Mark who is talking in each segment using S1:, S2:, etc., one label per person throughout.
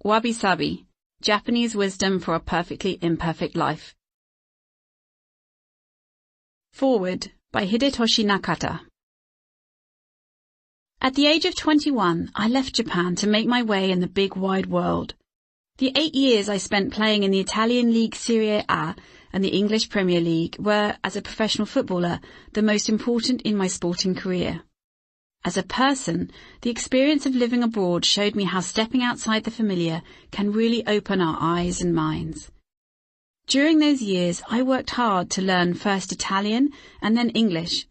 S1: Wabi Sabi, Japanese Wisdom for a Perfectly Imperfect Life. Foreword by Hidetoshi Nakata. At the age of 21, I left Japan to make my way in the big wide world. The 8 years I spent playing in the Italian League Serie A and the English Premier League were, as a professional footballer, the most important in my sporting career. As a person, the experience of living abroad showed me how stepping outside the familiar can really open our eyes and minds. During those years, I worked hard to learn first Italian and then English.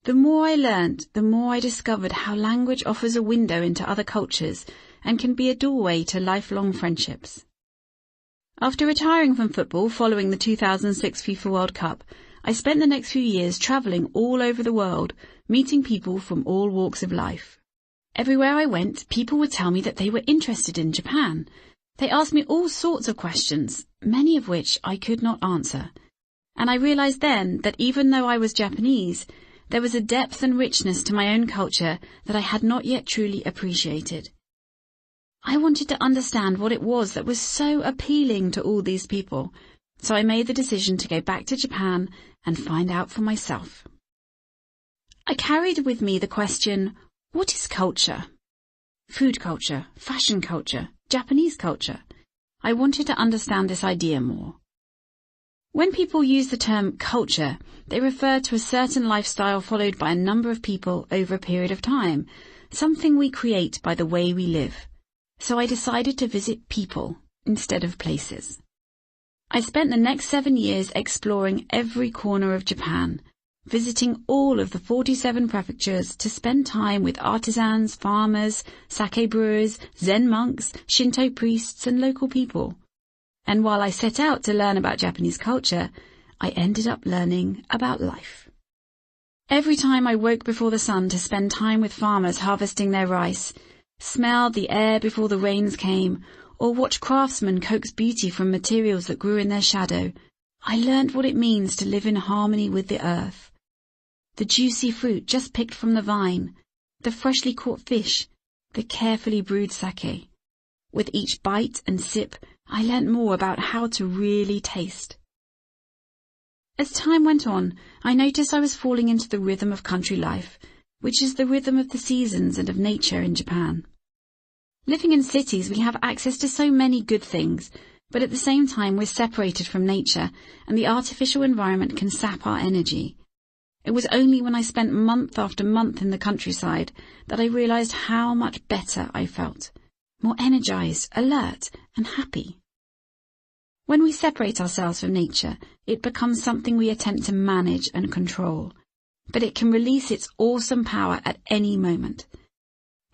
S1: The more I learned, the more I discovered how language offers a window into other cultures and can be a doorway to lifelong friendships. After retiring from football following the 2006 FIFA World Cup, I spent the next few years travelling all over the world, meeting people from all walks of life. Everywhere I went, people would tell me that they were interested in Japan. They asked me all sorts of questions, many of which I could not answer. And I realised then that even though I was Japanese, there was a depth and richness to my own culture that I had not yet truly appreciated. I wanted to understand what it was that was so appealing to all these people, so I made the decision to go back to Japan and find out for myself. I carried with me the question, what is culture? Food culture, fashion culture, Japanese culture. I wanted to understand this idea more. When people use the term culture, they refer to a certain lifestyle followed by a number of people over a period of time, something we create by the way we live. So I decided to visit people instead of places. I spent the next 7 years exploring every corner of Japan, visiting all of the 47 prefectures to spend time with artisans, farmers, sake brewers, Zen monks, Shinto priests and local people. And while I set out to learn about Japanese culture, I ended up learning about life. Every time I woke before the sun to spend time with farmers harvesting their rice, smelled the air before the rains came, or watched craftsmen coax beauty from materials that grew in their shadow, I learned what it means to live in harmony with the earth. The juicy fruit just picked from the vine, the freshly caught fish, the carefully brewed sake. With each bite and sip, I learnt more about how to really taste. As time went on, I noticed I was falling into the rhythm of country life, which is the rhythm of the seasons and of nature in Japan. Living in cities, we have access to so many good things, but at the same time we're separated from nature, and the artificial environment can sap our energy. It was only when I spent month after month in the countryside that I realised how much better I felt, more energised, alert, and happy. When we separate ourselves from nature, it becomes something we attempt to manage and control, but it can release its awesome power at any moment.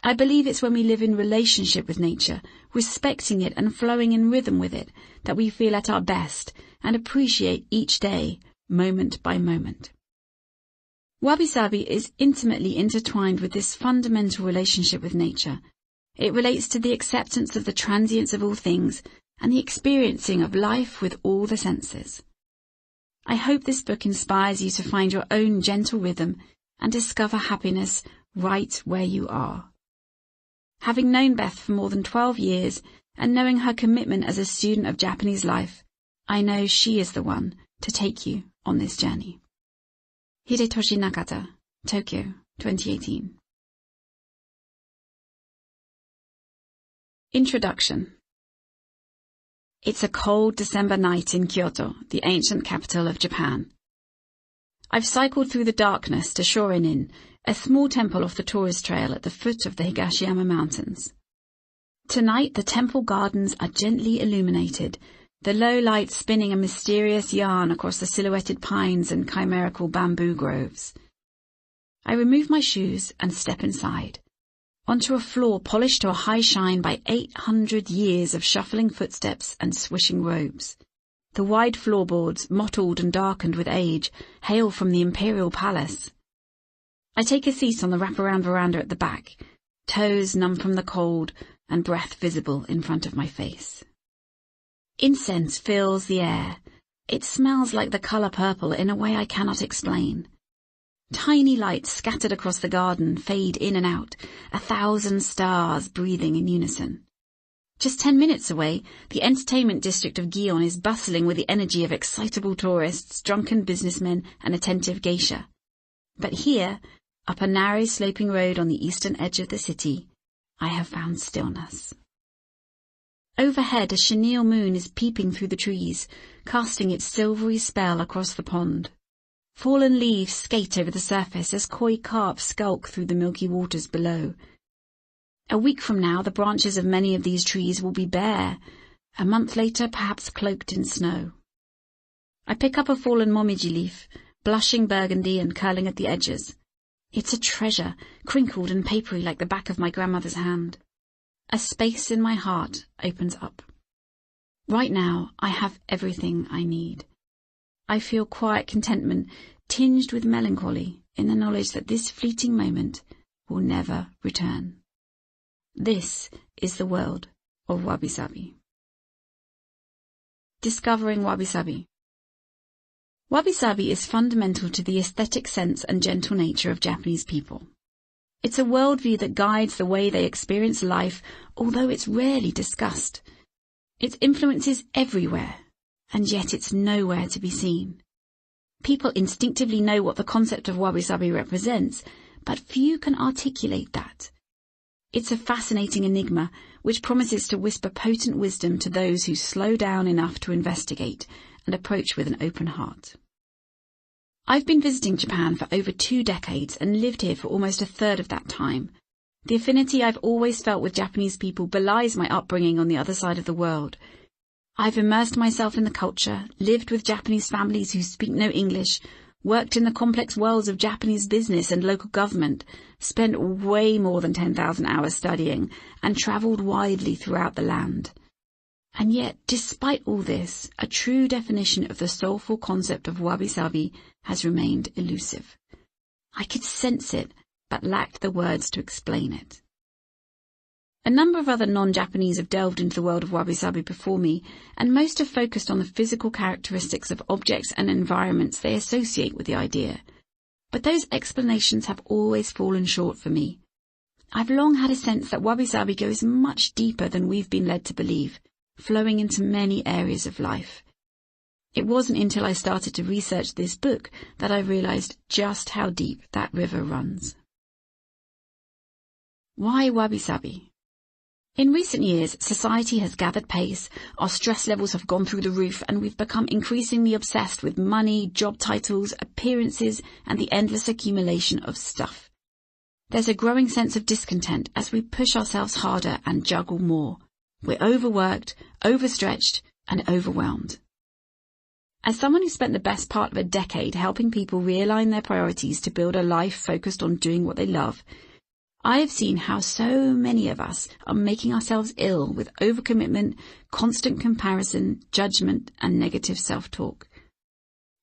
S1: I believe it's when we live in relationship with nature, respecting it and flowing in rhythm with it, that we feel at our best and appreciate each day, moment by moment. Wabi Sabi is intimately intertwined with this fundamental relationship with nature. It relates to the acceptance of the transience of all things and the experiencing of life with all the senses. I hope this book inspires you to find your own gentle rhythm and discover happiness right where you are. Having known Beth for more than 12 years and knowing her commitment as a student of Japanese life, I know she is the one to take you on this journey. Hidetoshi Nakata, Tokyo, 2018. Introduction. It's a cold December night in Kyoto, the ancient capital of Japan. I've cycled through the darkness to Shorin-in, a small temple off the tourist trail at the foot of the Higashiyama Mountains. Tonight the temple gardens are gently illuminated, the low light spinning a mysterious yarn across the silhouetted pines and chimerical bamboo groves. I remove my shoes and step inside, onto a floor polished to a high shine by 800 years of shuffling footsteps and swishing robes. The wide floorboards, mottled and darkened with age, hail from the imperial palace. I take a seat on the wraparound veranda at the back, toes numb from the cold and breath visible in front of my face. Incense fills the air. It smells like the colour purple in a way I cannot explain. Tiny lights scattered across the garden fade in and out, 1,000 stars breathing in unison. Just 10 minutes away, the entertainment district of Gion is bustling with the energy of excitable tourists, drunken businessmen, and attentive geisha. But here, up a narrow sloping road on the eastern edge of the city, I have found stillness. Overhead, a chenille moon is peeping through the trees, casting its silvery spell across the pond. Fallen leaves skate over the surface as koi carp skulk through the milky waters below. A week from now, the branches of many of these trees will be bare. A month later, perhaps cloaked in snow. I pick up a fallen momiji leaf, blushing burgundy and curling at the edges. It's a treasure, crinkled and papery like the back of my grandmother's hand. A space in my heart opens up. Right now, I have everything I need. I feel quiet contentment, tinged with melancholy, in the knowledge that this fleeting moment will never return. This is the world of Wabi Sabi. Discovering Wabi Sabi. Wabi Sabi is fundamental to the aesthetic sense and gentle nature of Japanese people. It's a worldview that guides the way they experience life, although it's rarely discussed. Its influence is everywhere, and yet it's nowhere to be seen. People instinctively know what the concept of Wabi Sabi represents, but few can articulate that. It's a fascinating enigma which promises to whisper potent wisdom to those who slow down enough to investigate and approach with an open heart. I've been visiting Japan for over 2 decades and lived here for almost a third of that time. The affinity I've always felt with Japanese people belies my upbringing on the other side of the world. I've immersed myself in the culture, lived with Japanese families who speak no English, worked in the complex worlds of Japanese business and local government, spent way more than 10,000 hours studying, and travelled widely throughout the land. And yet, despite all this, a true definition of the soulful concept of Wabi Sabi has remained elusive. I could sense it, but lacked the words to explain it. A number of other non-Japanese have delved into the world of Wabi Sabi before me, and most have focused on the physical characteristics of objects and environments they associate with the idea. But those explanations have always fallen short for me. I've long had a sense that Wabi Sabi goes much deeper than we've been led to believe, flowing into many areas of life. It wasn't until I started to research this book that I realized just how deep that river runs. Why Wabi Sabi? In recent years, society has gathered pace, our stress levels have gone through the roof, and we've become increasingly obsessed with money, job titles, appearances, and the endless accumulation of stuff. There's a growing sense of discontent as we push ourselves harder and juggle more. We're overworked, overstretched, and overwhelmed. As someone who spent the best part of a decade helping people realign their priorities to build a life focused on doing what they love, I have seen how so many of us are making ourselves ill with overcommitment, constant comparison, judgment, and negative self-talk.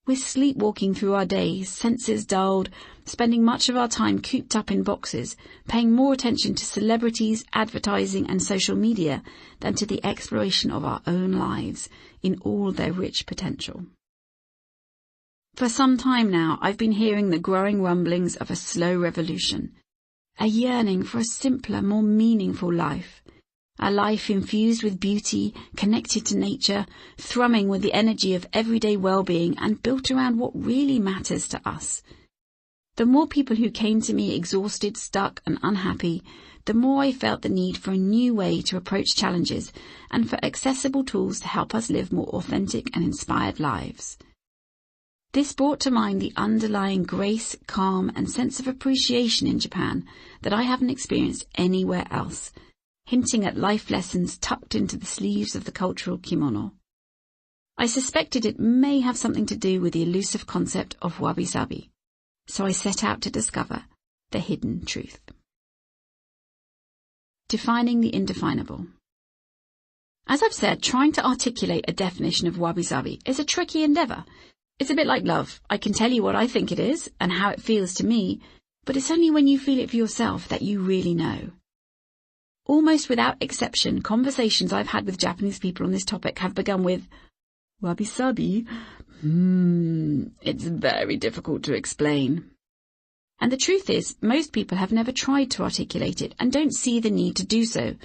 S1: We're sleepwalking through our days, senses dulled, spending much of our time cooped up in boxes, paying more attention to celebrities, advertising, and social media than to the exploration of our own lives in all their rich potential. For some time now, I've been hearing the growing rumblings of a slow revolution. A yearning for a simpler, more meaningful life. A life infused with beauty, connected to nature, thrumming with the energy of everyday well-being and built around what really matters to us. The more people who came to me exhausted, stuck and unhappy, the more I felt the need for a new way to approach challenges and for accessible tools to help us live more authentic and inspired lives. This brought to mind the underlying grace, calm, and sense of appreciation in Japan that I haven't experienced anywhere else, hinting at life lessons tucked into the sleeves of the cultural kimono. I suspected it may have something to do with the elusive concept of Wabi Sabi, so I set out to discover the hidden truth. Defining the indefinable. As I've said, trying to articulate a definition of Wabi Sabi is a tricky endeavour. It's a bit like love. I can tell you what I think it is and how it feels to me, but it's only when you feel it for yourself that you really know. Almost without exception, conversations I've had with Japanese people on this topic have begun with, Wabi Sabi? It's very difficult to explain. And the truth is, most people have never tried to articulate it and don't see the need to do so.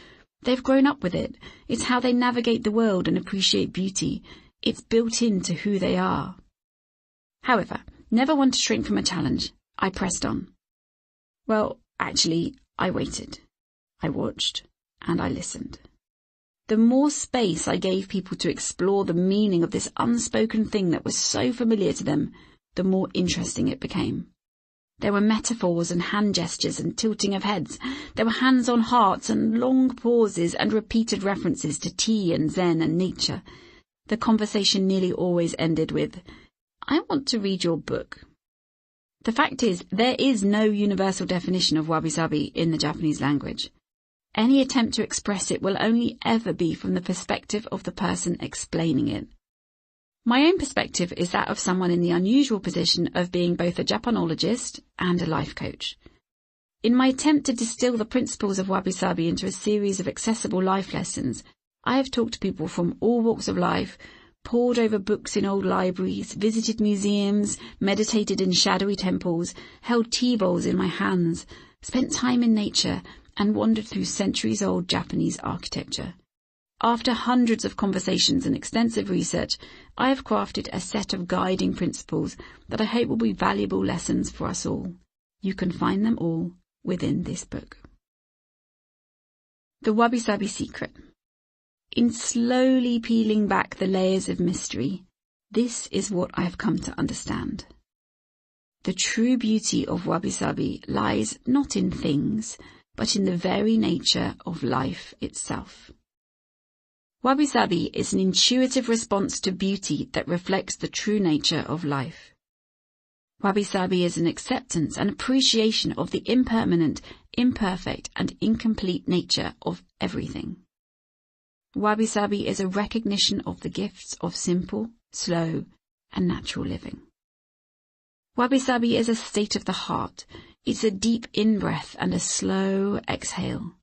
S1: They've grown up with it. It's how they navigate the world and appreciate beauty. It's built into who they are. However, never one to shrink from a challenge, I pressed on. Well, actually, I waited. I watched and I listened. The more space I gave people to explore the meaning of this unspoken thing that was so familiar to them, the more interesting it became. There were metaphors and hand gestures and tilting of heads. There were hands on hearts and long pauses and repeated references to tea and Zen and nature. The conversation nearly always ended with, "I want to read your book." The fact is, there is no universal definition of wabi-sabi in the Japanese language. Any attempt to express it will only ever be from the perspective of the person explaining it. My own perspective is that of someone in the unusual position of being both a Japanologist and a life coach. In my attempt to distill the principles of wabi-sabi into a series of accessible life lessons, I have talked to people from all walks of life, pored over books in old libraries, visited museums, meditated in shadowy temples, held tea bowls in my hands, spent time in nature, and wandered through centuries-old Japanese architecture. After hundreds of conversations and extensive research, I have crafted a set of guiding principles that I hope will be valuable lessons for us all. You can find them all within this book. The Wabi-Sabi Secret. In slowly peeling back the layers of mystery, this is what I have come to understand. The true beauty of wabi-sabi lies not in things, but in the very nature of life itself. Wabi-sabi is an intuitive response to beauty that reflects the true nature of life. Wabi-sabi is an acceptance and appreciation of the impermanent, imperfect, and incomplete nature of everything. Wabi-sabi is a recognition of the gifts of simple, slow, and natural living. Wabi-sabi is a state of the heart. It's a deep in-breath and a slow exhale.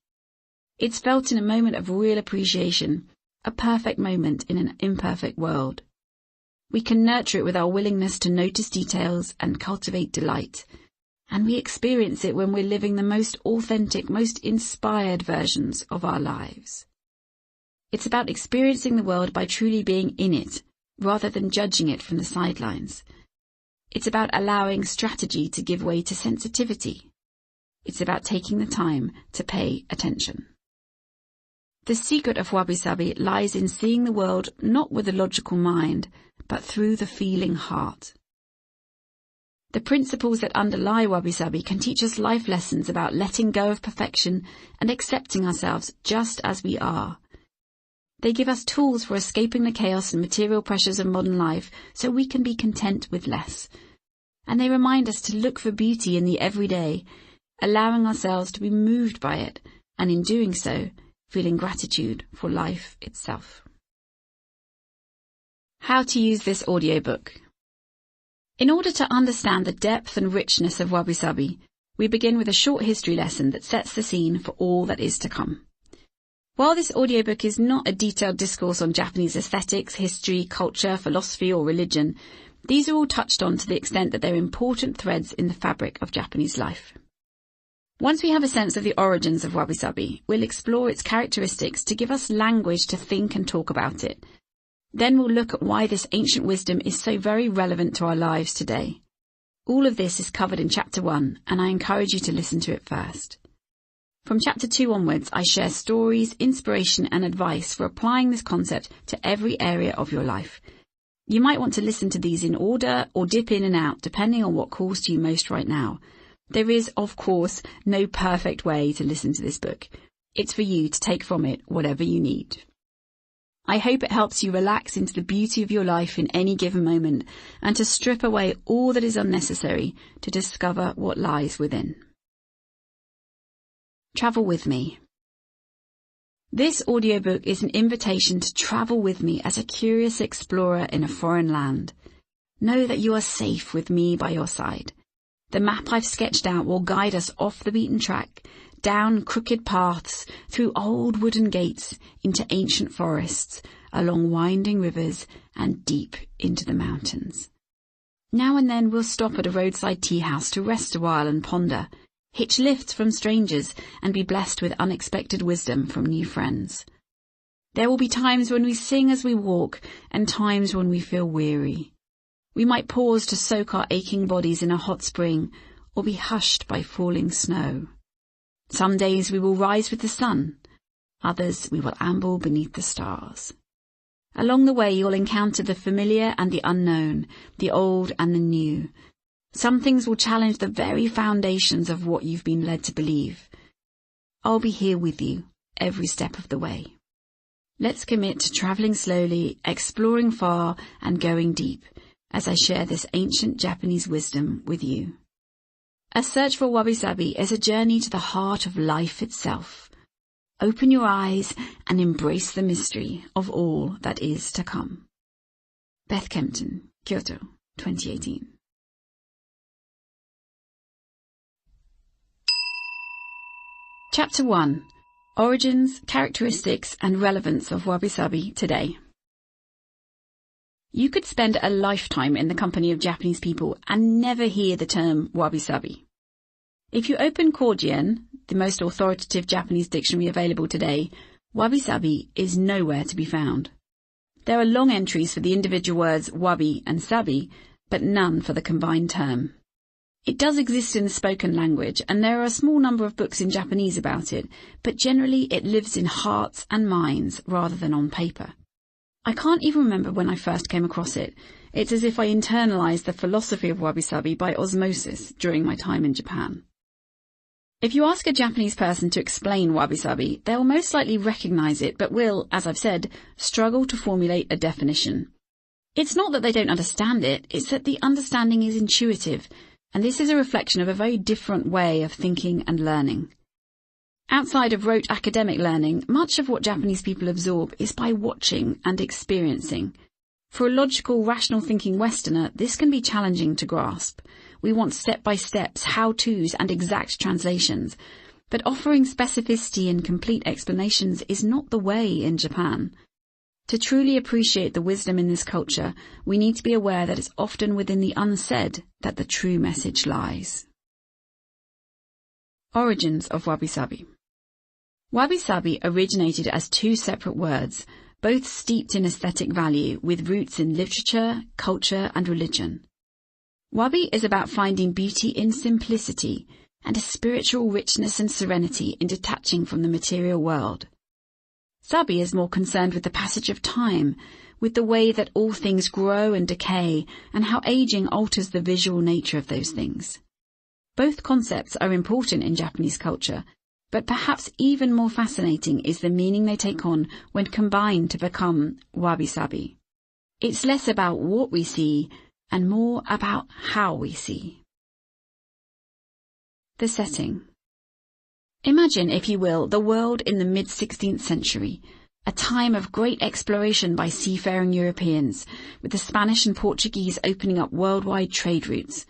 S1: It's felt in a moment of real appreciation, a perfect moment in an imperfect world. We can nurture it with our willingness to notice details and cultivate delight, and we experience it when we're living the most authentic, most inspired versions of our lives. It's about experiencing the world by truly being in it, rather than judging it from the sidelines. It's about allowing strategy to give way to sensitivity. It's about taking the time to pay attention. The secret of wabi-sabi lies in seeing the world not with a logical mind, but through the feeling heart. The principles that underlie wabi-sabi can teach us life lessons about letting go of perfection and accepting ourselves just as we are. They give us tools for escaping the chaos and material pressures of modern life so we can be content with less. And they remind us to look for beauty in the everyday, allowing ourselves to be moved by it, and in doing so, feeling gratitude for life itself. How to use this audiobook. In order to understand the depth and richness of wabi-sabi, we begin with a short history lesson that sets the scene for all that is to come. While this audiobook is not a detailed discourse on Japanese aesthetics, history, culture, philosophy, or religion, these are all touched on to the extent that they're important threads in the fabric of Japanese life. Once we have a sense of the origins of wabi-sabi, we'll explore its characteristics to give us language to think and talk about it. Then we'll look at why this ancient wisdom is so very relevant to our lives today. All of this is covered in Chapter 1, and I encourage you to listen to it first. From Chapter 2 onwards, I share stories, inspiration, and advice for applying this concept to every area of your life. You might want to listen to these in order or dip in and out, depending on what calls to you most right now. There is, of course, no perfect way to listen to this book. It's for you to take from it whatever you need. I hope it helps you relax into the beauty of your life in any given moment and to strip away all that is unnecessary to discover what lies within. Travel with me. This audiobook is an invitation to travel with me as a curious explorer in a foreign land. Know that you are safe with me by your side. The map I've sketched out will guide us off the beaten track, down crooked paths, through old wooden gates, into ancient forests, along winding rivers, and deep into the mountains. Now and then we'll stop at a roadside tea house to rest a while and ponder. hitch lifts from strangers, and be blessed with unexpected wisdom from new friends. There will be times when we sing as we walk, and times when we feel weary. We might pause to soak our aching bodies in a hot spring, or be hushed by falling snow. Some days we will rise with the sun, others we will amble beneath the stars. Along the way you'll encounter the familiar and the unknown, the old and the new. Some things will challenge the very foundations of what you've been led to believe. I'll be here with you every step of the way. Let's commit to travelling slowly, exploring far, and going deep, as I share this ancient Japanese wisdom with you. A search for Wabi Sabi is a journey to the heart of life itself. Open your eyes and embrace the mystery of all that is to come. Beth Kempton, Kyoto, 2018. Chapter 1. Origins, Characteristics and Relevance of Wabi Sabi Today. You could spend a lifetime in the company of Japanese people and never hear the term Wabi Sabi. If you open Kōjien, the most authoritative Japanese dictionary available today, Wabi Sabi is nowhere to be found. There are long entries for the individual words wabi and sabi, but none for the combined term. It does exist in the spoken language, and there are a small number of books in Japanese about it, but generally it lives in hearts and minds rather than on paper. I can't even remember when I first came across it. It's as if I internalized the philosophy of Wabi Sabi by osmosis during my time in Japan. If you ask a Japanese person to explain Wabi Sabi, they'll most likely recognize it, but will, as I've said, struggle to formulate a definition. It's not that they don't understand it, it's that the understanding is intuitive, and this is a reflection of a very different way of thinking and learning. Outside of rote academic learning, much of what Japanese people absorb is by watching and experiencing. For a logical, rational thinking Westerner, this can be challenging to grasp. We want step-by-steps, how-tos and exact translations. But offering specificity and complete explanations is not the way in Japan. To truly appreciate the wisdom in this culture, we need to be aware that it's often within the unsaid that the true message lies. Origins of Wabi Sabi. Wabi Sabi originated as two separate words, both steeped in aesthetic value with roots in literature, culture and religion. Wabi is about finding beauty in simplicity and a spiritual richness and serenity in detaching from the material world. Sabi is more concerned with the passage of time, with the way that all things grow and decay, and how aging alters the visual nature of those things. Both concepts are important in Japanese culture, but perhaps even more fascinating is the meaning they take on when combined to become Wabi Sabi. It's less about what we see, and more about how we see. The setting. Imagine, if you will, the world in the mid-16th century, a time of great exploration by seafaring Europeans, with the Spanish and Portuguese opening up worldwide trade routes.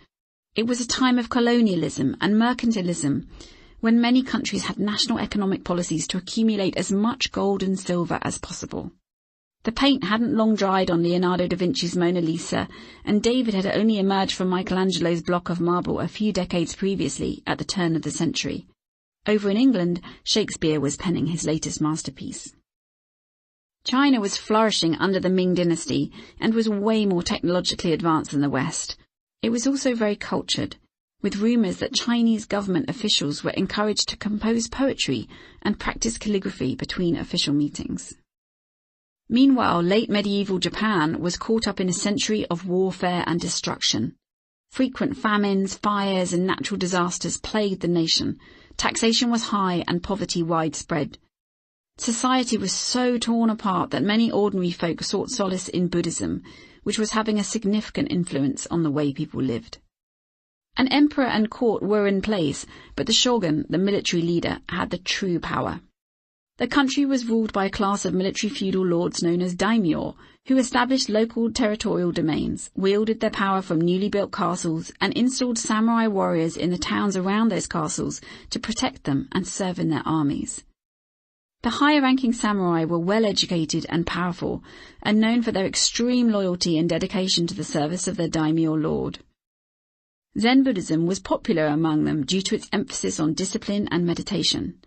S1: It was a time of colonialism and mercantilism, when many countries had national economic policies to accumulate as much gold and silver as possible. The paint hadn't long dried on Leonardo da Vinci's Mona Lisa, and David had only emerged from Michelangelo's block of marble a few decades previously, at the turn of the century. Over in England, Shakespeare was penning his latest masterpiece. China was flourishing under the Ming dynasty and was way more technologically advanced than the West. It was also very cultured, with rumours that Chinese government officials were encouraged to compose poetry and practice calligraphy between official meetings. Meanwhile, late medieval Japan was caught up in a century of warfare and destruction. Frequent famines, fires and natural disasters plagued the nation. Taxation was high and poverty widespread. Society was so torn apart that many ordinary folk sought solace in Buddhism, which was having a significant influence on the way people lived. An emperor and court were in place, but the shogun, the military leader, had the true power. The country was ruled by a class of military feudal lords known as daimyo, who established local territorial domains, wielded their power from newly built castles, and installed samurai warriors in the towns around those castles to protect them and serve in their armies. The higher-ranking samurai were well-educated and powerful, and known for their extreme loyalty and dedication to the service of their daimyo lord. Zen Buddhism was popular among them due to its emphasis on discipline and meditation.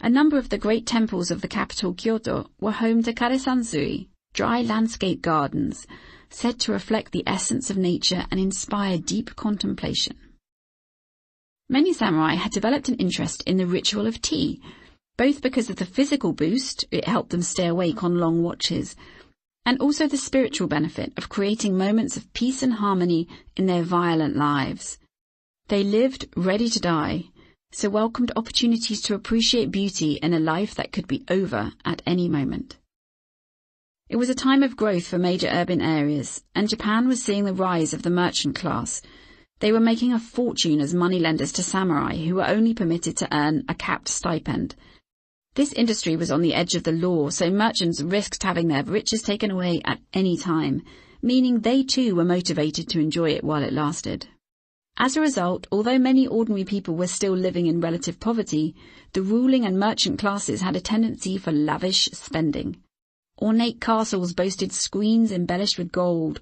S1: A number of the great temples of the capital Kyoto were home to kare-sansui, dry landscape gardens, said to reflect the essence of nature and inspire deep contemplation. Many samurai had developed an interest in the ritual of tea, both because of the physical boost, it helped them stay awake on long watches, and also the spiritual benefit of creating moments of peace and harmony in their violent lives. They lived ready to die, so welcomed opportunities to appreciate beauty in a life that could be over at any moment. It was a time of growth for major urban areas, and Japan was seeing the rise of the merchant class. They were making a fortune as moneylenders to samurai who were only permitted to earn a capped stipend. This industry was on the edge of the law, so merchants risked having their riches taken away at any time, meaning they too were motivated to enjoy it while it lasted. As a result, although many ordinary people were still living in relative poverty, the ruling and merchant classes had a tendency for lavish spending. Ornate castles boasted screens embellished with gold.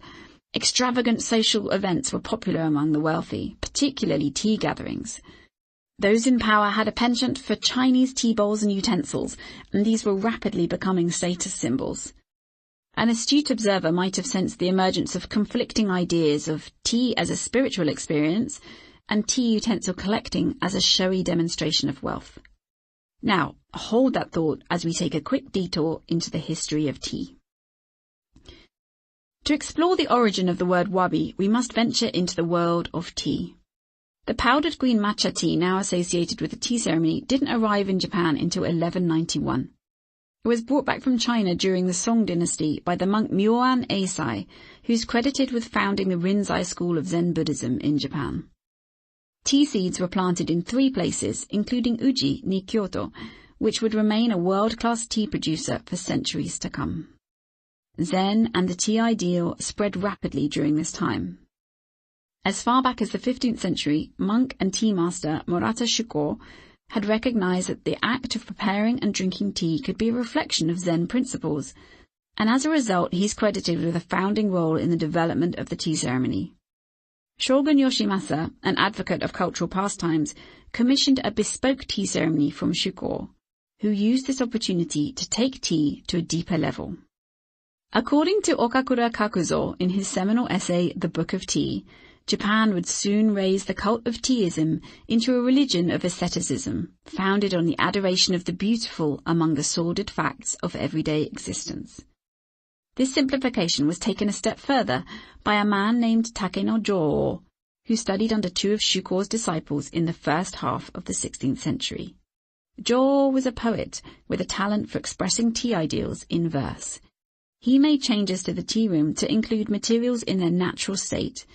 S1: Extravagant social events were popular among the wealthy, particularly tea gatherings. Those in power had a penchant for Chinese tea bowls and utensils, and these were rapidly becoming status symbols. An astute observer might have sensed the emergence of conflicting ideas of tea as a spiritual experience and tea utensil collecting as a showy demonstration of wealth. Now, hold that thought as we take a quick detour into the history of tea. To explore the origin of the word wabi, we must venture into the world of tea. The powdered green matcha tea now associated with the tea ceremony didn't arrive in Japan until 1191. It was brought back from China during the Song dynasty by the monk Myoan Eisai, who's credited with founding the Rinzai school of Zen Buddhism in Japan. Tea seeds were planted in 3 places, including Uji near Kyoto, which would remain a world-class tea producer for centuries to come. Zen and the tea ideal spread rapidly during this time. As far back as the 15th century, monk and tea master Murata Shuko had recognized that the act of preparing and drinking tea could be a reflection of Zen principles, and as a result he's credited with a founding role in the development of the tea ceremony. Shogun Yoshimasa, an advocate of cultural pastimes, commissioned a bespoke tea ceremony from Shuko, who used this opportunity to take tea to a deeper level. According to Okakura Kakuzo in his seminal essay The Book of Tea, Japan would soon raise the cult of teaism into a religion of asceticism, founded on the adoration of the beautiful among the sordid facts of everyday existence. This simplification was taken a step further by a man named Takeno Joo, who studied under 2 of Shuko's disciples in the first half of the 16th century. Joo was a poet with a talent for expressing tea ideals in verse. He made changes to the tea room to include materials in their natural state,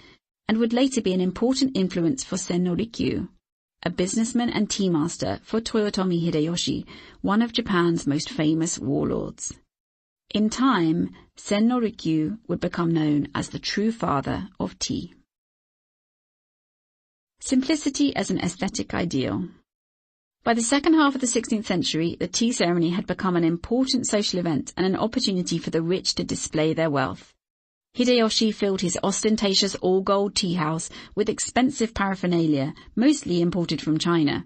S1: and would later be an important influence for Sen no Rikyu, a businessman and tea master for Toyotomi Hideyoshi, one of Japan's most famous warlords. In time, Sen no Rikyu would become known as the true father of tea. Simplicity as an aesthetic ideal. By the second half of the 16th century, the tea ceremony had become an important social event and an opportunity for the rich to display their wealth. Hideyoshi filled his ostentatious all-gold tea house with expensive paraphernalia, mostly imported from China.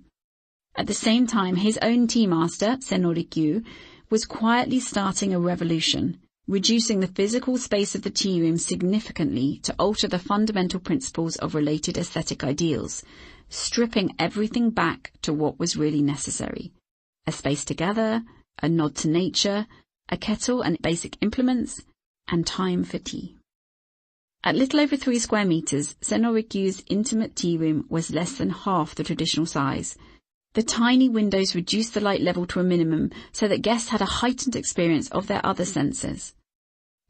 S1: At the same time, his own tea master, Sen no Rikyu, was quietly starting a revolution, reducing the physical space of the tea room significantly to alter the fundamental principles of related aesthetic ideals, stripping everything back to what was really necessary: a space to gather, a nod to nature, a kettle and basic implements, and time for tea. At little over 3 square meters, Sen no Rikyu's intimate tea room was less than half the traditional size. The tiny windows reduced the light level to a minimum so that guests had a heightened experience of their other senses.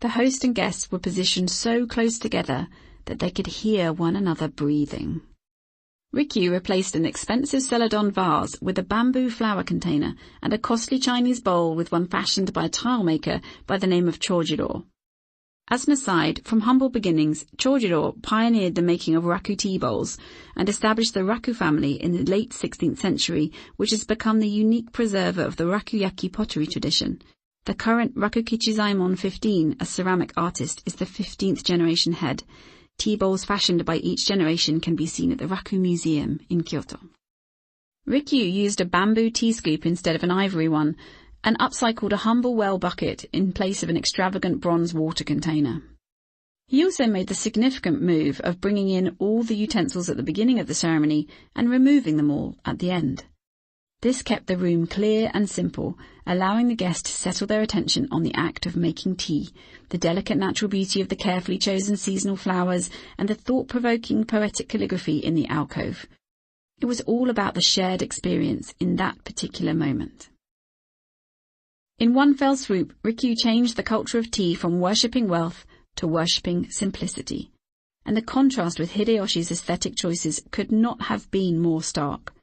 S1: The host and guests were positioned so close together that they could hear one another breathing. Rikyu replaced an expensive celadon vase with a bamboo flower container and a costly Chinese bowl with one fashioned by a tile maker by the name of Chojiro. As an aside, from humble beginnings, Chojiro pioneered the making of raku tea bowls and established the raku family in the late 16th century, which has become the unique preserver of the rakuyaki pottery tradition. The current Rakukichi Zaimon 15, a ceramic artist, is the 15th generation head, tea bowls fashioned by each generation can be seen at the Raku Museum in Kyoto. Rikyu used a bamboo tea scoop instead of an ivory one, and upcycled a humble well bucket in place of an extravagant bronze water container. He also made the significant move of bringing in all the utensils at the beginning of the ceremony and removing them all at the end. This kept the room clear and simple, allowing the guest to settle their attention on the act of making tea, the delicate natural beauty of the carefully chosen seasonal flowers, and the thought-provoking poetic calligraphy in the alcove. It was all about the shared experience in that particular moment. In one fell swoop, Rikyu changed the culture of tea from worshipping wealth to worshipping simplicity, and the contrast with Hideyoshi's aesthetic choices could not have been more stark.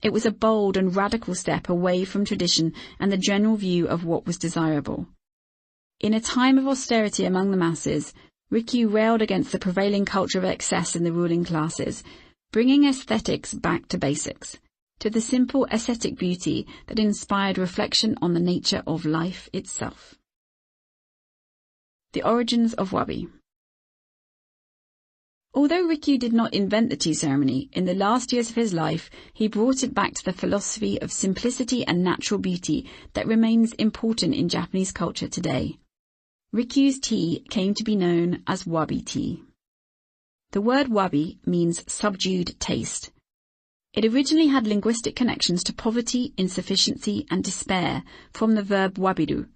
S1: It was a bold and radical step away from tradition and the general view of what was desirable. In a time of austerity among the masses, Rikyu railed against the prevailing culture of excess in the ruling classes, bringing aesthetics back to basics, to the simple ascetic beauty that inspired reflection on the nature of life itself. The origins of Wabi. Although Rikyu did not invent the tea ceremony, in the last years of his life he brought it back to the philosophy of simplicity and natural beauty that remains important in Japanese culture today. Rikyu's tea came to be known as Wabi tea. The word wabi means subdued taste. It originally had linguistic connections to poverty, insufficiency, and despair from the verb wabiru,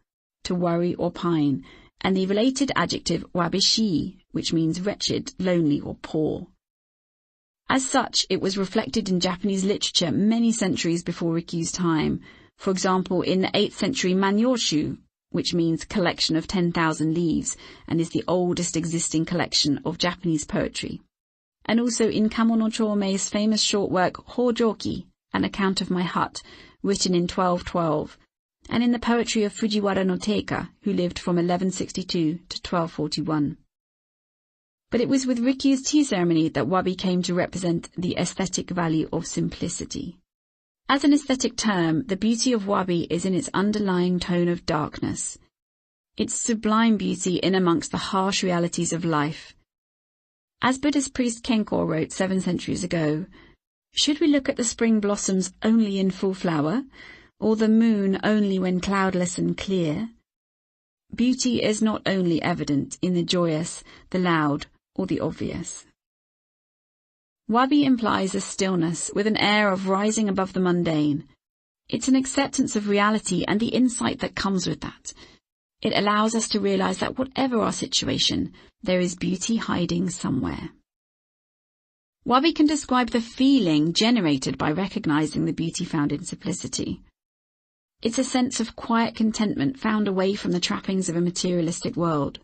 S1: to worry or pine, and the related adjective wabishi, which means wretched, lonely, or poor. As such, it was reflected in Japanese literature many centuries before Rikyu's time, for example in the 8th century Manyoshu, which means collection of 10,000 leaves, and is the oldest existing collection of Japanese poetry, and also in Kamono Chomei's famous short work Hojoki, An Account of My Hut, written in 1212, and in the poetry of Fujiwara no Teika, who lived from 1162 to 1241. But it was with Rikyu's tea ceremony that Wabi came to represent the aesthetic value of simplicity. As an aesthetic term, the beauty of Wabi is in its underlying tone of darkness. Its sublime beauty in amongst the harsh realities of life. As Buddhist priest Kenko wrote 7 centuries ago, should we look at the spring blossoms only in full flower, or the moon only when cloudless and clear? Beauty is not only evident in the joyous, the loud, or the obvious. Wabi implies a stillness with an air of rising above the mundane. It's an acceptance of reality and the insight that comes with that. It allows us to realize that whatever our situation, there is beauty hiding somewhere. Wabi can describe the feeling generated by recognizing the beauty found in simplicity. It's a sense of quiet contentment found away from the trappings of a materialistic world.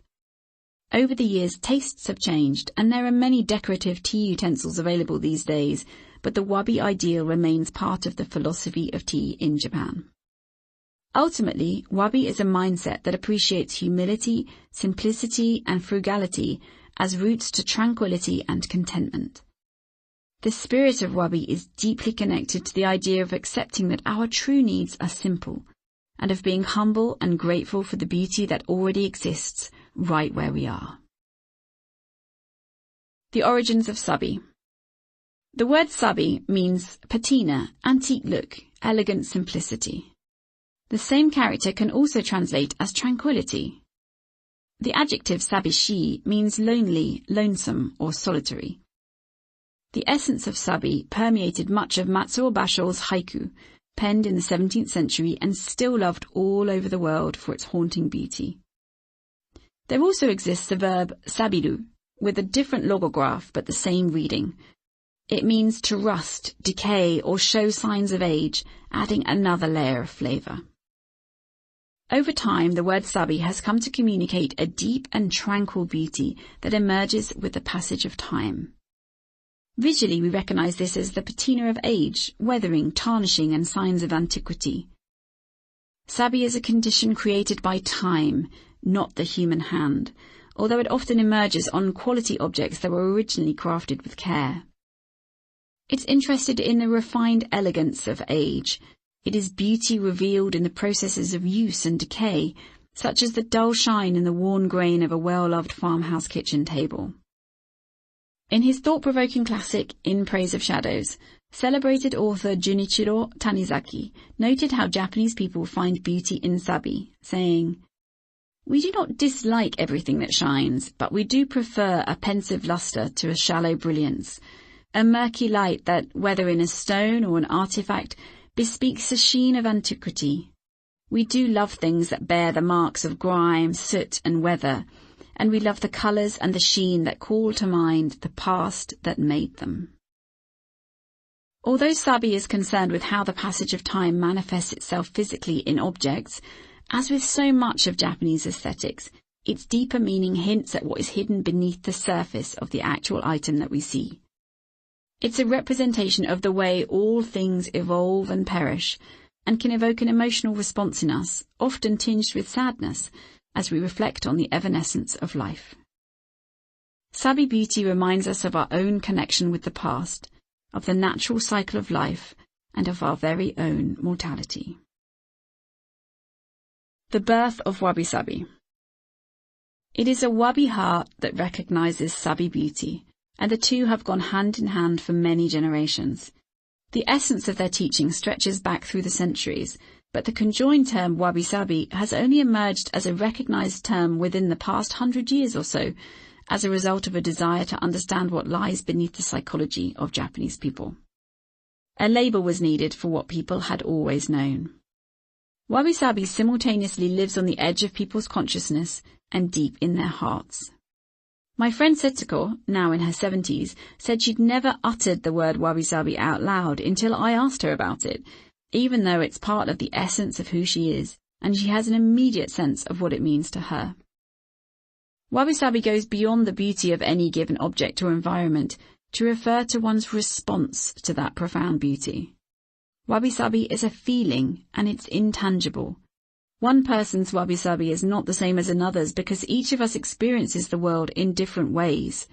S1: Over the years, tastes have changed, and there are many decorative tea utensils available these days, but the Wabi ideal remains part of the philosophy of tea in Japan. Ultimately, Wabi is a mindset that appreciates humility, simplicity, and frugality as routes to tranquility and contentment. The spirit of Wabi is deeply connected to the idea of accepting that our true needs are simple, and of being humble and grateful for the beauty that already exists right where we are. The origins of Sabi. The word Sabi means patina, antique look, elegant simplicity. The same character can also translate as tranquility. The adjective sabishi means lonely, lonesome, or solitary. The essence of Sabi permeated much of Matsuo Basho's haiku, penned in the 17th century and still loved all over the world for its haunting beauty. There also exists the verb sabiru, with a different logograph but the same reading. It means to rust, decay, or show signs of age, adding another layer of flavour. Over time, the word Sabi has come to communicate a deep and tranquil beauty that emerges with the passage of time. Visually, we recognize this as the patina of age, weathering, tarnishing, and signs of antiquity. Sabi is a condition created by time, not the human hand, although it often emerges on quality objects that were originally crafted with care. It's interested in the refined elegance of age. It is beauty revealed in the processes of use and decay, such as the dull shine in the worn grain of a well-loved farmhouse kitchen table. In his thought-provoking classic, In Praise of Shadows, celebrated author Junichiro Tanizaki noted how Japanese people find beauty in Sabi, saying, "We do not dislike everything that shines, but we do prefer a pensive luster to a shallow brilliance, a murky light that, whether in a stone or an artifact, bespeaks a sheen of antiquity. We do love things that bear the marks of grime, soot and weather, and we love the colours and the sheen that call to mind the past that made them." Although Sabi is concerned with how the passage of time manifests itself physically in objects, as with so much of Japanese aesthetics, its deeper meaning hints at what is hidden beneath the surface of the actual item that we see. It's a representation of the way all things evolve and perish, and can evoke an emotional response in us, often tinged with sadness, as we reflect on the evanescence of life. Sabi beauty reminds us of our own connection with the past, of the natural cycle of life, and of our very own mortality. The birth of Wabi Sabi. It is a Wabi heart that recognizes Sabi beauty, and the two have gone hand in hand for many generations. The essence of their teaching stretches back through the centuries, but the conjoined term Wabi Sabi has only emerged as a recognized term within the past 100 years or so, as a result of a desire to understand what lies beneath the psychology of Japanese people. A label was needed for what people had always known. Wabi Sabi simultaneously lives on the edge of people's consciousness and deep in their hearts. My friend Setsuko, now in her 70s, said she'd never uttered the word Wabi Sabi out loud until I asked her about it, even though it's part of the essence of who she is, and she has an immediate sense of what it means to her. Wabi Sabi goes beyond the beauty of any given object or environment to refer to one's response to that profound beauty. Wabi Sabi is a feeling, and it's intangible. One person's Wabi Sabi is not the same as another's because each of us experiences the world in different ways.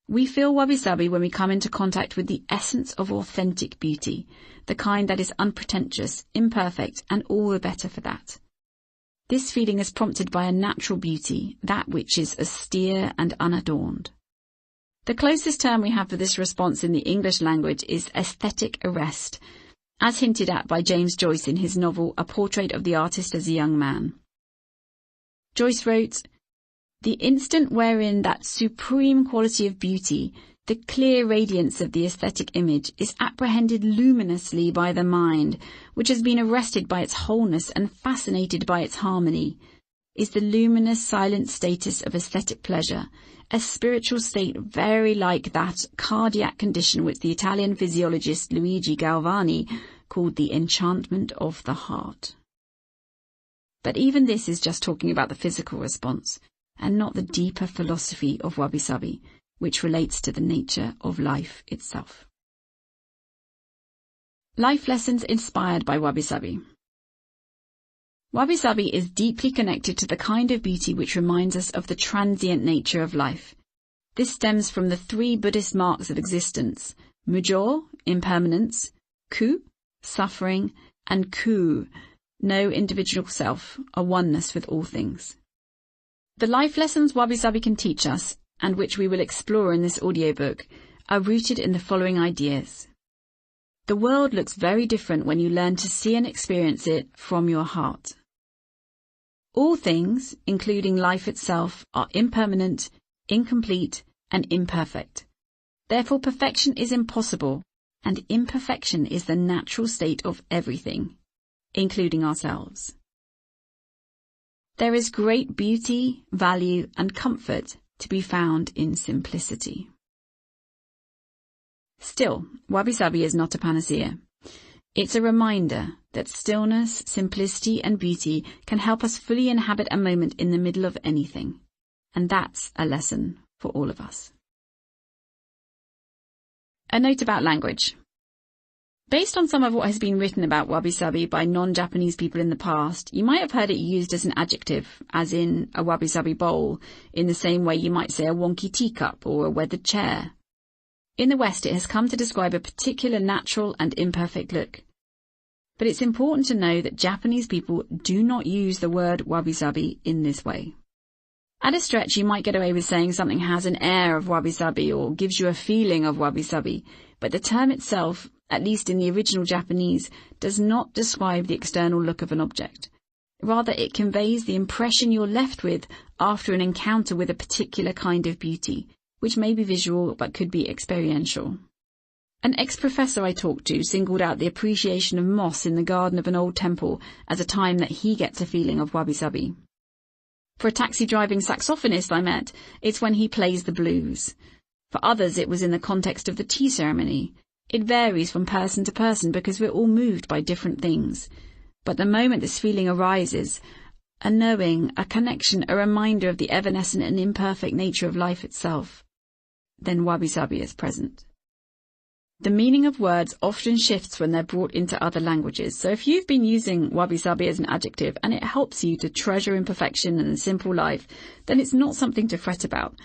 S1: We feel Wabi Sabi when we come into contact with the essence of authentic beauty, the kind that is unpretentious, imperfect, and all the better for that. This feeling is prompted by a natural beauty, that which is austere and unadorned. The closest term we have for this response in the English language is aesthetic arrest, as hinted at by James Joyce in his novel A Portrait of the Artist as a Young Man. Joyce wrote, "The instant wherein that supreme quality of beauty, the clear radiance of the aesthetic image, is apprehended luminously by the mind, which has been arrested by its wholeness and fascinated by its harmony, is the luminous silent status of aesthetic pleasure, a spiritual state very like that cardiac condition which the Italian physiologist Luigi Galvani called the enchantment of the heart." But even this is just talking about the physical response, and not the deeper philosophy of Wabi Sabi, which relates to the nature of life itself. Life lessons inspired by Wabi Sabi. Wabi Sabi is deeply connected to the kind of beauty which reminds us of the transient nature of life. This stems from the three Buddhist marks of existence: mujo, impermanence; ku, suffering; and ku, no individual self, a oneness with all things. The life lessons Wabi Sabi can teach us, and which we will explore in this audiobook, are rooted in the following ideas. The world looks very different when you learn to see and experience it from your heart. All things, including life itself, are impermanent, incomplete, and imperfect. Therefore, perfection is impossible, and imperfection is the natural state of everything, including ourselves. There is great beauty, value, and comfort to be found in simplicity. Still, Wabi Sabi is not a panacea. It's a reminder that stillness, simplicity, and beauty can help us fully inhabit a moment in the middle of anything. And that's a lesson for all of us. A note about language. Based on some of what has been written about Wabi Sabi by non-Japanese people in the past, you might have heard it used as an adjective, as in a Wabi Sabi bowl, in the same way you might say a wonky teacup or a weathered chair. In the West, it has come to describe a particular natural and imperfect look. But it's important to know that Japanese people do not use the word Wabi Sabi in this way. At a stretch, you might get away with saying something has an air of wabi-sabi or gives you a feeling of wabi-sabi, but the term itself, at least in the original Japanese, does not describe the external look of an object. Rather, it conveys the impression you're left with after an encounter with a particular kind of beauty, which may be visual but could be experiential. An ex-professor I talked to singled out the appreciation of moss in the garden of an old temple as a time that he gets a feeling of wabi-sabi. For a taxi-driving saxophonist I met, it's when he plays the blues. For others, it was in the context of the tea ceremony. It varies from person to person because we're all moved by different things. But the moment this feeling arises, a knowing, a connection, a reminder of the evanescent and imperfect nature of life itself, then wabi-sabi is present. The meaning of words often shifts when they're brought into other languages, so if you've been using wabi-sabi as an adjective and it helps you to treasure imperfection and a simple life, then it's not something to fret about.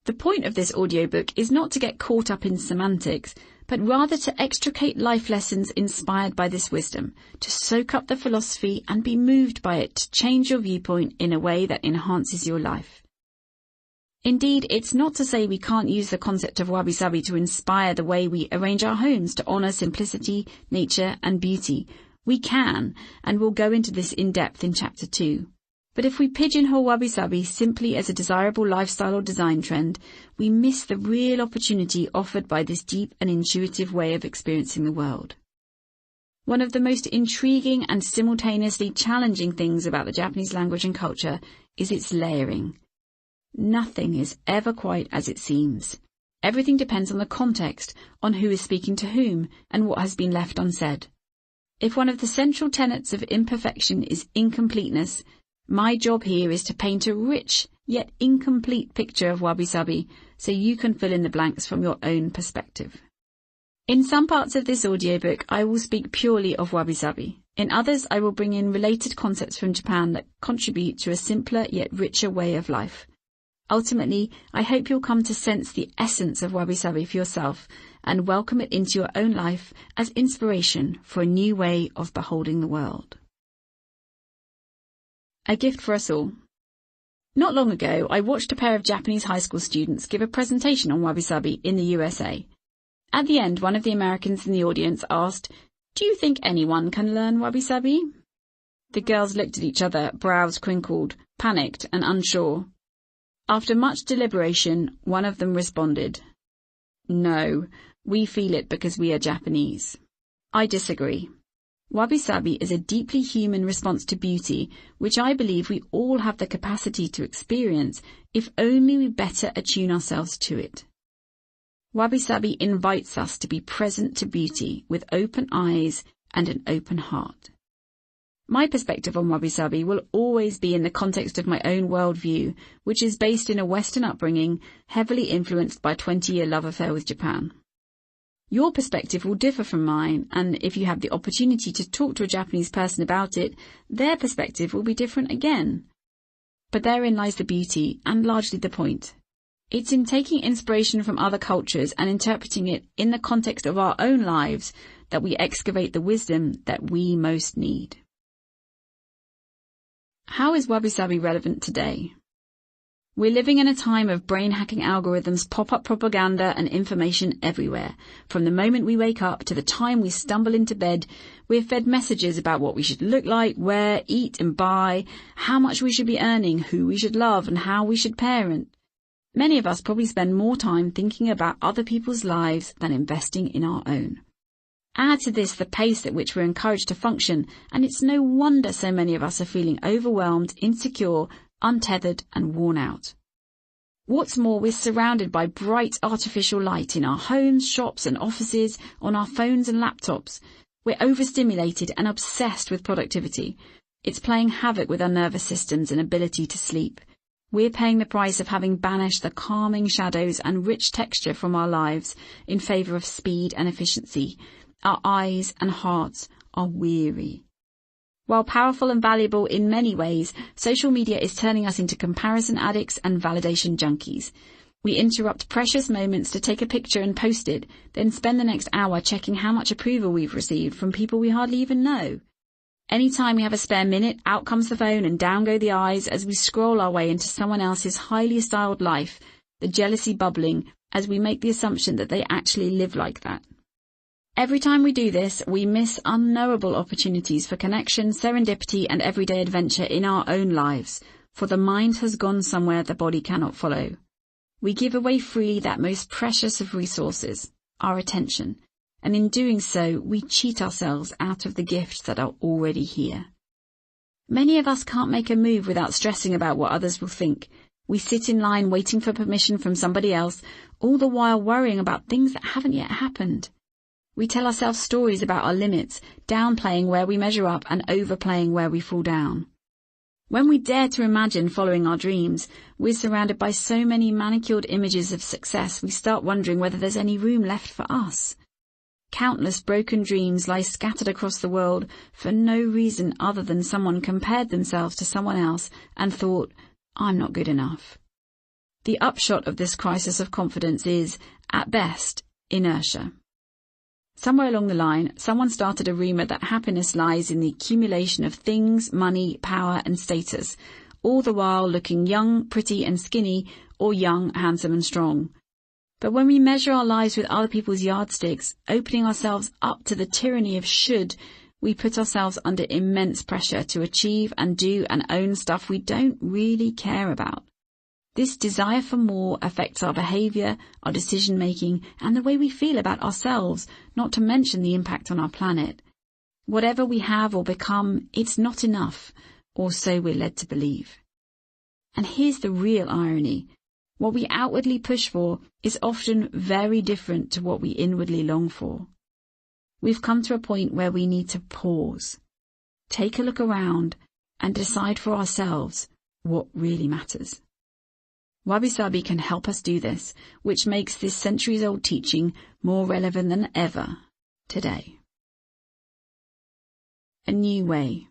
S1: The point of this audiobook is not to get caught up in semantics, but rather to extricate life lessons inspired by this wisdom, to soak up the philosophy and be moved by it to change your viewpoint in a way that enhances your life. Indeed, it's not to say we can't use the concept of wabi-sabi to inspire the way we arrange our homes to honour simplicity, nature and beauty. We can, and we'll go into this in depth in Chapter 2. But if we pigeonhole wabi-sabi simply as a desirable lifestyle or design trend, we miss the real opportunity offered by this deep and intuitive way of experiencing the world. One of the most intriguing and simultaneously challenging things about the Japanese language and culture is its layering. Nothing is ever quite as it seems. Everything depends on the context, on who is speaking to whom, and what has been left unsaid. If one of the central tenets of imperfection is incompleteness, my job here is to paint a rich, yet incomplete picture of wabi-sabi, so you can fill in the blanks from your own perspective. In some parts of this audiobook, I will speak purely of wabi-sabi. In others, I will bring in related concepts from Japan that contribute to a simpler yet richer way of life. Ultimately, I hope you'll come to sense the essence of wabi-sabi for yourself and welcome it into your own life as inspiration for a new way of beholding the world. A gift for us all. Not long ago, I watched a pair of Japanese high school students give a presentation on wabi-sabi in the USA. At the end, one of the Americans in the audience asked, "Do you think anyone can learn wabi-sabi?" The girls looked at each other, brows crinkled, panicked and unsure. After much deliberation, one of them responded, "No, we feel it because we are Japanese." I disagree. Wabi-sabi is a deeply human response to beauty, which I believe we all have the capacity to experience if only we better attune ourselves to it. Wabi-sabi invites us to be present to beauty with open eyes and an open heart. My perspective on wabi-sabi will always be in the context of my own worldview, which is based in a Western upbringing heavily influenced by a 20-year love affair with Japan. Your perspective will differ from mine, and if you have the opportunity to talk to a Japanese person about it, their perspective will be different again. But therein lies the beauty, and largely the point. It's in taking inspiration from other cultures and interpreting it in the context of our own lives that we excavate the wisdom that we most need. How is wabi-sabi relevant today? We're living in a time of brain-hacking algorithms, pop-up propaganda and information everywhere. From the moment we wake up to the time we stumble into bed, we're fed messages about what we should look like, wear, eat and buy, how much we should be earning, who we should love and how we should parent. Many of us probably spend more time thinking about other people's lives than investing in our own. Add to this the pace at which we're encouraged to function, and it's no wonder so many of us are feeling overwhelmed, insecure, untethered and worn out. What's more, we're surrounded by bright artificial light in our homes, shops and offices, on our phones and laptops. We're overstimulated and obsessed with productivity. It's playing havoc with our nervous systems and ability to sleep. We're paying the price of having banished the calming shadows and rich texture from our lives in favour of speed and efficiency. Our eyes and hearts are weary. While powerful and valuable in many ways, social media is turning us into comparison addicts and validation junkies. We interrupt precious moments to take a picture and post it, then spend the next hour checking how much approval we've received from people we hardly even know. Anytime we have a spare minute, out comes the phone and down go the eyes as we scroll our way into someone else's highly styled life, the jealousy bubbling as we make the assumption that they actually live like that. Every time we do this, we miss unknowable opportunities for connection, serendipity, and everyday adventure in our own lives, for the mind has gone somewhere the body cannot follow. We give away freely that most precious of resources, our attention, and in doing so, we cheat ourselves out of the gifts that are already here. Many of us can't make a move without stressing about what others will think. We sit in line waiting for permission from somebody else, all the while worrying about things that haven't yet happened. We tell ourselves stories about our limits, downplaying where we measure up and overplaying where we fall down. When we dare to imagine following our dreams, we're surrounded by so many manicured images of success we start wondering whether there's any room left for us. Countless broken dreams lie scattered across the world for no reason other than someone compared themselves to someone else and thought, I'm not good enough. The upshot of this crisis of confidence is, at best, inertia. Somewhere along the line, someone started a rumour that happiness lies in the accumulation of things, money, power and status, all the while looking young, pretty and skinny, or young, handsome and strong. But when we measure our lives with other people's yardsticks, opening ourselves up to the tyranny of should, we put ourselves under immense pressure to achieve and do and own stuff we don't really care about. This desire for more affects our behaviour, our decision-making, and the way we feel about ourselves, not to mention the impact on our planet. Whatever we have or become, it's not enough, or so we're led to believe. And here's the real irony. What we outwardly push for is often very different to what we inwardly long for. We've come to a point where we need to pause, take a look around, and decide for ourselves what really matters. Wabi Sabi can help us do this, which makes this centuries-old teaching more relevant than ever today. A new way.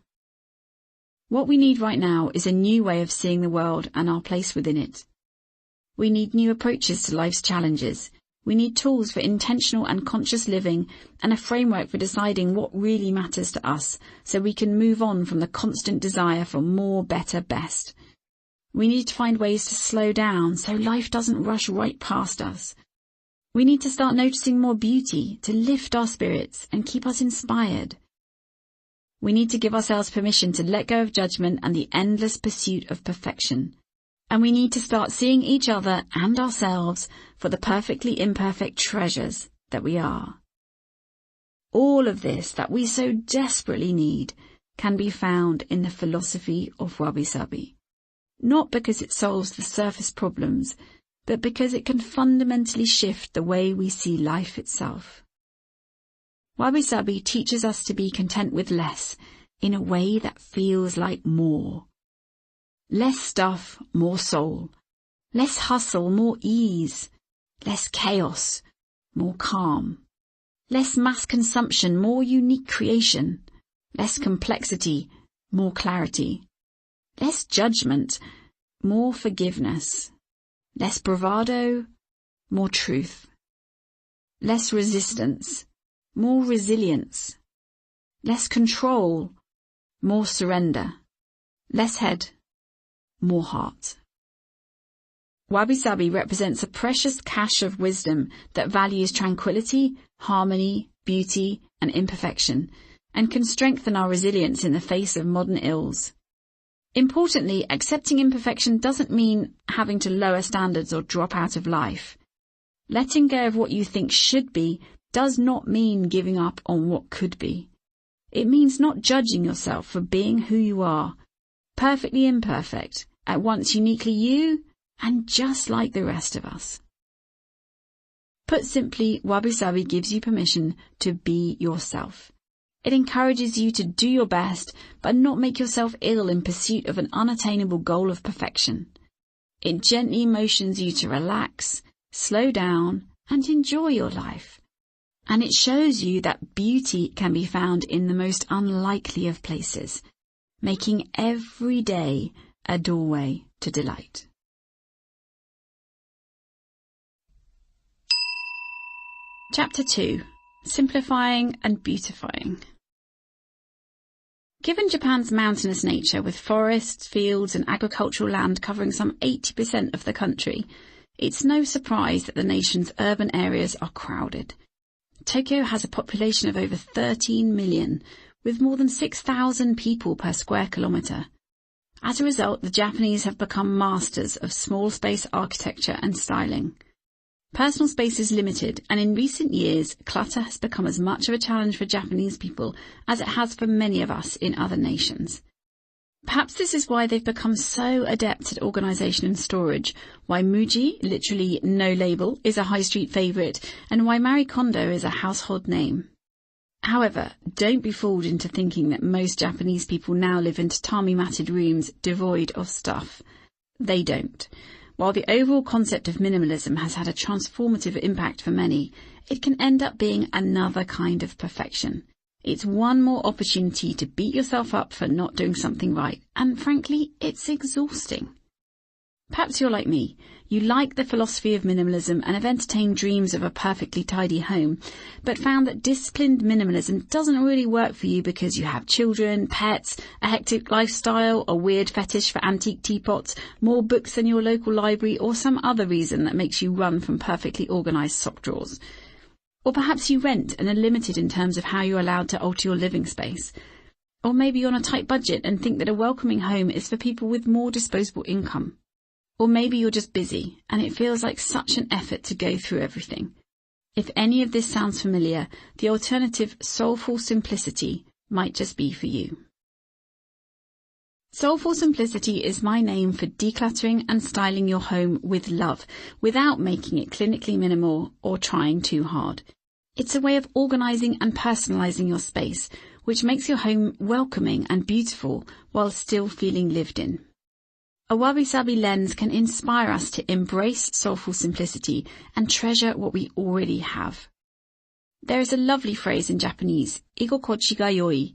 S1: What we need right now is a new way of seeing the world and our place within it. We need new approaches to life's challenges. We need tools for intentional and conscious living and a framework for deciding what really matters to us so we can move on from the constant desire for more, better, best. We need to find ways to slow down so life doesn't rush right past us. We need to start noticing more beauty to lift our spirits and keep us inspired. We need to give ourselves permission to let go of judgment and the endless pursuit of perfection. And we need to start seeing each other and ourselves for the perfectly imperfect treasures that we are. All of this that we so desperately need can be found in the philosophy of Wabi Sabi. Not because it solves the surface problems, but because it can fundamentally shift the way we see life itself. Wabi Sabi teaches us to be content with less in a way that feels like more. Less stuff, more soul. Less hustle, more ease. Less chaos, more calm. Less mass consumption, more unique creation. Less complexity, more clarity. Less judgment, more forgiveness. Less bravado, more truth. Less resistance, more resilience. Less control, more surrender. Less head, more heart. Wabi Sabi represents a precious cache of wisdom that values tranquility, harmony, beauty, and imperfection, and can strengthen our resilience in the face of modern ills. Importantly, accepting imperfection doesn't mean having to lower standards or drop out of life. Letting go of what you think should be does not mean giving up on what could be. It means not judging yourself for being who you are, perfectly imperfect, at once uniquely you and just like the rest of us. Put simply, Wabi Sabi gives you permission to be yourself. It encourages you to do your best, but not make yourself ill in pursuit of an unattainable goal of perfection. It gently motions you to relax, slow down, and enjoy your life. And it shows you that beauty can be found in the most unlikely of places, making every day a doorway to delight. Chapter 2. Simplifying and Beautifying. Given Japan's mountainous nature, with forests, fields and agricultural land covering some 80% of the country, it's no surprise that the nation's urban areas are crowded. Tokyo has a population of over 13 million, with more than 6,000 people per square kilometre. As a result, the Japanese have become masters of small space architecture and styling. Personal space is limited, and in recent years, clutter has become as much of a challenge for Japanese people as it has for many of us in other nations. Perhaps this is why they've become so adept at organisation and storage, why Muji, literally no label, is a high street favourite, and why Marie Kondo is a household name. However, don't be fooled into thinking that most Japanese people now live in tatami-matted rooms devoid of stuff. They don't. While the overall concept of minimalism has had a transformative impact for many, it can end up being another kind of perfection. It's one more opportunity to beat yourself up for not doing something right, and frankly, it's exhausting. Perhaps you're like me. You like the philosophy of minimalism and have entertained dreams of a perfectly tidy home, but found that disciplined minimalism doesn't really work for you because you have children, pets, a hectic lifestyle, a weird fetish for antique teapots, more books than your local library, or some other reason that makes you run from perfectly organised sock drawers. Or perhaps you rent and are limited in terms of how you're allowed to alter your living space. Or maybe you're on a tight budget and think that a welcoming home is for people with more disposable income. Or maybe you're just busy and it feels like such an effort to go through everything. If any of this sounds familiar, the alternative soulful simplicity might just be for you. Soulful simplicity is my name for decluttering and styling your home with love, without making it clinically minimal or trying too hard. It's a way of organising and personalising your space, which makes your home welcoming and beautiful while still feeling lived in. A Wabi Sabi lens can inspire us to embrace soulful simplicity and treasure what we already have. There is a lovely phrase in Japanese, igokochi ga yoi.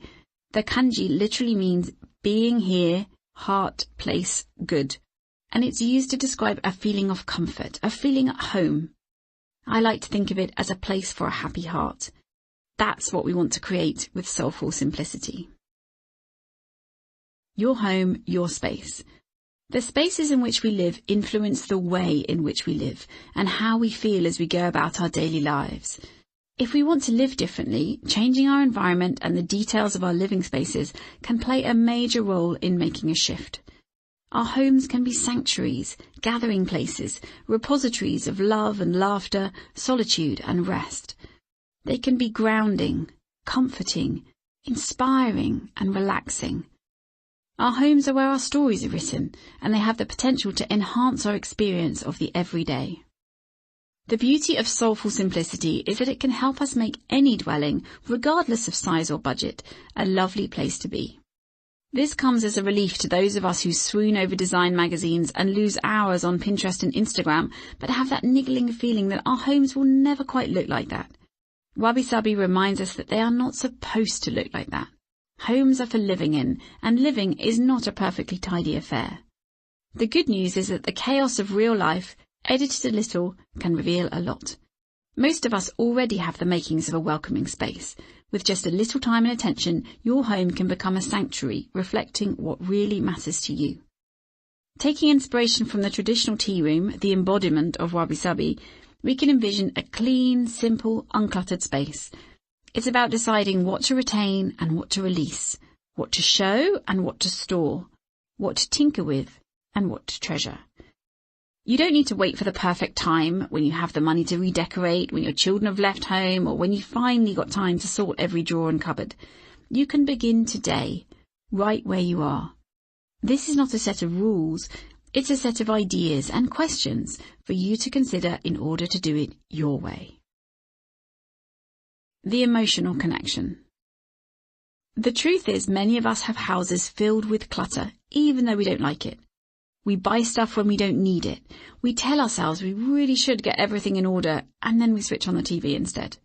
S1: The kanji literally means being here, heart, place, good, and it's used to describe a feeling of comfort, a feeling at home. I like to think of it as a place for a happy heart. That's what we want to create with soulful simplicity. Your home, your space. The spaces in which we live influence the way in which we live and how we feel as we go about our daily lives. If we want to live differently, changing our environment and the details of our living spaces can play a major role in making a shift. Our homes can be sanctuaries, gathering places, repositories of love and laughter, solitude and rest. They can be grounding, comforting, inspiring and relaxing. Our homes are where our stories are written, and they have the potential to enhance our experience of the everyday. The beauty of soulful simplicity is that it can help us make any dwelling, regardless of size or budget, a lovely place to be. This comes as a relief to those of us who swoon over design magazines and lose hours on Pinterest and Instagram, but have that niggling feeling that our homes will never quite look like that. Wabi Sabi reminds us that they are not supposed to look like that. Homes are for living in, and living is not a perfectly tidy affair. The good news is that the chaos of real life, edited a little, can reveal a lot. Most of us already have the makings of a welcoming space. With just a little time and attention, your home can become a sanctuary, reflecting what really matters to you. Taking inspiration from the traditional tea room, the embodiment of Wabi Sabi, we can envision a clean, simple, uncluttered space. It's about deciding what to retain and what to release, what to show and what to store, what to tinker with and what to treasure. You don't need to wait for the perfect time, when you have the money to redecorate, when your children have left home, or when you finally got time to sort every drawer and cupboard. You can begin today, right where you are. This is not a set of rules, it's a set of ideas and questions for you to consider in order to do it your way. The emotional connection. The truth is, many of us have houses filled with clutter, even though we don't like it. We buy stuff when we don't need it. We tell ourselves we really should get everything in order, and then we switch on the TV instead.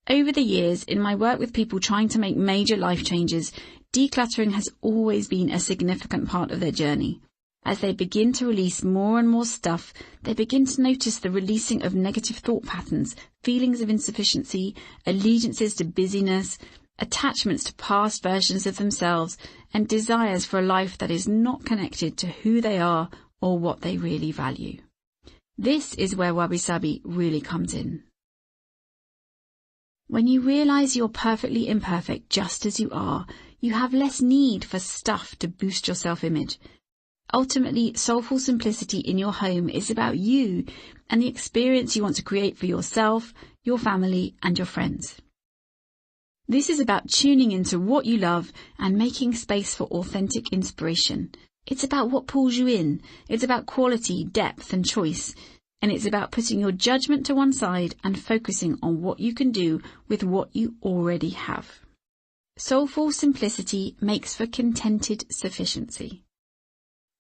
S1: Over the years, in my work with people trying to make major life changes, decluttering has always been a significant part of their journey. As they begin to release more and more stuff, they begin to notice the releasing of negative thought patterns, feelings of insufficiency, allegiances to busyness, attachments to past versions of themselves, and desires for a life that is not connected to who they are or what they really value. This is where Wabi Sabi really comes in. When you realize you're perfectly imperfect just as you are, you have less need for stuff to boost your self-image. Ultimately, soulful simplicity in your home is about you and the experience you want to create for yourself, your family, and your friends. This is about tuning into what you love and making space for authentic inspiration. It's about what pulls you in. It's about quality, depth, and choice. And it's about putting your judgment to one side and focusing on what you can do with what you already have. Soulful simplicity makes for contented sufficiency.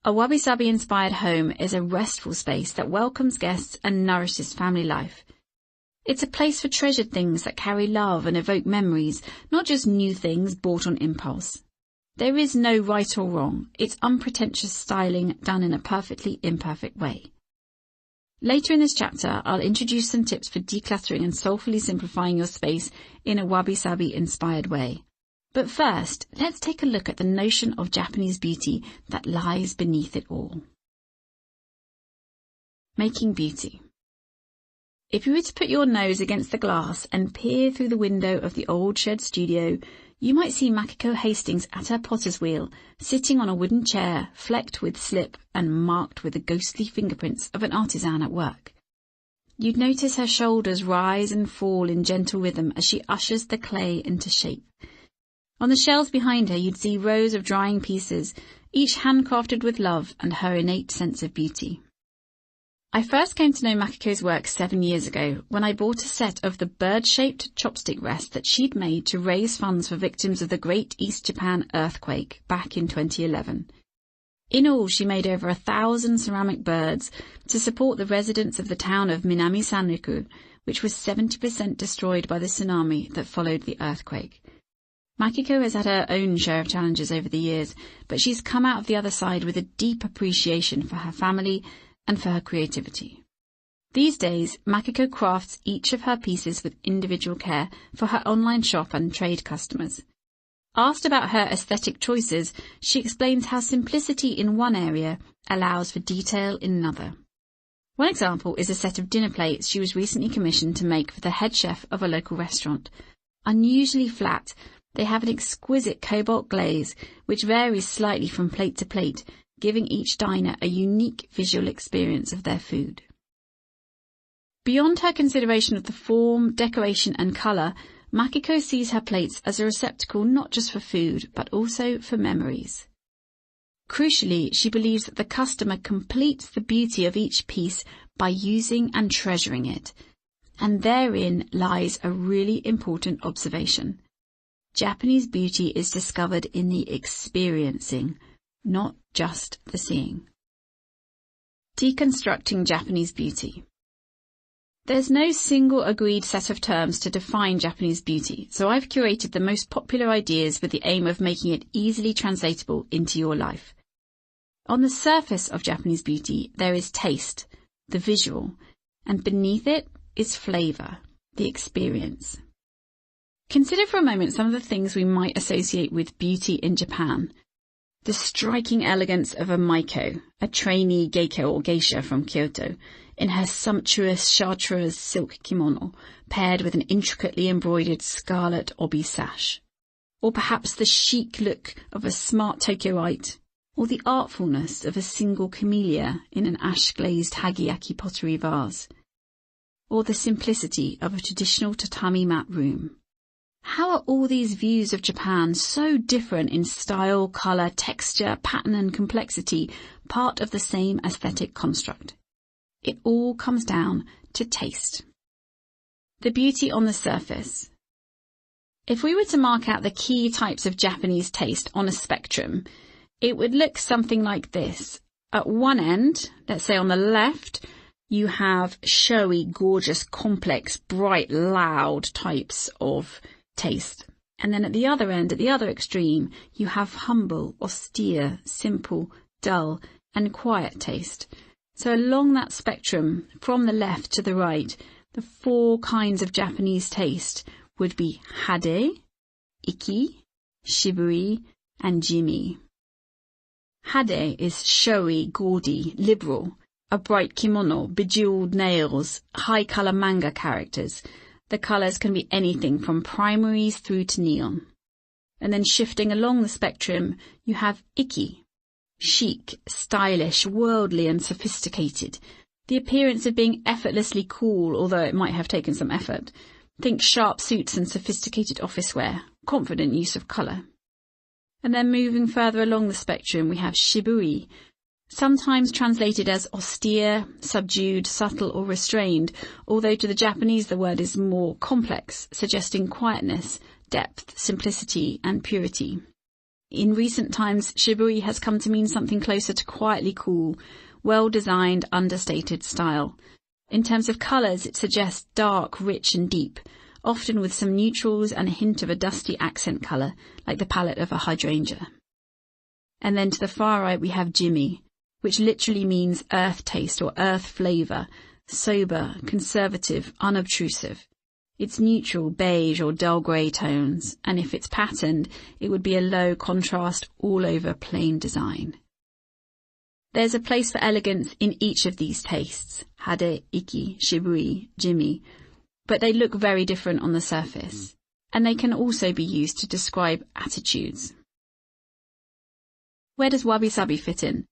S1: A Wabi Sabi inspired home is a restful space that welcomes guests and nourishes family life. It's a place for treasured things that carry love and evoke memories, not just new things bought on impulse. There is no right or wrong. It's unpretentious styling done in a perfectly imperfect way. Later in this chapter, I'll introduce some tips for decluttering and soulfully simplifying your space in a Wabi Sabi inspired way. But first, let's take a look at the notion of Japanese beauty that lies beneath it all. Making beauty. If you were to put your nose against the glass and peer through the window of the old shed studio, you might see Makiko Hastings at her potter's wheel, sitting on a wooden chair, flecked with slip and marked with the ghostly fingerprints of an artisan at work. You'd notice her shoulders rise and fall in gentle rhythm as she ushers the clay into shape. On the shelves behind her, you'd see rows of drying pieces, each handcrafted with love and her innate sense of beauty. I first came to know Makiko's work 7 years ago when I bought a set of the bird-shaped chopstick rest that she'd made to raise funds for victims of the Great East Japan earthquake back in 2011. In all, she made over 1,000 ceramic birds to support the residents of the town of Minami Sanriku, which was 70% destroyed by the tsunami that followed the earthquake. Makiko has had her own share of challenges over the years, but she's come out of the other side with a deep appreciation for her family and for her creativity. These days, Makiko crafts each of her pieces with individual care for her online shop and trade customers. Asked about her aesthetic choices, she explains how simplicity in one area allows for detail in another. One example is a set of dinner plates she was recently commissioned to make for the head chef of a local restaurant. Unusually flat, they have an exquisite cobalt glaze, which varies slightly from plate to plate, giving each diner a unique visual experience of their food. Beyond her consideration of the form, decoration and colour, Makiko sees her plates as a receptacle not just for food, but also for memories. Crucially, she believes that the customer completes the beauty of each piece by using and treasuring it. And therein lies a really important observation. Japanese beauty is discovered in the experiencing, not just the seeing. Deconstructing Japanese beauty. There's no single agreed set of terms to define Japanese beauty, so I've curated the most popular ideas with the aim of making it easily translatable into your life. On the surface of Japanese beauty, there is taste, the visual, and beneath it is flavour, the experience. Consider for a moment some of the things we might associate with beauty in Japan. The striking elegance of a maiko, a trainee geiko or geisha from Kyoto, in her sumptuous chartreuse silk kimono, paired with an intricately embroidered scarlet obi sash. Or perhaps the chic look of a smart Tokyoite, or the artfulness of a single camellia in an ash-glazed hagiyaki pottery vase. Or the simplicity of a traditional tatami mat room. How are all these views of Japan so different in style, colour, texture, pattern and complexity, part of the same aesthetic construct? It all comes down to taste. The beauty on the surface. If we were to mark out the key types of Japanese taste on a spectrum, it would look something like this. At one end, let's say on the left, you have showy, gorgeous, complex, bright, loud types of taste. And then at the other end, at the other extreme, you have humble, austere, simple, dull, and quiet taste. So along that spectrum, from the left to the right, the 4 kinds of Japanese taste would be hade, Iki, Shibui, and Jimi. Hade is showy, gaudy, liberal, a bright kimono, bejeweled nails, high-colour manga characters. The colours can be anything from primaries through to neon. And then shifting along the spectrum, you have Iki, chic, stylish, worldly and sophisticated. The appearance of being effortlessly cool, although it might have taken some effort. Think sharp suits and sophisticated office wear, confident use of colour. And then moving further along the spectrum, we have Shibui, sometimes translated as austere, subdued, subtle or restrained, although to the Japanese the word is more complex, suggesting quietness, depth, simplicity and purity. In recent times, Shibui has come to mean something closer to quietly cool, well-designed, understated style. In terms of colours, it suggests dark, rich and deep, often with some neutrals and a hint of a dusty accent colour, like the palette of a hydrangea. And then to the far right we have Jimi, which literally means earth taste or earth flavour, sober, conservative, unobtrusive. It's neutral, beige or dull grey tones, and if it's patterned, it would be a low contrast all-over plain design. There's a place for elegance in each of these tastes, Hade, Iki, Shibui, Jimi, but they look very different on the surface, and they can also be used to describe attitudes. Where does wabi-sabi fit in?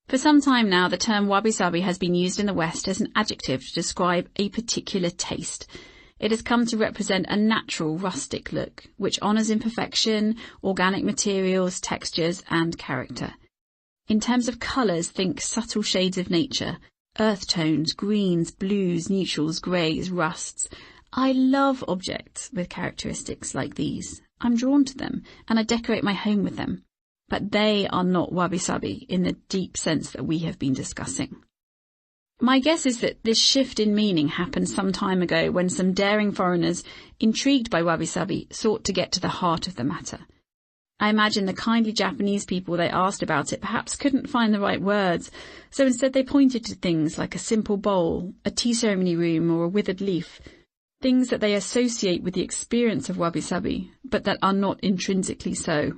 S1: For some time now, the term wabi-sabi has been used in the West as an adjective to describe a particular taste. It has come to represent a natural, rustic look, which honours imperfection, organic materials, textures and character. In terms of colours, think subtle shades of nature, earth tones, greens, blues, neutrals, greys, rusts. I love objects with characteristics like these. I'm drawn to them, and I decorate my home with them. But they are not wabi-sabi in the deep sense that we have been discussing. My guess is that this shift in meaning happened some time ago when some daring foreigners, intrigued by wabi-sabi, sought to get to the heart of the matter. I imagine the kindly Japanese people they asked about it perhaps couldn't find the right words, so instead they pointed to things like a simple bowl, a tea ceremony room or a withered leaf, things that they associate with the experience of wabi-sabi, but that are not intrinsically so.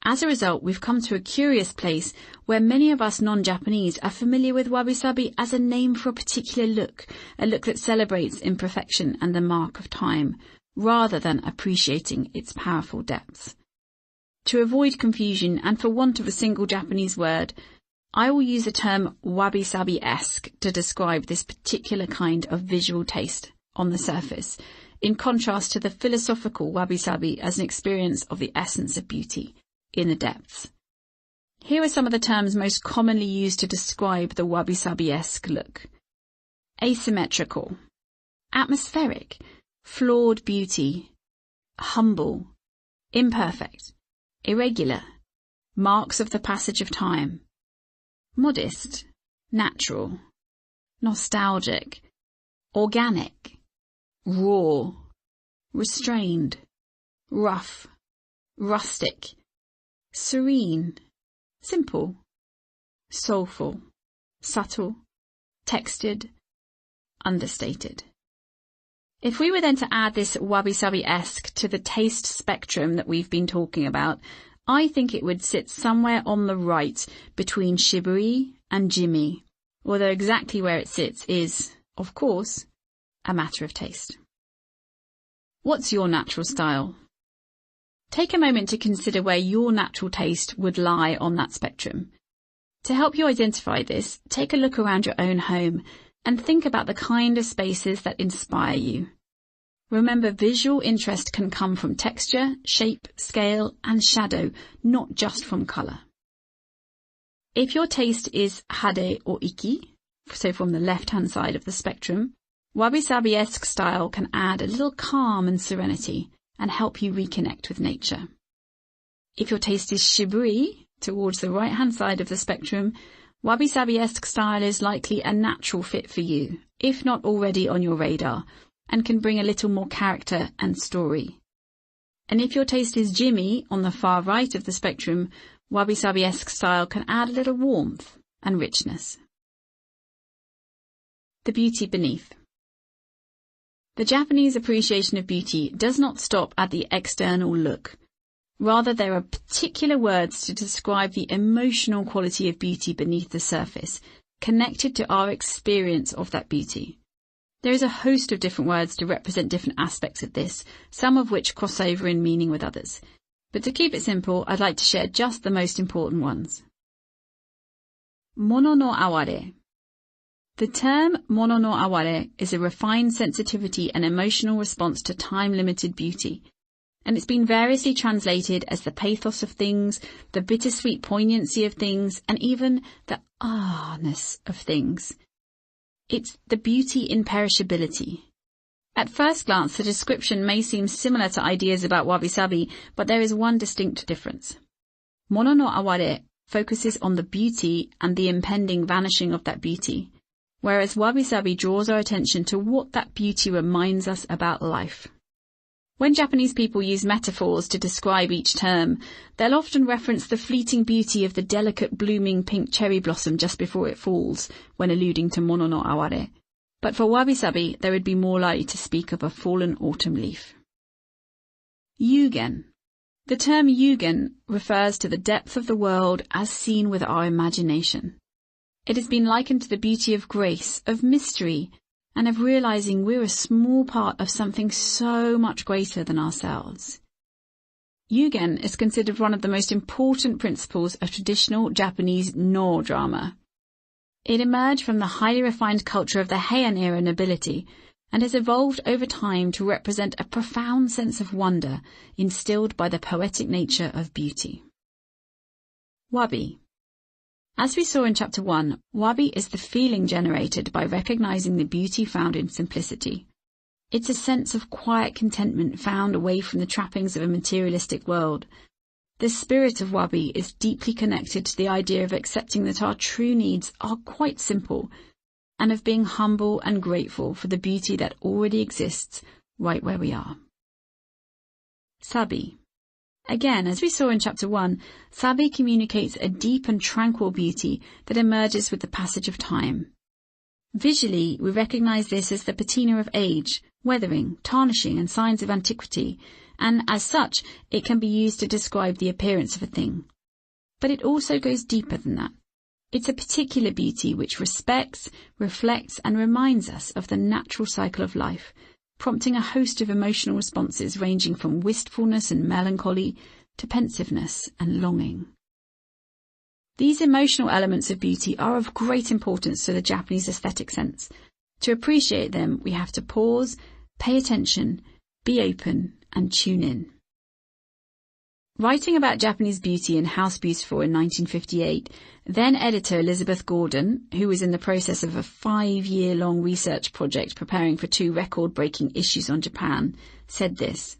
S1: As a result, we've come to a curious place where many of us non-Japanese are familiar with wabi-sabi as a name for a particular look, a look that celebrates imperfection and the mark of time, rather than appreciating its powerful depths. To avoid confusion and for want of a single Japanese word, I will use the term wabi-sabi-esque to describe this particular kind of visual taste on the surface, in contrast to the philosophical wabi-sabi as an experience of the essence of beauty in the depths. Here are some of the terms most commonly used to describe the wabi-sabi-esque look. Asymmetrical, atmospheric, flawed beauty, humble, imperfect, irregular, marks of the passage of time, modest, natural, nostalgic, organic, raw, restrained, rough, rustic, serene, simple, soulful, subtle, textured, understated. If we were then to add this wabi-sabi-esque to the taste spectrum that we've been talking about, I think it would sit somewhere on the right between Shibui and Jimi, although exactly where it sits is, of course, a matter of taste. What's your natural style? Take a moment to consider where your natural taste would lie on that spectrum. To help you identify this, take a look around your own home and think about the kind of spaces that inspire you. Remember, visual interest can come from texture, shape, scale, and shadow, not just from colour. If your taste is Hade or Iki, so from the left-hand side of the spectrum, wabi-sabi-esque style can add a little calm and serenity and help you reconnect with nature. If your taste is Shibui, towards the right-hand side of the spectrum, wabi-sabi-esque style is likely a natural fit for you, if not already on your radar, and can bring a little more character and story. And if your taste is Jimi, on the far right of the spectrum, wabi-sabi-esque style can add a little warmth and richness. The beauty beneath. The Japanese appreciation of beauty does not stop at the external look. Rather, there are particular words to describe the emotional quality of beauty beneath the surface, connected to our experience of that beauty. There is a host of different words to represent different aspects of this, some of which cross over in meaning with others. But to keep it simple, I'd like to share just the most important ones. Mono no aware. The term mono no aware is a refined sensitivity and emotional response to time-limited beauty, and it's been variously translated as the pathos of things, the bittersweet poignancy of things, and even the ah-ness of things. It's the beauty imperishability. At first glance, the description may seem similar to ideas about Wabi-Sabi, but there is one distinct difference. Mono no aware focuses on the beauty and the impending vanishing of that beauty, whereas Wabi-Sabi draws our attention to what that beauty reminds us about life. When Japanese people use metaphors to describe each term, they'll often reference the fleeting beauty of the delicate blooming pink cherry blossom just before it falls, when alluding to mono no aware. But for Wabi-Sabi, they would be more likely to speak of a fallen autumn leaf. Yugen. The term yugen refers to the depth of the world as seen with our imagination. It has been likened to the beauty of grace, of mystery, and of realizing we're a small part of something so much greater than ourselves. Yugen is considered one of the most important principles of traditional Japanese no drama. It emerged from the highly refined culture of the Heian era nobility and has evolved over time to represent a profound sense of wonder instilled by the poetic nature of beauty. Wabi. As we saw in Chapter 1, wabi is the feeling generated by recognizing the beauty found in simplicity. It's a sense of quiet contentment found away from the trappings of a materialistic world. The spirit of wabi is deeply connected to the idea of accepting that our true needs are quite simple, and of being humble and grateful for the beauty that already exists right where we are. Sabi. Again, as we saw in Chapter 1, Sabi communicates a deep and tranquil beauty that emerges with the passage of time. Visually, we recognize this as the patina of age, weathering, tarnishing, and signs of antiquity, and as such, it can be used to describe the appearance of a thing. But it also goes deeper than that. It's a particular beauty which respects, reflects, and reminds us of the natural cycle of life, prompting a host of emotional responses ranging from wistfulness and melancholy to pensiveness and longing. These emotional elements of beauty are of great importance to the Japanese aesthetic sense. To appreciate them, we have to pause, pay attention, be open, and tune in. Writing about Japanese beauty in House Beautiful in 1958, then-editor Elizabeth Gordon, who was in the process of a 5-year-long research project preparing for 2 record-breaking issues on Japan, said this: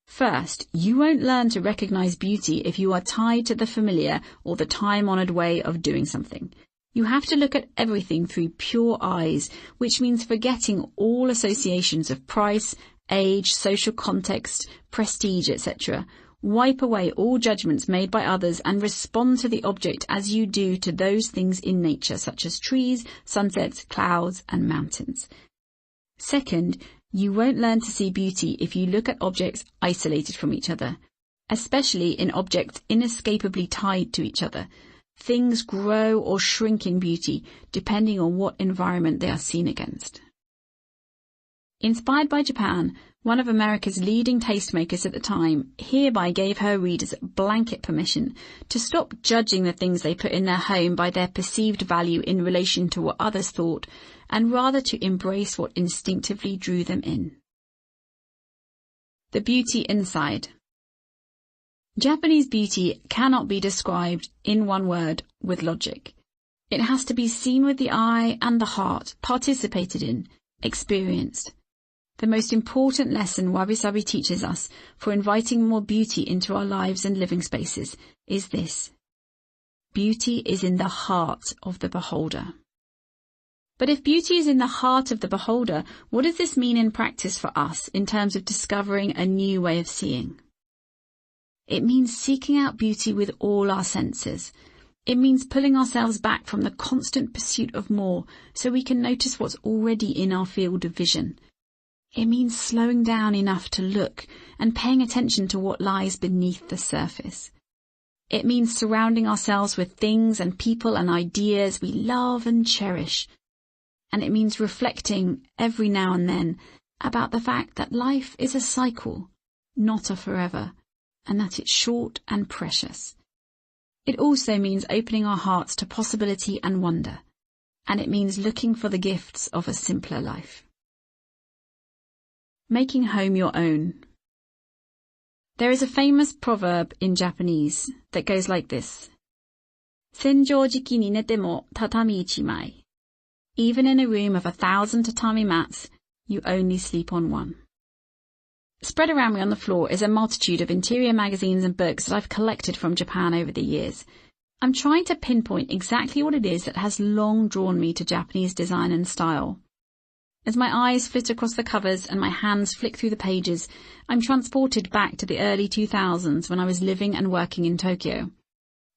S1: "First, you won't learn to recognize beauty if you are tied to the familiar or the time-honored way of doing something. You have to look at everything through pure eyes, which means forgetting all associations of price, age, social context, prestige, etc. Wipe away all judgments made by others and respond to the object as you do to those things in nature, such as trees, sunsets, clouds, and mountains. Second, you won't learn to see beauty if you look at objects isolated from each other, especially in objects inescapably tied to each other. Things grow or shrink in beauty depending on what environment they are seen against." Inspired by Japan, one of America's leading tastemakers at the time hereby gave her readers blanket permission to stop judging the things they put in their home by their perceived value in relation to what others thought, and rather to embrace what instinctively drew them in. The beauty inside. Japanese beauty cannot be described in one word with logic. It has to be seen with the eye and the heart, participated in, experienced. The most important lesson Wabi-Sabi teaches us for inviting more beauty into our lives and living spaces is this: beauty is in the heart of the beholder. But if beauty is in the heart of the beholder, what does this mean in practice for us in terms of discovering a new way of seeing? It means seeking out beauty with all our senses. It means pulling ourselves back from the constant pursuit of more so we can notice what's already in our field of vision. It means slowing down enough to look and paying attention to what lies beneath the surface. It means surrounding ourselves with things and people and ideas we love and cherish. And it means reflecting every now and then about the fact that life is a cycle, not a forever, and that it's short and precious. It also means opening our hearts to possibility and wonder, and it means looking for the gifts of a simpler life. Making home your own. There is a famous proverb in Japanese that goes like this. Senjōjiki ni nete mo tatami ichimai. Even in a room of 1,000 tatami mats, you only sleep on one. Spread around me on the floor is a multitude of interior magazines and books that I've collected from Japan over the years. I'm trying to pinpoint exactly what it is that has long drawn me to Japanese design and style. As my eyes flit across the covers and my hands flick through the pages, I'm transported back to the early 2000s when I was living and working in Tokyo.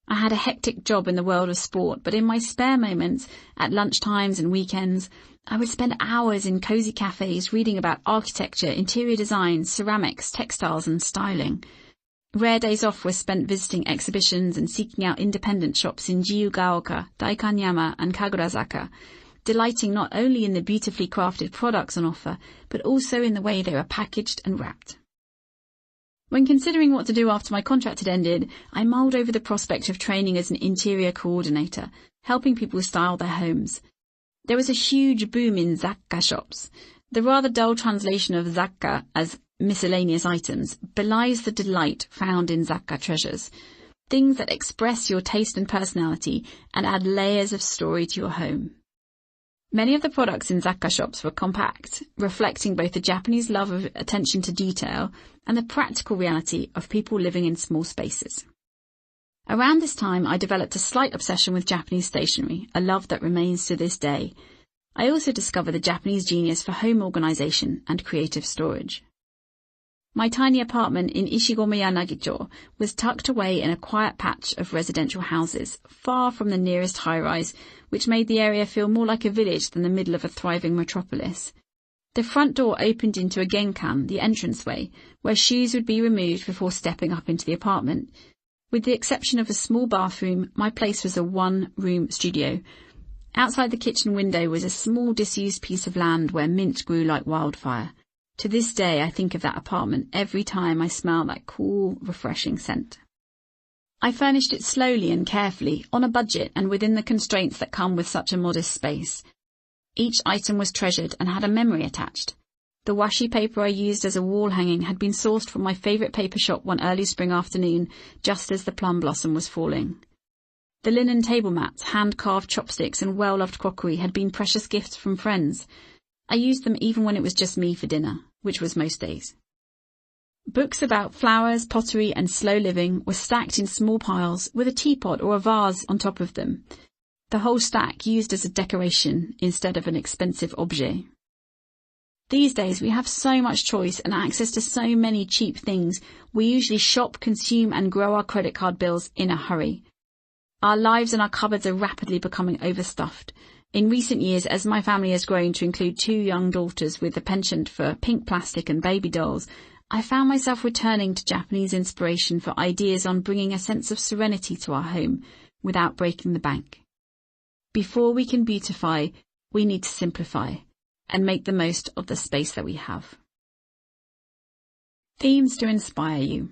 S1: I had a hectic job in the world of sport, but in my spare moments, at lunchtimes and weekends, I would spend hours in cosy cafes reading about architecture, interior design, ceramics, textiles and styling. Rare days off were spent visiting exhibitions and seeking out independent shops in Jiyugaoka, Daikanyama and Kagurazaka, delighting not only in the beautifully crafted products on offer, but also in the way they were packaged and wrapped. When considering what to do after my contract had ended, I mulled over the prospect of training as an interior coordinator, helping people style their homes. There was a huge boom in zakka shops. The rather dull translation of zakka as miscellaneous items belies the delight found in zakka treasures, things that express your taste and personality and add layers of story to your home. Many of the products in zakka shops were compact, reflecting both the Japanese love of attention to detail and the practical reality of people living in small spaces. Around this time, I developed a slight obsession with Japanese stationery, a love that remains to this day. I also discovered the Japanese genius for home organization and creative storage. My tiny apartment in Ishigomaya Nagicho was tucked away in a quiet patch of residential houses, far from the nearest high-rise, which made the area feel more like a village than the middle of a thriving metropolis. The front door opened into a genkan, the entranceway, where shoes would be removed before stepping up into the apartment. With the exception of a small bathroom, my place was a one-room studio. Outside the kitchen window was a small disused piece of land where mint grew like wildfire. To this day, I think of that apartment every time I smell that cool, refreshing scent. I furnished it slowly and carefully, on a budget and within the constraints that come with such a modest space. Each item was treasured and had a memory attached. The washi paper I used as a wall hanging had been sourced from my favourite paper shop one early spring afternoon, just as the plum blossom was falling. The linen table mats, hand-carved chopsticks and well-loved crockery had been precious gifts from friends. I used them even when it was just me for dinner, which was most days. Books about flowers, pottery and slow living were stacked in small piles with a teapot or a vase on top of them. The whole stack used as a decoration instead of an expensive objet. These days we have so much choice and access to so many cheap things, we usually shop, consume and grow our credit card bills in a hurry. Our lives and our cupboards are rapidly becoming overstuffed. In recent years, as my family has grown to include 2 young daughters with a penchant for pink plastic and baby dolls, I found myself returning to Japanese inspiration for ideas on bringing a sense of serenity to our home without breaking the bank. Before we can beautify, we need to simplify and make the most of the space that we have. Themes to inspire you.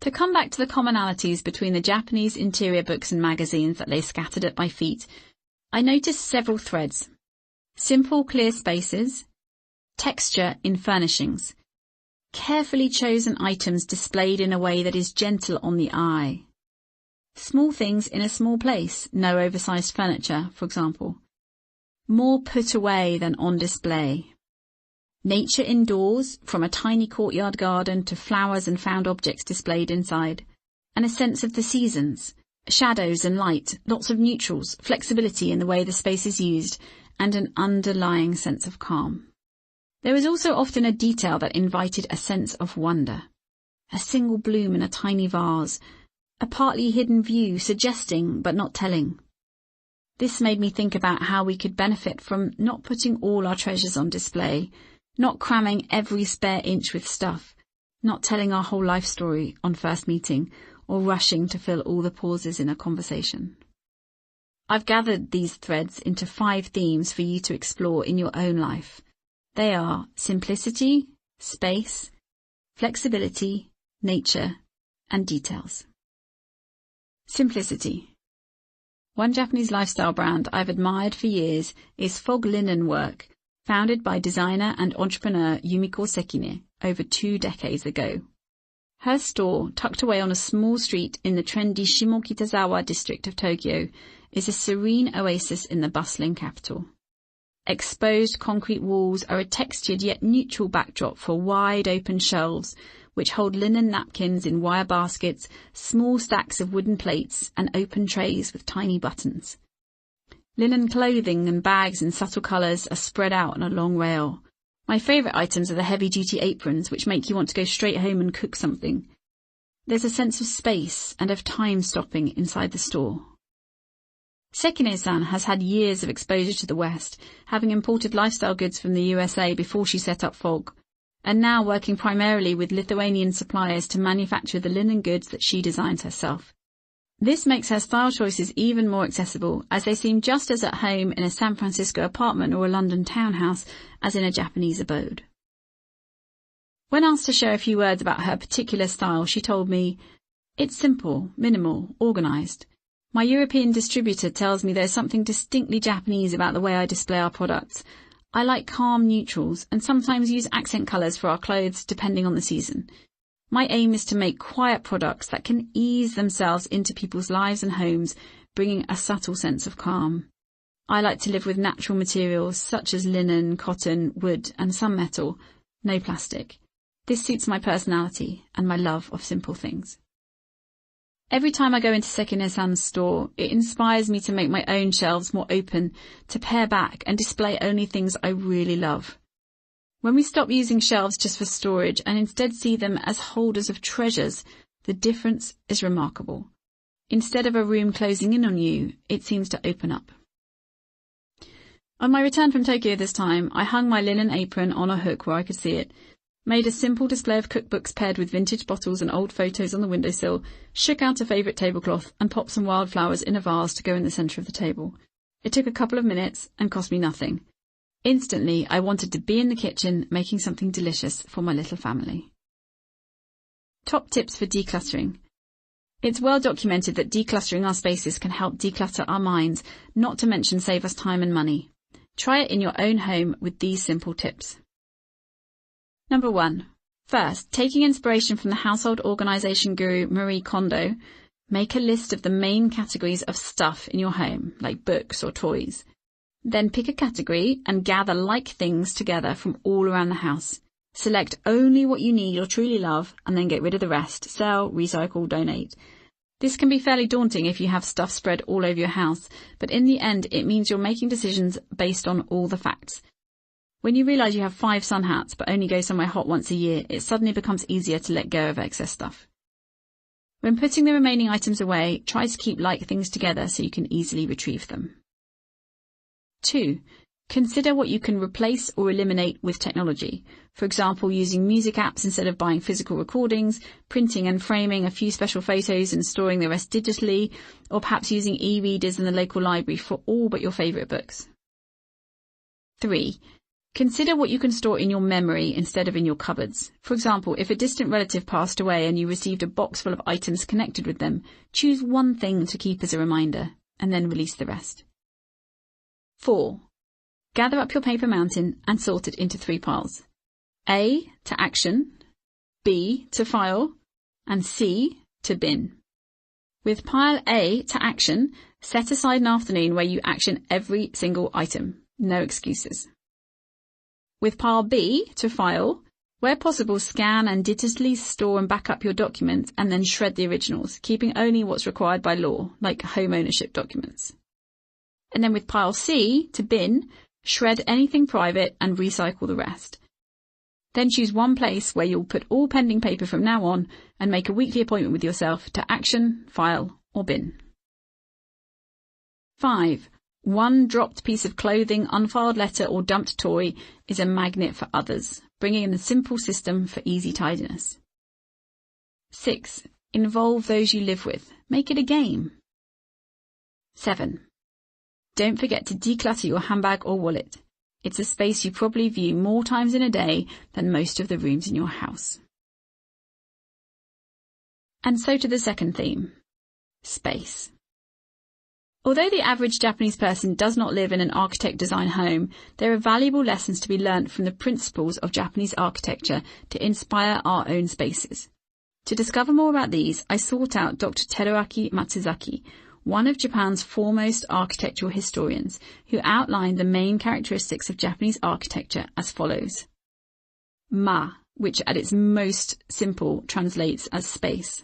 S1: To come back to the commonalities between the Japanese interior books and magazines that lay scattered at my feet, I noticed several threads. Simple, clear spaces, texture in furnishings, carefully chosen items displayed in a way that is gentle on the eye, small things in a small place, no oversized furniture, for example, more put away than on display, nature indoors, from a tiny courtyard garden to flowers and found objects displayed inside, and a sense of the seasons, shadows and light, lots of neutrals, flexibility in the way the space is used, and an underlying sense of calm. There was also often a detail that invited a sense of wonder. A single bloom in a tiny vase, a partly hidden view suggesting but not telling. This made me think about how we could benefit from not putting all our treasures on display, not cramming every spare inch with stuff, not telling our whole life story on first meeting, or rushing to fill all the pauses in a conversation. I've gathered these threads into 5 themes for you to explore in your own life. They are simplicity, space, flexibility, nature, and details. Simplicity. One Japanese lifestyle brand I've admired for years is Fog Linen Work, founded by designer and entrepreneur Yumiko Sekine over 2 decades ago. Her store, tucked away on a small street in the trendy Shimokitazawa district of Tokyo, is a serene oasis in the bustling capital. Exposed concrete walls are a textured yet neutral backdrop for wide open shelves, which hold linen napkins in wire baskets, small stacks of wooden plates, and open trays with tiny buttons. Linen clothing and bags in subtle colours are spread out on a long rail. My favourite items are the heavy-duty aprons, which make you want to go straight home and cook something. There's a sense of space and of time stopping inside the store. Sekine-san has had years of exposure to the West, having imported lifestyle goods from the USA before she set up Fog, and now working primarily with Lithuanian suppliers to manufacture the linen goods that she designs herself. This makes her style choices even more accessible, as they seem just as at home in a San Francisco apartment or a London townhouse as in a Japanese abode. When asked to share a few words about her particular style, she told me, "It's simple, minimal, organised. My European distributor tells me there's something distinctly Japanese about the way I display our products. I like calm neutrals and sometimes use accent colours for our clothes depending on the season. My aim is to make quiet products that can ease themselves into people's lives and homes, bringing a subtle sense of calm. I like to live with natural materials such as linen, cotton, wood and some metal, no plastic. This suits my personality and my love of simple things." Every time I go into Sekine-san's store, it inspires me to make my own shelves more open, to pare back and display only things I really love. When we stop using shelves just for storage and instead see them as holders of treasures, the difference is remarkable. Instead of a room closing in on you, it seems to open up. On my return from Tokyo this time, I hung my linen apron on a hook where I could see it, made a simple display of cookbooks paired with vintage bottles and old photos on the windowsill, shook out a favourite tablecloth and popped some wildflowers in a vase to go in the centre of the table. It took a couple of minutes and cost me nothing. Instantly, I wanted to be in the kitchen making something delicious for my little family. Top tips for decluttering. It's well documented that decluttering our spaces can help declutter our minds, not to mention save us time and money. Try it in your own home with these simple tips. Number 1. First, taking inspiration from the household organisation guru Marie Kondo, make a list of the main categories of stuff in your home, like books or toys. Then pick a category and gather like things together from all around the house. Select only what you need or truly love and then get rid of the rest. Sell, recycle, donate. This can be fairly daunting if you have stuff spread all over your house, but in the end it means you're making decisions based on all the facts. When you realise you have 5 sun hats but only go somewhere hot once a year, it suddenly becomes easier to let go of excess stuff. When putting the remaining items away, try to keep like things together so you can easily retrieve them. 2. Consider what you can replace or eliminate with technology. For example, using music apps instead of buying physical recordings, printing and framing a few special photos and storing the rest digitally, or perhaps using e-readers in the local library for all but your favourite books. 3. Consider what you can store in your memory instead of in your cupboards. For example, if a distant relative passed away and you received a box full of items connected with them, choose one thing to keep as a reminder, and then release the rest. 4. Gather up your paper mountain and sort it into 3 piles. A, to action, B, to file, and C, to bin. With pile A, to action, set aside an afternoon where you action every single item. No excuses. With pile B, to file, where possible scan and digitally store and back up your documents and then shred the originals, keeping only what's required by law, like home ownership documents. And then with pile C, to bin, shred anything private and recycle the rest. Then choose one place where you'll put all pending paper from now on and make a weekly appointment with yourself to action, file, or bin. 5. One dropped piece of clothing, unfiled letter, or dumped toy is a magnet for others, bringing in a simple system for easy tidiness. 6. Involve those you live with. Make it a game. 7. Don't forget to declutter your handbag or wallet. It's a space you probably view more times in a day than most of the rooms in your house. And so to the second theme, space. Although the average Japanese person does not live in an architect-designed home, there are valuable lessons to be learnt from the principles of Japanese architecture to inspire our own spaces. To discover more about these, I sought out Dr. Teruaki Matsuzaki, one of Japan's foremost architectural historians, who outlined the main characteristics of Japanese architecture as follows. Ma, which at its most simple translates as space.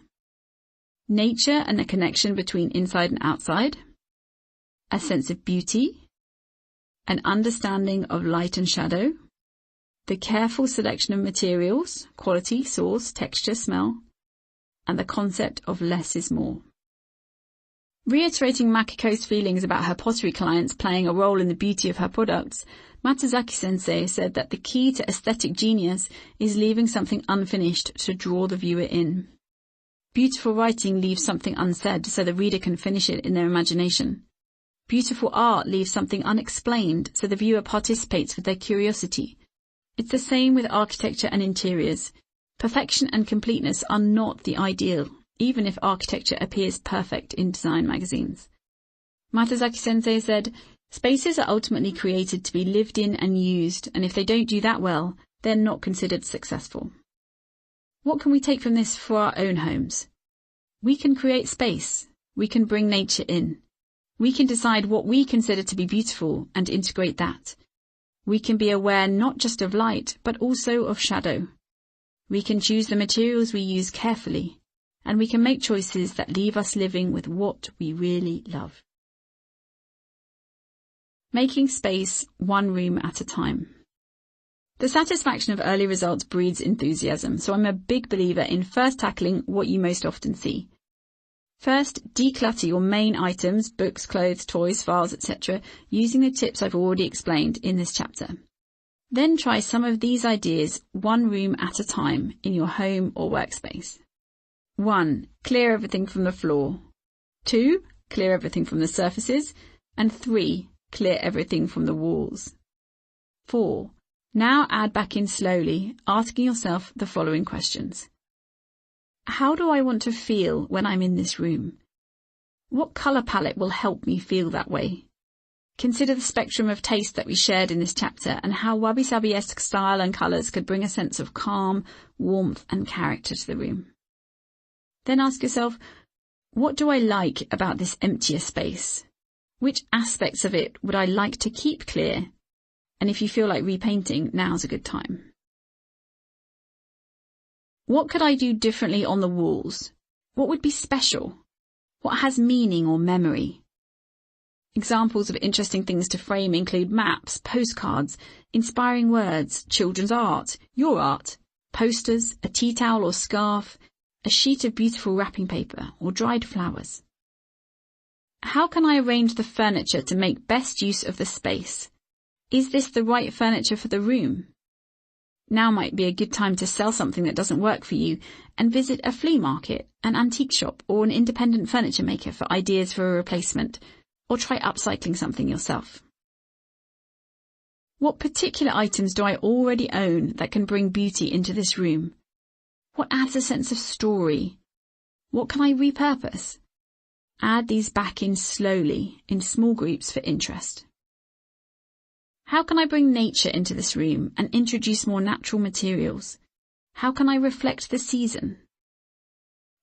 S1: Nature and the connection between inside and outside. A sense of beauty. An understanding of light and shadow. The careful selection of materials, quality, source, texture, smell. And the concept of less is more. Reiterating Makiko's feelings about her pottery clients playing a role in the beauty of her products, Matsuzaki-sensei said that the key to aesthetic genius is leaving something unfinished to draw the viewer in. Beautiful writing leaves something unsaid so the reader can finish it in their imagination. Beautiful art leaves something unexplained so the viewer participates with their curiosity. It's the same with architecture and interiors. Perfection and completeness are not the ideal, even if architecture appears perfect in design magazines. Matsuzaki-sensei said, spaces are ultimately created to be lived in and used, and if they don't do that well, they're not considered successful. What can we take from this for our own homes? We can create space. We can bring nature in. We can decide what we consider to be beautiful and integrate that. We can be aware not just of light, but also of shadow. We can choose the materials we use carefully, and we can make choices that leave us living with what we really love. Making space one room at a time. The satisfaction of early results breeds enthusiasm, so I'm a big believer in first tackling what you most often see. First, declutter your main items, books, clothes, toys, files, etc., using the tips I've already explained in this chapter. Then try some of these ideas one room at a time in your home or workspace. 1. Clear everything from the floor. 2. Clear everything from the surfaces. And 3. Clear everything from the walls. 4. Now add back in slowly, asking yourself the following questions. How do I want to feel when I'm in this room? What colour palette will help me feel that way? Consider the spectrum of taste that we shared in this chapter and how Wabi-Sabi-esque style and colours could bring a sense of calm, warmth and character to the room. Then ask yourself, what do I like about this emptier space? Which aspects of it would I like to keep clear? And if you feel like repainting, now's a good time. What could I do differently on the walls? What would be special? What has meaning or memory? Examples of interesting things to frame include maps, postcards, inspiring words, children's art, your art, posters, a tea towel or scarf, a sheet of beautiful wrapping paper, or dried flowers. How can I arrange the furniture to make best use of the space? Is this the right furniture for the room? Now might be a good time to sell something that doesn't work for you and visit a flea market, an antique shop, or an independent furniture maker for ideas for a replacement, or try upcycling something yourself. What particular items do I already own that can bring beauty into this room? What adds a sense of story? What can I repurpose? Add these back in slowly, in small groups for interest. How can I bring nature into this room and introduce more natural materials? How can I reflect the season?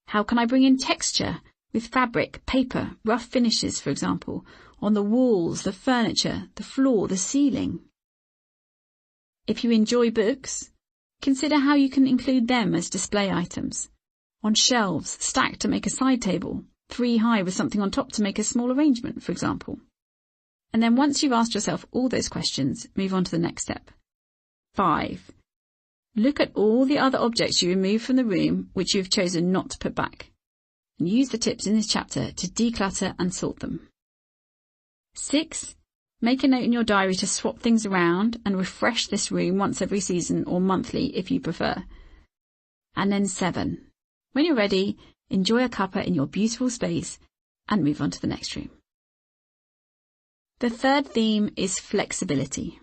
S1: How can I bring in texture with fabric, paper, rough finishes, for example, on the walls, the furniture, the floor, the ceiling? If you enjoy books, consider how you can include them as display items. On shelves, stacked to make a side table, 3 high with something on top to make a small arrangement, for example. And then once you've asked yourself all those questions, move on to the next step. 5. Look at all the other objects you removed from the room which you have chosen not to put back, and use the tips in this chapter to declutter and sort them. 6. Make a note in your diary to swap things around and refresh this room once every season or monthly if you prefer. And then 7. When you're ready, enjoy a cuppa in your beautiful space and move on to the next room. The third theme is flexibility.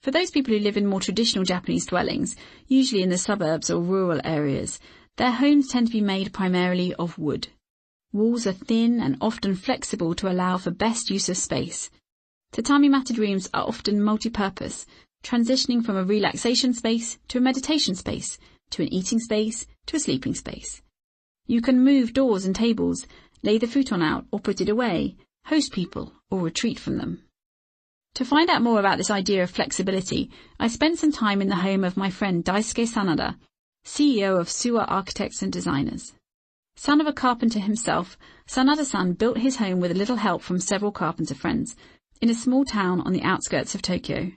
S1: For those people who live in more traditional Japanese dwellings, usually in the suburbs or rural areas, their homes tend to be made primarily of wood. Walls are thin and often flexible to allow for best use of space. Tatami matted rooms are often multi-purpose, transitioning from a relaxation space to a meditation space, to an eating space, to a sleeping space. You can move doors and tables, lay the futon out or put it away, host people or retreat from them. To find out more about this idea of flexibility, I spent some time in the home of my friend Daisuke Sanada, CEO of Suwa Architects and Designers. Son of a carpenter himself, Sanada-san built his home with a little help from several carpenter friends, in a small town on the outskirts of Tokyo.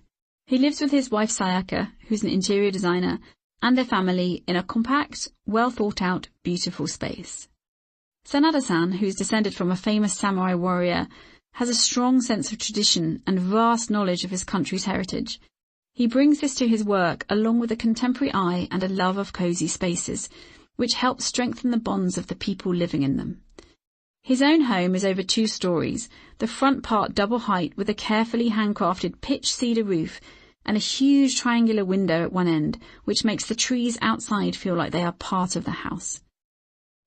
S1: He lives with his wife Sayaka, who's an interior designer, and their family in a compact, well-thought-out, beautiful space. Sanada-san, who's descended from a famous samurai warrior, has a strong sense of tradition and vast knowledge of his country's heritage. He brings this to his work along with a contemporary eye and a love of cosy spaces, which helps strengthen the bonds of the people living in them. His own home is over 2 stories, the front part double height with a carefully handcrafted pitch cedar roof and a huge triangular window at one end, which makes the trees outside feel like they are part of the house.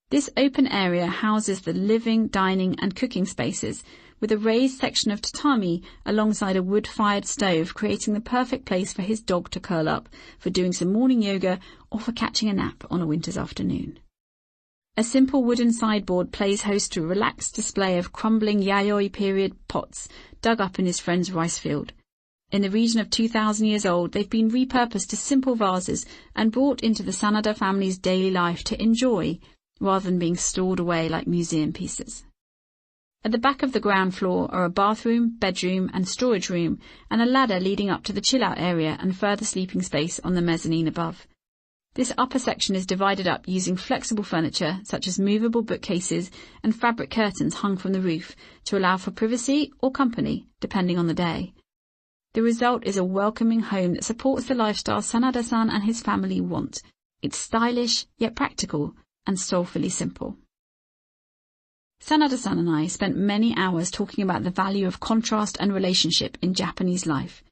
S1: This open area houses the living, dining and cooking spaces, with a raised section of tatami alongside a wood-fired stove, creating the perfect place for his dog to curl up, for doing some morning yoga or for catching a nap on a winter's afternoon. A simple wooden sideboard plays host to a relaxed display of crumbling Yayoi period pots dug up in his friend's rice field. In the region of 2,000 years old, they've been repurposed to simple vases and brought into the Sanada family's daily life to enjoy, rather than being stored away like museum pieces. At the back of the ground floor are a bathroom, bedroom and storage room, and a ladder leading up to the chill-out area and further sleeping space on the mezzanine above. This upper section is divided up using flexible furniture such as movable bookcases and fabric curtains hung from the roof to allow for privacy or company, depending on the day. The result is a welcoming home that supports the lifestyle Sanada-san and his family want. It's stylish, yet practical, and soulfully simple. Sanada-san and I spent many hours talking about the value of contrast and relationship in Japanese life.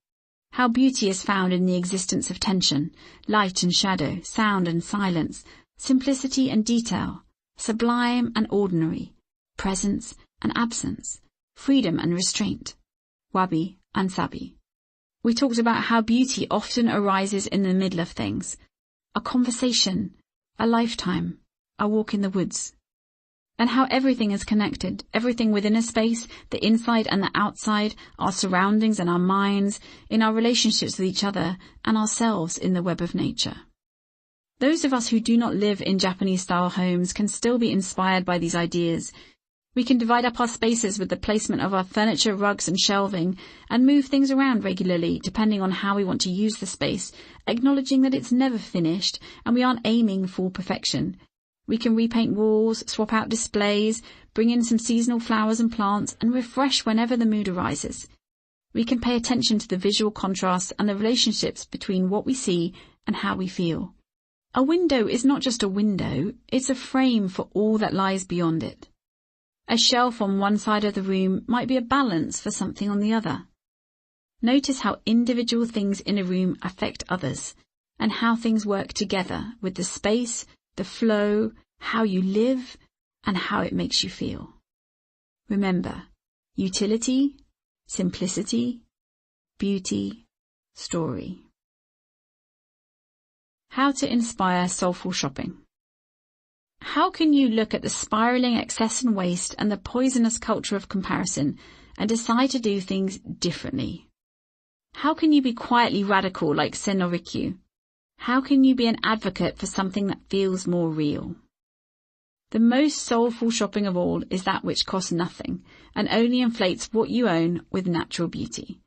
S1: How beauty is found in the existence of tension, light and shadow, sound and silence, simplicity and detail, sublime and ordinary, presence and absence, freedom and restraint, Wabi and Sabi. We talked about how beauty often arises in the middle of things, a conversation, a lifetime, a walk in the woods, and how everything is connected, everything within a space, the inside and the outside, our surroundings and our minds, in our relationships with each other and ourselves in the web of nature. Those of us who do not live in Japanese-style homes can still be inspired by these ideas. We can divide up our spaces with the placement of our furniture, rugs and shelving, and move things around regularly depending on how we want to use the space, acknowledging that it's never finished and we aren't aiming for perfection. We can repaint walls, swap out displays, bring in some seasonal flowers and plants, and refresh whenever the mood arises. We can pay attention to the visual contrasts and the relationships between what we see and how we feel. A window is not just a window, it's a frame for all that lies beyond it. A shelf on one side of the room might be a balance for something on the other. Notice how individual things in a room affect others, and how things work together with the space, the flow, how you live, and how it makes you feel. Remember, utility, simplicity, beauty, story. How to inspire soulful shopping. How can you look at the spiraling excess and waste and the poisonous culture of comparison and decide to do things differently? How can you be quietly radical like Senorikyu? How can you be an advocate for something that feels more real? The most soulful shopping of all is that which costs nothing and only inflates what you own with natural beauty.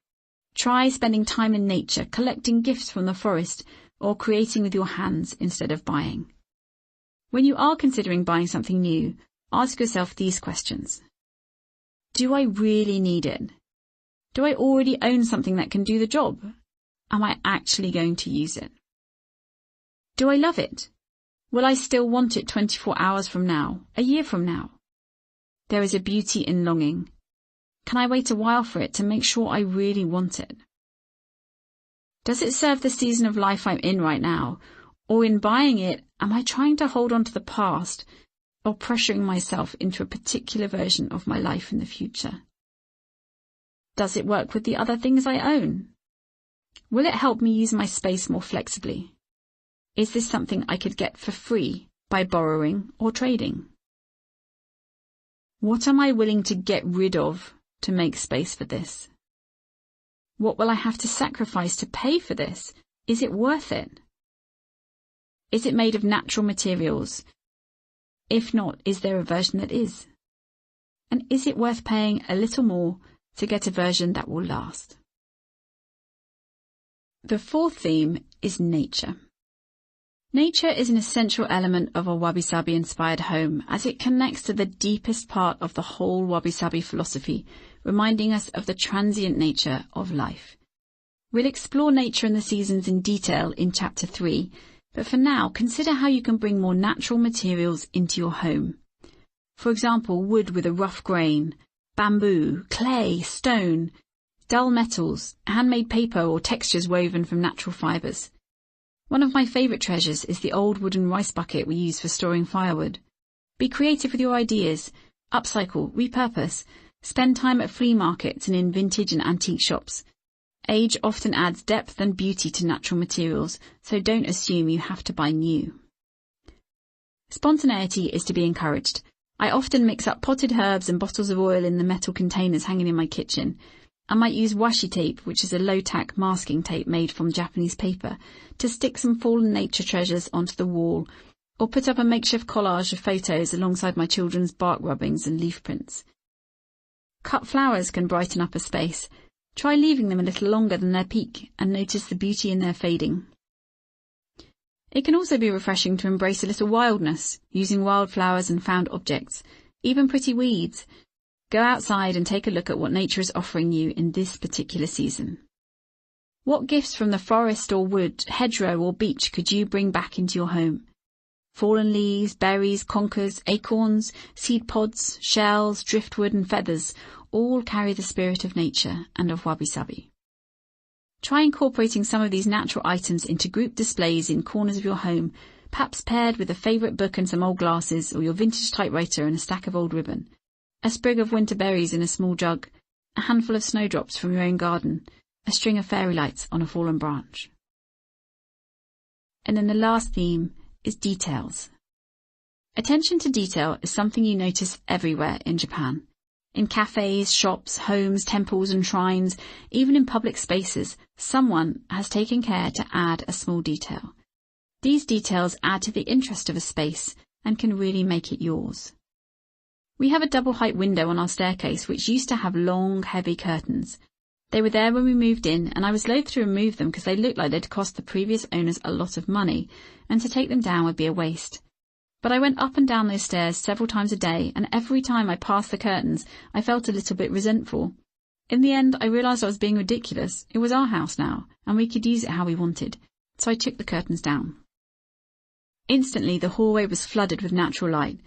S1: Try spending time in nature, collecting gifts from the forest, or creating with your hands instead of buying. When you are considering buying something new, ask yourself these questions. Do I really need it? Do I already own something that can do the job? Am I actually going to use it? Do I love it? Will I still want it 24 hours from now, a year from now? There is a beauty in longing. Can I wait a while for it to make sure I really want it? Does it serve the season of life I'm in right now? Or in buying it, am I trying to hold on to the past or pressuring myself into a particular version of my life in the future? Does it work with the other things I own? Will it help me use my space more flexibly? Is this something I could get for free by borrowing or trading? What am I willing to get rid of to make space for this? What will I have to sacrifice to pay for this? Is it worth it? Is it made of natural materials? If not, is there a version that is? And is it worth paying a little more to get a version that will last? The fourth theme is nature. Nature is an essential element of a Wabi-Sabi inspired home as it connects to the deepest part of the whole Wabi-Sabi philosophy, reminding us of the transient nature of life. We'll explore nature and the seasons in detail in Chapter 3, but for now, consider how you can bring more natural materials into your home. For example, wood with a rough grain, bamboo, clay, stone, dull metals, handmade paper or textures woven from natural fibres. One of my favourite treasures is the old wooden rice bucket we use for storing firewood. Be creative with your ideas, upcycle, repurpose, spend time at flea markets and in vintage and antique shops. Age often adds depth and beauty to natural materials, so don't assume you have to buy new. Spontaneity is to be encouraged. I often mix up potted herbs and bottles of oil in the metal containers hanging in my kitchen. I might use washi tape, which is a low-tack masking tape made from Japanese paper, to stick some fallen nature treasures onto the wall, or put up a makeshift collage of photos alongside my children's bark rubbings and leaf prints. Cut flowers can brighten up a space. Try leaving them a little longer than their peak and notice the beauty in their fading. It can also be refreshing to embrace a little wildness, using wildflowers and found objects, even pretty weeds. Go outside and take a look at what nature is offering you in this particular season. What gifts from the forest or wood, hedgerow or beach could you bring back into your home? Fallen leaves, berries, conkers, acorns, seed pods, shells, driftwood and feathers all carry the spirit of nature and of Wabi-Sabi. Try incorporating some of these natural items into group displays in corners of your home, perhaps paired with a favourite book and some old glasses, or your vintage typewriter and a stack of old ribbon. A sprig of winter berries in a small jug, a handful of snowdrops from your own garden, a string of fairy lights on a fallen branch. And then the last theme is details. Attention to detail is something you notice everywhere in Japan. In cafes, shops, homes, temples and shrines, even in public spaces, someone has taken care to add a small detail. These details add to the interest of a space and can really make it yours. We have a double-height window on our staircase which used to have long, heavy curtains. They were there when we moved in, and I was loath to remove them because they looked like they'd cost the previous owners a lot of money, and to take them down would be a waste. But I went up and down those stairs several times a day, and every time I passed the curtains, I felt a little bit resentful. In the end, I realised I was being ridiculous. It was our house now, and we could use it how we wanted, so I took the curtains down. Instantly, the hallway was flooded with natural light.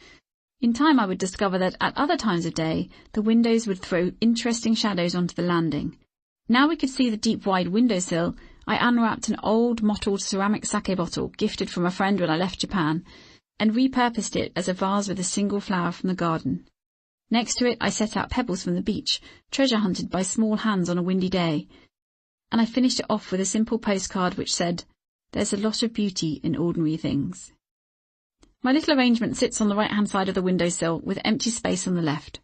S1: In time, I would discover that at other times of day, the windows would throw interesting shadows onto the landing. Now we could see the deep, wide windowsill. I unwrapped an old, mottled ceramic sake bottle gifted from a friend when I left Japan, and repurposed it as a vase with a single flower from the garden. Next to it, I set out pebbles from the beach, treasure hunted by small hands on a windy day. And I finished it off with a simple postcard which said, "There's a lot of beauty in ordinary things." My little arrangement sits on the right-hand side of the windowsill with empty space on the left.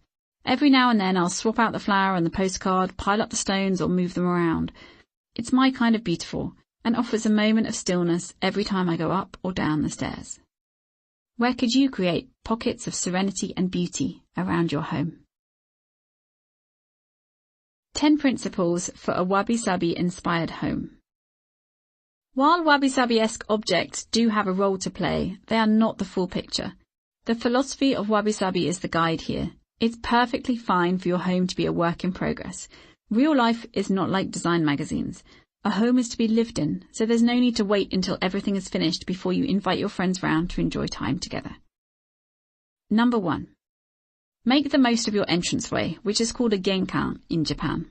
S1: Every now and then I'll swap out the flower and the postcard, pile up the stones or move them around. It's my kind of beautiful and offers a moment of stillness every time I go up or down the stairs. Where could you create pockets of serenity and beauty around your home? 10 principles for a Wabi-Sabi inspired home. While wabi-sabi-esque objects do have a role to play, they are not the full picture. The philosophy of wabi-sabi is the guide here. It's perfectly fine for your home to be a work in progress. Real life is not like design magazines. A home is to be lived in, so there's no need to wait until everything is finished before you invite your friends round to enjoy time together. Number 1. Make the most of your entranceway, which is called a genkan in Japan.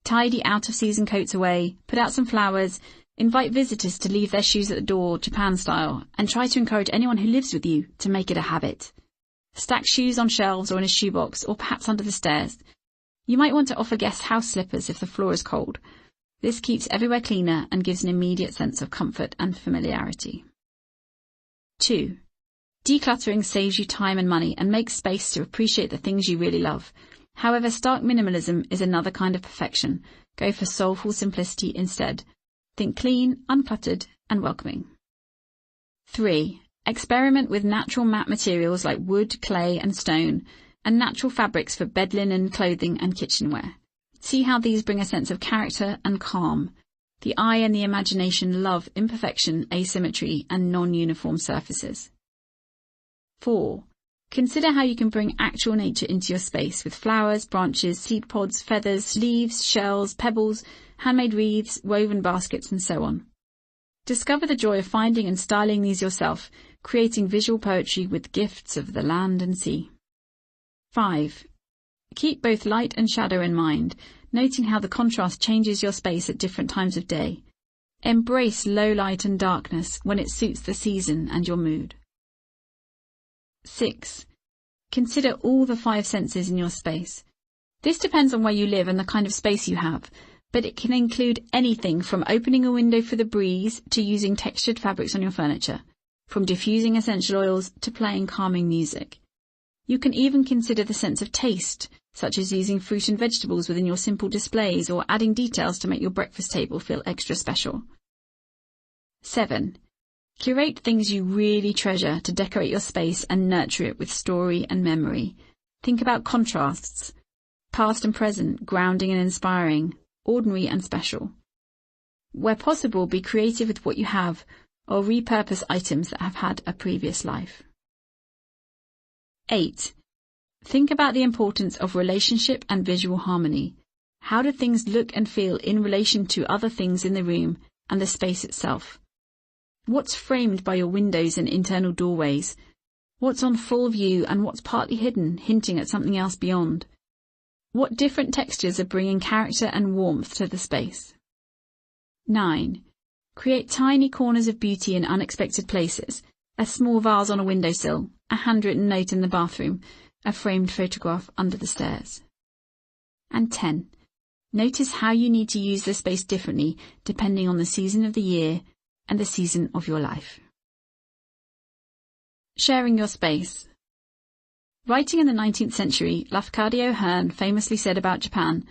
S1: Tidy out-of-season coats away, put out some flowers, invite visitors to leave their shoes at the door, Japan style, and try to encourage anyone who lives with you to make it a habit. Stack shoes on shelves or in a shoebox, or perhaps under the stairs. You might want to offer guests house slippers if the floor is cold. This keeps everywhere cleaner and gives an immediate sense of comfort and familiarity. 2. Decluttering saves you time and money and makes space to appreciate the things you really love. However, stark minimalism is another kind of perfection. Go for soulful simplicity instead. Think clean, uncluttered, and welcoming. 3. Experiment with natural matte materials like wood, clay, and stone, and natural fabrics for bed linen, clothing, and kitchenware. See how these bring a sense of character and calm. The eye and the imagination love imperfection, asymmetry, and non-uniform surfaces. 4. Consider how you can bring actual nature into your space with flowers, branches, seed pods, feathers, leaves, shells, pebbles, handmade wreaths, woven baskets, and so on. Discover the joy of finding and styling these yourself, creating visual poetry with gifts of the land and sea. 5. Keep both light and shadow in mind, noting how the contrast changes your space at different times of day. Embrace low light and darkness when it suits the season and your mood. 6. Consider all the 5 senses in your space. This depends on where you live and the kind of space you have, but it can include anything from opening a window for the breeze to using textured fabrics on your furniture, from diffusing essential oils to playing calming music. You can even consider the sense of taste, such as using fruit and vegetables within your simple displays or adding details to make your breakfast table feel extra special. 7. Curate things you really treasure to decorate your space and nurture it with story and memory. Think about contrasts, past and present, grounding and inspiring, ordinary and special. Where possible, be creative with what you have, or repurpose items that have had a previous life. 8. Think about the importance of relationship and visual harmony. How do things look and feel in relation to other things in the room and the space itself? What's framed by your windows and internal doorways? What's on full view and what's partly hidden, hinting at something else beyond? What different textures are bringing character and warmth to the space? 9. Create tiny corners of beauty in unexpected places. A small vase on a windowsill, a handwritten note in the bathroom, a framed photograph under the stairs. And 10. Notice how you need to use the space differently depending on the season of the year and the season of your life. Sharing your space. Writing in the 19th century, Lafcadio Hearn famously said about Japan,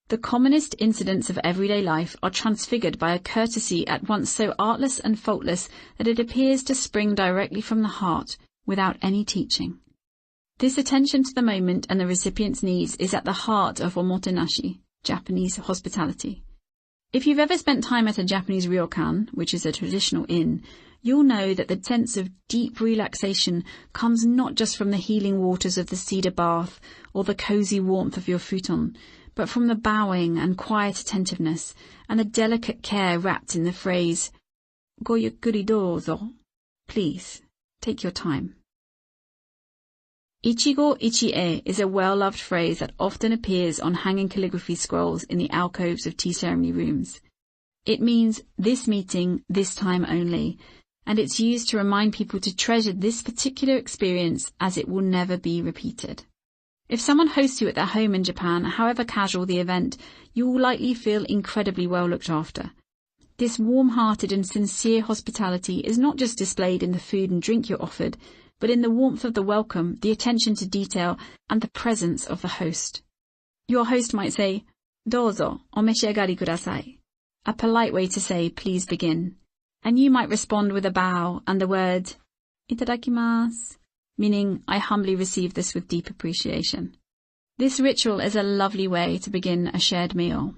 S1: "The commonest incidents of everyday life are transfigured by a courtesy at once so artless and faultless that it appears to spring directly from the heart, without any teaching." This attention to the moment and the recipient's needs is at the heart of omotenashi, Japanese hospitality. If you've ever spent time at a Japanese ryokan, which is a traditional inn, you'll know that the sense of deep relaxation comes not just from the healing waters of the cedar bath or the cozy warmth of your futon, but from the bowing and quiet attentiveness and the delicate care wrapped in the phrase, "Go yukkuri douzo," please, take your time. Ichigo ichie is a well-loved phrase that often appears on hanging calligraphy scrolls in the alcoves of tea ceremony rooms. It means this meeting, this time only, and it's used to remind people to treasure this particular experience as it will never be repeated. If someone hosts you at their home in Japan, however casual the event, you will likely feel incredibly well looked after. This warm-hearted and sincere hospitality is not just displayed in the food and drink you're offered, but in the warmth of the welcome, the attention to detail, and the presence of the host. Your host might say, "Douzo, omeshiagari kudasai," a polite way to say, "Please begin." And you might respond with a bow and the word, "Itadakimasu," meaning, "I humbly receive this with deep appreciation." This ritual is a lovely way to begin a shared meal.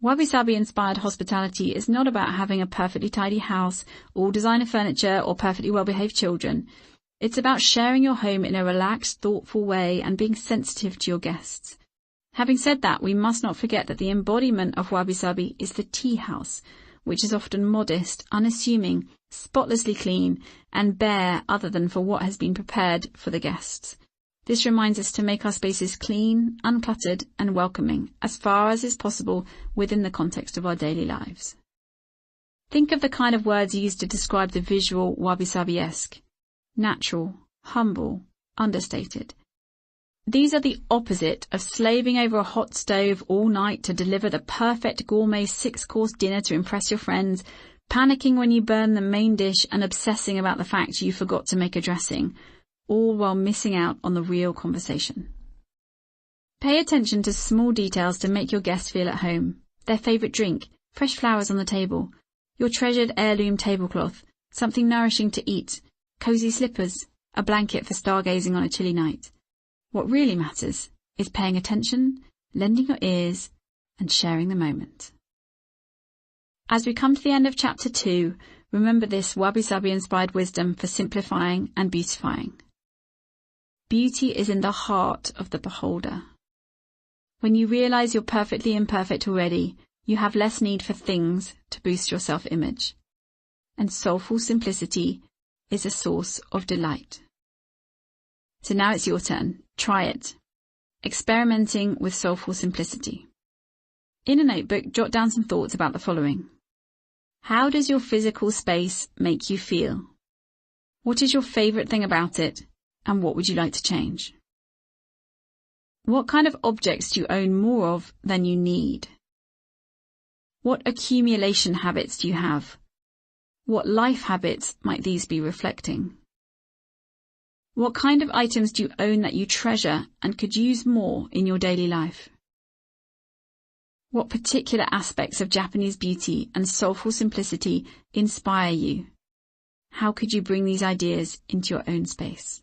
S1: Wabi-sabi inspired hospitality is not about having a perfectly tidy house, all designer furniture, or perfectly well-behaved children. It's about sharing your home in a relaxed, thoughtful way and being sensitive to your guests. Having said that, we must not forget that the embodiment of wabi-sabi is the tea house, which is often modest, unassuming, spotlessly clean, and bare other than for what has been prepared for the guests. This reminds us to make our spaces clean, uncluttered, and welcoming, as far as is possible within the context of our daily lives. Think of the kind of words used to describe the visual wabi-sabi-esque. Natural, humble, understated. These are the opposite of slaving over a hot stove all night to deliver the perfect gourmet 6-course dinner to impress your friends, panicking when you burn the main dish and obsessing about the fact you forgot to make a dressing, all while missing out on the real conversation. Pay attention to small details to make your guests feel at home. Their favourite drink, fresh flowers on the table, your treasured heirloom tablecloth, something nourishing to eat, cosy slippers, a blanket for stargazing on a chilly night. What really matters is paying attention, lending your ears, and sharing the moment. As we come to the end of Chapter 2, remember this wabi-sabi inspired wisdom for simplifying and beautifying. Beauty is in the heart of the beholder. When you realize you're perfectly imperfect already, you have less need for things to boost your self-image. And soulful simplicity is a source of delight. So now it's your turn. Try it. Experimenting with soulful simplicity. In a notebook, jot down some thoughts about the following. How does your physical space make you feel? What is your favourite thing about it, and what would you like to change? What kind of objects do you own more of than you need? What accumulation habits do you have? What life habits might these be reflecting? What kind of items do you own that you treasure and could use more in your daily life? What particular aspects of Japanese beauty and soulful simplicity inspire you? How could you bring these ideas into your own space?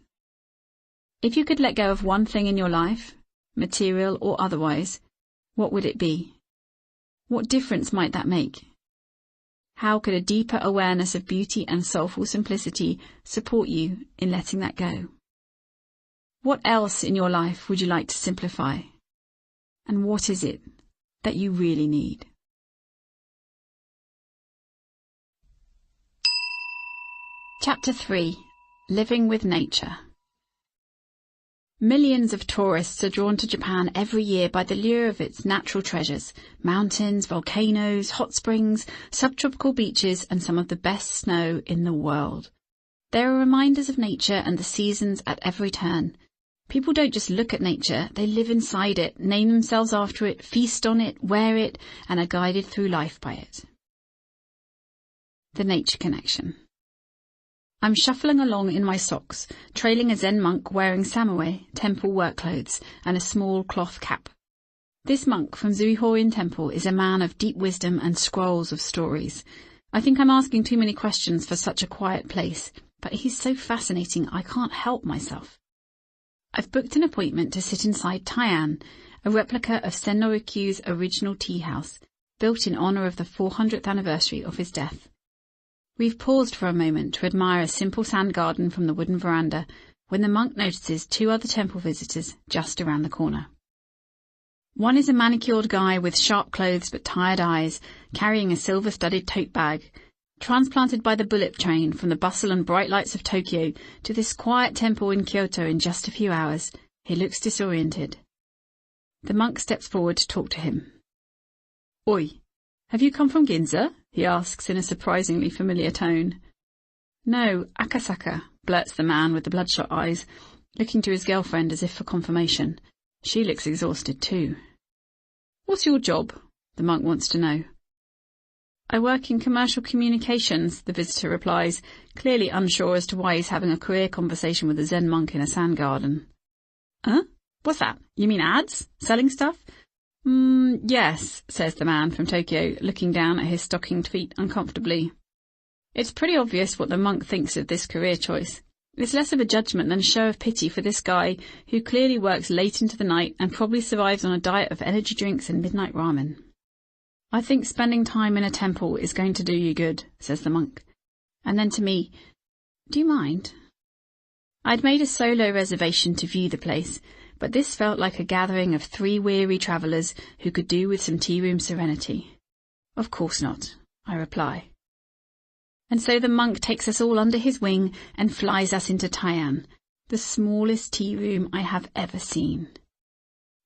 S1: If you could let go of one thing in your life, material or otherwise, what would it be? What difference might that make? How could a deeper awareness of beauty and soulful simplicity support you in letting that go? What else in your life would you like to simplify? And what is it that you really need? Chapter 3. Living with Nature. Millions of tourists are drawn to Japan every year by the lure of its natural treasures, mountains, volcanoes, hot springs, subtropical beaches, and some of the best snow in the world. There are reminders of nature and the seasons at every turn. People don't just look at nature, they live inside it, name themselves after it, feast on it, wear it, and are guided through life by it. The Nature Connection. I'm shuffling along in my socks, trailing a Zen monk wearing samurai, temple work clothes, and a small cloth cap. This monk from Zuihorin Temple is a man of deep wisdom and scrolls of stories. I think I'm asking too many questions for such a quiet place, but he's so fascinating I can't help myself. I've booked an appointment to sit inside Taian, a replica of Senno-Riku's original tea house, built in honour of the 400th anniversary of his death. We've paused for a moment to admire a simple sand garden from the wooden veranda when the monk notices two other temple visitors just around the corner. One is a manicured guy with sharp clothes but tired eyes, carrying a silver-studded tote bag. Transplanted by the bullet train from the bustle and bright lights of Tokyo to this quiet temple in Kyoto in just a few hours, he looks disoriented. The monk steps forward to talk to him. "Oi, have you come from Ginza?" he asks in a surprisingly familiar tone. "No, Akasaka," blurts the man with the bloodshot eyes, looking to his girlfriend as if for confirmation. She looks exhausted too. "What's your job?" the monk wants to know. "I work in commercial communications," the visitor replies, clearly unsure as to why he's having a career conversation with a Zen monk in a sand garden. "Huh? What's that? You mean ads? Selling stuff?" Yes," says the man from Tokyo, looking down at his stockinged feet uncomfortably. It's pretty obvious what the monk thinks of this career choice. It's less of a judgment than a show of pity for this guy who clearly works late into the night and probably survives on a diet of energy drinks and midnight ramen. I think spending time in a temple is going to do you good, says the monk. And then to me, do you mind? I'd made a solo reservation to view the place, but this felt like a gathering of 3 weary travellers who could do with some tea-room serenity. Of course not, I reply. And so the monk takes us all under his wing and flies us into Tai'an, the smallest tea-room I have ever seen.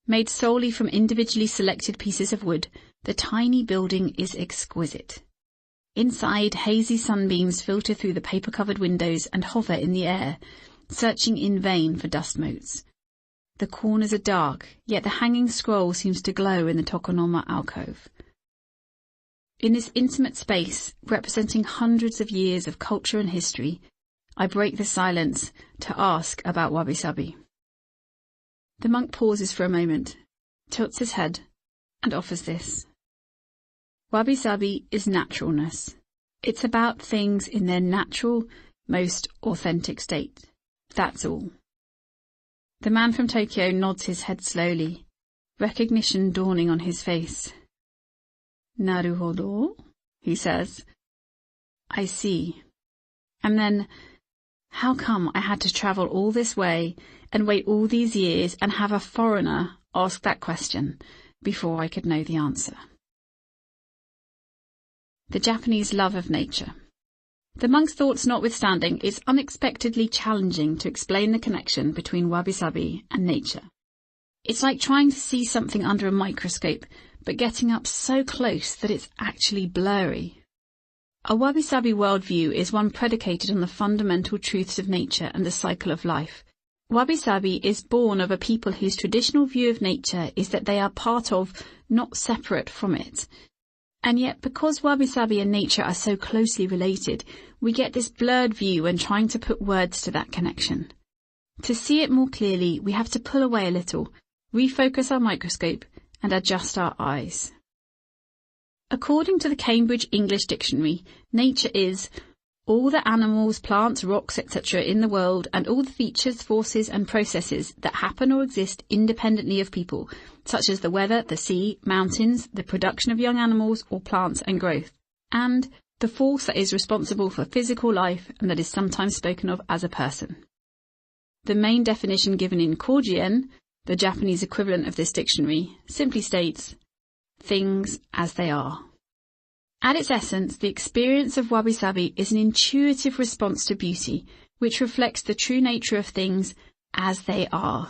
S1: Made solely from individually selected pieces of wood, the tiny building is exquisite. Inside, hazy sunbeams filter through the paper-covered windows and hover in the air, searching in vain for dust motes. The corners are dark, yet the hanging scroll seems to glow in the tokonoma alcove. In this intimate space, representing hundreds of years of culture and history, I break the silence to ask about Wabi Sabi. The monk pauses for a moment, tilts his head, and offers this. Wabi Sabi is naturalness. It's about things in their natural, most authentic state. That's all. The man from Tokyo nods his head slowly, recognition dawning on his face. Naruhodo, he says. I see. And then, how come I had to travel all this way and wait all these years and have a foreigner ask that question before I could know the answer? The Japanese love of nature. The monk's thoughts notwithstanding, it's unexpectedly challenging to explain the connection between Wabi Sabi and nature. It's like trying to see something under a microscope, but getting up so close that it's actually blurry. A Wabi Sabi worldview is one predicated on the fundamental truths of nature and the cycle of life. Wabi Sabi is born of a people whose traditional view of nature is that they are part of, not separate from it. And yet, because Wabi Sabi and nature are so closely related, we get this blurred view when trying to put words to that connection. To see it more clearly, we have to pull away a little, refocus our microscope, and adjust our eyes. According to the Cambridge English Dictionary, nature is all the animals, plants, rocks, etc. in the world, and all the features, forces and processes that happen or exist independently of people, such as the weather, the sea, mountains, the production of young animals or plants and growth, and the force that is responsible for physical life and that is sometimes spoken of as a person. The main definition given in Koujien, the Japanese equivalent of this dictionary, simply states, things as they are. At its essence, the experience of Wabi Sabi is an intuitive response to beauty, which reflects the true nature of things as they are.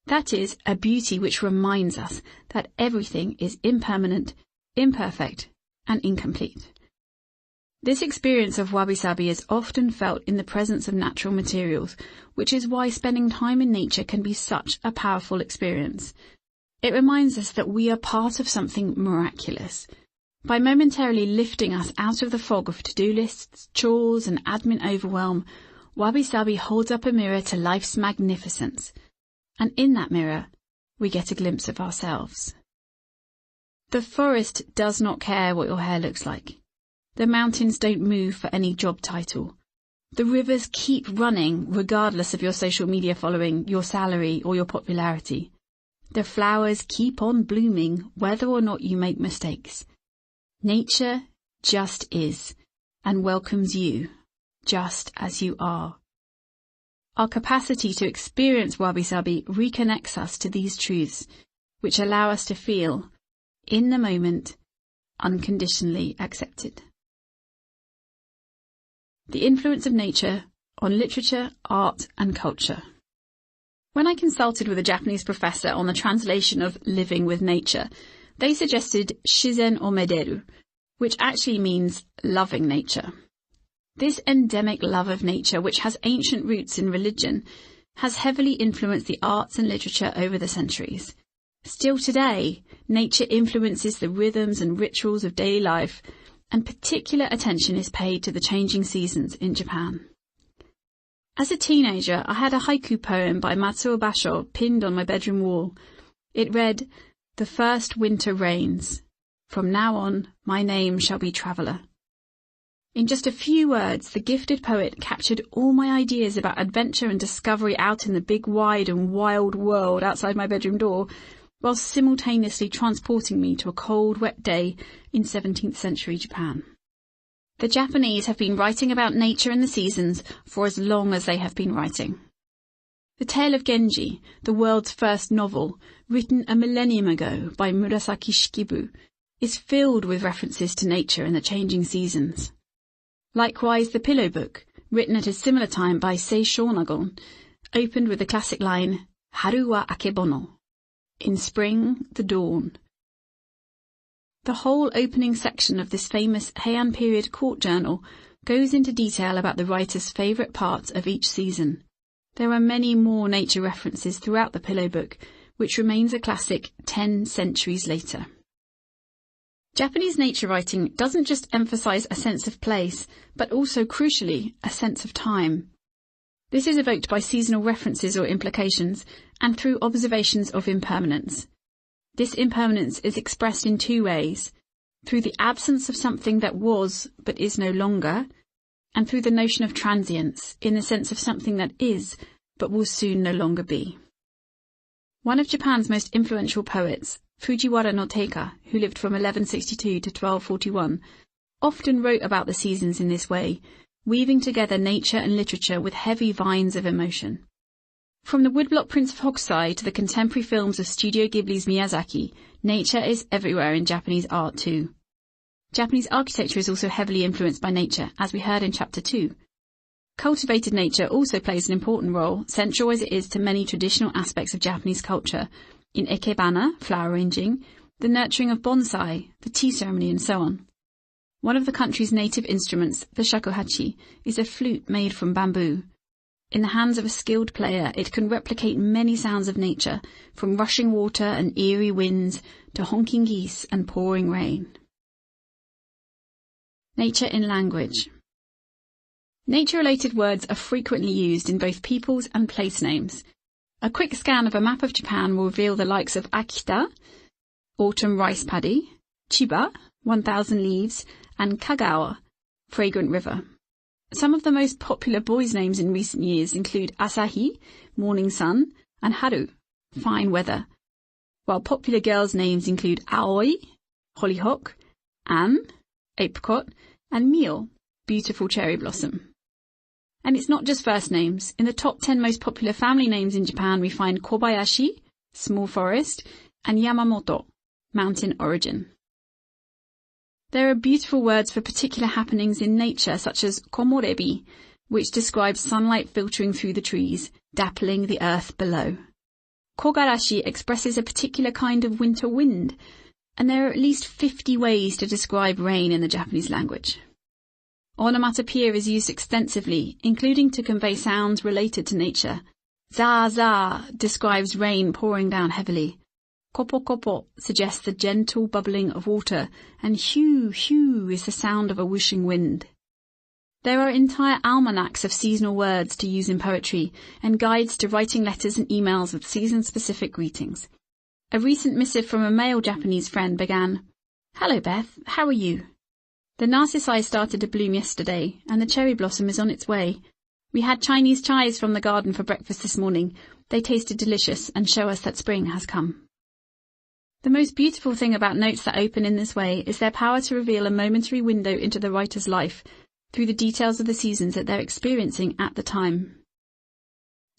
S1: That is, a beauty which reminds us that everything is impermanent, imperfect, and incomplete. This experience of Wabi Sabi is often felt in the presence of natural materials, which is why spending time in nature can be such a powerful experience. It reminds us that we are part of something miraculous. By momentarily lifting us out of the fog of to-do lists, chores and admin overwhelm, Wabi Sabi holds up a mirror to life's magnificence. And in that mirror, we get a glimpse of ourselves. The forest does not care what your hair looks like. The mountains don't move for any job title. The rivers keep running regardless of your social media following, your salary or your popularity. The flowers keep on blooming whether or not you make mistakes. Nature just is, and welcomes you, just as you are. Our capacity to experience Wabi Sabi reconnects us to these truths, which allow us to feel, in the moment, unconditionally accepted. The influence of nature on literature, art, and culture. When I consulted with a Japanese professor on the translation of Living with Nature, they suggested shizen o mederu, which actually means loving nature. This endemic love of nature, which has ancient roots in religion, has heavily influenced the arts and literature over the centuries. Still today, nature influences the rhythms and rituals of daily life, and particular attention is paid to the changing seasons in Japan. As a teenager, I had a haiku poem by Matsuo Basho pinned on my bedroom wall. It read, "The first winter rains. From now on, my name shall be Traveller." In just a few words, the gifted poet captured all my ideas about adventure and discovery out in the big, wide and wild world outside my bedroom door, whilst simultaneously transporting me to a cold, wet day in 17th century Japan. The Japanese have been writing about nature and the seasons for as long as they have been writing. The Tale of Genji, the world's first novel, written a millennium ago by Murasaki Shikibu, is filled with references to nature and the changing seasons. Likewise, the Pillow Book, written at a similar time by Sei Shonagon, opened with the classic line, Haru wa akebono, in spring, the dawn. The whole opening section of this famous Heian period court journal goes into detail about the writer's favourite parts of each season. There are many more nature references throughout the Pillow Book, which remains a classic 10 centuries later. Japanese nature writing doesn't just emphasise a sense of place, but also, crucially, a sense of time. This is evoked by seasonal references or implications, and through observations of impermanence. This impermanence is expressed in two ways, through the absence of something that was but is no longer, and through the notion of transience, in the sense of something that is but will soon no longer be. One of Japan's most influential poets, Fujiwara no Teika, who lived from 1162 to 1241, often wrote about the seasons in this way, weaving together nature and literature with heavy vines of emotion. From the woodblock Prince of Hokusai to the contemporary films of Studio Ghibli's Miyazaki, nature is everywhere in Japanese art too. Japanese architecture is also heavily influenced by nature, as we heard in Chapter 2. Cultivated nature also plays an important role, central as it is to many traditional aspects of Japanese culture, in ikebana, flower arranging, the nurturing of bonsai, the tea ceremony, and so on. One of the country's native instruments, the shakuhachi, is a flute made from bamboo. In the hands of a skilled player, it can replicate many sounds of nature, from rushing water and eerie winds to honking geese and pouring rain. Nature in language. Nature-related words are frequently used in both people's and place names. A quick scan of a map of Japan will reveal the likes of Akita, autumn rice paddy, Chiba, 1,000 leaves, and Kagawa, fragrant river. Some of the most popular boys' names in recent years include Asahi, morning sun, and Haru, fine weather, while popular girls' names include Aoi, hollyhock, Anne, apricot, and Mio, beautiful cherry blossom. And it's not just first names. In the top 10 most popular family names in Japan, we find Kobayashi, small forest, and Yamamoto, mountain origin. There are beautiful words for particular happenings in nature, such as komorebi, which describes sunlight filtering through the trees, dappling the earth below. Kogarashi expresses a particular kind of winter wind, and there are at least 50 ways to describe rain in the Japanese language. Onomatopoeia is used extensively, including to convey sounds related to nature. Za-za describes rain pouring down heavily. Kopo-kopo suggests the gentle bubbling of water, and hue is the sound of a whooshing wind. There are entire almanacs of seasonal words to use in poetry, and guides to writing letters and emails with season-specific greetings. A recent missive from a male Japanese friend began, "Hello Beth, how are you? The narcissi started to bloom yesterday, and the cherry blossom is on its way. We had Chinese chais from the garden for breakfast this morning. They tasted delicious and show us that spring has come." The most beautiful thing about notes that open in this way is their power to reveal a momentary window into the writer's life through the details of the seasons that they're experiencing at the time.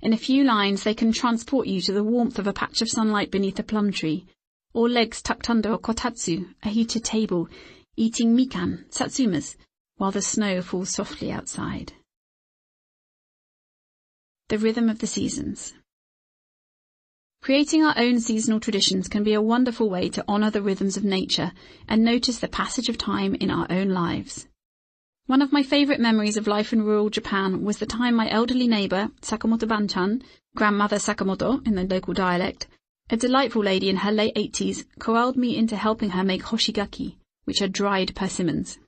S1: In a few lines, they can transport you to the warmth of a patch of sunlight beneath a plum tree, or legs tucked under a kotatsu, a heated table, eating mikan, satsumas, while the snow falls softly outside. The rhythm of the seasons. Creating our own seasonal traditions can be a wonderful way to honour the rhythms of nature and notice the passage of time in our own lives. One of my favourite memories of life in rural Japan was the time my elderly neighbour, Sakamoto Banchan, grandmother Sakamoto in the local dialect, a delightful lady in her late 80s, corralled me into helping her make hoshigaki, which are dried persimmons.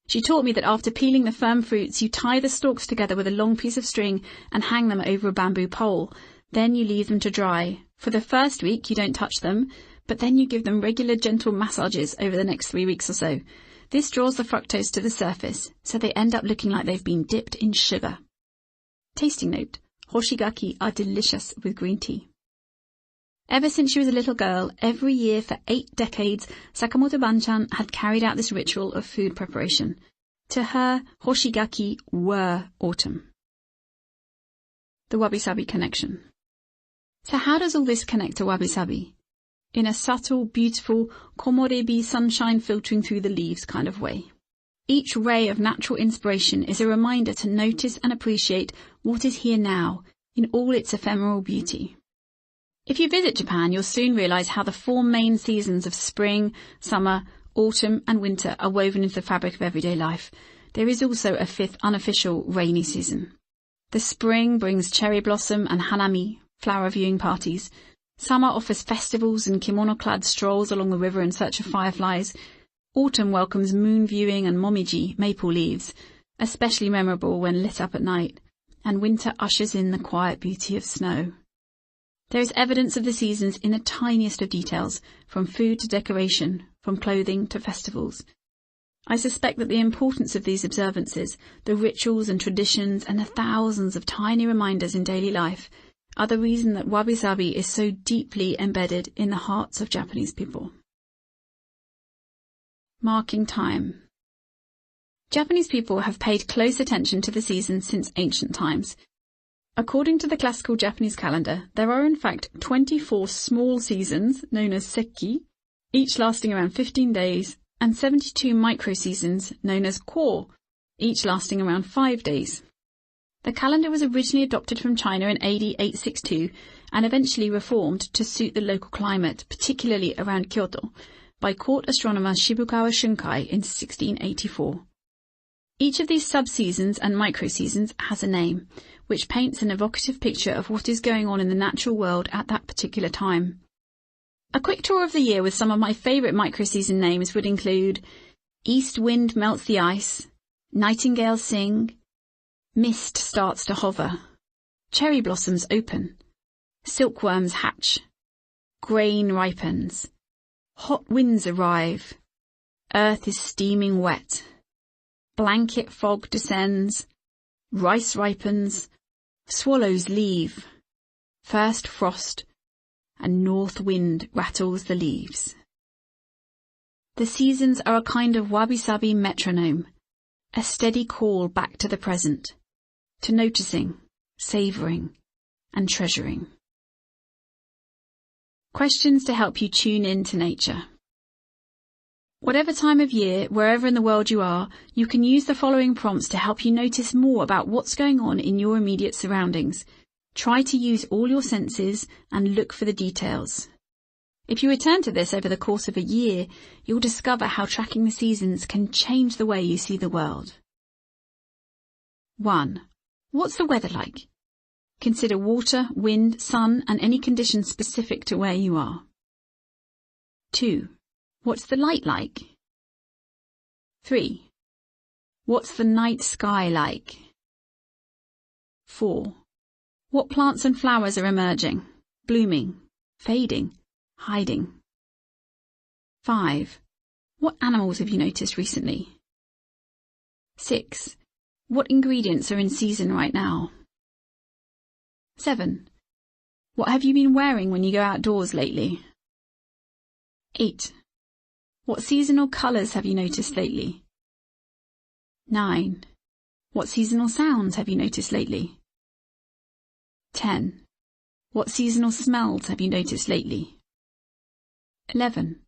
S1: She taught me that after peeling the firm fruits, you tie the stalks together with a long piece of string and hang them over a bamboo pole. Then you leave them to dry. For the first week, you don't touch them, but then you give them regular gentle massages over the next 3 weeks or so. This draws the fructose to the surface, so they end up looking like they've been dipped in sugar. Tasting note: hoshigaki are delicious with green tea. Ever since she was a little girl, every year for 8 decades, Sakamoto Banchan had carried out this ritual of food preparation. To her, hoshigaki were autumn. The Wabi-Sabi connection. So how does all this connect to Wabi-Sabi? In a subtle, beautiful, komorebi sunshine filtering through the leaves kind of way. Each ray of natural inspiration is a reminder to notice and appreciate what is here now in all its ephemeral beauty. If you visit Japan, you'll soon realize how the 4 main seasons of spring, summer, autumn and winter are woven into the fabric of everyday life. There is also a 5th unofficial rainy season. The spring brings cherry blossom and hanami, flower viewing parties. Summer offers festivals and kimono-clad strolls along the river in search of fireflies. Autumn welcomes moon viewing and momiji, maple leaves, especially memorable when lit up at night. And winter ushers in the quiet beauty of snow. There is evidence of the seasons in the tiniest of details, from food to decoration, from clothing to festivals. I suspect that the importance of these observances, the rituals and traditions and the thousands of tiny reminders in daily life, are the reason that Wabi-Sabi is so deeply embedded in the hearts of Japanese people. Marking time. Japanese people have paid close attention to the seasons since ancient times. According to the classical Japanese calendar, there are in fact 24 small seasons, known as sekki, each lasting around 15 days, and 72 micro-seasons, known as ko, each lasting around 5 days. The calendar was originally adopted from China in AD 862 and eventually reformed to suit the local climate, particularly around Kyoto, by court astronomer Shibukawa Shunkai in 1684. Each of these sub-seasons and micro-seasons has a name, which paints an evocative picture of what is going on in the natural world at that particular time. A quick tour of the year with some of my favourite micro-season names would include East Wind Melts the Ice, Nightingales Sing, Mist Starts to Hover, Cherry Blossoms Open, Silkworms Hatch, Grain Ripens, Hot Winds Arrive, Earth is Steaming Wet, Blanket Fog Descends, Rice Ripens, Swallows Leave, First Frost, and North Wind Rattles the Leaves. The seasons are a kind of wabi-sabi metronome, a steady call back to the present, to noticing, savouring, and treasuring. Questions to help you tune in to nature. Whatever time of year, wherever in the world you are, you can use the following prompts to help you notice more about what's going on in your immediate surroundings. Try to use all your senses and look for the details. If you return to this over the course of a year, you'll discover how tracking the seasons can change the way you see the world. 1. What's the weather like? Consider water, wind, sun, and any conditions specific to where you are. 2. What's the light like? 3. What's the night sky like? 4. What plants and flowers are emerging, blooming, fading, hiding? 5. What animals have you noticed recently? 6. What ingredients are in season right now? 7. What have you been wearing when you go outdoors lately? 8. What seasonal colours have you noticed lately? 9. What seasonal sounds have you noticed lately? 10. What seasonal smells have you noticed lately? 11.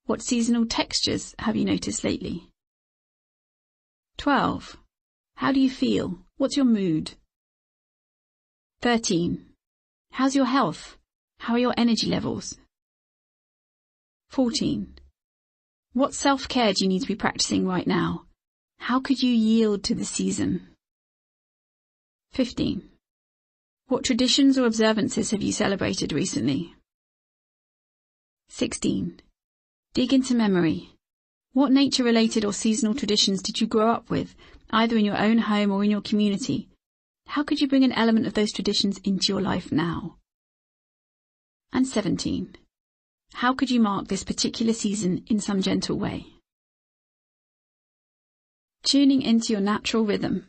S1: What seasonal textures have you noticed lately? 12. How do you feel? What's your mood? 13. How's your health? How are your energy levels? 14. What self-care do you need to be practicing right now? How could you yield to the season? 15. What traditions or observances have you celebrated recently? 16. Dig into memory. What nature-related or seasonal traditions did you grow up with, either in your own home or in your community? How could you bring an element of those traditions into your life now? And 17. How could you mark this particular season in some gentle way? Tuning into your natural rhythm.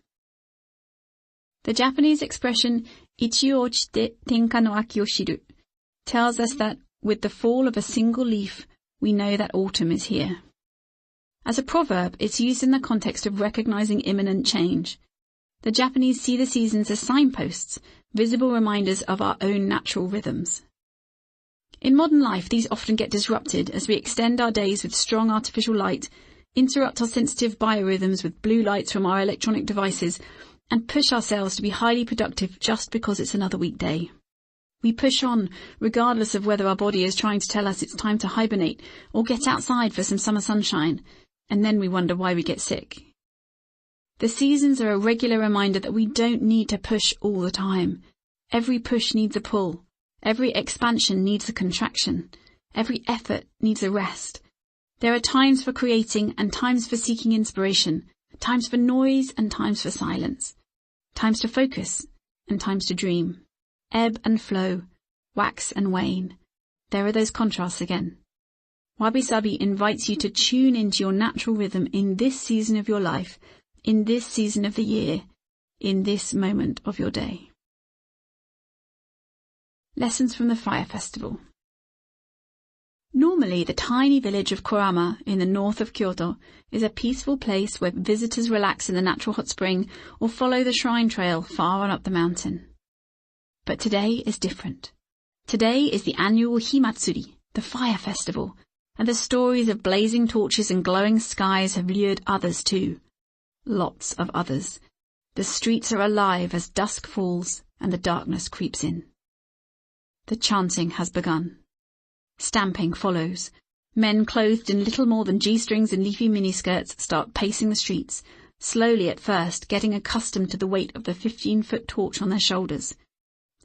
S1: The Japanese expression, ichi o chite tenka no aki o shiru, tells us that with the fall of a single leaf, we know that autumn is here. As a proverb, it's used in the context of recognizing imminent change. The Japanese see the seasons as signposts, visible reminders of our own natural rhythms. In modern life, these often get disrupted as we extend our days with strong artificial light, interrupt our sensitive biorhythms with blue lights from our electronic devices, and push ourselves to be highly productive just because it's another weekday. We push on, regardless of whether our body is trying to tell us it's time to hibernate or get outside for some summer sunshine, and then we wonder why we get sick. The seasons are a regular reminder that we don't need to push all the time. Every push needs a pull. Every expansion needs a contraction. Every effort needs a rest. There are times for creating and times for seeking inspiration, times for noise and times for silence, times to focus and times to dream. Ebb and flow, wax and wane. There are those contrasts again. Wabi Sabi invites you to tune into your natural rhythm in this season of your life, in this season of the year, in this moment of your day. Lessons from the Fire Festival. Normally, the tiny village of Kurama in the north of Kyoto is a peaceful place where visitors relax in the natural hot spring or follow the shrine trail far on up the mountain. But today is different. Today is the annual Himatsuri, the Fire Festival, and the stories of blazing torches and glowing skies have lured others too. Lots of others. The streets are alive as dusk falls and the darkness creeps in. The chanting has begun. Stamping follows. Men clothed in little more than G-strings and leafy miniskirts start pacing the streets, slowly at first, getting accustomed to the weight of the 15-foot torch on their shoulders.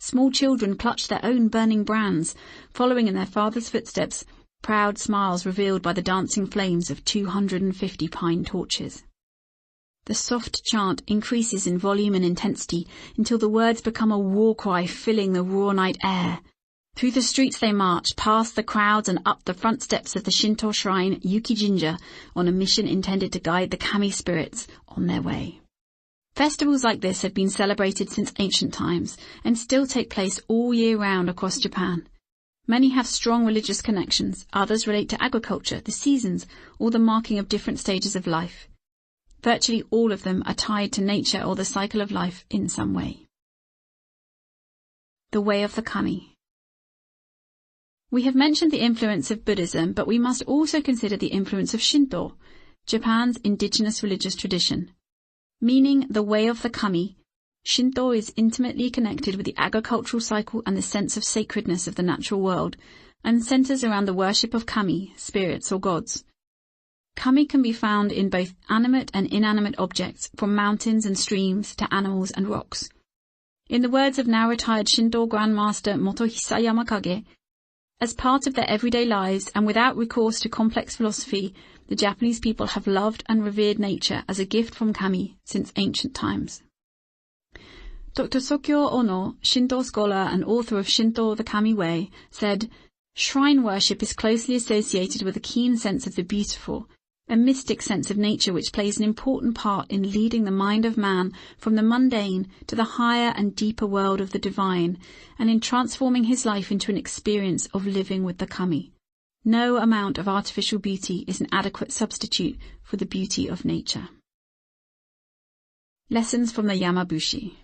S1: Small children clutch their own burning brands, following in their father's footsteps, proud smiles revealed by the dancing flames of 250 pine torches. The soft chant increases in volume and intensity until the words become a war cry filling the raw night air. Through the streets they march, past the crowds and up the front steps of the Shinto shrine Yuki Jinja, on a mission intended to guide the kami spirits on their way. Festivals like this have been celebrated since ancient times and still take place all year round across Japan. Many have strong religious connections, others relate to agriculture, the seasons, or the marking of different stages of life. Virtually all of them are tied to nature or the cycle of life in some way. The Way of the Kami. We have mentioned the influence of Buddhism, but we must also consider the influence of Shinto, Japan's indigenous religious tradition. Meaning the way of the kami, Shinto is intimately connected with the agricultural cycle and the sense of sacredness of the natural world, and centers around the worship of kami, spirits or gods. Kami can be found in both animate and inanimate objects, from mountains and streams to animals and rocks. In the words of now retired Shinto Grandmaster Motohisa Yamakage, as part of their everyday lives and without recourse to complex philosophy, the Japanese people have loved and revered nature as a gift from kami since ancient times. Dr. Sokyo Ono, Shinto scholar and author of Shinto, the Kami Way, said, "Shrine worship is closely associated with a keen sense of the beautiful, a mystic sense of nature which plays an important part in leading the mind of man from the mundane to the higher and deeper world of the divine, and in transforming his life into an experience of living with the kami. No amount of artificial beauty is an adequate substitute for the beauty of nature." Lessons from the Yamabushi.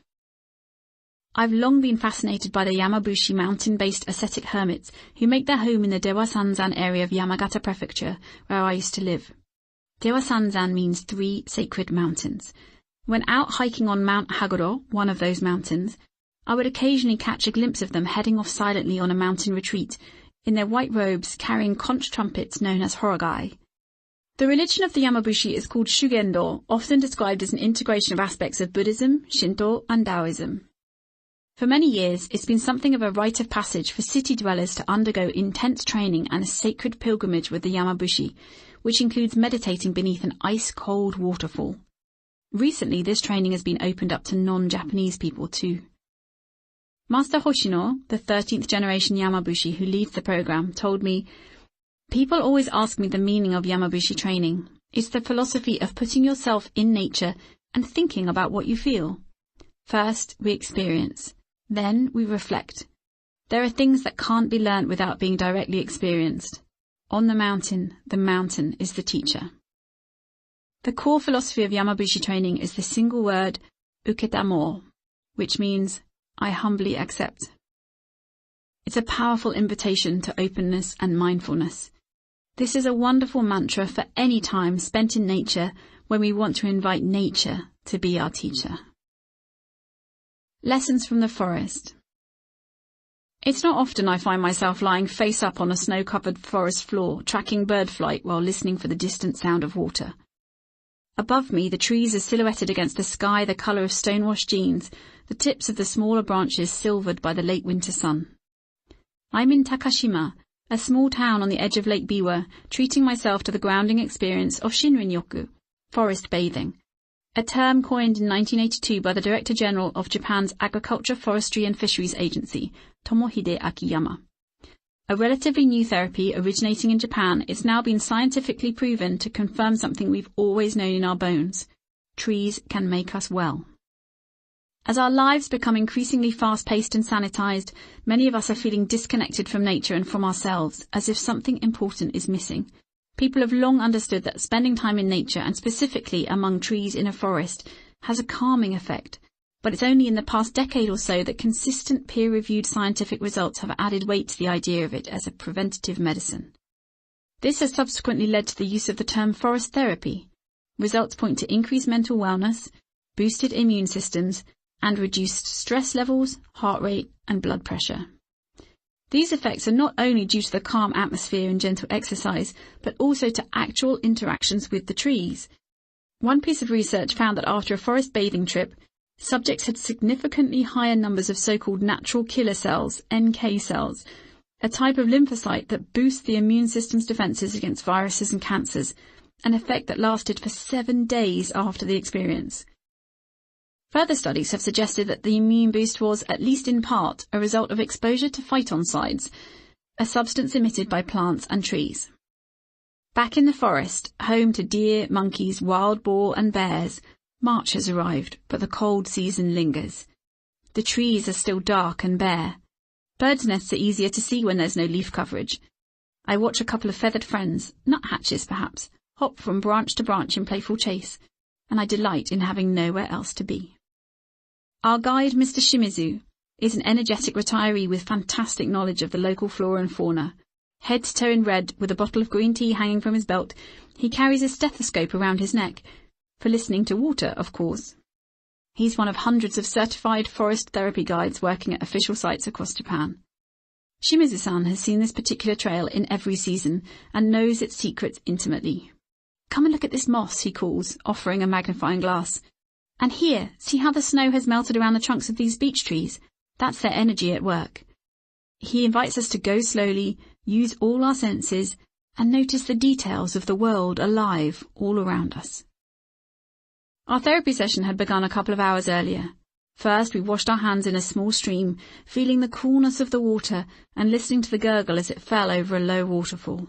S1: I've long been fascinated by the Yamabushi mountain-based ascetic hermits who make their home in the Dewa-Sanzan area of Yamagata Prefecture, where I used to live. Dewa-Sanzan means 3 sacred mountains. When out hiking on Mount Haguro, one of those mountains, I would occasionally catch a glimpse of them heading off silently on a mountain retreat, in their white robes carrying conch trumpets known as horogai. The religion of the Yamabushi is called Shugendo, often described as an integration of aspects of Buddhism, Shinto and Taoism. For many years, it's been something of a rite of passage for city dwellers to undergo intense training and a sacred pilgrimage with the Yamabushi, which includes meditating beneath an ice-cold waterfall. Recently, this training has been opened up to non-Japanese people too. Master Hoshino, the 13th generation Yamabushi who leads the program, told me, "People always ask me the meaning of Yamabushi training. It's the philosophy of putting yourself in nature and thinking about what you feel. First, we experience. Then we reflect. There are things that can't be learnt without being directly experienced. On the mountain is the teacher. The core philosophy of Yamabushi training is the single word uketamo, which means I humbly accept. It's a powerful invitation to openness and mindfulness. This is a wonderful mantra for any time spent in nature when we want to invite nature to be our teacher. Lessons from the forest. It's not often I find myself lying face up on a snow-covered forest floor, tracking bird flight while listening for the distant sound of water. Above me, the trees are silhouetted against the sky the colour of stone-washed jeans, the tips of the smaller branches silvered by the late winter sun. I'm in Takashima, a small town on the edge of Lake Biwa, treating myself to the grounding experience of Shinrin-yoku, forest bathing, a term coined in 1982 by the Director General of Japan's Agriculture, Forestry and Fisheries Agency, Tomohide Akiyama. A relatively new therapy originating in Japan, it's now been scientifically proven to confirm something we've always known in our bones. Trees can make us well. As our lives become increasingly fast-paced and sanitized, many of us are feeling disconnected from nature and from ourselves, as if something important is missing. People have long understood that spending time in nature, and specifically among trees in a forest, has a calming effect. But it's only in the past decade or so that consistent peer-reviewed scientific results have added weight to the idea of it as a preventative medicine. This has subsequently led to the use of the term forest therapy. Results point to increased mental wellness, boosted immune systems, and reduced stress levels, heart rate, and blood pressure. These effects are not only due to the calm atmosphere and gentle exercise, but also to actual interactions with the trees. One piece of research found that after a forest bathing trip, subjects had significantly higher numbers of so-called natural killer cells, NK cells, a type of lymphocyte that boosts the immune system's defences against viruses and cancers, an effect that lasted for 7 days after the experience. Further studies have suggested that the immune boost was, at least in part, a result of exposure to phytoncides, a substance emitted by plants and trees. Back in the forest, home to deer, monkeys, wild boar and bears, March has arrived, but the cold season lingers. The trees are still dark and bare. Birds' nests are easier to see when there's no leaf coverage. I watch a couple of feathered friends, nuthatches perhaps, hop from branch to branch in playful chase, and I delight in having nowhere else to be. Our guide, Mr. Shimizu, is an energetic retiree with fantastic knowledge of the local flora and fauna. Head to toe in red, with a bottle of green tea hanging from his belt, he carries a stethoscope around his neck, for listening to water, of course. He's one of hundreds of certified forest therapy guides working at official sites across Japan. Shimizu-san has seen this particular trail in every season and knows its secrets intimately. Come and look at this moss, he calls, offering a magnifying glass. And here, see how the snow has melted around the trunks of these beech trees? That's their energy at work. He invites us to go slowly, use all our senses, and notice the details of the world alive all around us. Our therapy session had begun a couple of hours earlier. First, we washed our hands in a small stream, feeling the coolness of the water and listening to the gurgle as it fell over a low waterfall.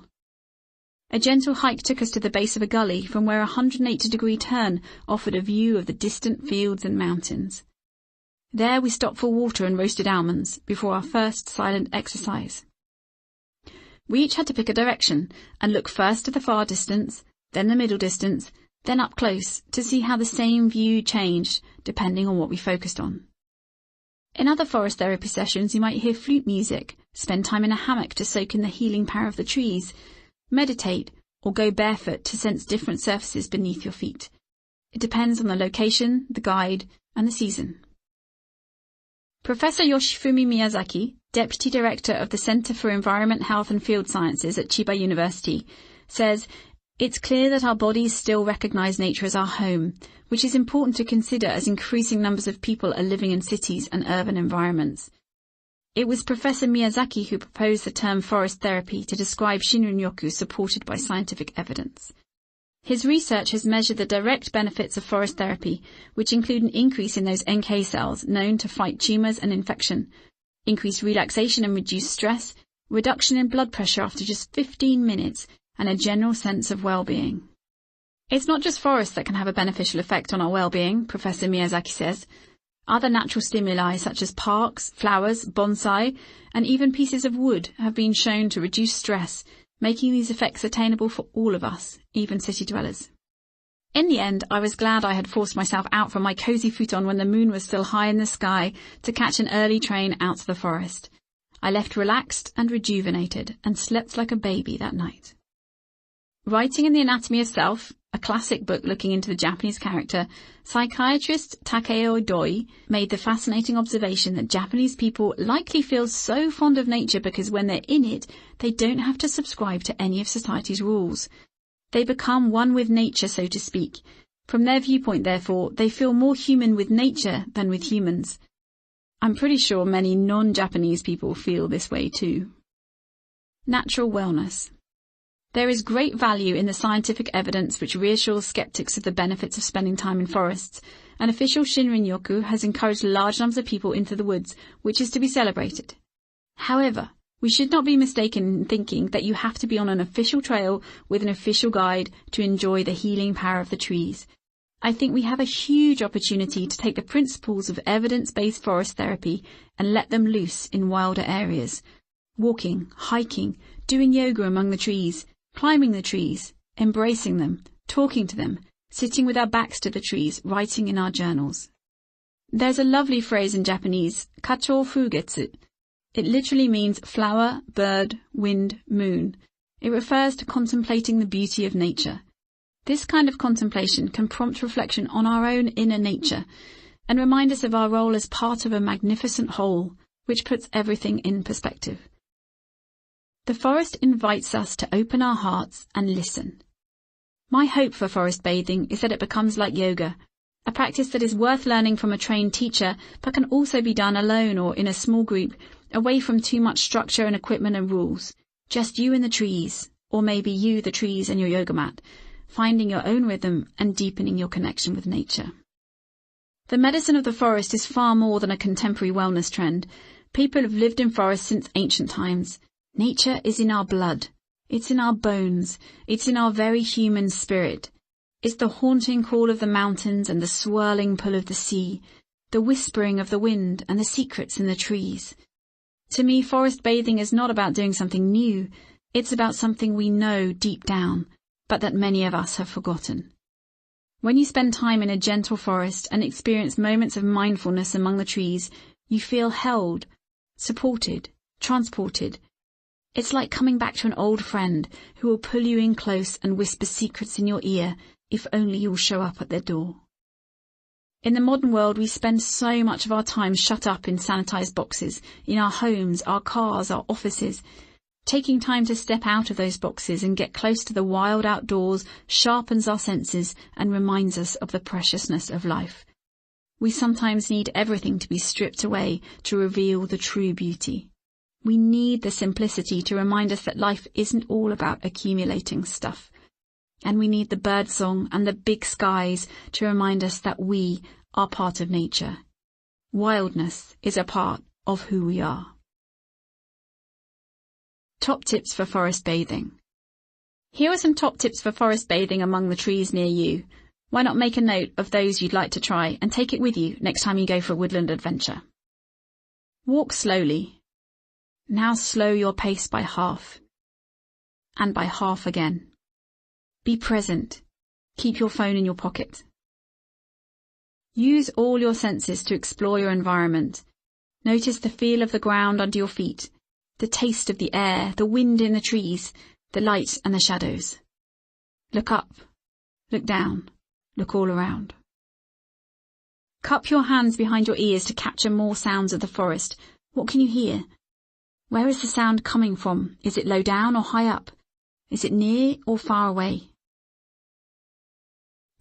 S1: A gentle hike took us to the base of a gully from where a 180-degree turn offered a view of the distant fields and mountains. There we stopped for water and roasted almonds before our first silent exercise. We each had to pick a direction and look first to the far distance, then the middle distance, then up close to see how the same view changed depending on what we focused on. In other forest therapy sessions you might hear flute music, spend time in a hammock to soak in the healing power of the trees, meditate, or go barefoot to sense different surfaces beneath your feet. It depends on the location, the guide, and the season. Professor Yoshifumi Miyazaki, Deputy Director of the Center for Environment, Health and Field Sciences at Chiba University, says, "It's clear that our bodies still recognize nature as our home, which is important to consider as increasing numbers of people are living in cities and urban environments." It was Professor Miyazaki who proposed the term forest therapy to describe Shinrin-yoku supported by scientific evidence. His research has measured the direct benefits of forest therapy, which include an increase in those NK cells known to fight tumours and infection, increased relaxation and reduced stress, reduction in blood pressure after just 15 minutes, and a general sense of well-being. It's not just forests that can have a beneficial effect on our well-being, Professor Miyazaki says. Other natural stimuli such as parks, flowers, bonsai, and even pieces of wood have been shown to reduce stress, making these effects attainable for all of us, even city dwellers. In the end, I was glad I had forced myself out from my cosy futon when the moon was still high in the sky to catch an early train out to the forest. I left relaxed and rejuvenated and slept like a baby that night. Writing in The Anatomy of Self, a classic book looking into the Japanese character, psychiatrist Takeo Doi made the fascinating observation that Japanese people likely feel so fond of nature because when they're in it, they don't have to subscribe to any of society's rules. They become one with nature, so to speak. From their viewpoint, therefore, they feel more human with nature than with humans. I'm pretty sure many non-Japanese people feel this way too. Natural wellness. There is great value in the scientific evidence which reassures skeptics of the benefits of spending time in forests, and official Shinrin-yoku has encouraged large numbers of people into the woods, which is to be celebrated. However, we should not be mistaken in thinking that you have to be on an official trail with an official guide to enjoy the healing power of the trees. I think we have a huge opportunity to take the principles of evidence-based forest therapy and let them loose in wilder areas. Walking, hiking, doing yoga among the trees, climbing the trees, embracing them, talking to them, sitting with our backs to the trees, writing in our journals. There's a lovely phrase in Japanese, kacho fugetsu. It literally means flower, bird, wind, moon. It refers to contemplating the beauty of nature. This kind of contemplation can prompt reflection on our own inner nature and remind us of our role as part of a magnificent whole, which puts everything in perspective. The forest invites us to open our hearts and listen. My hope for forest bathing is that it becomes like yoga, a practice that is worth learning from a trained teacher, but can also be done alone or in a small group, away from too much structure and equipment and rules. Just you and the trees, or maybe you, the trees, and your yoga mat, finding your own rhythm and deepening your connection with nature. The medicine of the forest is far more than a contemporary wellness trend. People have lived in forests since ancient times. Nature is in our blood. It's in our bones. It's in our very human spirit. It's the haunting call of the mountains and the swirling pull of the sea, the whispering of the wind and the secrets in the trees. To me, forest bathing is not about doing something new. It's about something we know deep down, but that many of us have forgotten. When you spend time in a gentle forest and experience moments of mindfulness among the trees, you feel held, supported, transported. It's like coming back to an old friend who will pull you in close and whisper secrets in your ear if only you'll show up at their door. In the modern world, we spend so much of our time shut up in sanitized boxes, in our homes, our cars, our offices. Taking time to step out of those boxes and get close to the wild outdoors sharpens our senses and reminds us of the preciousness of life. We sometimes need everything to be stripped away to reveal the true beauty. We need the simplicity to remind us that life isn't all about accumulating stuff. And we need the birdsong and the big skies to remind us that we are part of nature. Wildness is a part of who we are. Top tips for forest bathing. Here are some top tips for forest bathing among the trees near you. Why not make a note of those you'd like to try and take it with you next time you go for a woodland adventure? Walk slowly. Now slow your pace by half. And by half again. Be present. Keep your phone in your pocket. Use all your senses to explore your environment. Notice the feel of the ground under your feet, the taste of the air, the wind in the trees, the light and the shadows. Look up, look down, look all around. Cup your hands behind your ears to capture more sounds of the forest. What can you hear? Where is the sound coming from? Is it low down or high up? Is it near or far away?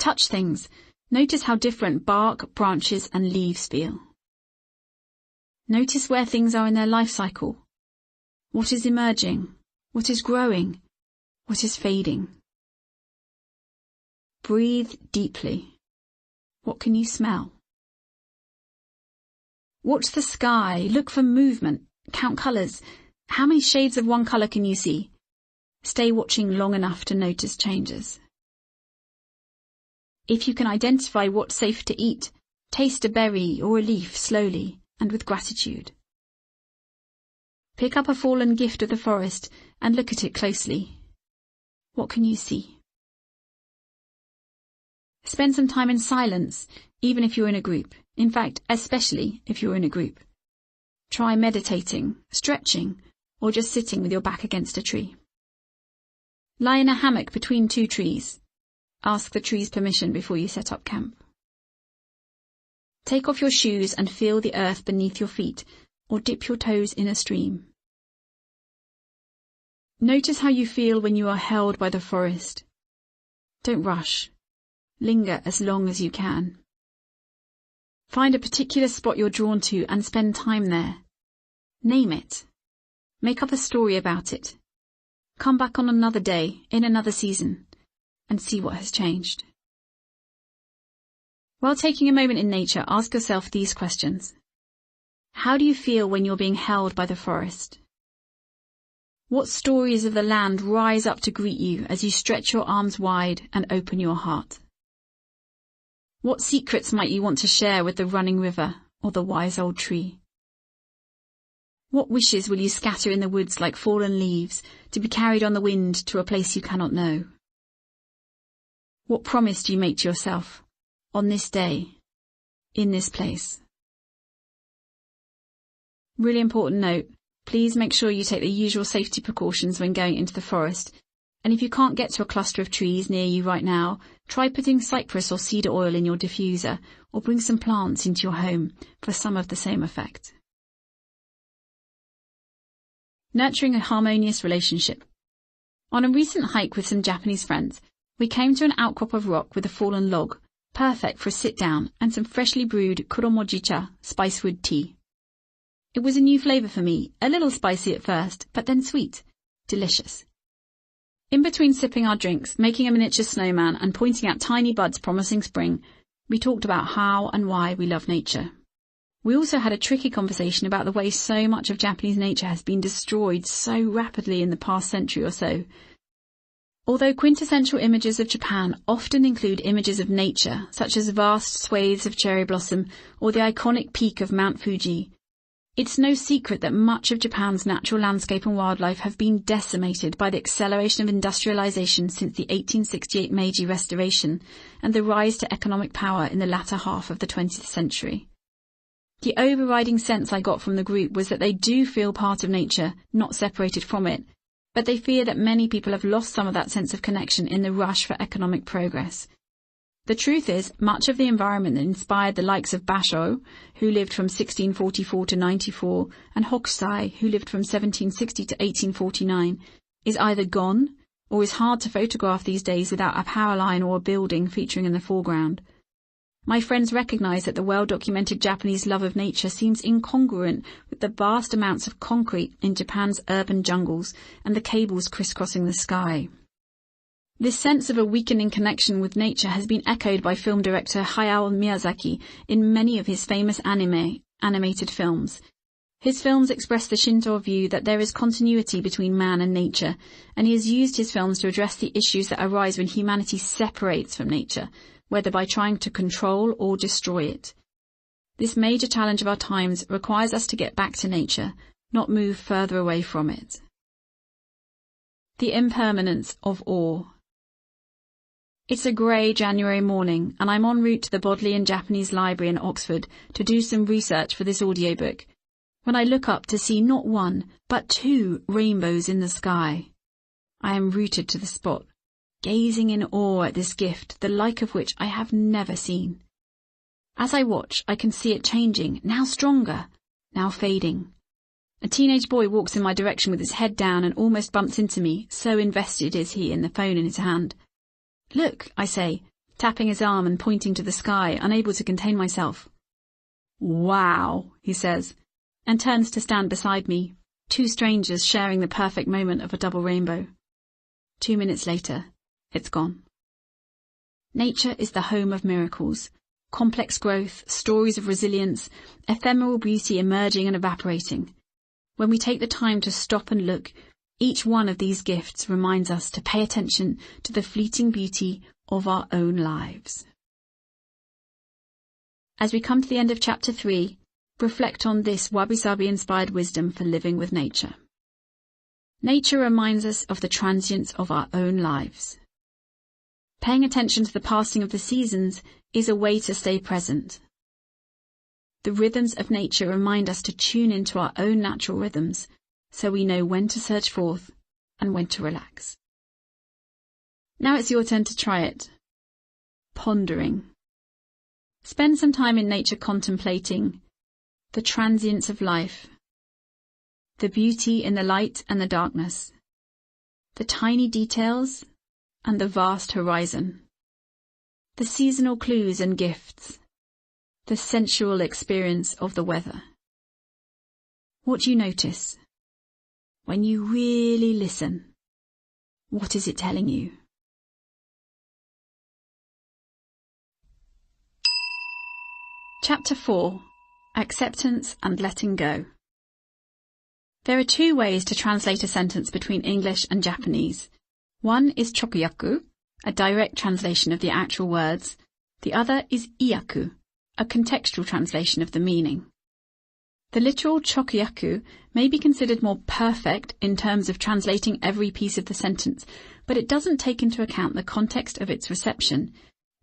S1: Touch things. Notice how different bark, branches and leaves feel. Notice where things are in their life cycle. What is emerging? What is growing? What is fading? Breathe deeply. What can you smell? Watch the sky. Look for movement. Count colours. How many shades of one colour can you see? Stay watching long enough to notice changes. If you can identify what's safe to eat, Taste a berry or a leaf slowly and with gratitude. Pick up a fallen gift of the forest and look at it closely. What can you see? Spend some time in silence, even if you're in a group. In fact, especially if you're in a group. Try meditating, stretching, or just sitting with your back against a tree. Lie in a hammock between two trees. Ask the tree's permission before you set up camp. Take off your shoes and feel the earth beneath your feet, or dip your toes in a stream. Notice how you feel when you are held by the forest. Don't rush. Linger as long as you can. Find a particular spot you're drawn to and spend time there. Name it. Make up a story about it. Come back on another day, in another season, and see what has changed. While taking a moment in nature, ask yourself these questions. How do you feel when you're being held by the forest? What stories of the land rise up to greet you as you stretch your arms wide and open your heart? What secrets might you want to share with the running river or the wise old tree? What wishes will you scatter in the woods like fallen leaves to be carried on the wind to a place you cannot know? What promise do you make to yourself on this day, in this place? Really important note, please make sure you take the usual safety precautions when going into the forest. And if you can't get to a cluster of trees near you right now, try putting cypress or cedar oil in your diffuser or bring some plants into your home for some of the same effect. Nurturing a harmonious relationship. On a recent hike with some Japanese friends, we came to an outcrop of rock with a fallen log, perfect for a sit-down and some freshly brewed kuromojicha spicewood tea. It was a new flavour for me, a little spicy at first, but then sweet. Delicious. In between sipping our drinks, making a miniature snowman and pointing out tiny buds promising spring, we talked about how and why we love nature. We also had a tricky conversation about the way so much of Japanese nature has been destroyed so rapidly in the past century or so. Although quintessential images of Japan often include images of nature, such as vast swathes of cherry blossom or the iconic peak of Mount Fuji, it's no secret that much of Japan's natural landscape and wildlife have been decimated by the acceleration of industrialization since the 1868 Meiji Restoration and the rise to economic power in the latter half of the 20th century. The overriding sense I got from the group was that they do feel part of nature, not separated from it, but they fear that many people have lost some of that sense of connection in the rush for economic progress. The truth is, much of the environment that inspired the likes of Basho, who lived from 1644 to 94, and Hokusai, who lived from 1760 to 1849, is either gone or is hard to photograph these days without a power line or a building featuring in the foreground. My friends recognise that the well-documented Japanese love of nature seems incongruent with the vast amounts of concrete in Japan's urban jungles and the cables crisscrossing the sky. This sense of a weakening connection with nature has been echoed by film director Hayao Miyazaki in many of his famous animated films. His films express the Shinto view that there is continuity between man and nature, and he has used his films to address the issues that arise when humanity separates from nature, whether by trying to control or destroy it. This major challenge of our times requires us to get back to nature, not move further away from it. The impermanence of awe. It's a grey January morning, and I'm en route to the Bodleian Japanese Library in Oxford to do some research for this audiobook, when I look up to see not one, but two rainbows in the sky. I am rooted to the spot, gazing in awe at this gift, the like of which I have never seen. As I watch, I can see it changing, now stronger, now fading. A teenage boy walks in my direction with his head down and almost bumps into me, so invested is he in the phone in his hand. "Look," I say, tapping his arm and pointing to the sky, unable to contain myself. "Wow," he says, and turns to stand beside me, two strangers sharing the perfect moment of a double rainbow. 2 minutes later, it's gone. Nature is the home of miracles, complex growth, stories of resilience, ephemeral beauty emerging and evaporating. When we take the time to stop and look, each one of these gifts reminds us to pay attention to the fleeting beauty of our own lives. As we come to the end of chapter 3, reflect on this Wabi-Sabi-inspired wisdom for living with nature. Nature reminds us of the transience of our own lives. Paying attention to the passing of the seasons is a way to stay present. The rhythms of nature remind us to tune into our own natural rhythms, so we know when to surge forth and when to relax. Now it's your turn to try it. Pondering. Spend some time in nature contemplating the transience of life, the beauty in the light and the darkness, the tiny details and the vast horizon, the seasonal clues and gifts, the sensual experience of the weather. What do you notice? When you really listen, what is it telling you? Chapter 4. Acceptance and Letting Go. There are two ways to translate a sentence between English and Japanese. One is chokuyaku, a direct translation of the actual words. The other is iyaku, a contextual translation of the meaning. The literal chokuyaku may be considered more perfect in terms of translating every piece of the sentence, but it doesn't take into account the context of its reception,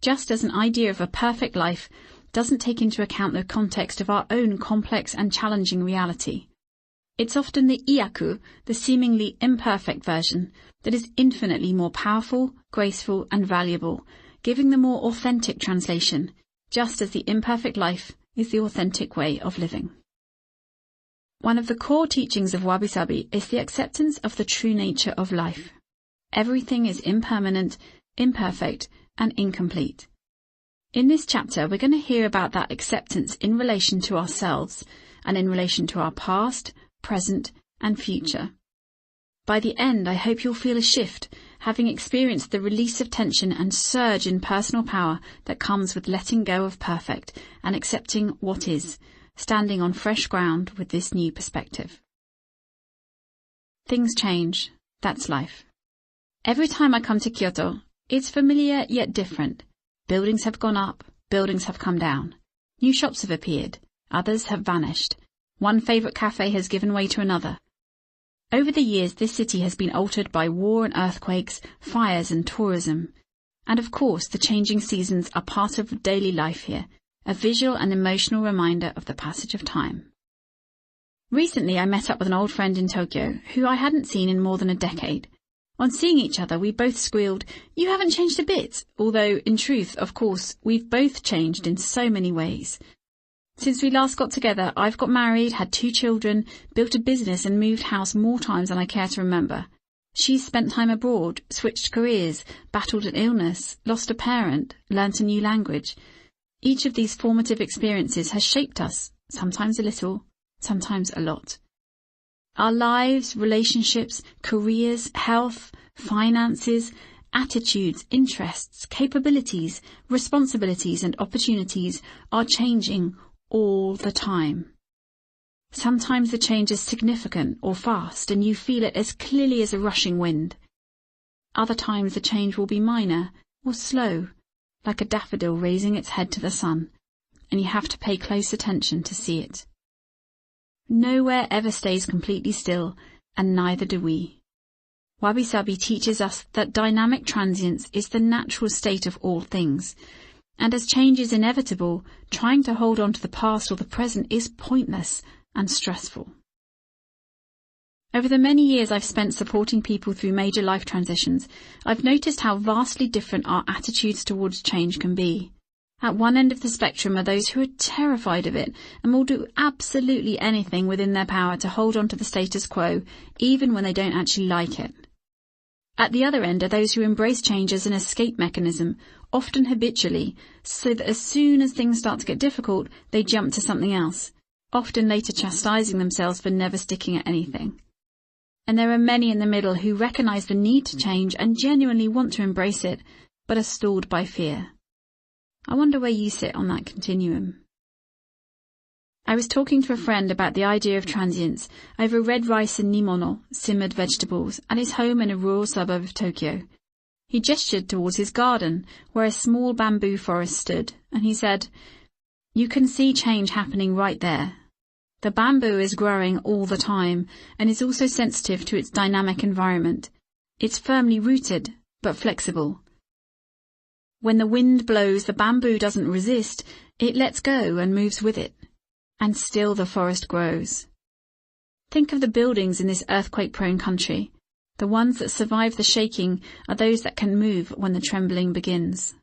S1: just as an idea of a perfect life doesn't take into account the context of our own complex and challenging reality. It's often the iyaku, the seemingly imperfect version, that is infinitely more powerful, graceful, and valuable, giving the more authentic translation, just as the imperfect life is the authentic way of living. One of the core teachings of Wabi-Sabi is the acceptance of the true nature of life. Everything is impermanent, imperfect, and incomplete. In this chapter, we're going to hear about that acceptance in relation to ourselves and in relation to our past, present, and future. By the end, I hope you'll feel a shift, having experienced the release of tension and surge in personal power that comes with letting go of perfect and accepting what is, standing on fresh ground with this new perspective. Things change. That's life. Every time I come to Kyoto, it's familiar yet different. Buildings have gone up, buildings have come down. New shops have appeared, others have vanished. One favourite cafe has given way to another. Over the years, this city has been altered by war and earthquakes, fires and tourism. And of course, the changing seasons are part of daily life here, a visual and emotional reminder of the passage of time. Recently, I met up with an old friend in Tokyo, who I hadn't seen in more than a decade. On seeing each other, we both squealed, "You haven't changed a bit," although, in truth, of course, we've both changed in so many ways. Since we last got together, I've got married, had 2 children, built a business and moved house more times than I care to remember. She's spent time abroad, switched careers, battled an illness, lost a parent, learnt a new language. Each of these formative experiences has shaped us, sometimes a little, sometimes a lot. Our lives, relationships, careers, health, finances, attitudes, interests, capabilities, responsibilities and opportunities are changing all the time. Sometimes the change is significant or fast and you feel it as clearly as a rushing wind. Other times the change will be minor or slow, like a daffodil raising its head to the sun, and you have to pay close attention to see it. Nowhere ever stays completely still, and neither do we. Wabi-Sabi teaches us that dynamic transience is the natural state of all things, and as change is inevitable, trying to hold on to the past or the present is pointless and stressful. Over the many years I've spent supporting people through major life transitions, I've noticed how vastly different our attitudes towards change can be. At one end of the spectrum are those who are terrified of it and will do absolutely anything within their power to hold on to the status quo, even when they don't actually like it. At the other end are those who embrace change as an escape mechanism, often habitually, so that as soon as things start to get difficult, they jump to something else, often later chastising themselves for never sticking at anything. And there are many in the middle who recognise the need to change and genuinely want to embrace it, but are stalled by fear. I wonder where you sit on that continuum. I was talking to a friend about the idea of transience over red rice and nimono, simmered vegetables, at his home in a rural suburb of Tokyo. He gestured towards his garden, where a small bamboo forest stood, and he said, You can see change happening right there. The bamboo is growing all the time and is also sensitive to its dynamic environment. It's firmly rooted, but flexible. When the wind blows, the bamboo doesn't resist, it lets go and moves with it. And still the forest grows. Think of the buildings in this earthquake-prone country. The ones that survive the shaking are those that can move when the trembling begins.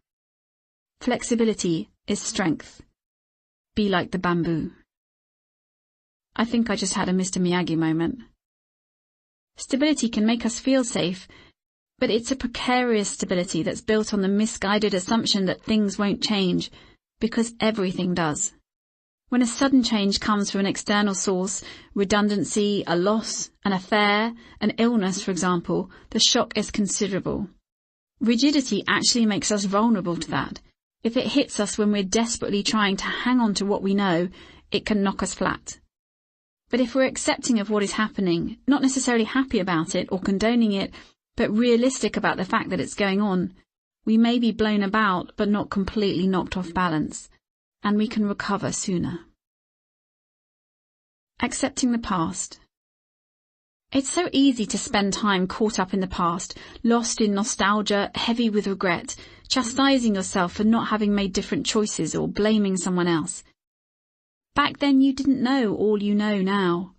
S1: Flexibility is strength. Be like the bamboo. I think I just had a Mr. Miyagi moment. Stability can make us feel safe, but it's a precarious stability that's built on the misguided assumption that things won't change, because everything does. When a sudden change comes from an external source, redundancy, a loss, an affair, an illness, for example, the shock is considerable. Rigidity actually makes us vulnerable to that. If it hits us when we're desperately trying to hang on to what we know, it can knock us flat. But if we're accepting of what is happening, not necessarily happy about it or condoning it, but realistic about the fact that it's going on, we may be blown about but not completely knocked off balance, and we can recover sooner. Accepting the past. It's so easy to spend time caught up in the past, lost in nostalgia, heavy with regret, chastising yourself for not having made different choices or blaming someone else. Back then you didn't know all you know now.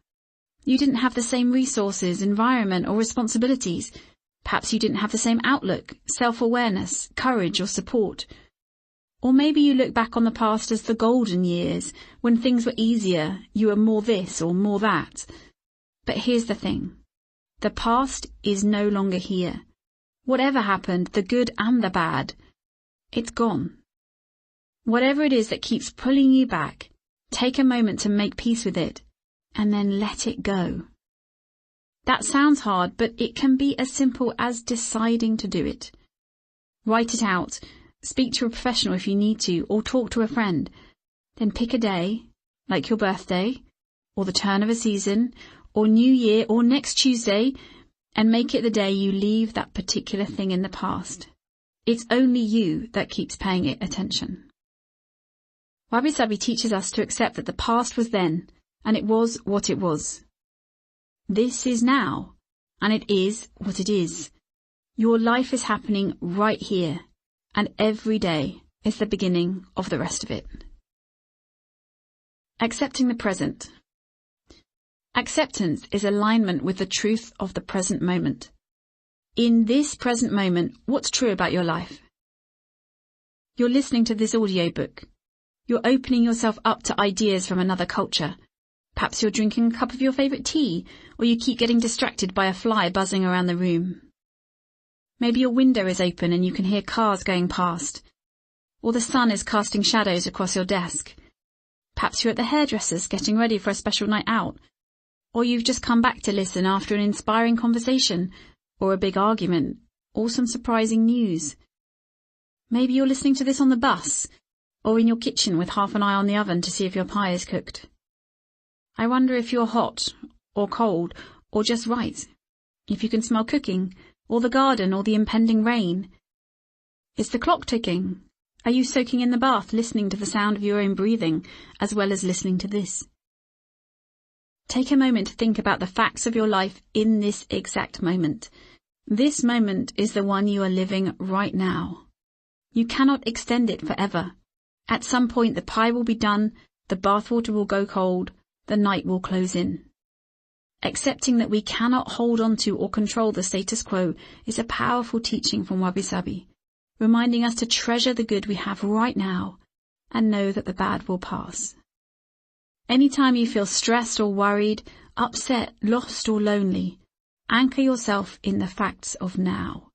S1: You didn't have the same resources, environment or responsibilities. Perhaps you didn't have the same outlook, self-awareness, courage or support. Or maybe you look back on the past as the golden years, when things were easier, you were more this or more that. But here's the thing. The past is no longer here. Whatever happened, the good and the bad, it's gone. Whatever it is that keeps pulling you back, take a moment to make peace with it, and then let it go. That sounds hard, but it can be as simple as deciding to do it. Write it out, speak to a professional if you need to, or talk to a friend. Then pick a day, like your birthday, or the turn of a season, or New Year, or next Tuesday, and make it the day you leave that particular thing in the past. It's only you that keeps paying it attention. Wabi Sabi teaches us to accept that the past was then, and it was what it was. This is now, and it is what it is. Your life is happening right here, and every day is the beginning of the rest of it. Accepting the present. Acceptance is alignment with the truth of the present moment. In this present moment, what's true about your life? You're listening to this audiobook. You're opening yourself up to ideas from another culture. Perhaps you're drinking a cup of your favourite tea, or you keep getting distracted by a fly buzzing around the room. Maybe your window is open and you can hear cars going past, or the sun is casting shadows across your desk. Perhaps you're at the hairdresser's getting ready for a special night out, or you've just come back to listen after an inspiring conversation, or a big argument, or some surprising news. Maybe you're listening to this on the bus, or in your kitchen with half an eye on the oven to see if your pie is cooked. I wonder if you're hot, or cold, or just right. If you can smell cooking, or the garden, or the impending rain. Is the clock ticking? Are you soaking in the bath, listening to the sound of your own breathing, as well as listening to this? Take a moment to think about the facts of your life in this exact moment. This moment is the one you are living right now. You cannot extend it forever. At some point the pie will be done, the bathwater will go cold, the night will close in. Accepting that we cannot hold on to or control the status quo is a powerful teaching from Wabi Sabi, reminding us to treasure the good we have right now and know that the bad will pass. Anytime you feel stressed or worried, upset, lost or lonely, anchor yourself in the facts of now.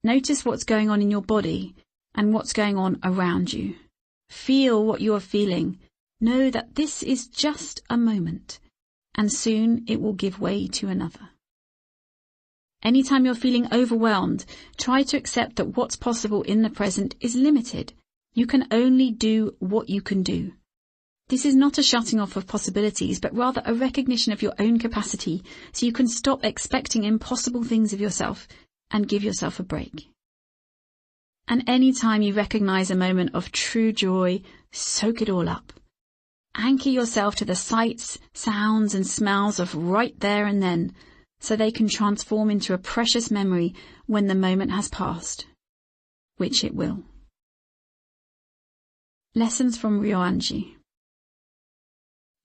S1: Notice what's going on in your body and what's going on around you. Feel what you are feeling. Know that this is just a moment, and soon it will give way to another. Anytime you're feeling overwhelmed, try to accept that what's possible in the present is limited. You can only do what you can do. This is not a shutting off of possibilities, but rather a recognition of your own capacity, so you can stop expecting impossible things of yourself and give yourself a break. And any time you recognize a moment of true joy, Soak it all up. Anchor yourself to the sights, sounds and smells of right there and then, so they can transform into a precious memory when the moment has passed, which it will. Lessons from Ryoanji.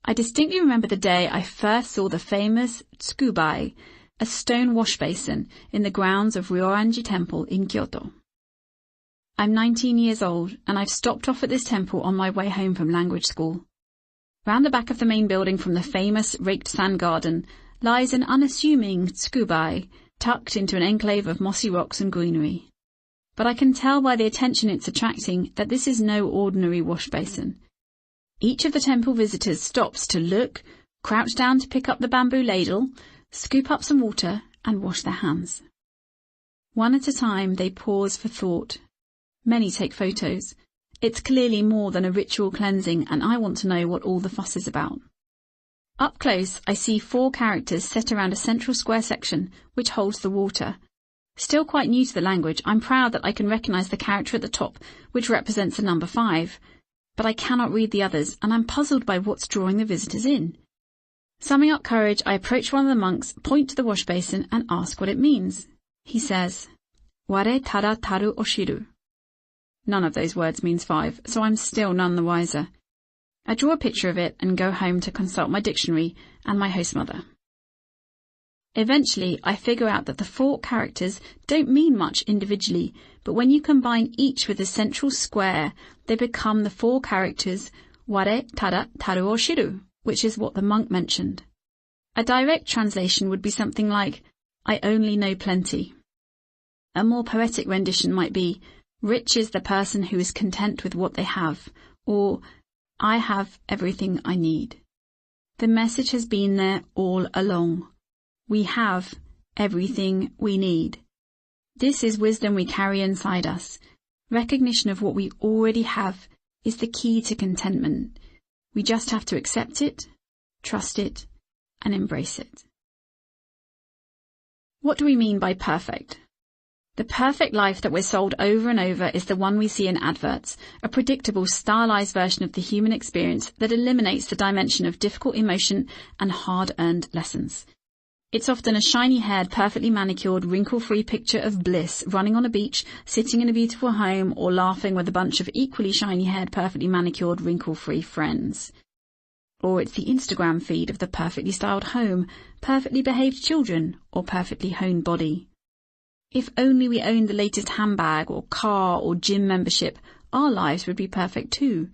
S1: I distinctly remember the day I first saw the famous tsukubai, a stone wash basin in the grounds of Ryoanji Temple in Kyoto. I'm 19 years old and I've stopped off at this temple on my way home from language school. Round the back of the main building from the famous raked sand garden lies an unassuming tsukubai tucked into an enclave of mossy rocks and greenery. But I can tell by the attention it's attracting that this is no ordinary wash basin. Each of the temple visitors stops to look, crouch down to pick up the bamboo ladle, scoop up some water and wash their hands. One at a time they pause for thought. Many take photos. It's clearly more than a ritual cleansing and I want to know what all the fuss is about. Up close I see 4 characters set around a central square section which holds the water. Still quite new to the language, I'm proud that I can recognise the character at the top which represents the number 5. But I cannot read the others and I'm puzzled by what's drawing the visitors in. Summing up courage, I approach one of the monks, point to the wash basin and ask what it means. He says, Ware tara taru oshiru. None of those words means 5, so I'm still none the wiser. I draw a picture of it and go home to consult my dictionary and my host mother. Eventually, I figure out that the 4 characters don't mean much individually, but when you combine each with a central square, they become the 4 characters Ware tara taru oshiru, which is what the monk mentioned. A direct translation would be something like, I only know plenty. A more poetic rendition might be, rich is the person who is content with what they have, or I have everything I need. The message has been there all along. We have everything we need. This is wisdom we carry inside us. Recognition of what we already have is the key to contentment. We just have to accept it, trust it, and embrace it. What do we mean by perfect? The perfect life that we're sold over and over is the one we see in adverts, a predictable, stylized version of the human experience that eliminates the dimension of difficult emotion and hard-earned lessons. It's often a shiny-haired, perfectly manicured, wrinkle-free picture of bliss, running on a beach, sitting in a beautiful home, or laughing with a bunch of equally shiny-haired, perfectly manicured, wrinkle-free friends. Or it's the Instagram feed of the perfectly styled home, perfectly behaved children, or perfectly honed body. If only we owned the latest handbag or car or gym membership, our lives would be perfect too.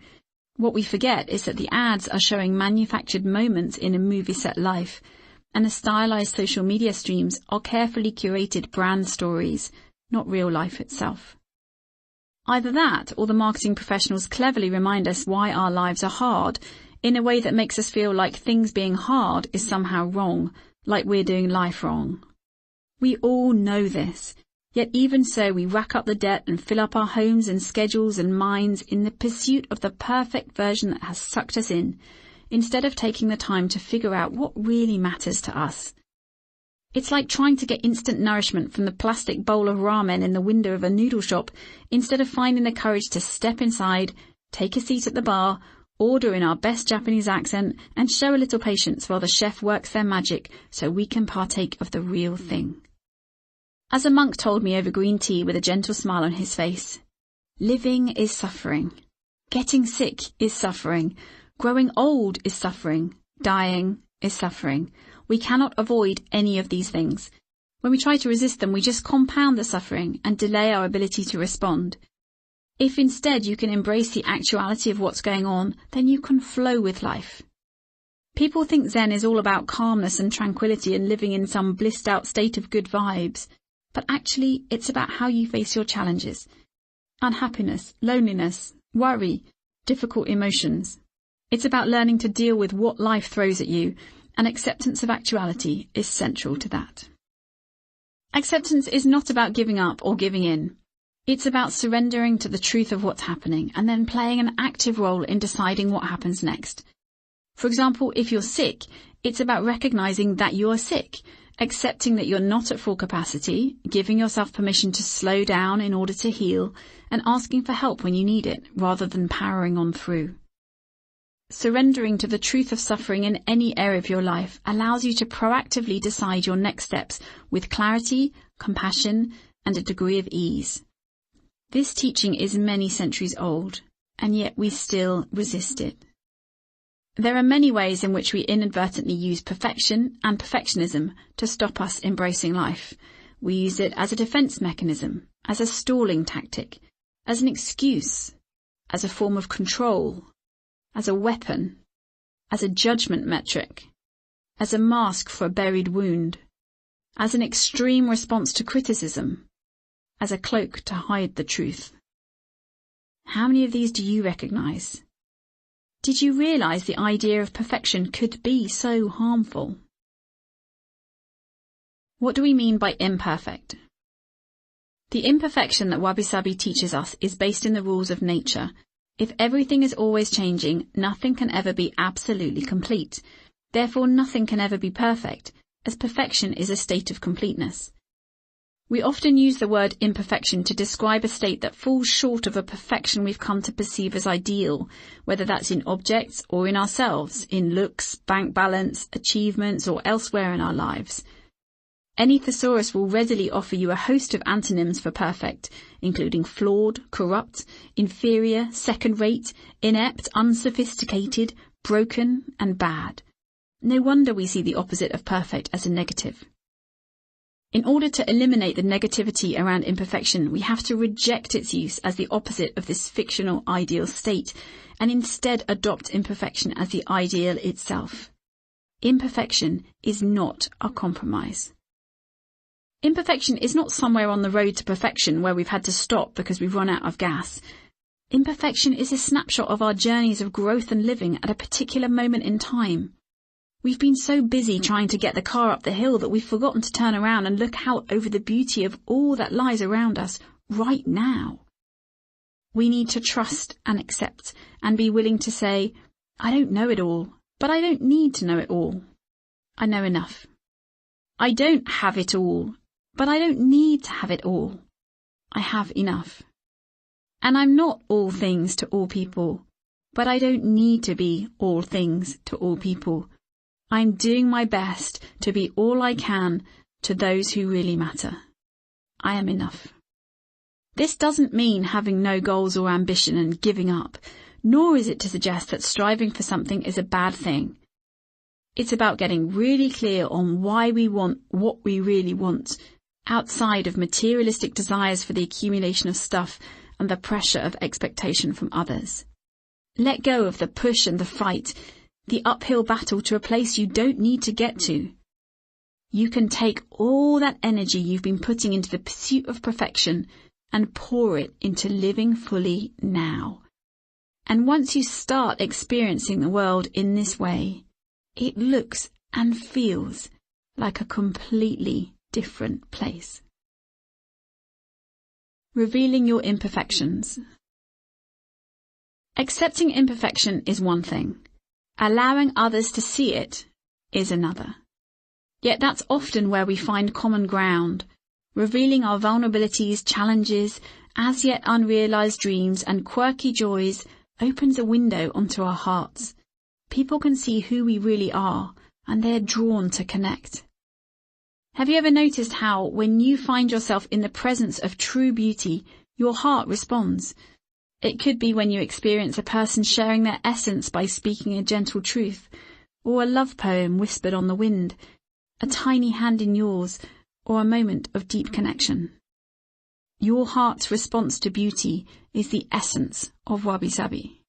S1: What we forget is that the ads are showing manufactured moments in a movie-set life, and the stylized social media streams are carefully curated brand stories, not real life itself. Either that, or the marketing professionals cleverly remind us why our lives are hard, in a way that makes us feel like things being hard is somehow wrong, like we're doing life wrong. We all know this, yet even so we rack up the debt and fill up our homes and schedules and minds in the pursuit of the perfect version that has sucked us in, instead of taking the time to figure out what really matters to us. It's like trying to get instant nourishment from the plastic bowl of ramen in the window of a noodle shop, instead of finding the courage to step inside, take a seat at the bar, order in our best Japanese accent, and show a little patience while the chef works their magic so we can partake of the real thing. As a monk told me over green tea with a gentle smile on his face, living is suffering. Getting sick is suffering. Growing old is suffering. Dying is suffering. We cannot avoid any of these things. When we try to resist them, we just compound the suffering and delay our ability to respond. If instead you can embrace the actuality of what's going on, then you can flow with life. People think Zen is all about calmness and tranquility and living in some blissed out state of good vibes. But actually, it's about how you face your challenges. Unhappiness, loneliness, worry, difficult emotions. It's about learning to deal with what life throws at you, and acceptance of actuality is central to that. Acceptance is not about giving up or giving in. It's about surrendering to the truth of what's happening and then playing an active role in deciding what happens next. For example, if you're sick, it's about recognizing that you are sick accepting that you're not at full capacity, giving yourself permission to slow down in order to heal, and asking for help when you need it, rather than powering on through. Surrendering to the truth of suffering in any area of your life allows you to proactively decide your next steps with clarity, compassion, and a degree of ease. This teaching is many centuries old, and yet we still resist it. There are many ways in which we inadvertently use perfection and perfectionism to stop us embracing life. We use it as a defense mechanism, as a stalling tactic, as an excuse, as a form of control, as a weapon, as a judgment metric, as a mask for a buried wound, as an extreme response to criticism, as a cloak to hide the truth. How many of these do you recognize? Did you realize the idea of perfection could be so harmful? What do we mean by imperfect? The imperfection that Wabi Sabi teaches us is based in the rules of nature. If everything is always changing, nothing can ever be absolutely complete. Therefore, nothing can ever be perfect, as perfection is a state of completeness. We often use the word imperfection to describe a state that falls short of a perfection we've come to perceive as ideal, whether that's in objects or in ourselves, in looks, bank balance, achievements, or elsewhere in our lives. Any thesaurus will readily offer you a host of antonyms for perfect, including flawed, corrupt, inferior, second-rate, inept, unsophisticated, broken, and bad. No wonder we see the opposite of perfect as a negative. In order to eliminate the negativity around imperfection, we have to reject its use as the opposite of this fictional ideal state, and instead adopt imperfection as the ideal itself. Imperfection is not a compromise. Imperfection is not somewhere on the road to perfection where we've had to stop because we've run out of gas. Imperfection is a snapshot of our journeys of growth and living at a particular moment in time. We've been so busy trying to get the car up the hill that we've forgotten to turn around and look out over the beauty of all that lies around us right now. We need to trust and accept and be willing to say, I don't know it all, but I don't need to know it all. I know enough. I don't have it all, but I don't need to have it all. I have enough. And I'm not all things to all people, but I don't need to be all things to all people. I'm doing my best to be all I can to those who really matter. I am enough. This doesn't mean having no goals or ambition and giving up, nor is it to suggest that striving for something is a bad thing. It's about getting really clear on why we want what we really want, outside of materialistic desires for the accumulation of stuff and the pressure of expectation from others. Let go of the push and the fight, the uphill battle to a place you don't need to get to. You can take all that energy you've been putting into the pursuit of perfection and pour it into living fully now. And once you start experiencing the world in this way, it looks and feels like a completely different place. Revealing your imperfections. Accepting imperfection is one thing. Allowing others to see it is another. Yet that's often where we find common ground. Revealing our vulnerabilities, challenges, as yet unrealized dreams and quirky joys opens a window onto our hearts. People can see who we really are, and they're drawn to connect. Have you ever noticed how, when you find yourself in the presence of true beauty, your heart responds? It could be when you experience a person sharing their essence by speaking a gentle truth, or a love poem whispered on the wind, a tiny hand in yours, or a moment of deep connection. Your heart's response to beauty is the essence of Wabi Sabi.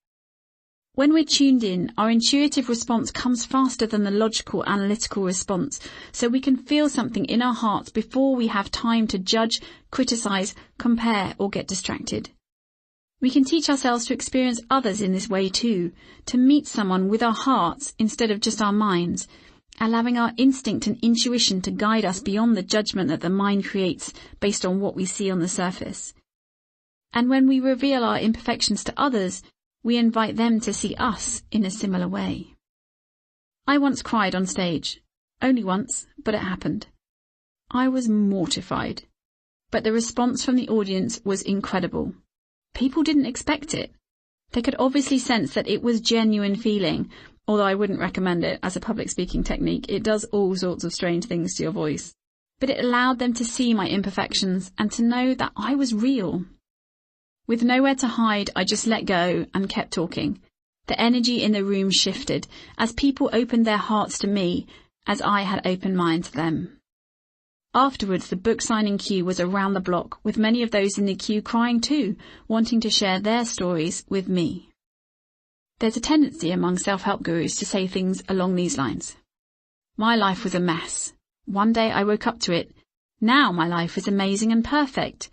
S1: When we're tuned in, our intuitive response comes faster than the logical, analytical response, so we can feel something in our hearts before we have time to judge, criticize, compare, or get distracted. We can teach ourselves to experience others in this way too, to meet someone with our hearts instead of just our minds, allowing our instinct and intuition to guide us beyond the judgment that the mind creates based on what we see on the surface. And when we reveal our imperfections to others, we invite them to see us in a similar way. I once cried on stage. Only once, but it happened. I was mortified. But the response from the audience was incredible. People didn't expect it. They could obviously sense that it was genuine feeling, although I wouldn't recommend it as a public speaking technique. It does all sorts of strange things to your voice. But it allowed them to see my imperfections and to know that I was real. With nowhere to hide, I just let go and kept talking. The energy in the room shifted as people opened their hearts to me as I had opened mine to them. Afterwards, the book signing queue was around the block, with many of those in the queue crying too, wanting to share their stories with me. There's a tendency among self-help gurus to say things along these lines. My life was a mess. One day I woke up to it. Now my life is amazing and perfect.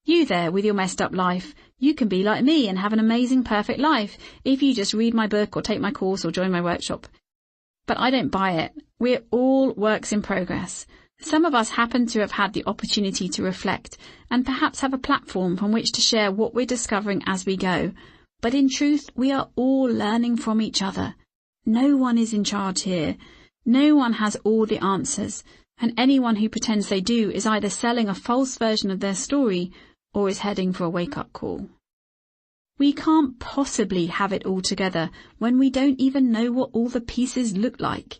S1: You there with your messed up life, you can be like me and have an amazing, perfect life if you just read my book or take my course or join my workshop. But I don't buy it. We're all works in progress. Some of us happen to have had the opportunity to reflect and perhaps have a platform from which to share what we're discovering as we go. But in truth, we are all learning from each other. No one is in charge here. No one has all the answers. And anyone who pretends they do is either selling a false version of their story or is heading for a wake-up call. We can't possibly have it all together when we don't even know what all the pieces look like.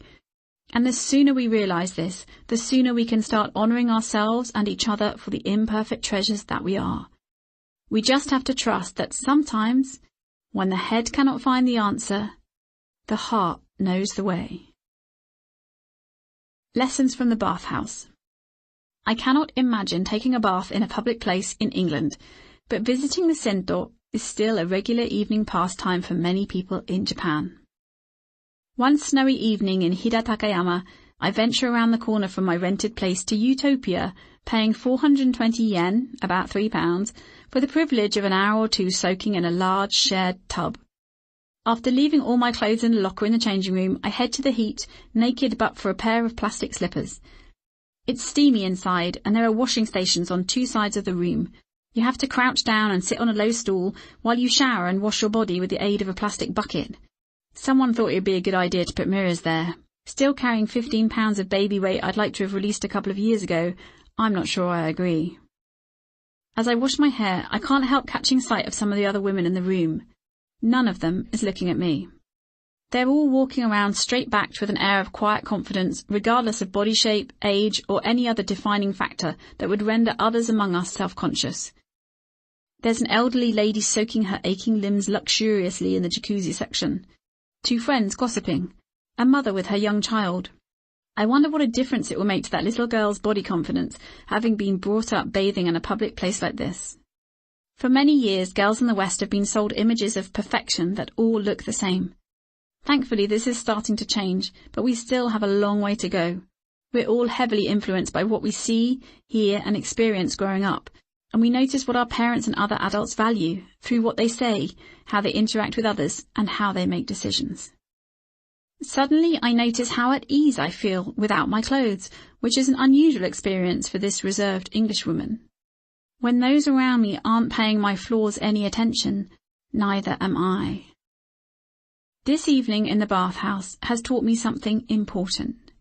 S1: And the sooner we realise this, the sooner we can start honouring ourselves and each other for the imperfect treasures that we are. We just have to trust that sometimes, when the head cannot find the answer, the heart knows the way. Lessons from the bathhouse. I cannot imagine taking a bath in a public place in England, but visiting the Sento is still a regular evening pastime for many people in Japan. One snowy evening in Hida-Takayama, I venture around the corner from my rented place to Utopia, paying 420 yen, about £3, for the privilege of an hour or two soaking in a large shared tub. After leaving all my clothes in the locker in the changing room, I head to the heat, naked but for a pair of plastic slippers. It's steamy inside, and there are washing stations on two sides of the room. You have to crouch down and sit on a low stool while you shower and wash your body with the aid of a plastic bucket. Someone thought it would be a good idea to put mirrors there. Still carrying 15 pounds of baby weight I'd like to have released a couple of years ago, I'm not sure I agree. As I wash my hair, I can't help catching sight of some of the other women in the room. None of them is looking at me. They're all walking around straight-backed with an air of quiet confidence, regardless of body shape, age, or any other defining factor that would render others among us self-conscious. There's an elderly lady soaking her aching limbs luxuriously in the jacuzzi section. Two friends gossiping. A mother with her young child. I wonder what a difference it will make to that little girl's body confidence, having been brought up bathing in a public place like this. For many years, girls in the West have been sold images of perfection that all look the same. Thankfully, this is starting to change, but we still have a long way to go. We're all heavily influenced by what we see, hear, and experience growing up, and we notice what our parents and other adults value through what they say, how they interact with others, and how they make decisions. Suddenly, I notice how at ease I feel without my clothes, which is an unusual experience for this reserved Englishwoman. When those around me aren't paying my flaws any attention, neither am I. This evening in the bathhouse has taught me something important.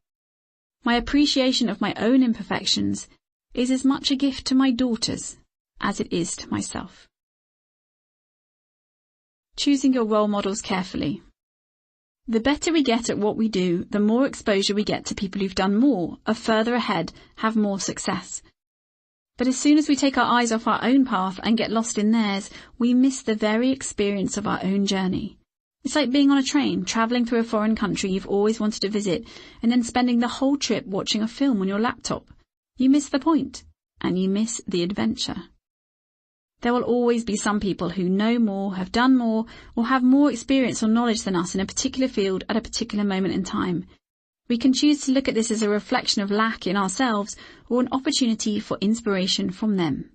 S1: My appreciation of my own imperfections is as much a gift to my daughters as it is to myself. Choosing your role models carefully. The better we get at what we do, the more exposure we get to people who've done more, are further ahead, have more success. But as soon as we take our eyes off our own path and get lost in theirs, we miss the very experience of our own journey. It's like being on a train, travelling through a foreign country you've always wanted to visit, and then spending the whole trip watching a film on your laptop. You miss the point, and you miss the adventure. There will always be some people who know more, have done more, or have more experience or knowledge than us in a particular field at a particular moment in time. We can choose to look at this as a reflection of lack in ourselves or an opportunity for inspiration from them.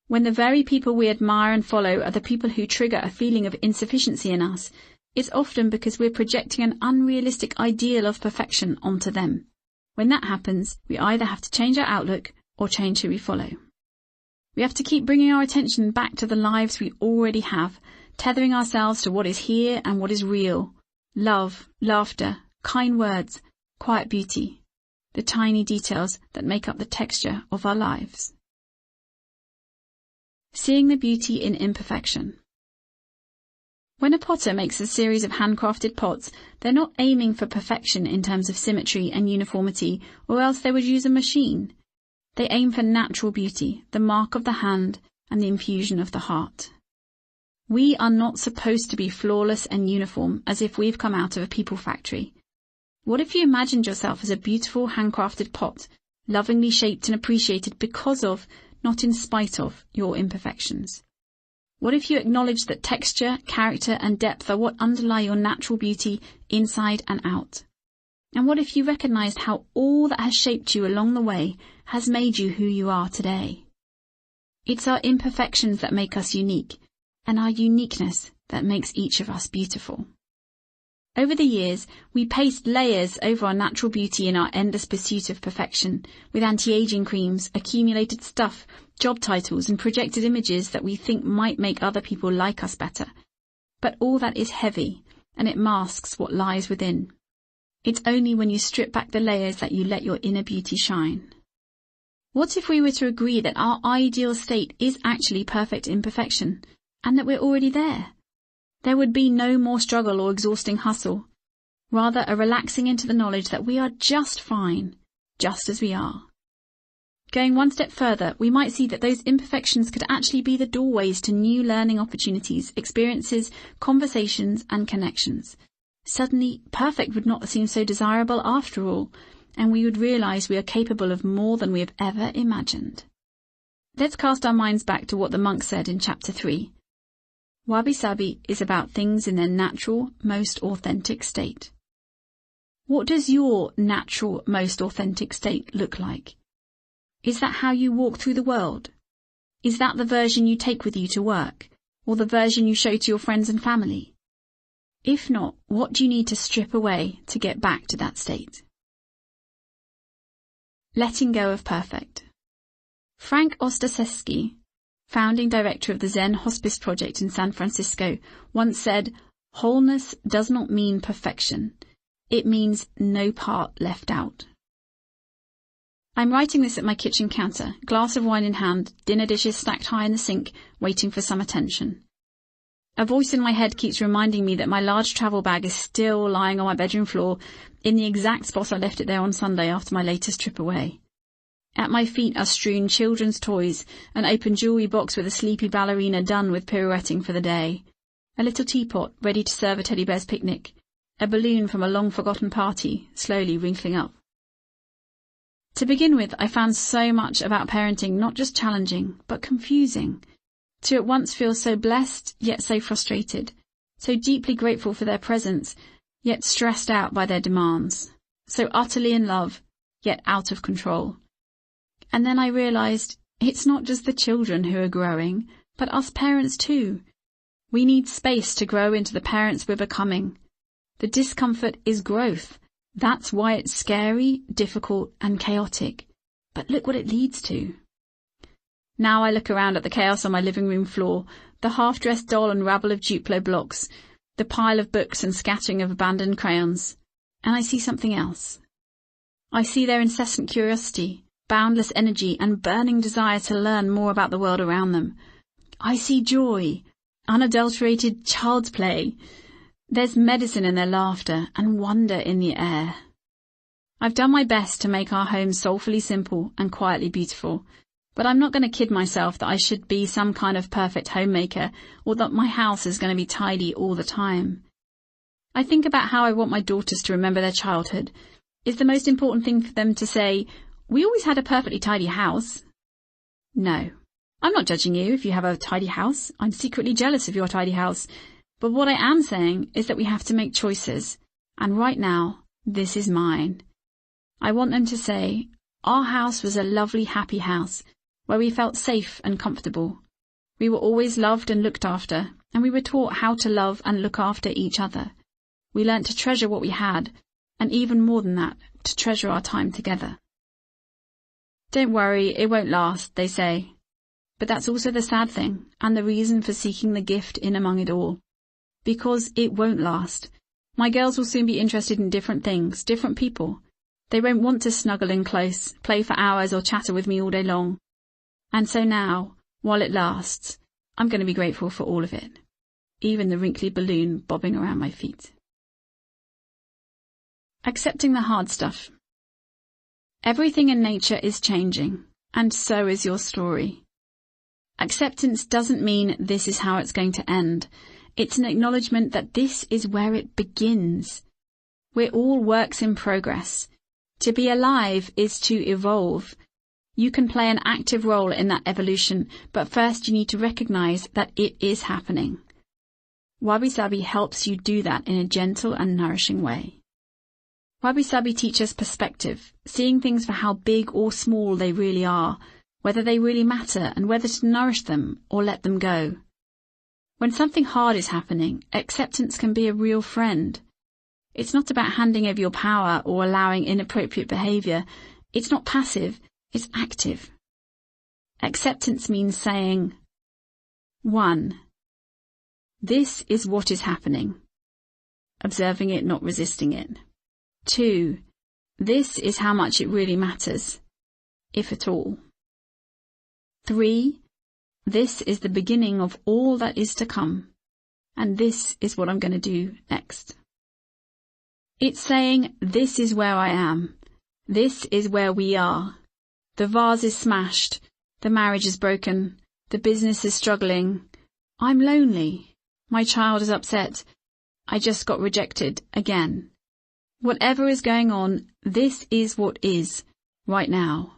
S1: When the very people we admire and follow are the people who trigger a feeling of insufficiency in us, it's often because we're projecting an unrealistic ideal of perfection onto them. When that happens, we either have to change our outlook or change who we follow. We have to keep bringing our attention back to the lives we already have, tethering ourselves to what is here and what is real. Love, laughter, kind words, quiet beauty. the tiny details that make up the texture of our lives. Seeing the beauty in imperfection. When a potter makes a series of handcrafted pots, they're not aiming for perfection in terms of symmetry and uniformity, or else they would use a machine. They aim for natural beauty, the mark of the hand, and the infusion of the heart. We are not supposed to be flawless and uniform as if we've come out of a people factory. What if you imagined yourself as a beautiful handcrafted pot, lovingly shaped and appreciated because of, not in spite of, your imperfections? What if you acknowledged that texture, character, and depth are what underlie your natural beauty inside and out? And what if you recognized how all that has shaped you along the way has made you who you are today? It's our imperfections that make us unique, and our uniqueness that makes each of us beautiful. Over the years, we paste layers over our natural beauty in our endless pursuit of perfection, with anti-aging creams, accumulated stuff, job titles, and projected images that we think might make other people like us better. But all that is heavy, and it masks what lies within. It's only when you strip back the layers that you let your inner beauty shine. What if we were to agree that our ideal state is actually perfect imperfection, and that we're already there? There would be no more struggle or exhausting hustle, rather a relaxing into the knowledge that we are just fine, just as we are. Going one step further, we might see that those imperfections could actually be the doorways to new learning opportunities, experiences, conversations, and connections. Suddenly, perfect would not seem so desirable after all, and we would realize we are capable of more than we have ever imagined. Let's cast our minds back to what the monk said in chapter 3. Wabi Sabi is about things in their natural, most authentic state. What does your natural, most authentic state look like? Is that how you walk through the world? Is that the version you take with you to work, or the version you show to your friends and family? If not, what do you need to strip away to get back to that state? Letting go of perfect. Frank Ostaseski, founding director of the Zen Hospice Project in San Francisco, once said, "Wholeness does not mean perfection. It means no part left out." I'm writing this at my kitchen counter, glass of wine in hand, dinner dishes stacked high in the sink, waiting for some attention. A voice in my head keeps reminding me that my large travel bag is still lying on my bedroom floor, in the exact spot I left it there on Sunday after my latest trip away. At my feet are strewn children's toys, an open jewellery box with a sleepy ballerina done with pirouetting for the day, a little teapot ready to serve a teddy bear's picnic, a balloon from a long-forgotten party slowly wrinkling up. To begin with, I found so much about parenting not just challenging, but confusing. To at once feel so blessed, yet so frustrated, so deeply grateful for their presence, yet stressed out by their demands, so utterly in love, yet out of control. And then I realized it's not just the children who are growing, but us parents too. We need space to grow into the parents we're becoming. The discomfort is growth. That's why it's scary, difficult, and chaotic. But look what it leads to. Now I look around at the chaos on my living room floor, the half-dressed doll and rabble of Duplo blocks, the pile of books and scattering of abandoned crayons, and I see something else. I see their incessant curiosity, boundless energy, and burning desire to learn more about the world around them. I see joy, unadulterated child's play. There's medicine in their laughter and wonder in the air. I've done my best to make our home soulfully simple and quietly beautiful, but I'm not going to kid myself that I should be some kind of perfect homemaker or that my house is going to be tidy all the time. I think about how I want my daughters to remember their childhood. Is the most important thing for them to say, "We always had a perfectly tidy house"? No. I'm not judging you if you have a tidy house. I'm secretly jealous of your tidy house. But what I am saying is that we have to make choices. And right now, this is mine. I want them to say, our house was a lovely, happy house, where we felt safe and comfortable. We were always loved and looked after, and we were taught how to love and look after each other. We learnt to treasure what we had, and even more than that, to treasure our time together. Don't worry, it won't last, they say. But that's also the sad thing, and the reason for seeking the gift in among it all. Because it won't last. My girls will soon be interested in different things, different people. They won't want to snuggle in close, play for hours or chatter with me all day long. And so now, while it lasts, I'm going to be grateful for all of it, even the wrinkly balloon bobbing around my feet. Accepting the hard stuff. Everything in nature is changing, and so is your story. Acceptance doesn't mean this is how it's going to end. It's an acknowledgement that this is where it begins. We're all works in progress. To be alive is to evolve. You can play an active role in that evolution, but first you need to recognize that it is happening. Wabi Sabi helps you do that in a gentle and nourishing way. Wabi Sabi teaches perspective, seeing things for how big or small they really are, whether they really matter and whether to nourish them or let them go. When something hard is happening, acceptance can be a real friend. It's not about handing over your power or allowing inappropriate behavior. It's not passive, it's active. Acceptance means saying, 1. This is what is happening. Observing it, not resisting it. 2. This is how much it really matters, if at all. 3. This is the beginning of all that is to come, and this is what I'm going to do next. It's saying, this is where I am. This is where we are. The vase is smashed. The marriage is broken. The business is struggling. I'm lonely. My child is upset. I just got rejected again. Whatever is going on, this is what is, right now.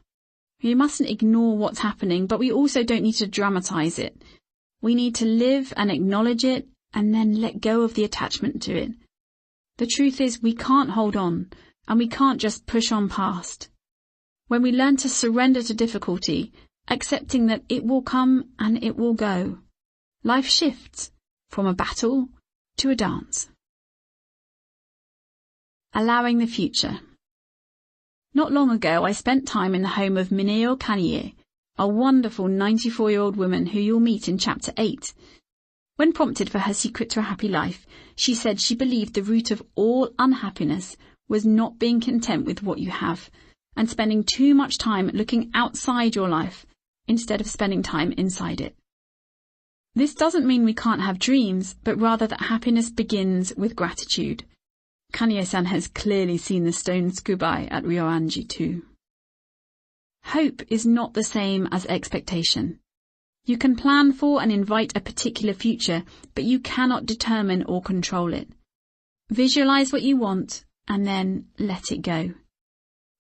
S1: We mustn't ignore what's happening, but we also don't need to dramatize it. We need to live and acknowledge it, and then let go of the attachment to it. The truth is, we can't hold on, and we can't just push on past. When we learn to surrender to difficulty, accepting that it will come and it will go, life shifts from a battle to a dance. Allowing the future. Not long ago, I spent time in the home of Mineo Kanye, a wonderful 94-year-old woman who you'll meet in Chapter 8. When prompted for her secret to a happy life, she said she believed the root of all unhappiness was not being content with what you have and spending too much time looking outside your life instead of spending time inside it. This doesn't mean we can't have dreams, but rather that happiness begins with gratitude. Kanye-san has clearly seen the stone tsukubai at Ryoanji too. Hope is not the same as expectation. You can plan for and invite a particular future, but you cannot determine or control it. Visualize what you want and then let it go.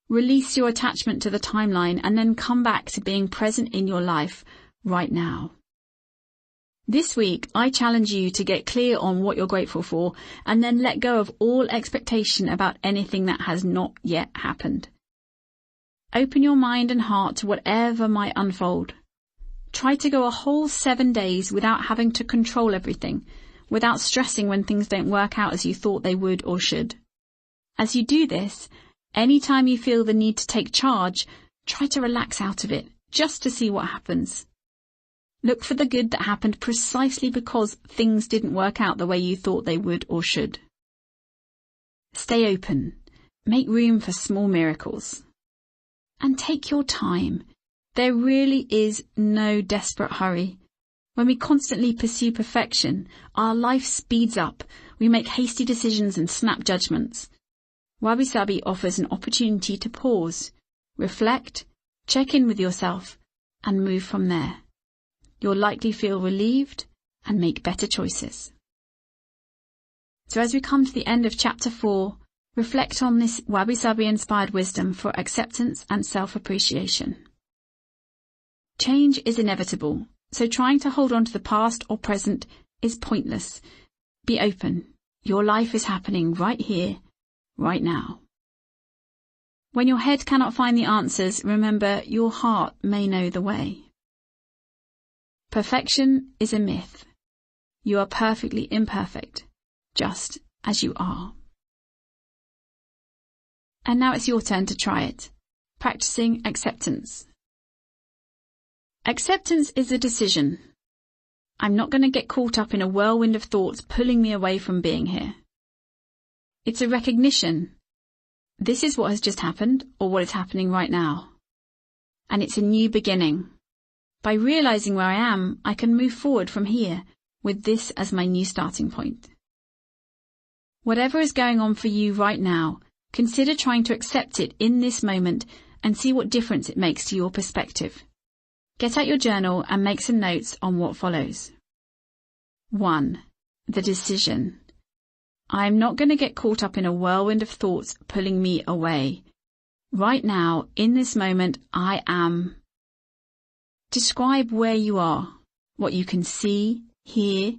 S1: Release your attachment to the timeline and then come back to being present in your life right now. This week, I challenge you to get clear on what you're grateful for and then let go of all expectation about anything that has not yet happened. Open your mind and heart to whatever might unfold. Try to go a whole 7 days without having to control everything, without stressing when things don't work out as you thought they would or should. As you do this, anytime you feel the need to take charge, try to relax out of it, just to see what happens. Look for the good that happened precisely because things didn't work out the way you thought they would or should. Stay open. Make room for small miracles. And take your time. There really is no desperate hurry. When we constantly pursue perfection, our life speeds up. We make hasty decisions and snap judgments. Wabi Sabi offers an opportunity to pause, reflect, check in with yourself, and move from there. You'll likely feel relieved and make better choices. So as we come to the end of Chapter 4, reflect on this Wabi Sabi inspired wisdom for acceptance and self-appreciation. Change is inevitable, so trying to hold on to the past or present is pointless. Be open. Your life is happening right here, right now. When your head cannot find the answers, remember your heart may know the way. Perfection is a myth. You are perfectly imperfect, just as you are. And now it's your turn to try it. Practicing acceptance. Acceptance is a decision. I'm not going to get caught up in a whirlwind of thoughts pulling me away from being here. It's a recognition. This is what has just happened or what is happening right now. And it's a new beginning. By realizing where I am, I can move forward from here with this as my new starting point. Whatever is going on for you right now, consider trying to accept it in this moment and see what difference it makes to your perspective. Get out your journal and make some notes on what follows. 1. The decision. I'm not going to get caught up in a whirlwind of thoughts pulling me away. Right now, in this moment, I am. Describe where you are, what you can see, hear,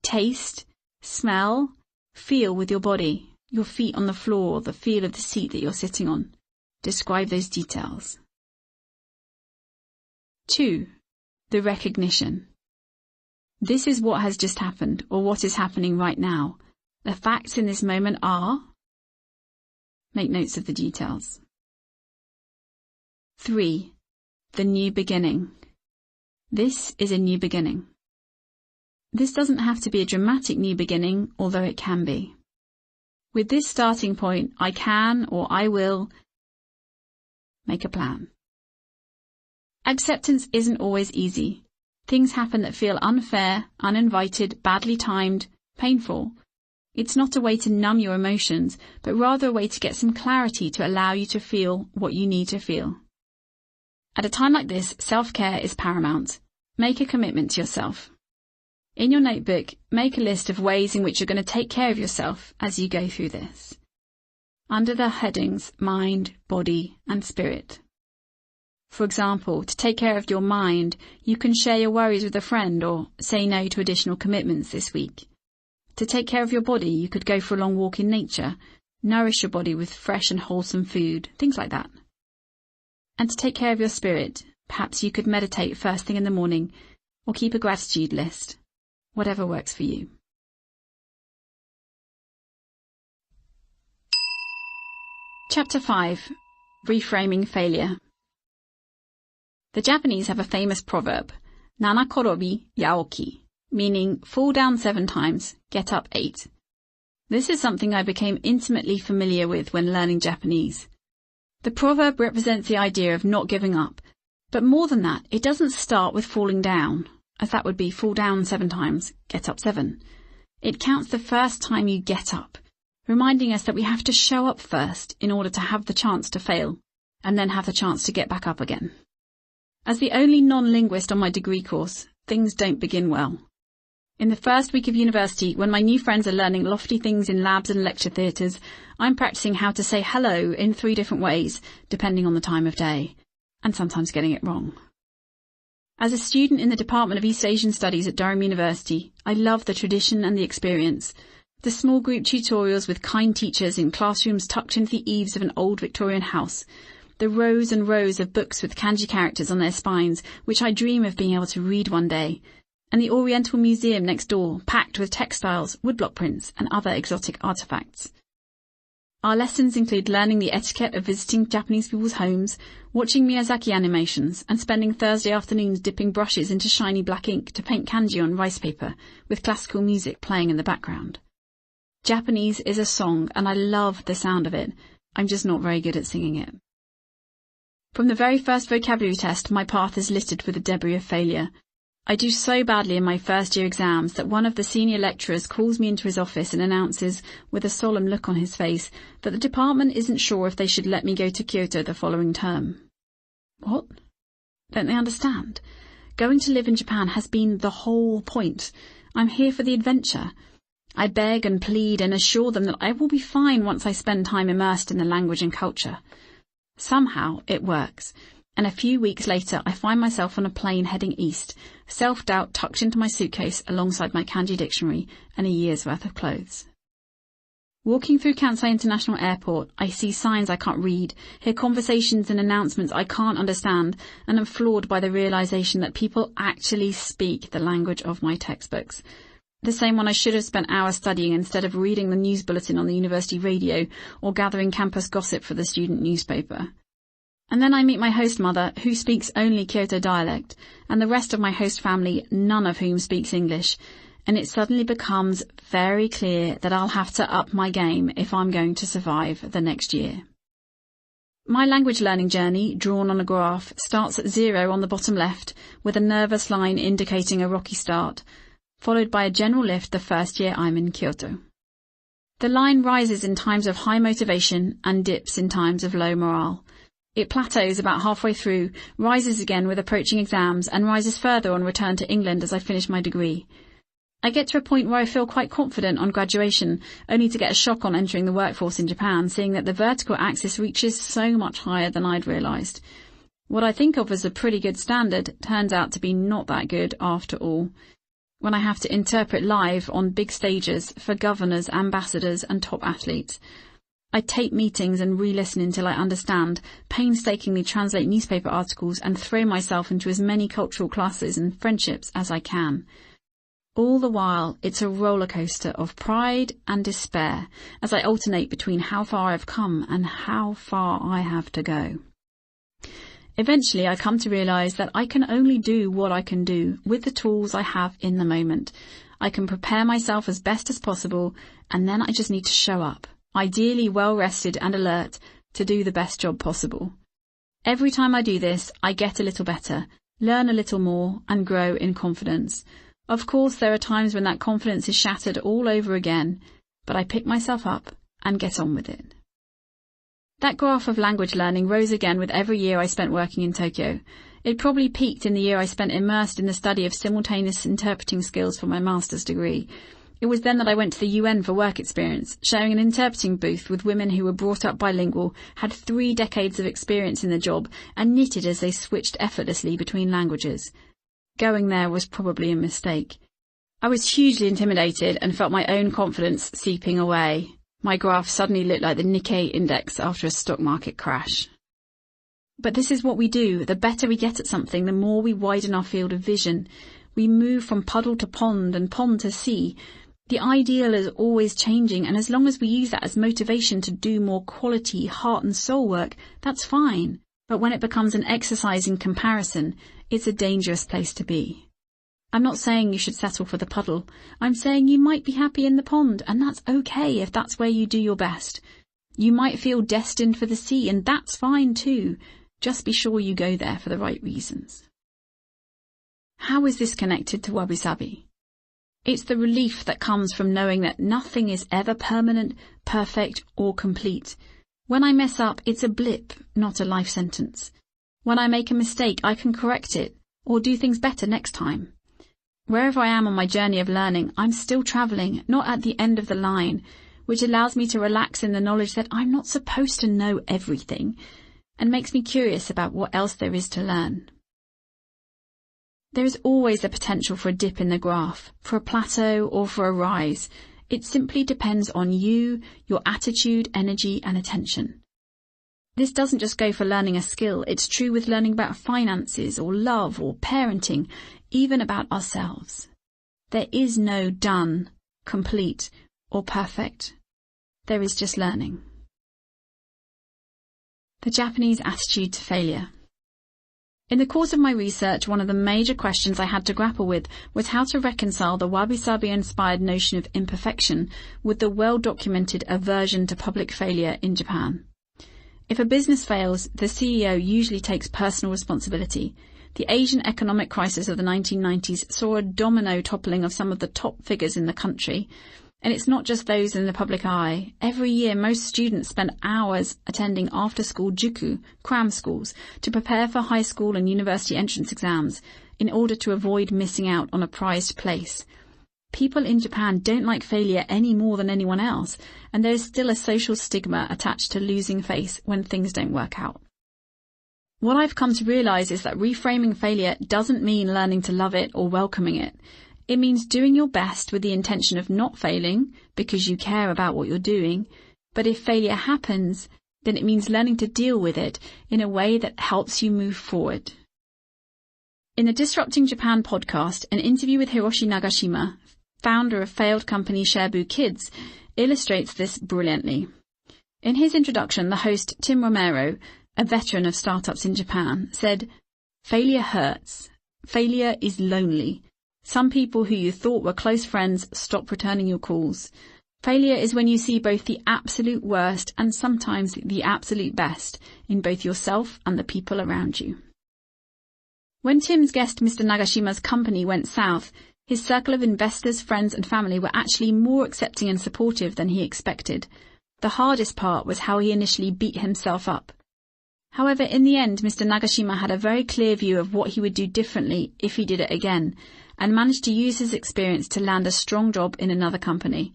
S1: taste, smell, feel with your body, your feet on the floor, the feel of the seat that you're sitting on. Describe those details. 2. The recognition. This is what has just happened or what is happening right now. The facts in this moment are... Make notes of the details. 3. The new beginning. This is a new beginning. This doesn't have to be a dramatic new beginning, although it can be. With this starting point, I can or I will make a plan. Acceptance isn't always easy. Things happen that feel unfair, uninvited, badly timed, painful. It's not a way to numb your emotions, but rather a way to get some clarity to allow you to feel what you need to feel. At a time like this, self-care is paramount. Make a commitment to yourself. In your notebook, make a list of ways in which you're going to take care of yourself as you go through this. Under the headings mind, body, and spirit. For example, to take care of your mind, you can share your worries with a friend or say no to additional commitments this week. To take care of your body, you could go for a long walk in nature, nourish your body with fresh and wholesome food, things like that. And to take care of your spirit, perhaps you could meditate first thing in the morning or keep a gratitude list, whatever works for you. Chapter 5. Reframing Failure. The Japanese have a famous proverb, Nana korobi yaoki, meaning fall down 7 times, get up 8. This is something I became intimately familiar with when learning Japanese. The proverb represents the idea of not giving up, but more than that, it doesn't start with falling down, as that would be fall down 7 times, get up 7. It counts the first time you get up, reminding us that we have to show up first in order to have the chance to fail, and then have the chance to get back up again. As the only non-linguist on my degree course, things don't begin well. In the first week of university, when my new friends are learning lofty things in labs and lecture theatres, I'm practicing how to say hello in 3 different ways, depending on the time of day, and sometimes getting it wrong. As a student in the Department of East Asian Studies at Durham University, I love the tradition and the experience. The small group tutorials with kind teachers in classrooms tucked into the eaves of an old Victorian house. The rows and rows of books with kanji characters on their spines, which I dream of being able to read one day. And the Oriental Museum next door, packed with textiles, woodblock prints, and other exotic artefacts. Our lessons include learning the etiquette of visiting Japanese people's homes, watching Miyazaki animations, and spending Thursday afternoons dipping brushes into shiny black ink to paint kanji on rice paper, with classical music playing in the background. Japanese is a song, and I love the sound of it. I'm just not very good at singing it. From the very first vocabulary test, my path is littered with the debris of failure. I do so badly in my first-year exams that one of the senior lecturers calls me into his office and announces, with a solemn look on his face, that the department isn't sure if they should let me go to Kyoto the following term. What? Don't they understand? Going to live in Japan has been the whole point. I'm here for the adventure. I beg and plead and assure them that I will be fine once I spend time immersed in the language and culture. Somehow it works, and a few weeks later I find myself on a plane heading east, self-doubt tucked into my suitcase alongside my kanji dictionary and a year's worth of clothes. Walking through Kansai International Airport, I see signs I can't read, hear conversations and announcements I can't understand, and am floored by the realization that people actually speak the language of my textbooks. The same one I should have spent hours studying instead of reading the news bulletin on the university radio or gathering campus gossip for the student newspaper. And then I meet my host mother, who speaks only Kyoto dialect, and the rest of my host family, none of whom speaks English, and it suddenly becomes very clear that I'll have to up my game if I'm going to survive the next year. My language learning journey, drawn on a graph, starts at 0 on the bottom left, with a nervous line indicating a rocky start, followed by a general lift the first year I'm in Kyoto. The line rises in times of high motivation and dips in times of low morale. It plateaus about halfway through, rises again with approaching exams, and rises further on return to England as I finish my degree. I get to a point where I feel quite confident on graduation, only to get a shock on entering the workforce in Japan, seeing that the vertical axis reaches so much higher than I'd realised. What I think of as a pretty good standard turns out to be not that good after all. When I have to interpret live on big stages for governors, ambassadors and top athletes, I tape meetings and re-listen until I understand, painstakingly translate newspaper articles and throw myself into as many cultural classes and friendships as I can. All the while, it's a roller coaster of pride and despair as I alternate between how far I've come and how far I have to go. Eventually, I come to realise that I can only do what I can do with the tools I have in the moment. I can prepare myself as best as possible, and then I just need to show up, ideally well rested and alert, to do the best job possible. Every time I do this, I get a little better, learn a little more, and grow in confidence. Of course, there are times when that confidence is shattered all over again, but I pick myself up and get on with it. That graph of language learning rose again with every year I spent working in Tokyo. It probably peaked in the year I spent immersed in the study of simultaneous interpreting skills for my master's degree. It was then that I went to the UN for work experience, sharing an interpreting booth with women who were brought up bilingual, had 3 decades of experience in the job, and knitted as they switched effortlessly between languages. Going there was probably a mistake. I was hugely intimidated and felt my own confidence seeping away. My graph suddenly looked like the Nikkei index after a stock market crash. But this is what we do. The better we get at something, the more we widen our field of vision. We move from puddle to pond and pond to sea. The ideal is always changing, and as long as we use that as motivation to do more quality heart and soul work, that's fine. But when it becomes an exercise in comparison, it's a dangerous place to be. I'm not saying you should settle for the puddle. I'm saying you might be happy in the pond, and that's okay if that's where you do your best. You might feel destined for the sea, and that's fine too. Just be sure you go there for the right reasons. How is this connected to Wabi Sabi? It's the relief that comes from knowing that nothing is ever permanent, perfect, or complete. When I mess up, it's a blip, not a life sentence. When I make a mistake, I can correct it, or do things better next time. Wherever I am on my journey of learning, I'm still travelling, not at the end of the line, which allows me to relax in the knowledge that I'm not supposed to know everything, and makes me curious about what else there is to learn. There is always the potential for a dip in the graph, for a plateau, or for a rise. It simply depends on you, your attitude, energy, and attention. This doesn't just go for learning a skill. It's true with learning about finances or love or parenting, even about ourselves. There is no done, complete, or perfect. There is just learning. The Japanese attitude to failure. In the course of my research, one of the major questions I had to grapple with was how to reconcile the wabi-sabi-inspired notion of imperfection with the well-documented aversion to public failure in Japan. If a business fails, the CEO usually takes personal responsibility. The Asian economic crisis of the 1990s saw a domino toppling of some of the top figures in the country. And it's not just those in the public eye. Every year, most students spend hours attending after-school juku, cram schools, to prepare for high school and university entrance exams in order to avoid missing out on a prized place. People in Japan don't like failure any more than anyone else, and there is still a social stigma attached to losing face when things don't work out. What I've come to realise is that reframing failure doesn't mean learning to love it or welcoming it. It means doing your best with the intention of not failing because you care about what you're doing. But if failure happens, then it means learning to deal with it in a way that helps you move forward. In the Disrupting Japan podcast, an interview with Hiroshi Nagashima, founder of failed company Sharebu Kids, illustrates this brilliantly. In his introduction, the host Tim Romero, a veteran of startups in Japan, said, "Failure hurts. Failure is lonely. Some people who you thought were close friends stop returning your calls. Failure is when you see both the absolute worst and sometimes the absolute best in both yourself and the people around you. When Tim's guest Mr. Nagashima's company went south, his circle of investors, friends and family were actually more accepting and supportive than he expected. The hardest part was how he initially beat himself up. However, in the end, Mr. Nagashima had a very clear view of what he would do differently if he did it again, and managed to use his experience to land a strong job in another company.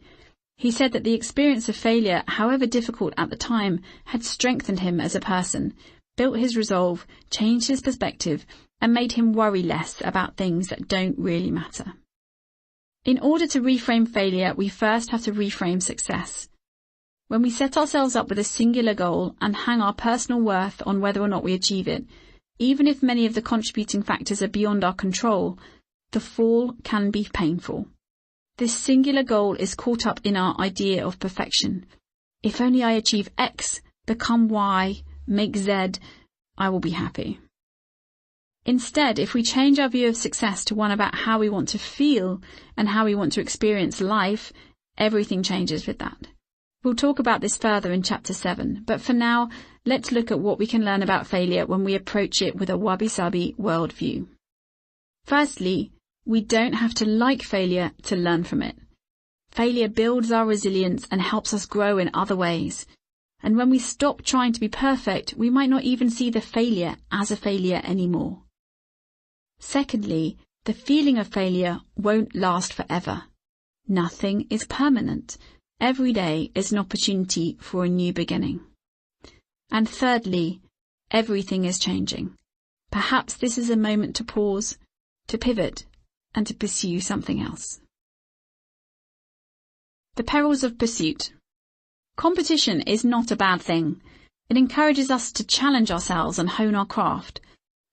S1: He said that the experience of failure, however difficult at the time, had strengthened him as a person, built his resolve, changed his perspective, and made him worry less about things that don't really matter. In order to reframe failure, we first have to reframe success. When we set ourselves up with a singular goal and hang our personal worth on whether or not we achieve it, even if many of the contributing factors are beyond our control, the fall can be painful. This singular goal is caught up in our idea of perfection. If only I achieve X, become Y, make Z, I will be happy. Instead, if we change our view of success to one about how we want to feel and how we want to experience life, everything changes with that. We'll talk about this further in Chapter 7, but for now, let's look at what we can learn about failure when we approach it with a Wabi-Sabi worldview. Firstly, we don't have to like failure to learn from it. Failure builds our resilience and helps us grow in other ways. And when we stop trying to be perfect, we might not even see the failure as a failure anymore. Secondly, the feeling of failure won't last forever. Nothing is permanent. Every day is an opportunity for a new beginning. And thirdly, everything is changing. Perhaps this is a moment to pause, to pivot, and to pursue something else. The perils of pursuit. Competition is not a bad thing. It encourages us to challenge ourselves and hone our craft.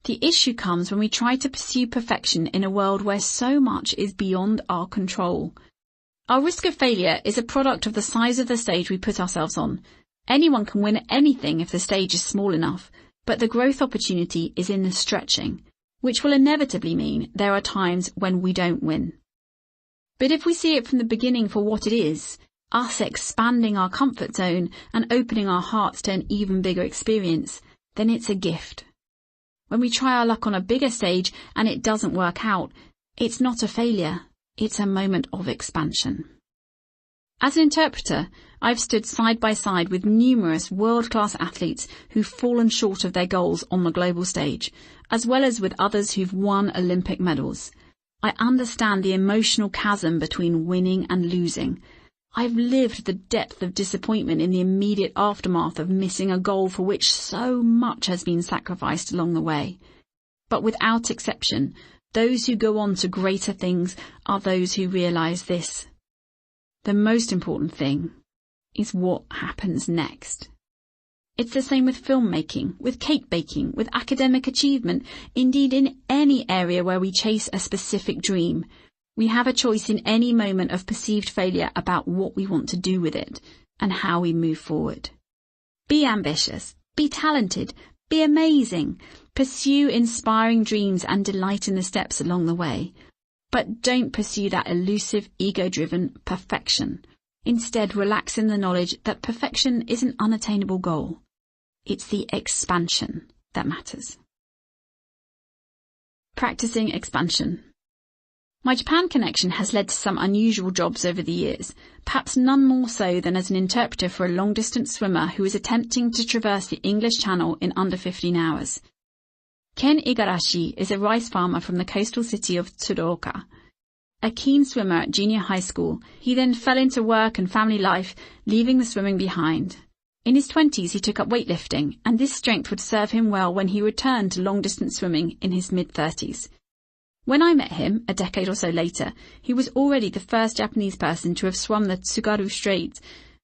S1: The issue comes when we try to pursue perfection in a world where so much is beyond our control. Our risk of failure is a product of the size of the stage we put ourselves on. Anyone can win at anything if the stage is small enough, but the growth opportunity is in the stretching, which will inevitably mean there are times when we don't win. But if we see it from the beginning for what it is, us expanding our comfort zone and opening our hearts to an even bigger experience, then it's a gift. When we try our luck on a bigger stage and it doesn't work out, it's not a failure, it's a moment of expansion. As an interpreter, I've stood side by side with numerous world-class athletes who've fallen short of their goals on the global stage, as well as with others who've won Olympic medals. I understand the emotional chasm between winning and losing. I've lived the depth of disappointment in the immediate aftermath of missing a goal for which so much has been sacrificed along the way. But without exception, those who go on to greater things are those who realize this. The most important thing is what happens next. It's the same with filmmaking, with cake baking, with academic achievement, indeed in any area where we chase a specific dream. We have a choice in any moment of perceived failure about what we want to do with it and how we move forward. Be ambitious, be talented, be amazing, pursue inspiring dreams and delight in the steps along the way. But don't pursue that elusive, ego-driven perfection. Instead, relax in the knowledge that perfection is an unattainable goal. It's the expansion that matters. Practicing expansion. My Japan connection has led to some unusual jobs over the years, perhaps none more so than as an interpreter for a long-distance swimmer who is attempting to traverse the English Channel in under 15 hours. Ken Igarashi is a rice farmer from the coastal city of Tsuruoka. A keen swimmer at junior high school, he then fell into work and family life, leaving the swimming behind. In his 20s, he took up weightlifting, and this strength would serve him well when he returned to long-distance swimming in his mid-30s. When I met him, a decade or so later, he was already the first Japanese person to have swum the Tsugaru Strait,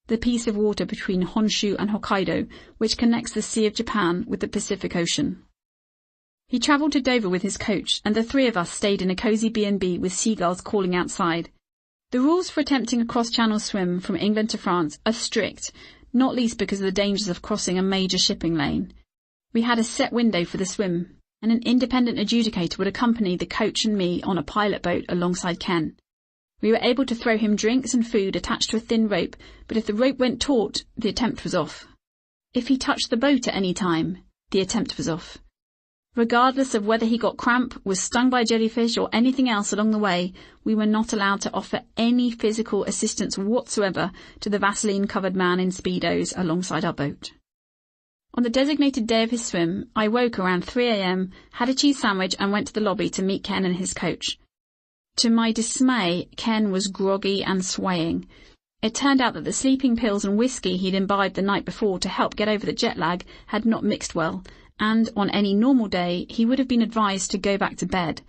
S1: the piece of water between Honshu and Hokkaido, which connects the Sea of Japan with the Pacific Ocean. He travelled to Dover with his coach, and the three of us stayed in a cosy B&B with seagulls calling outside. The rules for attempting a cross-channel swim from England to France are strict, not least because of the dangers of crossing a major shipping lane. We had a set window for the swim, and an independent adjudicator would accompany the coach and me on a pilot boat alongside Ken. We were able to throw him drinks and food attached to a thin rope, but if the rope went taut, the attempt was off. If he touched the boat at any time, the attempt was off. Regardless of whether he got cramp, was stung by jellyfish or anything else along the way, we were not allowed to offer any physical assistance whatsoever to the Vaseline-covered man in Speedos alongside our boat. On the designated day of his swim, I woke around 3 a.m., had a cheese sandwich and went to the lobby to meet Ken and his coach. To my dismay, Ken was groggy and swaying. It turned out that the sleeping pills and whiskey he'd imbibed the night before to help get over the jet lag had not mixed well, and on any normal day he would have been advised to go back to bed.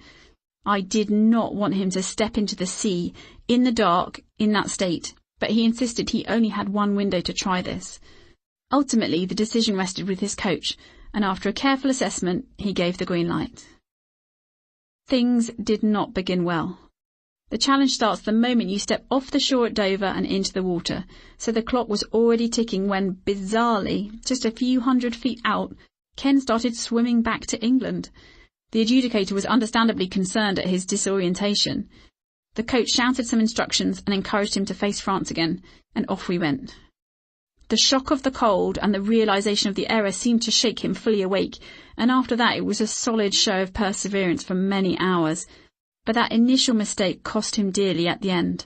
S1: I did not want him to step into the sea, in the dark, in that state, but he insisted he only had one window to try this. Ultimately, the decision rested with his coach, and after a careful assessment, he gave the green light. Things did not begin well. The challenge starts the moment you step off the shore at Dover and into the water, so the clock was already ticking when, bizarrely, just a few hundred feet out, Ken started swimming back to England. The adjudicator was understandably concerned at his disorientation. The coach shouted some instructions and encouraged him to face France again, and off we went. The shock of the cold and the realization of the error seemed to shake him fully awake, and after that it was a solid show of perseverance for many hours. But that initial mistake cost him dearly at the end.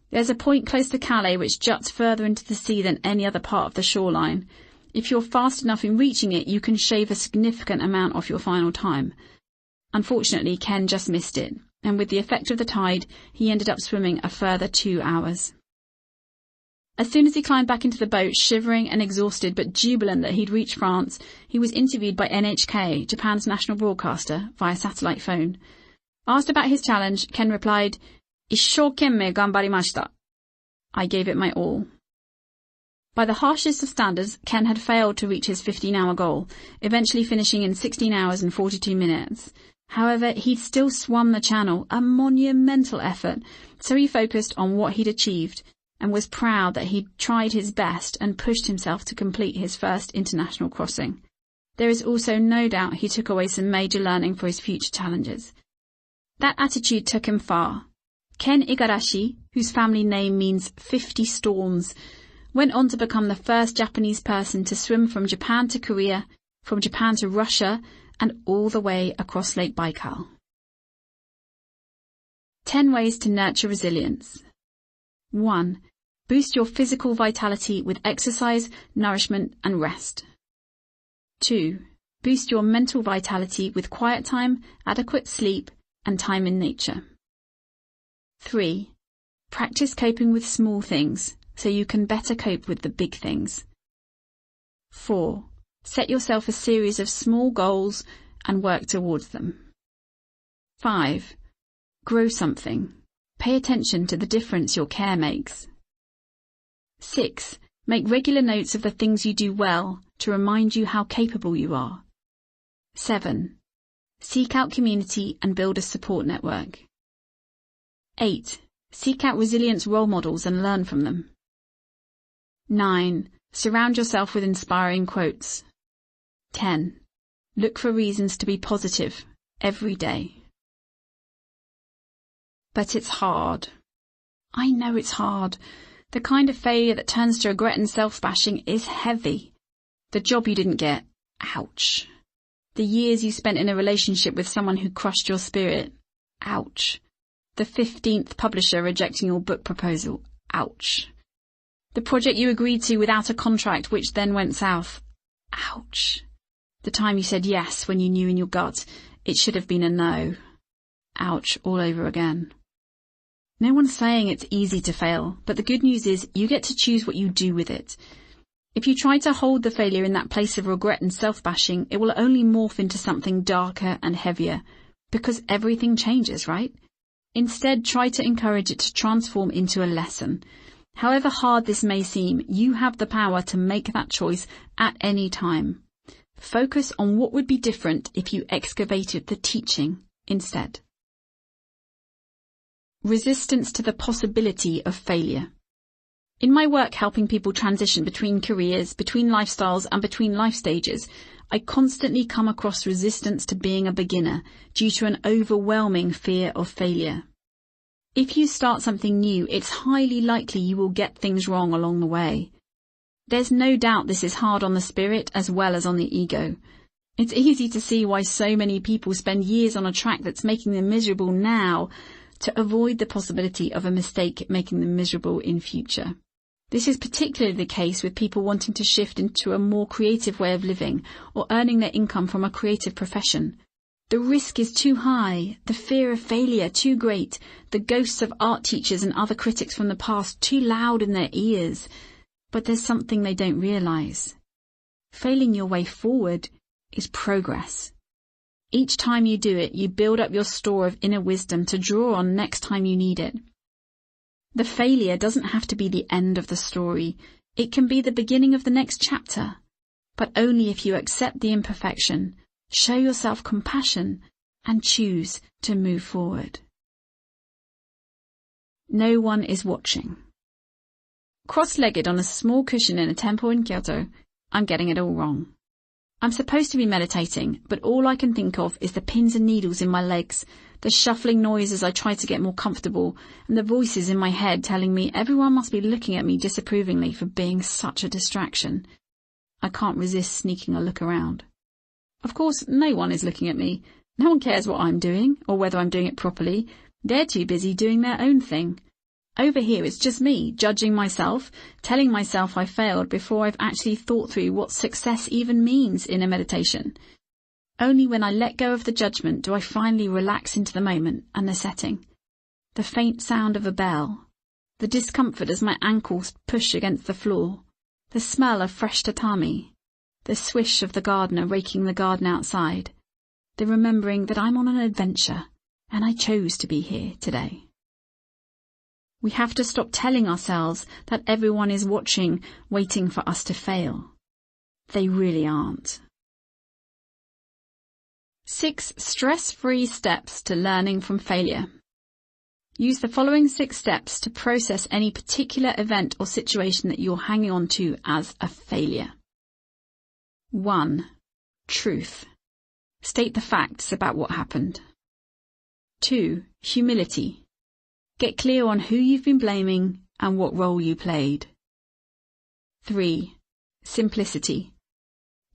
S1: There's a point close to Calais which juts further into the sea than any other part of the shoreline. If you're fast enough in reaching it, you can shave a significant amount off your final time. Unfortunately, Ken just missed it, and with the effect of the tide, he ended up swimming a further 2 hours. As soon as he climbed back into the boat, shivering and exhausted but jubilant that he'd reached France, he was interviewed by NHK, Japan's national broadcaster, via satellite phone. Asked about his challenge, Ken replied, "Isshoukemme ganbarimashita." I gave it my all. By the harshest of standards, Ken had failed to reach his 15-hour goal, eventually finishing in 16 hours and 42 minutes. However, he'd still swum the channel, a monumental effort, so he focused on what he'd achieved and was proud that he'd tried his best and pushed himself to complete his first international crossing. There is also no doubt he took away some major learning for his future challenges. That attitude took him far. Ken Igarashi, whose family name means 50 storms, went on to become the first Japanese person to swim from Japan to Korea, from Japan to Russia, and all the way across Lake Baikal. 10 ways to nurture resilience. 1. Boost your physical vitality with exercise, nourishment, and rest. 2. Boost your mental vitality with quiet time, adequate sleep, and time in nature. 3. Practice coping with small things so you can better cope with the big things. 4. Set yourself a series of small goals and work towards them. 5. Grow something. Pay attention to the difference your care makes. 6. Make regular notes of the things you do well to remind you how capable you are. 7. Seek out community and build a support network. 8. Seek out resilience role models and learn from them. 9. Surround yourself with inspiring quotes. 10. Look for reasons to be positive every day. But it's hard. I know it's hard. The kind of failure that turns to regret and self-bashing is heavy. The job you didn't get. Ouch. The years you spent in a relationship with someone who crushed your spirit. Ouch. The 15th publisher rejecting your book proposal. Ouch. The project you agreed to without a contract which then went south. Ouch. The time you said yes when you knew in your gut it should have been a no. Ouch, all over again. No one's saying it's easy to fail, but the good news is you get to choose what you do with it. If you try to hold the failure in that place of regret and self-bashing, it will only morph into something darker and heavier, because everything changes, right? Instead, try to encourage it to transform into a lesson. However hard this may seem, you have the power to make that choice at any time. Focus on what would be different if you excavated the teaching instead. Resistance to the possibility of failure. In my work helping people transition between careers, between lifestyles and between life stages, I constantly come across resistance to being a beginner due to an overwhelming fear of failure. If you start something new, it's highly likely you will get things wrong along the way. There's no doubt this is hard on the spirit as well as on the ego. It's easy to see why so many people spend years on a track that's making them miserable now to avoid the possibility of a mistake making them miserable in future. This is particularly the case with people wanting to shift into a more creative way of living or earning their income from a creative profession. The risk is too high, the fear of failure too great, the ghosts of art teachers and other critics from the past too loud in their ears. But there's something they don't realize. Failing your way forward is progress. Each time you do it, you build up your store of inner wisdom to draw on next time you need it. The failure doesn't have to be the end of the story. It can be the beginning of the next chapter, but only if you accept the imperfection, show yourself compassion, and choose to move forward. No one is watching. Cross-legged on a small cushion in a temple in Kyoto, I'm getting it all wrong. I'm supposed to be meditating, but all I can think of is the pins and needles in my legs, the shuffling noise as I try to get more comfortable, and the voices in my head telling me everyone must be looking at me disapprovingly for being such a distraction. I can't resist sneaking a look around. Of course, no one is looking at me. No one cares what I'm doing, or whether I'm doing it properly. They're too busy doing their own thing. Over here it's just me, judging myself, telling myself I failed before I've actually thought through what success even means in a meditation. Only when I let go of the judgment do I finally relax into the moment and the setting. The faint sound of a bell, the discomfort as my ankles push against the floor, the smell of fresh tatami, the swish of the gardener raking the garden outside, the remembering that I'm on an adventure and I chose to be here today. We have to stop telling ourselves that everyone is watching, waiting for us to fail. They really aren't. 6 stress-free steps to learning from failure. Use the following 6 steps to process any particular event or situation that you're hanging on to as a failure. 1. Truth. State the facts about what happened. 2. Humility. Get clear on who you've been blaming and what role you played. 3. Simplicity.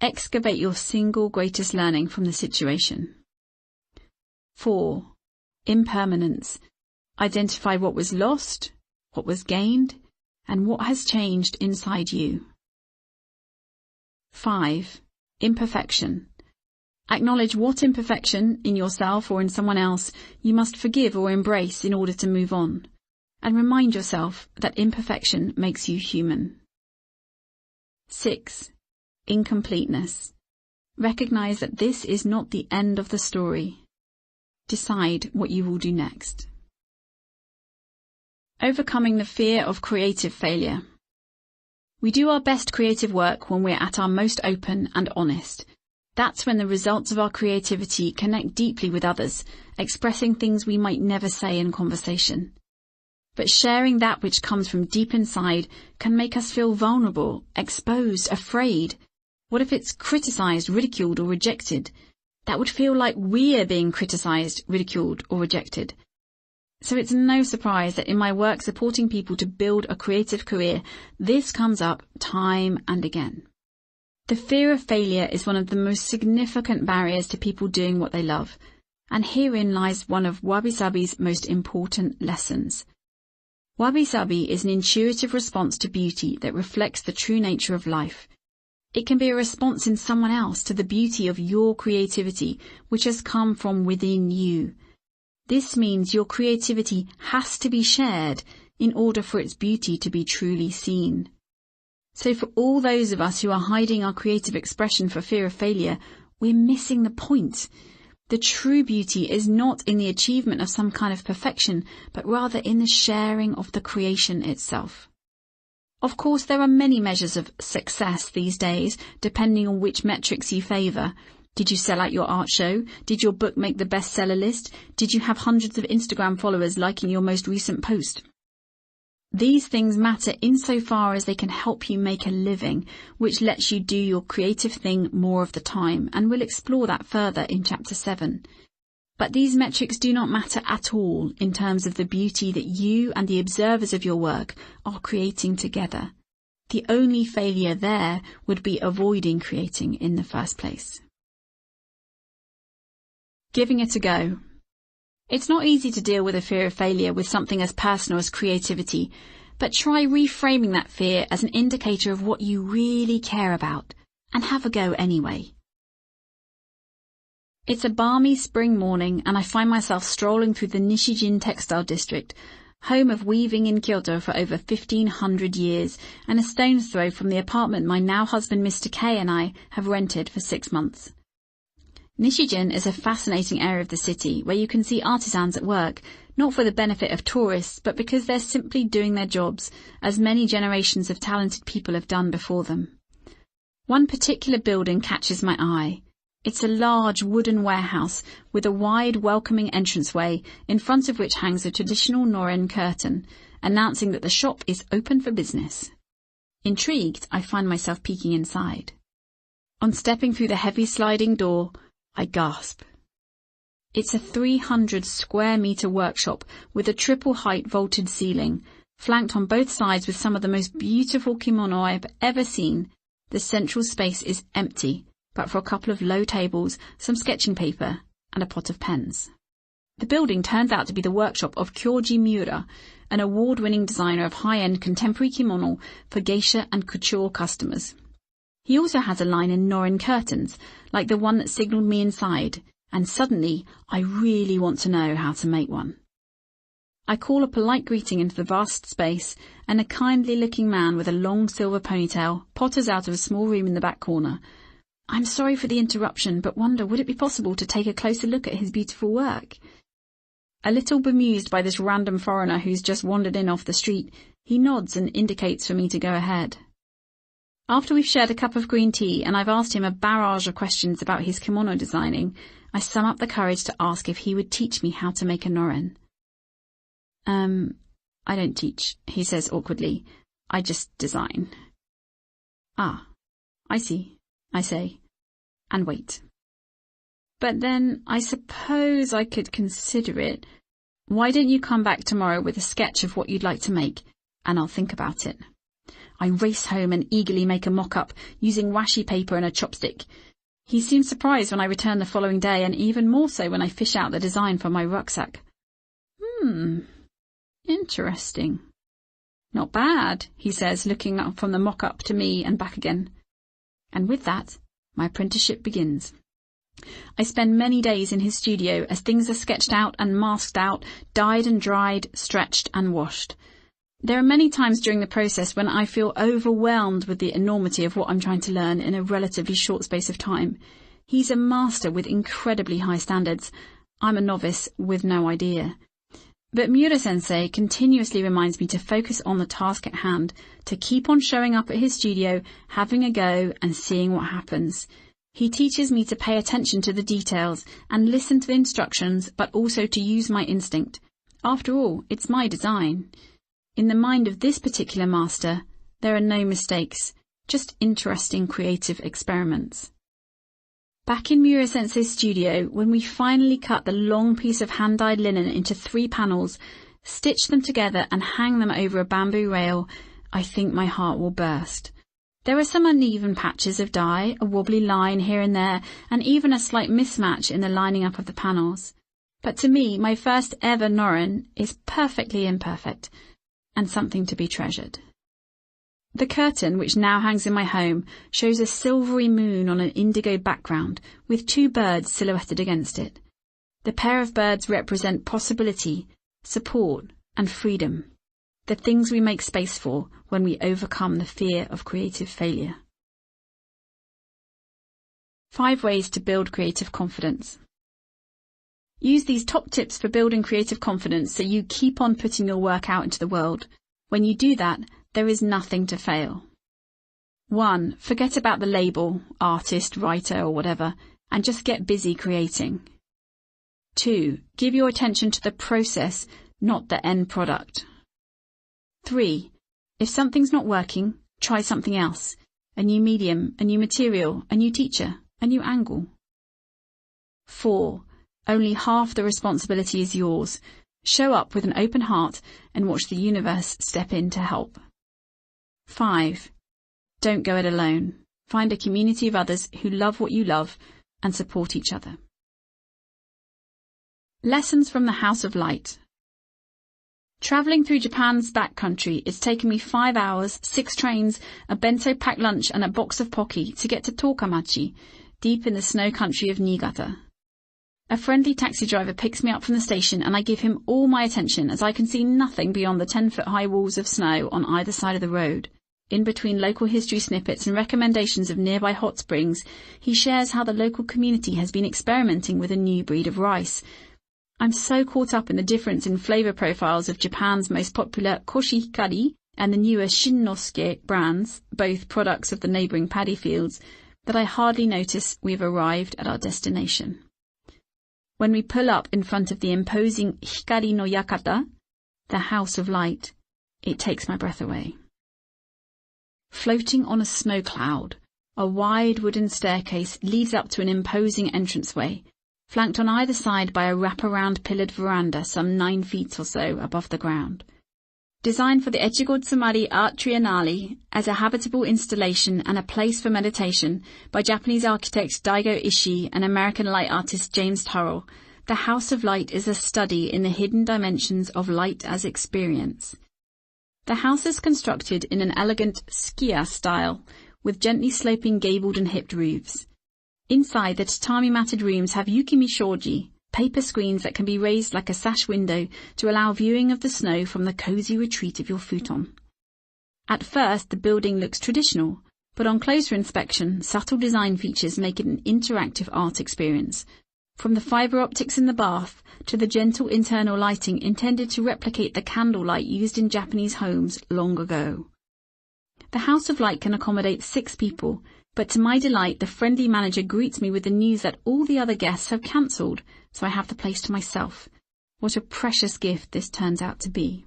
S1: Excavate your single greatest learning from the situation. 4. Impermanence. Identify what was lost, what was gained, and what has changed inside you. 5. Imperfection. Acknowledge what imperfection, in yourself or in someone else, you must forgive or embrace in order to move on. And remind yourself that imperfection makes you human. 6. Incompleteness. Recognize that this is not the end of the story. Decide what you will do next. Overcoming the fear of creative failure. We do our best creative work when we're at our most open and honest. That's when the results of our creativity connect deeply with others, expressing things we might never say in conversation. But sharing that which comes from deep inside can make us feel vulnerable, exposed, afraid. What if it's criticized, ridiculed, or rejected? That would feel like we're being criticized, ridiculed, or rejected. So it's no surprise that in my work supporting people to build a creative career, this comes up time and again. The fear of failure is one of the most significant barriers to people doing what they love, and herein lies one of Wabi Sabi's most important lessons. Wabi Sabi is an intuitive response to beauty that reflects the true nature of life. It can be a response in someone else to the beauty of your creativity, which has come from within you. This means your creativity has to be shared in order for its beauty to be truly seen. So for all those of us who are hiding our creative expression for fear of failure, we're missing the point. The true beauty is not in the achievement of some kind of perfection, but rather in the sharing of the creation itself. Of course, there are many measures of success these days, depending on which metrics you favour. Did you sell out your art show? Did your book make the bestseller list? Did you have hundreds of Instagram followers liking your most recent post? These things matter insofar as they can help you make a living, which lets you do your creative thing more of the time, and we'll explore that further in Chapter 7. But these metrics do not matter at all in terms of the beauty that you and the observers of your work are creating together. The only failure there would be avoiding creating in the first place. Giving it a go. It's not easy to deal with a fear of failure with something as personal as creativity, but try reframing that fear as an indicator of what you really care about, and have a go anyway. It's a balmy spring morning and I find myself strolling through the Nishijin textile district, home of weaving in Kyoto for over 1,500 years and a stone's throw from the apartment my now husband Mr. K and I have rented for 6 months. Nishijin is a fascinating area of the city where you can see artisans at work, not for the benefit of tourists, but because they're simply doing their jobs, as many generations of talented people have done before them. One particular building catches my eye. It's a large wooden warehouse with a wide, welcoming entranceway, in front of which hangs a traditional noren curtain, announcing that the shop is open for business. Intrigued, I find myself peeking inside. On stepping through the heavy sliding door, I gasp. It's a 300 square metre workshop with a triple height vaulted ceiling, flanked on both sides with some of the most beautiful kimono I've ever seen. The central space is empty, but for a couple of low tables, some sketching paper, and a pot of pens. The building turns out to be the workshop of Kyoji Miura, an award-winning designer of high-end contemporary kimono for geisha and couture customers. He also has a line in noren curtains, like the one that signalled me inside, and suddenly I really want to know how to make one. I call a polite greeting into the vast space, and a kindly-looking man with a long silver ponytail potters out of a small room in the back corner. I'm sorry for the interruption, but wonder would it be possible to take a closer look at his beautiful work? A little bemused by this random foreigner who's just wandered in off the street, he nods and indicates for me to go ahead. After we've shared a cup of green tea and I've asked him a barrage of questions about his kimono designing, I sum up the courage to ask if he would teach me how to make a noren. I don't teach, he says awkwardly. I just design. Ah, I see, I say, and wait. But then I suppose I could consider it. Why don't you come back tomorrow with a sketch of what you'd like to make, and I'll think about it. I race home and eagerly make a mock-up using washi paper and a chopstick. He seems surprised when I return the following day, and even more so when I fish out the design for my rucksack. Interesting. Not bad, he says, looking up from the mock-up to me and back again. And with that, my apprenticeship begins. I spend many days in his studio as things are sketched out and masked out, dyed and dried, stretched and washed. There are many times during the process when I feel overwhelmed with the enormity of what I'm trying to learn in a relatively short space of time. He's a master with incredibly high standards. I'm a novice with no idea. But Miura-sensei continuously reminds me to focus on the task at hand, to keep on showing up at his studio, having a go and seeing what happens. He teaches me to pay attention to the details and listen to the instructions, but also to use my instinct. After all, it's my design. In the mind of this particular master, there are no mistakes, just interesting creative experiments. Back in Miura-sensei's studio, when we finally cut the long piece of hand-dyed linen into 3 panels, stitch them together and hang them over a bamboo rail, I think my heart will burst. There are some uneven patches of dye, a wobbly line here and there, and even a slight mismatch in the lining up of the panels. But to me, my first ever noren is perfectly imperfect, and something to be treasured. The curtain, which now hangs in my home, shows a silvery moon on an indigo background, with 2 birds silhouetted against it. The pair of birds represent possibility, support, and freedom, the things we make space for when we overcome the fear of creative failure. 5 ways to build creative confidence. Use these top tips for building creative confidence so you keep on putting your work out into the world. When you do that, there is nothing to fail. 1. Forget about the label, artist, writer, or whatever, and just get busy creating. 2. Give your attention to the process, not the end product. 3. If something's not working, try something else. A new medium, a new material, a new teacher, a new angle. 4. Only half the responsibility is yours. Show up with an open heart and watch the universe step in to help. 5. Don't go it alone. Find a community of others who love what you love and support each other. Lessons from the House of Light. Travelling through Japan's backcountry, it's taken me 5 hours, 6 trains, a bento-packed lunch and a box of pocky to get to Tokamachi, deep in the snow country of Niigata. A friendly taxi driver picks me up from the station and I give him all my attention as I can see nothing beyond the 10-foot-high walls of snow on either side of the road. In between local history snippets and recommendations of nearby hot springs, he shares how the local community has been experimenting with a new breed of rice. I'm so caught up in the difference in flavour profiles of Japan's most popular Koshihikari and the newer Shinnosuke brands, both products of the neighbouring paddy fields, that I hardly notice we've arrived at our destination. When we pull up in front of the imposing Hikari no Yakata, the House of Light, it takes my breath away. Floating on a snow cloud, a wide wooden staircase leads up to an imposing entranceway, flanked on either side by a wraparound pillared veranda some 9 feet or so above the ground. Designed for the Echigo Tsumari Art Triennale as a habitable installation and a place for meditation by Japanese architect Daigo Ishii and American light artist James Turrell, the House of Light is a study in the hidden dimensions of light as experience. The house is constructed in an elegant skiya style, with gently sloping gabled and hipped roofs. Inside, the tatami-matted rooms have yukimi shoji, paper screens that can be raised like a sash window to allow viewing of the snow from the cosy retreat of your futon. At first, the building looks traditional, but on closer inspection, subtle design features make it an interactive art experience, from the fibre optics in the bath to the gentle internal lighting intended to replicate the candlelight used in Japanese homes long ago. The House of Light can accommodate 6 people, but to my delight, the friendly manager greets me with the news that all the other guests have cancelled, so I have the place to myself. What a precious gift this turns out to be.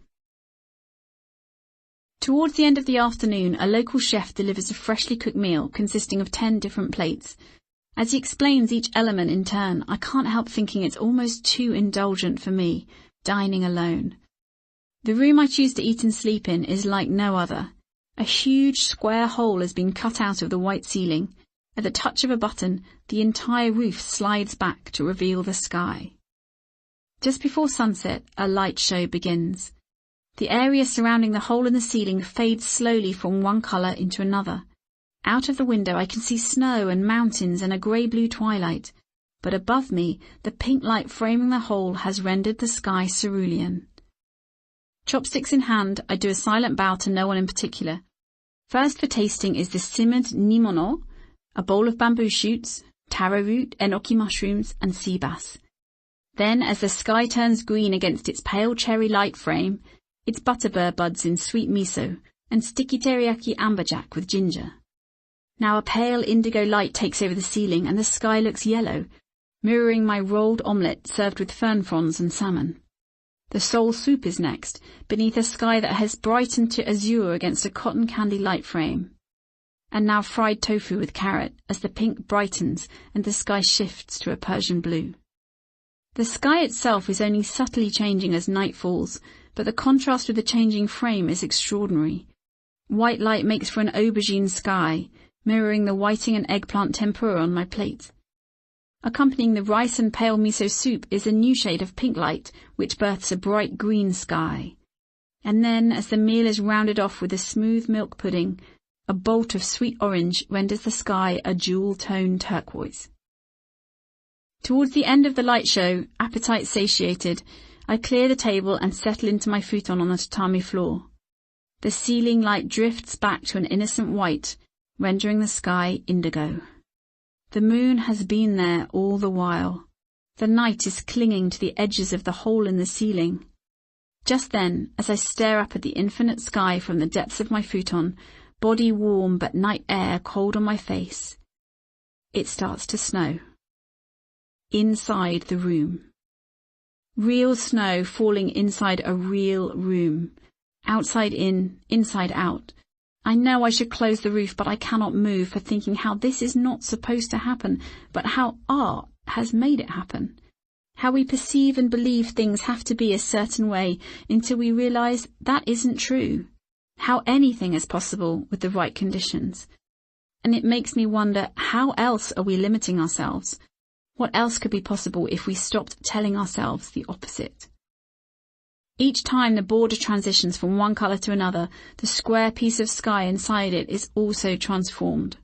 S1: Towards the end of the afternoon, a local chef delivers a freshly cooked meal consisting of 10 different plates. As he explains each element in turn, I can't help thinking it's almost too indulgent for me, dining alone. The room I choose to eat and sleep in is like no other. A huge square hole has been cut out of the white ceiling. At the touch of a button, the entire roof slides back to reveal the sky. Just before sunset, a light show begins. The area surrounding the hole in the ceiling fades slowly from one colour into another. Out of the window I can see snow and mountains and a grey-blue twilight, but above me the pink light framing the hole has rendered the sky cerulean. Chopsticks in hand, I do a silent bow to no one in particular. First for tasting is the simmered nimono, a bowl of bamboo shoots, taro root, enoki mushrooms and sea bass. Then, as the sky turns green against its pale cherry light frame, it's butterbur buds in sweet miso and sticky teriyaki amberjack with ginger. Now a pale indigo light takes over the ceiling and the sky looks yellow, mirroring my rolled omelette served with fern fronds and salmon. The soul soup is next, beneath a sky that has brightened to azure against a cotton candy light frame. And now fried tofu with carrot as the pink brightens and the sky shifts to a Persian blue. The sky itself is only subtly changing as night falls, but the contrast with the changing frame is extraordinary. White light makes for an aubergine sky, mirroring the whiting and eggplant tempura on my plate. Accompanying the rice and pale miso soup is a new shade of pink light, which births a bright green sky. And then, as the meal is rounded off with a smooth milk pudding, a bolt of sweet orange renders the sky a jewel-toned turquoise. Towards the end of the light show, appetite satiated, I clear the table and settle into my futon on the tatami floor. The ceiling light drifts back to an innocent white, rendering the sky indigo. The moon has been there all the while. The night is clinging to the edges of the hole in the ceiling. Just then, as I stare up at the infinite sky from the depths of my futon, body warm but night air cold on my face, it starts to snow. Inside the room. Real snow falling inside a real room. Outside in, inside out. I know I should close the roof, but I cannot move for thinking how this is not supposed to happen, but how art has made it happen. How we perceive and believe things have to be a certain way until we realize that isn't true. How anything is possible with the right conditions. And it makes me wonder, how else are we limiting ourselves? What else could be possible if we stopped telling ourselves the opposite? Each time the border transitions from one colour to another, the square piece of sky inside it is also transformed.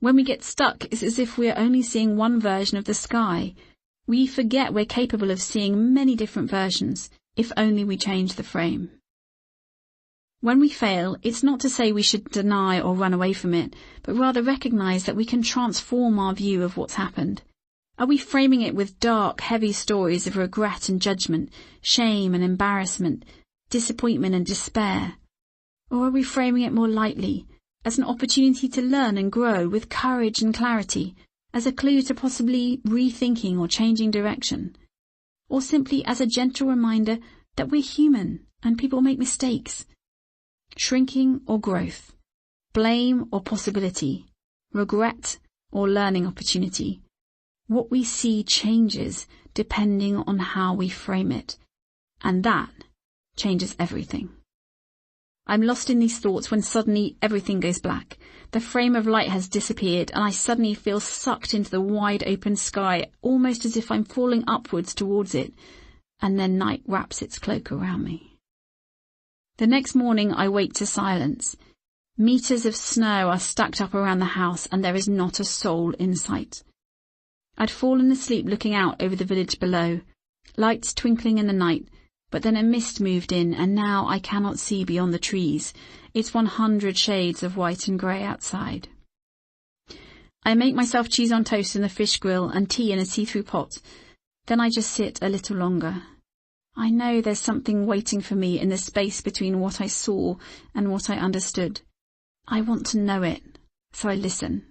S1: When we get stuck, it's as if we are only seeing one version of the sky. We forget we're capable of seeing many different versions, if only we change the frame. When we fail, it's not to say we should deny or run away from it, but rather recognise that we can transform our view of what's happened. Are we framing it with dark, heavy stories of regret and judgment, shame and embarrassment, disappointment and despair? Or are we framing it more lightly, as an opportunity to learn and grow with courage and clarity, as a clue to possibly rethinking or changing direction? Or simply as a gentle reminder that we're human and people make mistakes? Shrinking or growth, blame or possibility, regret or learning opportunity. What we see changes depending on how we frame it, and that changes everything. I'm lost in these thoughts when suddenly everything goes black. The frame of light has disappeared and I suddenly feel sucked into the wide open sky, almost as if I'm falling upwards towards it, and then night wraps its cloak around me. The next morning I wake to silence. Meters of snow are stacked up around the house and there is not a soul in sight. I'd fallen asleep looking out over the village below, lights twinkling in the night, but then a mist moved in and now I cannot see beyond the trees. It's 100 shades of white and grey outside. I make myself cheese on toast in the fish grill and tea in a see-through pot. Then I just sit a little longer. I know there's something waiting for me in the space between what I saw and what I understood. I want to know it, so I listen.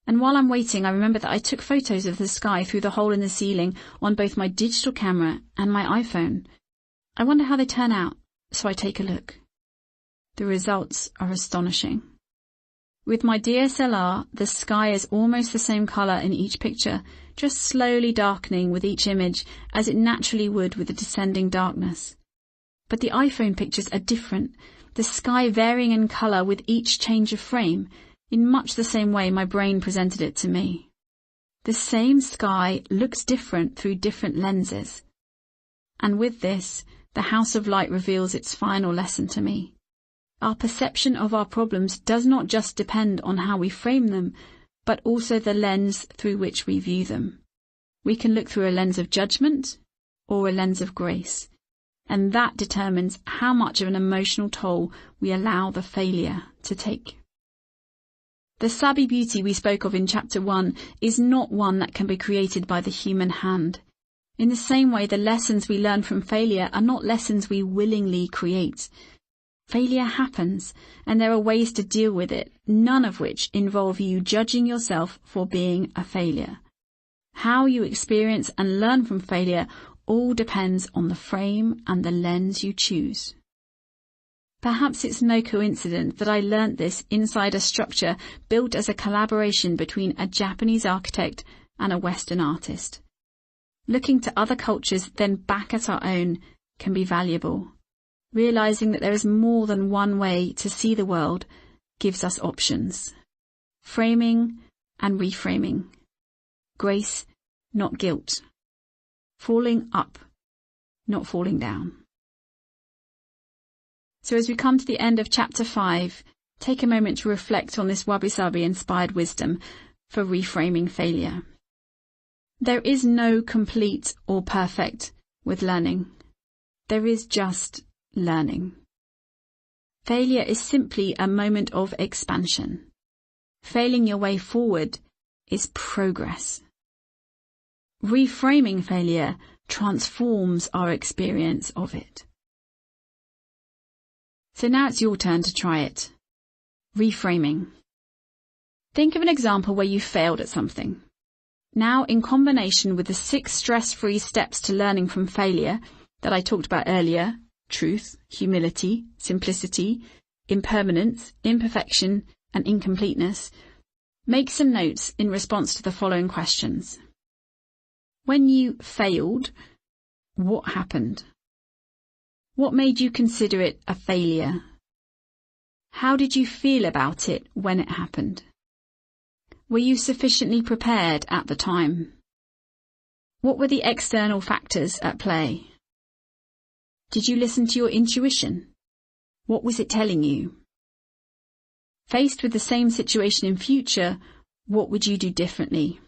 S1: And while I'm waiting, I remember that I took photos of the sky through the hole in the ceiling on both my digital camera and my iPhone. I wonder how they turn out, so I take a look. The results are astonishing. With my DSLR, the sky is almost the same colour in each picture, just slowly darkening with each image as it naturally would with the descending darkness. But the iPhone pictures are different, the sky varying in colour with each change of frame, in much the same way my brain presented it to me. The same sky looks different through different lenses. And with this, the House of Light reveals its final lesson to me. Our perception of our problems does not just depend on how we frame them, but also the lens through which we view them. We can look through a lens of judgment or a lens of grace, and that determines how much of an emotional toll we allow the failure to take. The Sabi beauty we spoke of in Chapter 1 is not one that can be created by the human hand. In the same way, the lessons we learn from failure are not lessons we willingly create. Failure happens, and there are ways to deal with it, none of which involve you judging yourself for being a failure. How you experience and learn from failure all depends on the frame and the lens you choose. Perhaps it's no coincidence that I learnt this inside a structure built as a collaboration between a Japanese architect and a Western artist. Looking to other cultures, then back at our own, can be valuable. Realizing that there is more than one way to see the world gives us options. Framing and reframing. Grace, not guilt. Falling up, not falling down. So as we come to the end of Chapter 5, take a moment to reflect on this Wabi-Sabi inspired wisdom for reframing failure. There is no complete or perfect with learning. There is just learning. Failure is simply a moment of expansion. Failing your way forward is progress. Reframing failure transforms our experience of it. So now it's your turn to try it. Reframing. Think of an example where you failed at something. Now, in combination with the 6 stress-free steps to learning from failure that I talked about earlier, truth, humility, simplicity, impermanence, imperfection, and incompleteness, make some notes in response to the following questions. When you failed, what happened? What made you consider it a failure? How did you feel about it when it happened? Were you sufficiently prepared at the time? What were the external factors at play? Did you listen to your intuition? What was it telling you? Faced with the same situation in future, what would you do differently?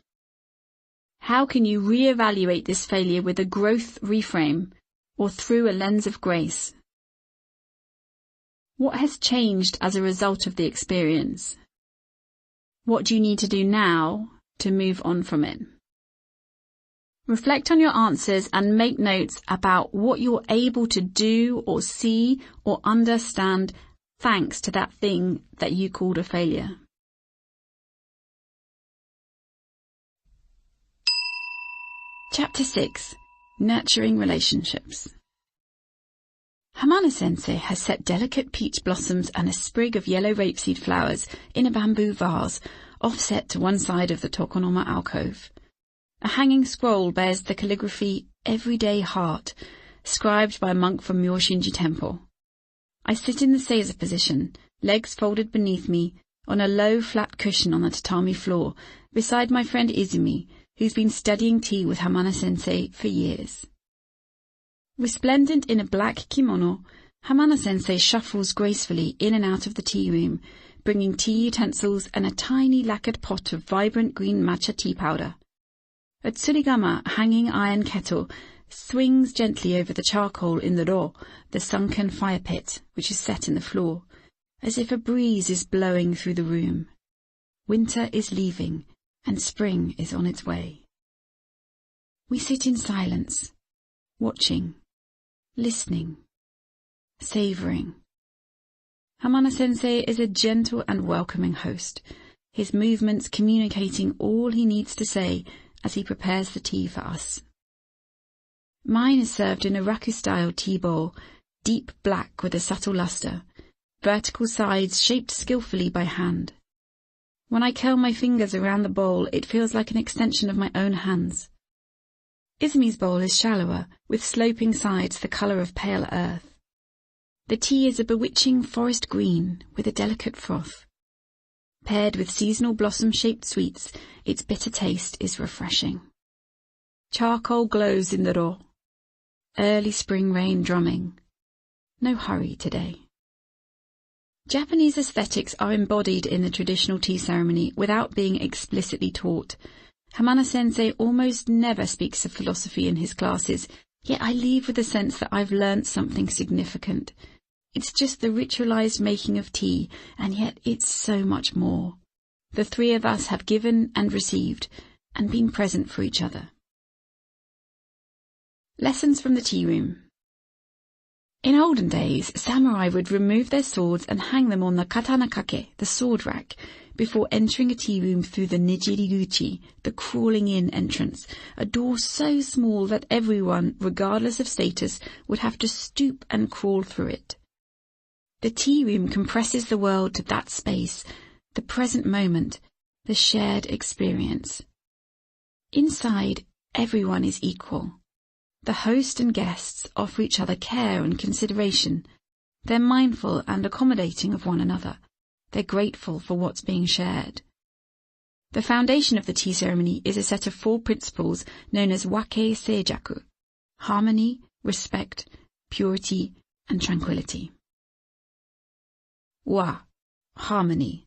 S1: How can you re-evaluate this failure with a growth reframe or through a lens of grace? What has changed as a result of the experience? What do you need to do now to move on from it? Reflect on your answers and make notes about what you're able to do or see or understand thanks to that thing that you called a failure. Chapter 6. Nurturing Relationships. Hamana-sensei has set delicate peach blossoms and a sprig of yellow rapeseed flowers in a bamboo vase, offset to one side of the tokonoma alcove. A hanging scroll bears the calligraphy "Everyday Heart," scribed by a monk from Myoshinji Temple. I sit in the seiza position, legs folded beneath me, on a low flat cushion on the tatami floor, beside my friend Izumi, who's been studying tea with Hamana-sensei for years. Resplendent in a black kimono, Hamana-sensei shuffles gracefully in and out of the tea room, bringing tea utensils and a tiny lacquered pot of vibrant green matcha tea powder. A tsurigama hanging iron kettle swings gently over the charcoal in the ro, the sunken fire pit, which is set in the floor, as if a breeze is blowing through the room. Winter is leaving, and spring is on its way. We sit in silence, watching, listening, savouring. Hamana-sensei is a gentle and welcoming host, his movements communicating all he needs to say as he prepares the tea for us. Mine is served in a raku-style tea bowl, deep black with a subtle lustre, vertical sides shaped skillfully by hand. When I curl my fingers around the bowl, it feels like an extension of my own hands. Izumi's bowl is shallower, with sloping sides the colour of pale earth. The tea is a bewitching forest green with a delicate froth. Paired with seasonal blossom-shaped sweets, its bitter taste is refreshing. Charcoal glows in the ro. Early spring rain drumming. No hurry today. Japanese aesthetics are embodied in the traditional tea ceremony without being explicitly taught. Hamana-sensei almost never speaks of philosophy in his classes, yet I leave with the sense that I've learnt something significant. It's just the ritualized making of tea, and yet it's so much more. The three of us have given and received, and been present for each other. Lessons from the tea room. In olden days, samurai would remove their swords and hang them on the katana-kake, the sword rack, before entering a tea room through the nijiriguchi, the crawling-in entrance, a door so small that everyone, regardless of status, would have to stoop and crawl through it. The tea room compresses the world to that space, the present moment, the shared experience. Inside, everyone is equal. The host and guests offer each other care and consideration. They're mindful and accommodating of one another. They're grateful for what's being shared. The foundation of the tea ceremony is a set of 4 principles known as wake seijaku: harmony, respect, purity, and tranquility. Wa, harmony.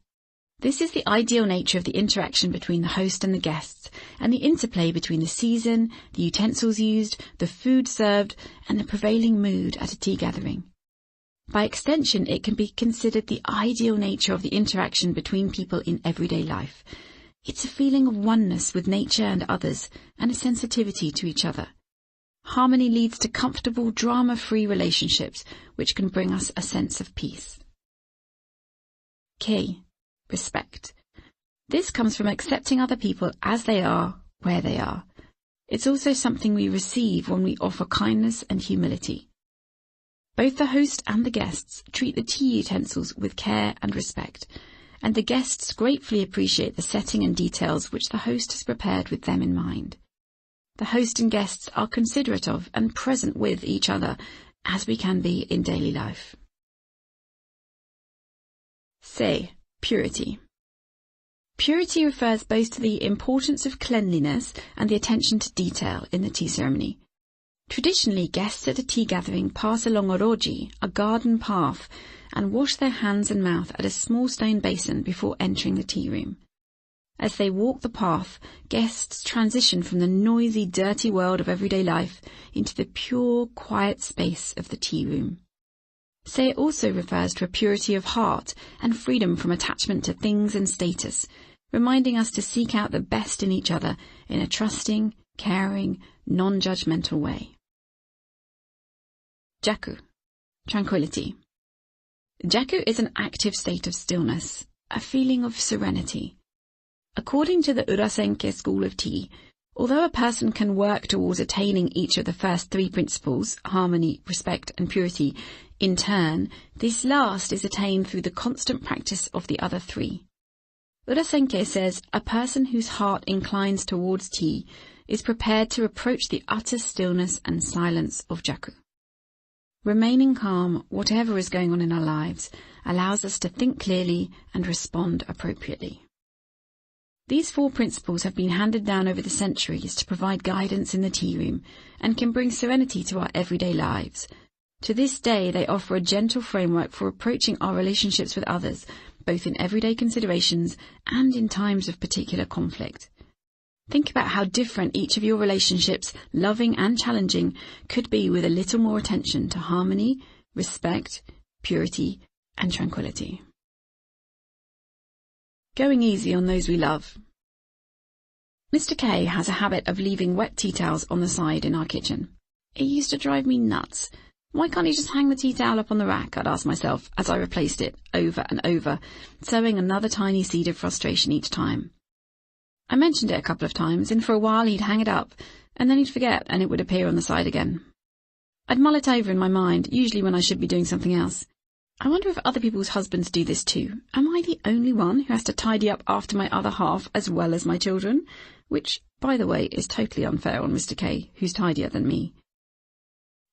S1: This is the ideal nature of the interaction between the host and the guests, and the interplay between the season, the utensils used, the food served, and the prevailing mood at a tea gathering. By extension, it can be considered the ideal nature of the interaction between people in everyday life. It's a feeling of oneness with nature and others, and a sensitivity to each other. Harmony leads to comfortable, drama-free relationships, which can bring us a sense of peace. K. Respect. This comes from accepting other people as they are, where they are. It's also something we receive when we offer kindness and humility. Both the host and the guests treat the tea utensils with care and respect, and the guests gratefully appreciate the setting and details which the host has prepared with them in mind. The host and guests are considerate of and present with each other, as we can be in daily life. Say, purity. Purity refers both to the importance of cleanliness and the attention to detail in the tea ceremony. Traditionally, guests at a tea gathering pass along a roji, a garden path, and wash their hands and mouth at a small stone basin before entering the tea room. As they walk the path, guests transition from the noisy, dirty world of everyday life into the pure, quiet space of the tea room. Say also refers to a purity of heart and freedom from attachment to things and status, reminding us to seek out the best in each other in a trusting, caring, non-judgmental way. Jaku, tranquility. Jaku is an active state of stillness, a feeling of serenity. According to the Urasenke school of tea, although a person can work towards attaining each of the first three principles, harmony, respect, and purity, in turn, this last is attained through the constant practice of the other three. Urasenke says a person whose heart inclines towards tea is prepared to approach the utter stillness and silence of Jaku. Remaining calm, whatever is going on in our lives, allows us to think clearly and respond appropriately. These four principles have been handed down over the centuries to provide guidance in the tea room and can bring serenity to our everyday lives. To this day, they offer a gentle framework for approaching our relationships with others, both in everyday considerations and in times of particular conflict. Think about how different each of your relationships, loving and challenging, could be with a little more attention to harmony, respect, purity, and tranquility. Going easy on those we love. Mr. K has a habit of leaving wet tea towels on the side in our kitchen. It used to drive me nuts. Why can't he just hang the tea towel up on the rack, I'd ask myself as I replaced it over and over, sowing another tiny seed of frustration each time. I mentioned it a couple of times, and for a while he'd hang it up, and then he'd forget and it would appear on the side again. I'd mull it over in my mind, usually when I should be doing something else. I wonder if other people's husbands do this too. Am I the only one who has to tidy up after my other half as well as my children? Which, by the way, is totally unfair on Mr. K, who's tidier than me.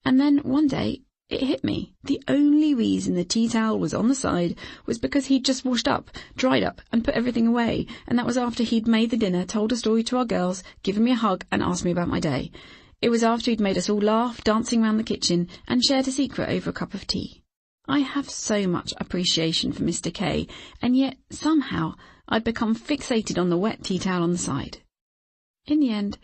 S1: And then one day, it hit me. The only reason the tea towel was on the side was because he'd just washed up, dried up, and put everything away, and that was after he'd made the dinner, told a story to our girls, given me a hug, and asked me about my day. It was after he'd made us all laugh, dancing round the kitchen, and shared a secret over a cup of tea. I have so much appreciation for Mr. K, and yet, somehow, I'd become fixated on the wet tea towel on the side. In the end,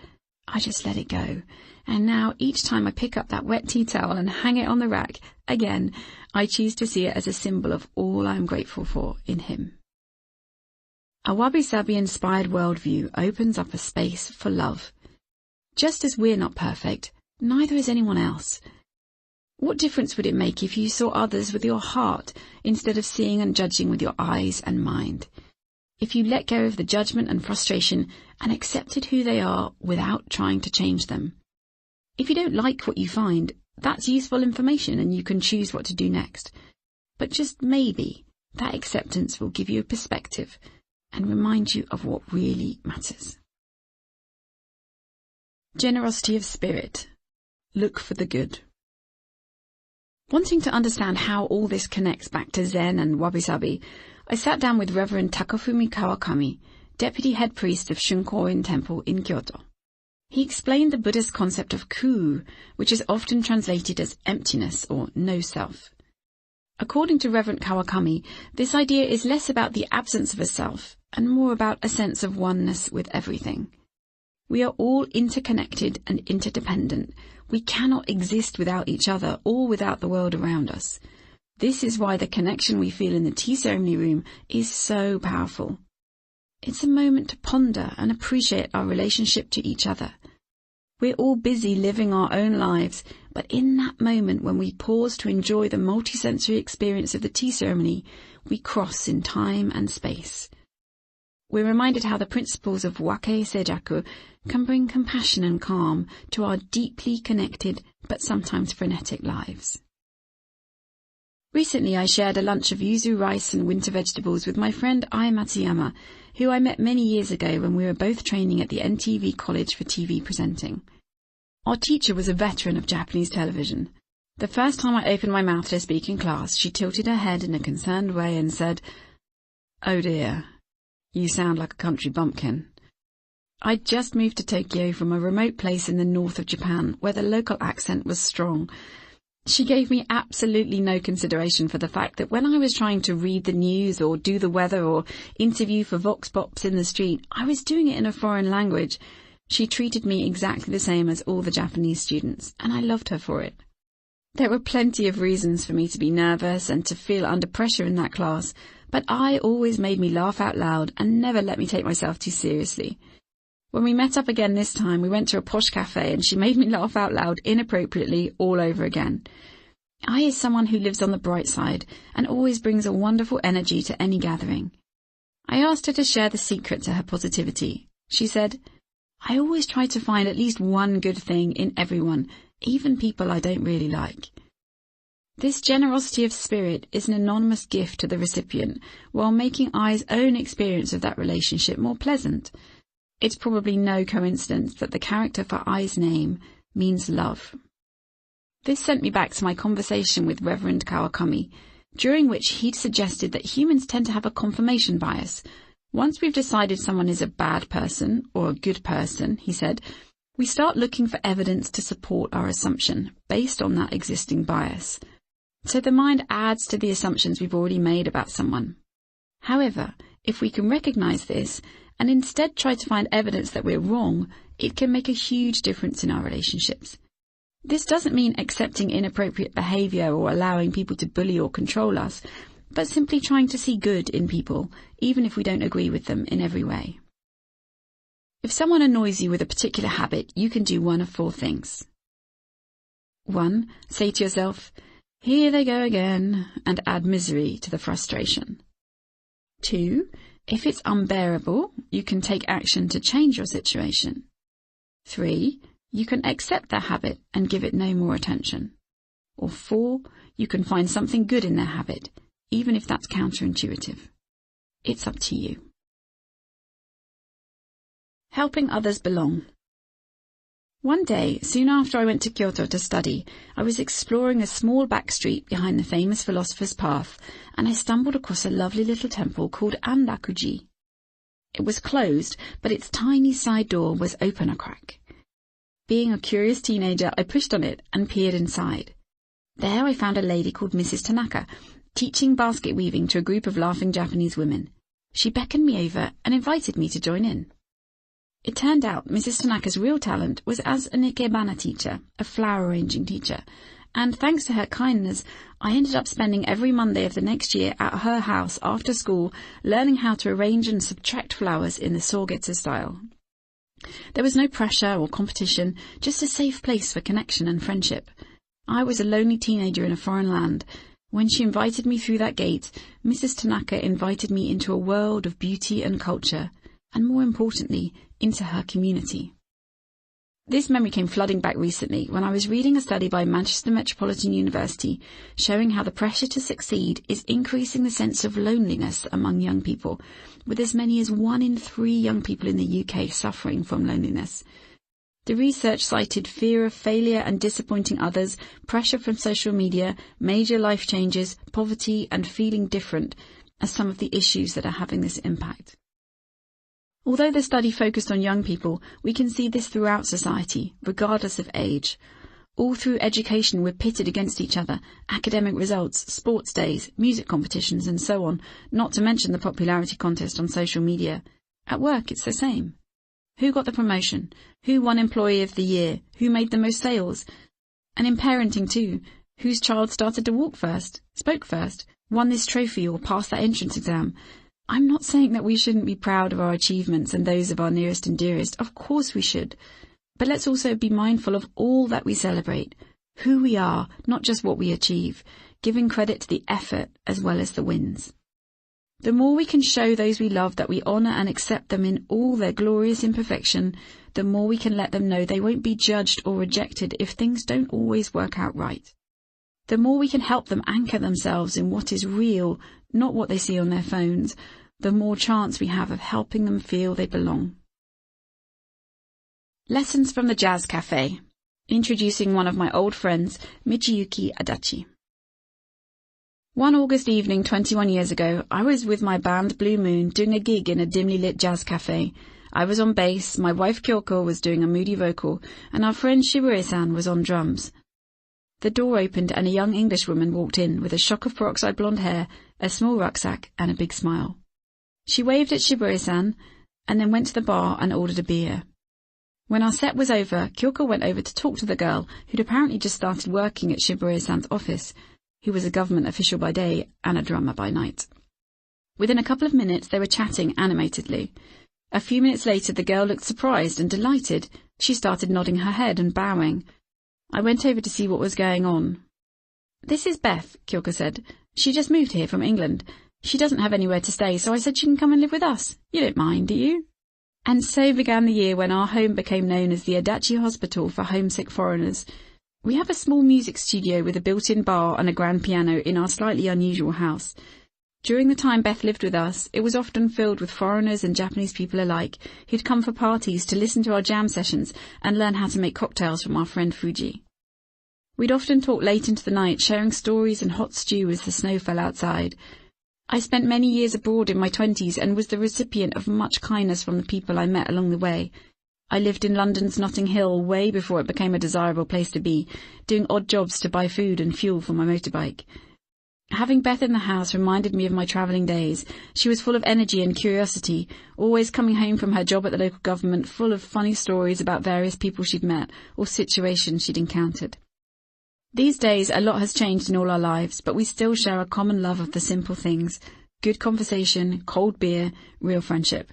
S1: I just let it go, and now each time I pick up that wet tea towel and hang it on the rack, again, I choose to see it as a symbol of all I am grateful for in him. A Wabi Sabi inspired worldview opens up a space for love. Just as we're not perfect, neither is anyone else. What difference would it make if you saw others with your heart instead of seeing and judging with your eyes and mind? If you let go of the judgment and frustration and accepted who they are without trying to change them. If you don't like what you find, that's useful information and you can choose what to do next. But just maybe that acceptance will give you a perspective and remind you of what really matters. Generosity of spirit. Look for the good. Wanting to understand how all this connects back to Zen and Wabi Sabi, I sat down with Reverend Takafumi Kawakami, Deputy Head Priest of Shunkoin Temple in Kyoto. He explained the Buddhist concept of ku, which is often translated as emptiness or no self. According to Reverend Kawakami, this idea is less about the absence of a self and more about a sense of oneness with everything. We are all interconnected and interdependent. We cannot exist without each other or without the world around us. This is why the connection we feel in the tea ceremony room is so powerful. It's a moment to ponder and appreciate our relationship to each other. We're all busy living our own lives, but in that moment when we pause to enjoy the multisensory experience of the tea ceremony, we cross in time and space. We're reminded how the principles of Wake Seijaku can bring compassion and calm to our deeply connected but sometimes frenetic lives. Recently I shared a lunch of yuzu rice and winter vegetables with my friend Ai Matsuyama, who I met many years ago when we were both training at the NTV College for TV presenting. Our teacher was a veteran of Japanese television. The first time I opened my mouth to speak in class, she tilted her head in a concerned way and said, "Oh dear, you sound like a country bumpkin." I'd just moved to Tokyo from a remote place in the north of Japan, where the local accent was strong. She gave me absolutely no consideration for the fact that when I was trying to read the news or do the weather or interview for Vox Pops in the street, I was doing it in a foreign language. She treated me exactly the same as all the Japanese students, and I loved her for it. There were plenty of reasons for me to be nervous and to feel under pressure in that class, but I always made me laugh out loud and never let me take myself too seriously. When we met up again this time, we went to a posh cafe and she made me laugh out loud inappropriately all over again. Ai is someone who lives on the bright side and always brings a wonderful energy to any gathering. I asked her to share the secret to her positivity. She said, "I always try to find at least one good thing in everyone, even people I don't really like." This generosity of spirit is an anonymous gift to the recipient, while making Ai's own experience of that relationship more pleasant. It's probably no coincidence that the character for Ai's name means love. This sent me back to my conversation with Reverend Kawakami, during which he'd suggested that humans tend to have a confirmation bias. Once we've decided someone is a bad person or a good person, he said, we start looking for evidence to support our assumption based on that existing bias. So the mind adds to the assumptions we've already made about someone. However, if we can recognize this and instead try to find evidence that we're wrong, it can make a huge difference in our relationships. This doesn't mean accepting inappropriate behavior or allowing people to bully or control us, but simply trying to see good in people, even if we don't agree with them in every way. If someone annoys you with a particular habit, you can do one of four things. 1. Say to yourself, "Here they go again," and add misery to the frustration. 2. If it's unbearable, you can take action to change your situation. 3. You can accept their habit and give it no more attention. Or 4. You can find something good in their habit, even if that's counterintuitive. It's up to you. Helping others belong. One day, soon after I went to Kyoto to study, I was exploring a small back street behind the famous philosopher's path, and I stumbled across a lovely little temple called Andakuji. It was closed, but its tiny side door was open a crack. Being a curious teenager, I pushed on it and peered inside. There I found a lady called Mrs. Tanaka, teaching basket weaving to a group of laughing Japanese women. She beckoned me over and invited me to join in. It turned out Mrs. Tanaka's real talent was as an ikebana teacher, a flower arranging teacher, and thanks to her kindness, I ended up spending every Monday of the next year at her house after school, learning how to arrange and subtract flowers in the sogetsu style. There was no pressure or competition, just a safe place for connection and friendship. I was a lonely teenager in a foreign land. When she invited me through that gate, Mrs. Tanaka invited me into a world of beauty and culture, and more importantly, into her community. This memory came flooding back recently when I was reading a study by Manchester Metropolitan University showing how the pressure to succeed is increasing the sense of loneliness among young people, with as many as 1 in 3 young people in the UK suffering from loneliness. The research cited fear of failure and disappointing others, pressure from social media, major life changes, poverty and feeling different as some of the issues that are having this impact. Although the study focused on young people, we can see this throughout society, regardless of age. All through education, we're pitted against each other, academic results, sports days, music competitions, and so on, not to mention the popularity contest on social media. At work, it's the same. Who got the promotion? Who won Employee of the Year? Who made the most sales? And in parenting too, whose child started to walk first, spoke first, won this trophy or passed that entrance exam? I'm not saying that we shouldn't be proud of our achievements and those of our nearest and dearest. Of course we should. But let's also be mindful of all that we celebrate, who we are, not just what we achieve, giving credit to the effort as well as the wins. The more we can show those we love that we honour and accept them in all their glorious imperfection, the more we can let them know they won't be judged or rejected if things don't always work out right. The more we can help them anchor themselves in what is real, not what they see on their phones, the more chance we have of helping them feel they belong. Lessons from the Jazz Cafe. Introducing one of my old friends, Michiyuki Adachi. One August evening 21 years ago, I was with my band Blue Moon doing a gig in a dimly lit jazz cafe. I was on bass, my wife Kyoko was doing a moody vocal, and our friend Shibure-san was on drums. The door opened and a young Englishwoman walked in with a shock of peroxide blonde hair, a small rucksack, and a big smile. She waved at Shibure-san and then went to the bar and ordered a beer. When our set was over, Kyoko went over to talk to the girl who'd apparently just started working at Shibure-san's office, who was a government official by day and a drummer by night. Within a couple of minutes, they were chatting animatedly. A few minutes later, the girl looked surprised and delighted. She started nodding her head and bowing. I went over to see what was going on. "This is Beth," Kyoko said. "She just moved here from England. She doesn't have anywhere to stay, so I said she can come and live with us. You don't mind, do you?" And so began the year when our home became known as the Adachi Hospital for Homesick Foreigners. We have a small music studio with a built-in bar and a grand piano in our slightly unusual house. During the time Beth lived with us, it was often filled with foreigners and Japanese people alike who'd come for parties to listen to our jam sessions and learn how to make cocktails from our friend Fuji. We'd often talk late into the night, sharing stories and hot stew as the snow fell outside. I spent many years abroad in my 20s and was the recipient of much kindness from the people I met along the way. I lived in London's Notting Hill way before it became a desirable place to be, doing odd jobs to buy food and fuel for my motorbike. Having Beth in the house reminded me of my travelling days. She was full of energy and curiosity, always coming home from her job at the local government full of funny stories about various people she'd met or situations she'd encountered. These days, a lot has changed in all our lives, but we still share a common love of the simple things: good conversation, cold beer, real friendship.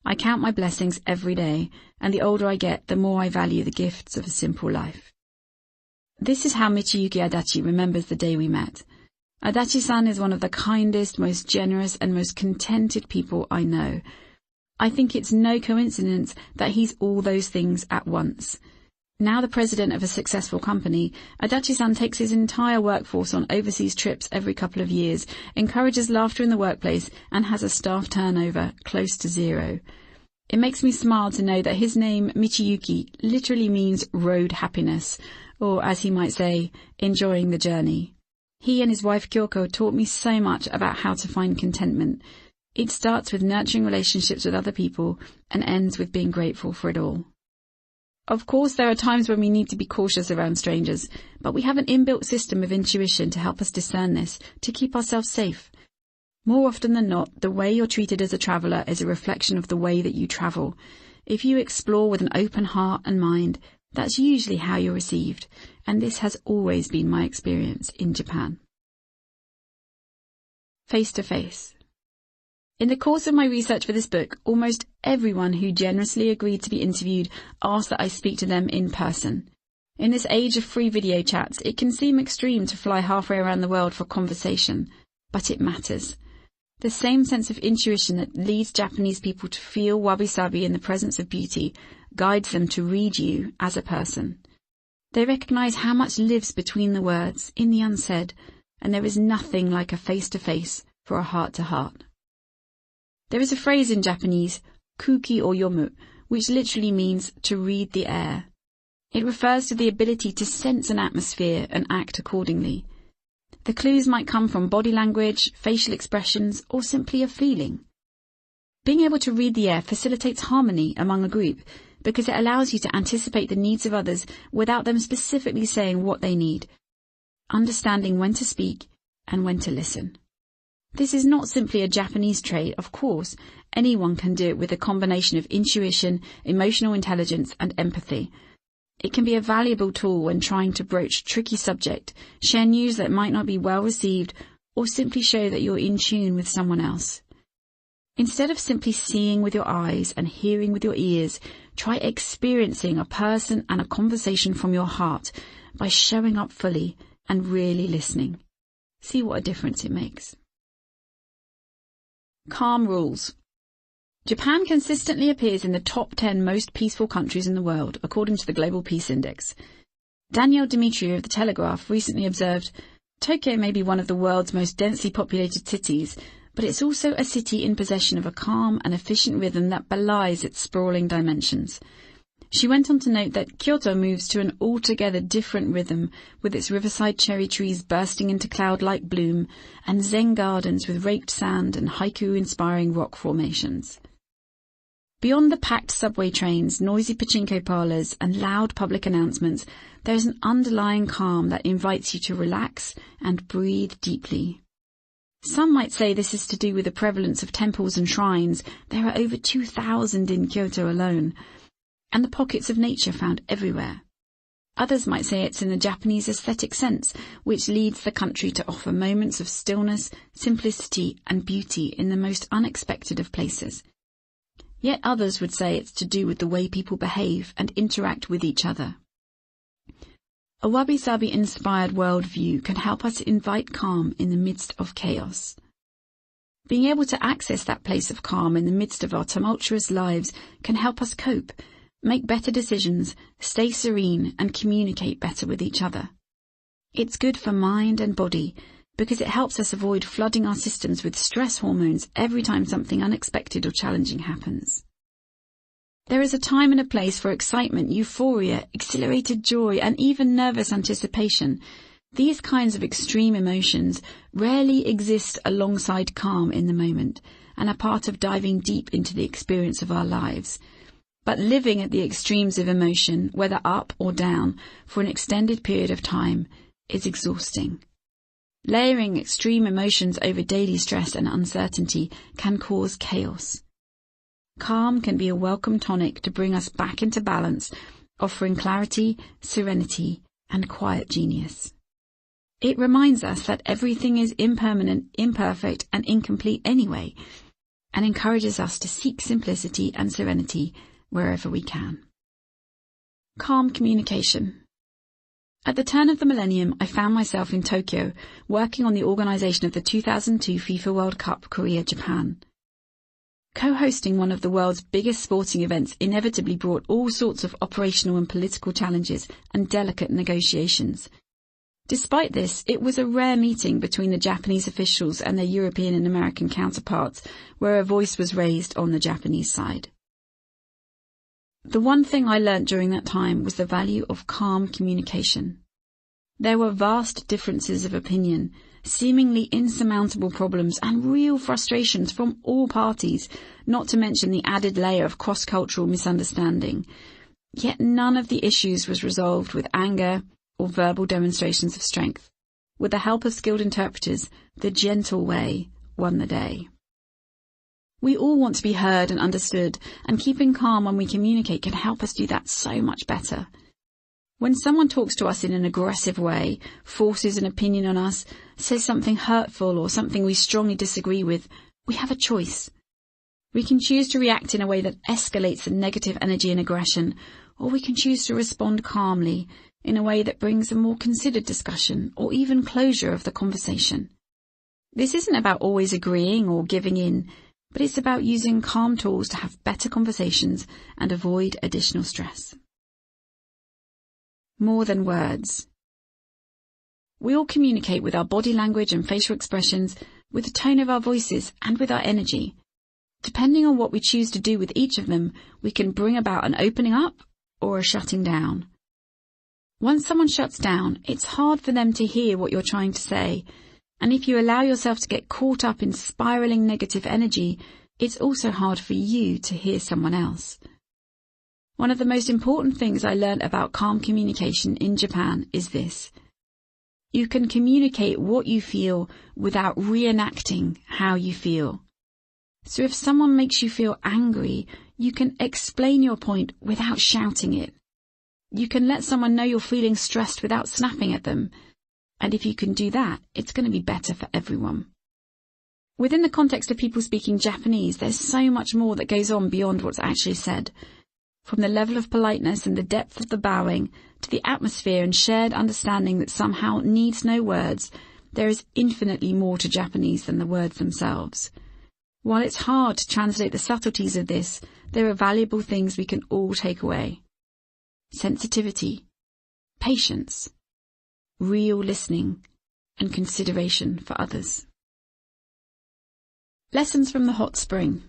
S1: I count my blessings every day, and the older I get, the more I value the gifts of a simple life. This is how Michiyuki Adachi remembers the day we met. Adachi-san is one of the kindest, most generous, and most contented people I know. I think it's no coincidence that he's all those things at once. Now the president of a successful company, Adachi-san takes his entire workforce on overseas trips every couple of years, encourages laughter in the workplace, and has a staff turnover close to zero. It makes me smile to know that his name, Michiyuki, literally means road happiness, or as he might say, enjoying the journey. He and his wife Kyoko taught me so much about how to find contentment. It starts with nurturing relationships with other people and ends with being grateful for it all. Of course, there are times when we need to be cautious around strangers, but we have an inbuilt system of intuition to help us discern this, to keep ourselves safe. More often than not, the way you're treated as a traveller is a reflection of the way that you travel. If you explore with an open heart and mind, that's usually how you're received, and this has always been my experience in Japan. Face to face. In the course of my research for this book, almost everyone who generously agreed to be interviewed asked that I speak to them in person. In this age of free video chats, it can seem extreme to fly halfway around the world for conversation, but it matters. The same sense of intuition that leads Japanese people to feel wabi-sabi in the presence of beauty guides them to read you as a person. They recognize how much lives between the words, in the unsaid, and there is nothing like a face-to-face for a heart-to-heart. There is a phrase in Japanese, kuki o yomu, which literally means to read the air. It refers to the ability to sense an atmosphere and act accordingly. The clues might come from body language, facial expressions, or simply a feeling. Being able to read the air facilitates harmony among a group because it allows you to anticipate the needs of others without them specifically saying what they need, understanding when to speak and when to listen. This is not simply a Japanese trait, of course. Anyone can do it with a combination of intuition, emotional intelligence, and empathy. It can be a valuable tool when trying to broach a tricky subject, share news that might not be well received, or simply show that you're in tune with someone else. Instead of simply seeing with your eyes and hearing with your ears, try experiencing a person and a conversation from your heart by showing up fully and really listening. See what a difference it makes. Calm rules. Japan consistently appears in the top 10 most peaceful countries in the world, according to the Global Peace Index. Danielle Demetriou of The Telegraph recently observed, Tokyo may be one of the world's most densely populated cities, but it's also a city in possession of a calm and efficient rhythm that belies its sprawling dimensions. She went on to note that Kyoto moves to an altogether different rhythm, with its riverside cherry trees bursting into cloud-like bloom and zen gardens with raked sand and haiku-inspiring rock formations. Beyond the packed subway trains, noisy pachinko parlours and loud public announcements, there is an underlying calm that invites you to relax and breathe deeply. Some might say this is to do with the prevalence of temples and shrines. There are over 2,000 in Kyoto alone, and the pockets of nature found everywhere. Others might say it's in the Japanese aesthetic sense, which leads the country to offer moments of stillness, simplicity and beauty in the most unexpected of places. Yet others would say it's to do with the way people behave and interact with each other. A Wabi Sabi inspired worldview can help us invite calm in the midst of chaos. Being able to access that place of calm in the midst of our tumultuous lives can help us cope, make better decisions, stay serene, and communicate better with each other. It's good for mind and body because it helps us avoid flooding our systems with stress hormones every time something unexpected or challenging happens. There is a time and a place for excitement, euphoria, exhilarated joy, and even nervous anticipation. These kinds of extreme emotions rarely exist alongside calm in the moment and are part of diving deep into the experience of our lives. But living at the extremes of emotion, whether up or down, for an extended period of time is exhausting. Layering extreme emotions over daily stress and uncertainty can cause chaos. Calm can be a welcome tonic to bring us back into balance, offering clarity, serenity, and quiet genius. It reminds us that everything is impermanent, imperfect, and incomplete anyway, and encourages us to seek simplicity and serenity wherever we can. Calm communication. At the turn of the millennium, I found myself in Tokyo, working on the organisation of the 2002 FIFA World Cup, Korea, Japan. Co-hosting one of the world's biggest sporting events inevitably brought all sorts of operational and political challenges and delicate negotiations. Despite this, it was a rare meeting between the Japanese officials and their European and American counterparts, where a voice was raised on the Japanese side. The one thing I learnt during that time was the value of calm communication. There were vast differences of opinion, seemingly insurmountable problems and real frustrations from all parties, not to mention the added layer of cross-cultural misunderstanding. Yet none of the issues was resolved with anger or verbal demonstrations of strength. With the help of skilled interpreters, the gentle way won the day. We all want to be heard and understood, and keeping calm when we communicate can help us do that so much better. When someone talks to us in an aggressive way, forces an opinion on us, says something hurtful or something we strongly disagree with, we have a choice. We can choose to react in a way that escalates the negative energy and aggression, or we can choose to respond calmly in a way that brings a more considered discussion or even closure of the conversation. This isn't about always agreeing or giving in, but it's about using calm tools to have better conversations and avoid additional stress. More than words. We all communicate with our body language and facial expressions, with the tone of our voices and with our energy. Depending on what we choose to do with each of them, we can bring about an opening up or a shutting down. Once someone shuts down, it's hard for them to hear what you're trying to say, and if you allow yourself to get caught up in spiraling negative energy, it's also hard for you to hear someone else. One of the most important things I learned about calm communication in Japan is this. You can communicate what you feel without reenacting how you feel. So if someone makes you feel angry, you can explain your point without shouting it. You can let someone know you're feeling stressed without snapping at them. And if you can do that, it's going to be better for everyone. Within the context of people speaking Japanese, there's so much more that goes on beyond what's actually said. From the level of politeness and the depth of the bowing, to the atmosphere and shared understanding that somehow needs no words, there is infinitely more to Japanese than the words themselves. While it's hard to translate the subtleties of this, there are valuable things we can all take away. Sensitivity, patience, real listening, and consideration for others. Lessons from the hot spring.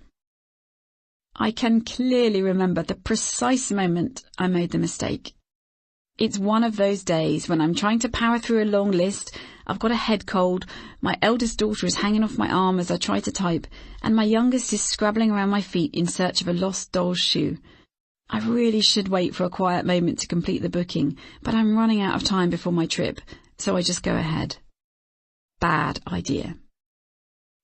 S1: I can clearly remember the precise moment I made the mistake. It's one of those days when I'm trying to power through a long list, I've got a head cold, my eldest daughter is hanging off my arm as I try to type, and my youngest is scrabbling around my feet in search of a lost doll's shoe. I really should wait for a quiet moment to complete the booking, but I'm running out of time before my trip, so I just go ahead. Bad idea.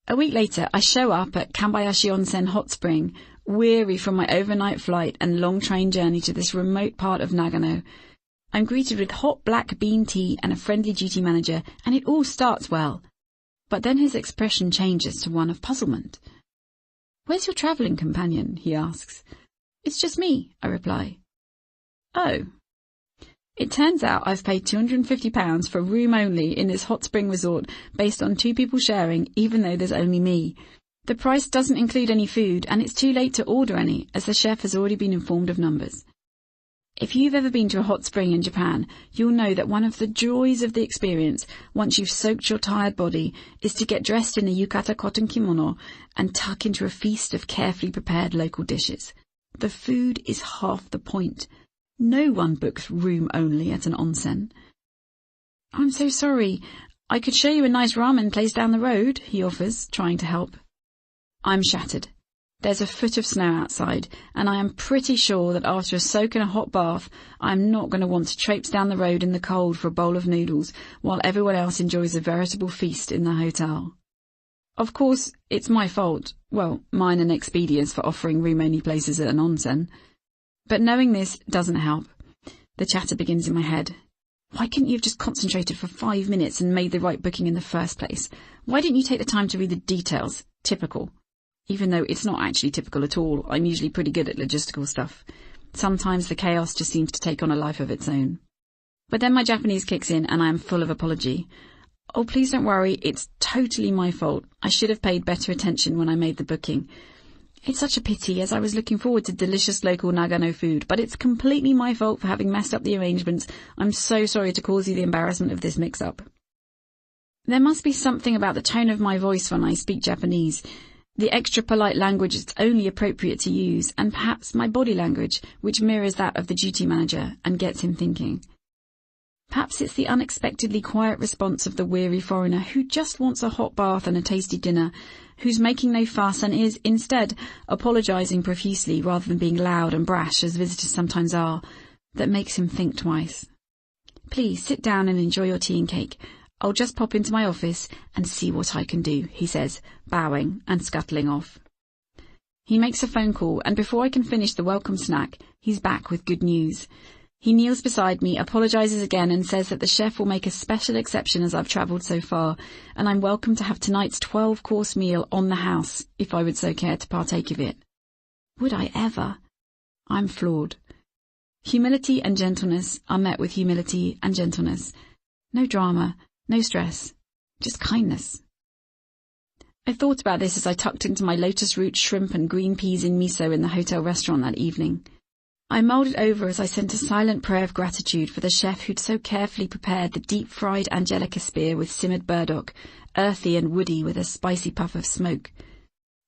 S1: A week later, I show up at Kambayashi Onsen Hot Spring, weary from my overnight flight and long train journey to this remote part of Nagano. I'm greeted with hot black bean tea and a friendly duty manager, and it all starts well. But then his expression changes to one of puzzlement. "Where's your travelling companion?" he asks. "It's just me," I reply. "Oh." It turns out I've paid £250 for room only in this hot spring resort based on 2 people sharing, even though there's only me. The price doesn't include any food, and it's too late to order any, as the chef has already been informed of numbers. If you've ever been to a hot spring in Japan, you'll know that one of the joys of the experience, once you've soaked your tired body, is to get dressed in a yukata cotton kimono and tuck into a feast of carefully prepared local dishes. The food is half the point. No one books room only at an onsen. "I'm so sorry. I could show you a nice ramen place down the road," he offers, trying to help. I'm shattered. There's a foot of snow outside, and I am pretty sure that after a soak in a hot bath, I'm not going to want to traipse down the road in the cold for a bowl of noodles, while everyone else enjoys a veritable feast in the hotel. Of course, it's my fault. Well, mine and Expedia's for offering room-only places at an onsen. But knowing this doesn't help. The chatter begins in my head. Why couldn't you have just concentrated for 5 minutes and made the right booking in the first place? Why didn't you take the time to read the details? Typical. Even though it's not actually typical at all, I'm usually pretty good at logistical stuff. Sometimes the chaos just seems to take on a life of its own. But then my Japanese kicks in and I am full of apology. "Oh, please don't worry, it's totally my fault. I should have paid better attention when I made the booking. It's such a pity, as I was looking forward to delicious local Nagano food, but it's completely my fault for having messed up the arrangements. I'm so sorry to cause you the embarrassment of this mix-up." There must be something about the tone of my voice when I speak Japanese. The extra polite language it's only appropriate to use, and perhaps my body language, which mirrors that of the duty manager and gets him thinking. Perhaps it's the unexpectedly quiet response of the weary foreigner who just wants a hot bath and a tasty dinner, who's making no fuss and is, instead, apologising profusely rather than being loud and brash as visitors sometimes are, that makes him think twice. "Please sit down and enjoy your tea and cake. I'll just pop into my office and see what I can do," he says, bowing and scuttling off. He makes a phone call, and before I can finish the welcome snack, he's back with good news. He kneels beside me, apologises again, and says that the chef will make a special exception as I've travelled so far, and I'm welcome to have tonight's 12-course meal on the house, if I would so care to partake of it. Would I ever? I'm floored. Humility and gentleness are met with humility and gentleness. No drama, no stress, just kindness. I thought about this as I tucked into my lotus root shrimp and green peas in miso in the hotel restaurant that evening. I mulled it over as I sent a silent prayer of gratitude for the chef who'd so carefully prepared the deep-fried angelica spear with simmered burdock, earthy and woody with a spicy puff of smoke.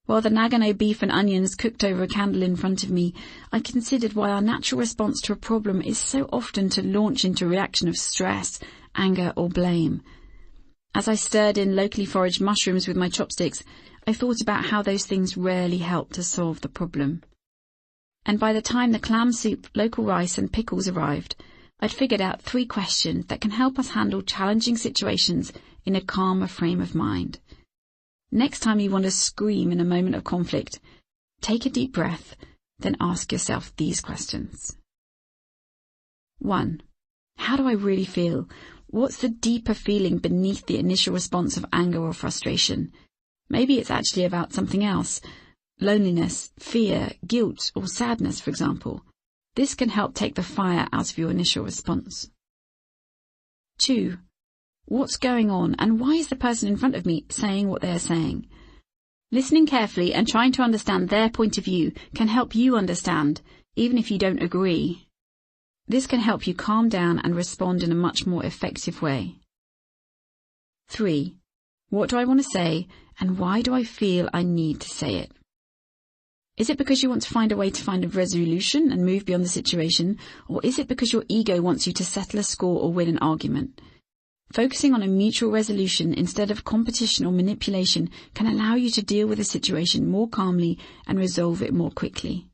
S1: While the Nagano beef and onions cooked over a candle in front of me, I considered why our natural response to a problem is so often to launch into a reaction of stress, anger or blame. As I stirred in locally foraged mushrooms with my chopsticks, I thought about how those things rarely help to solve the problem. And by the time the clam soup, local rice and pickles arrived, I'd figured out 3 questions that can help us handle challenging situations in a calmer frame of mind. Next time you want to scream in a moment of conflict, take a deep breath, then ask yourself these questions. 1. How do I really feel? What's the deeper feeling beneath the initial response of anger or frustration? Maybe it's actually about something else. Loneliness, fear, guilt, or sadness, for example. This can help take the fire out of your initial response. 2. What's going on, and why is the person in front of me saying what they're saying? Listening carefully and trying to understand their point of view can help you understand, even if you don't agree. This can help you calm down and respond in a much more effective way. 3. What do I want to say, and why do I feel I need to say it? Is it because you want to find a way to find a resolution and move beyond the situation, or is it because your ego wants you to settle a score or win an argument? Focusing on a mutual resolution instead of competition or manipulation can allow you to deal with a situation more calmly and resolve it more quickly.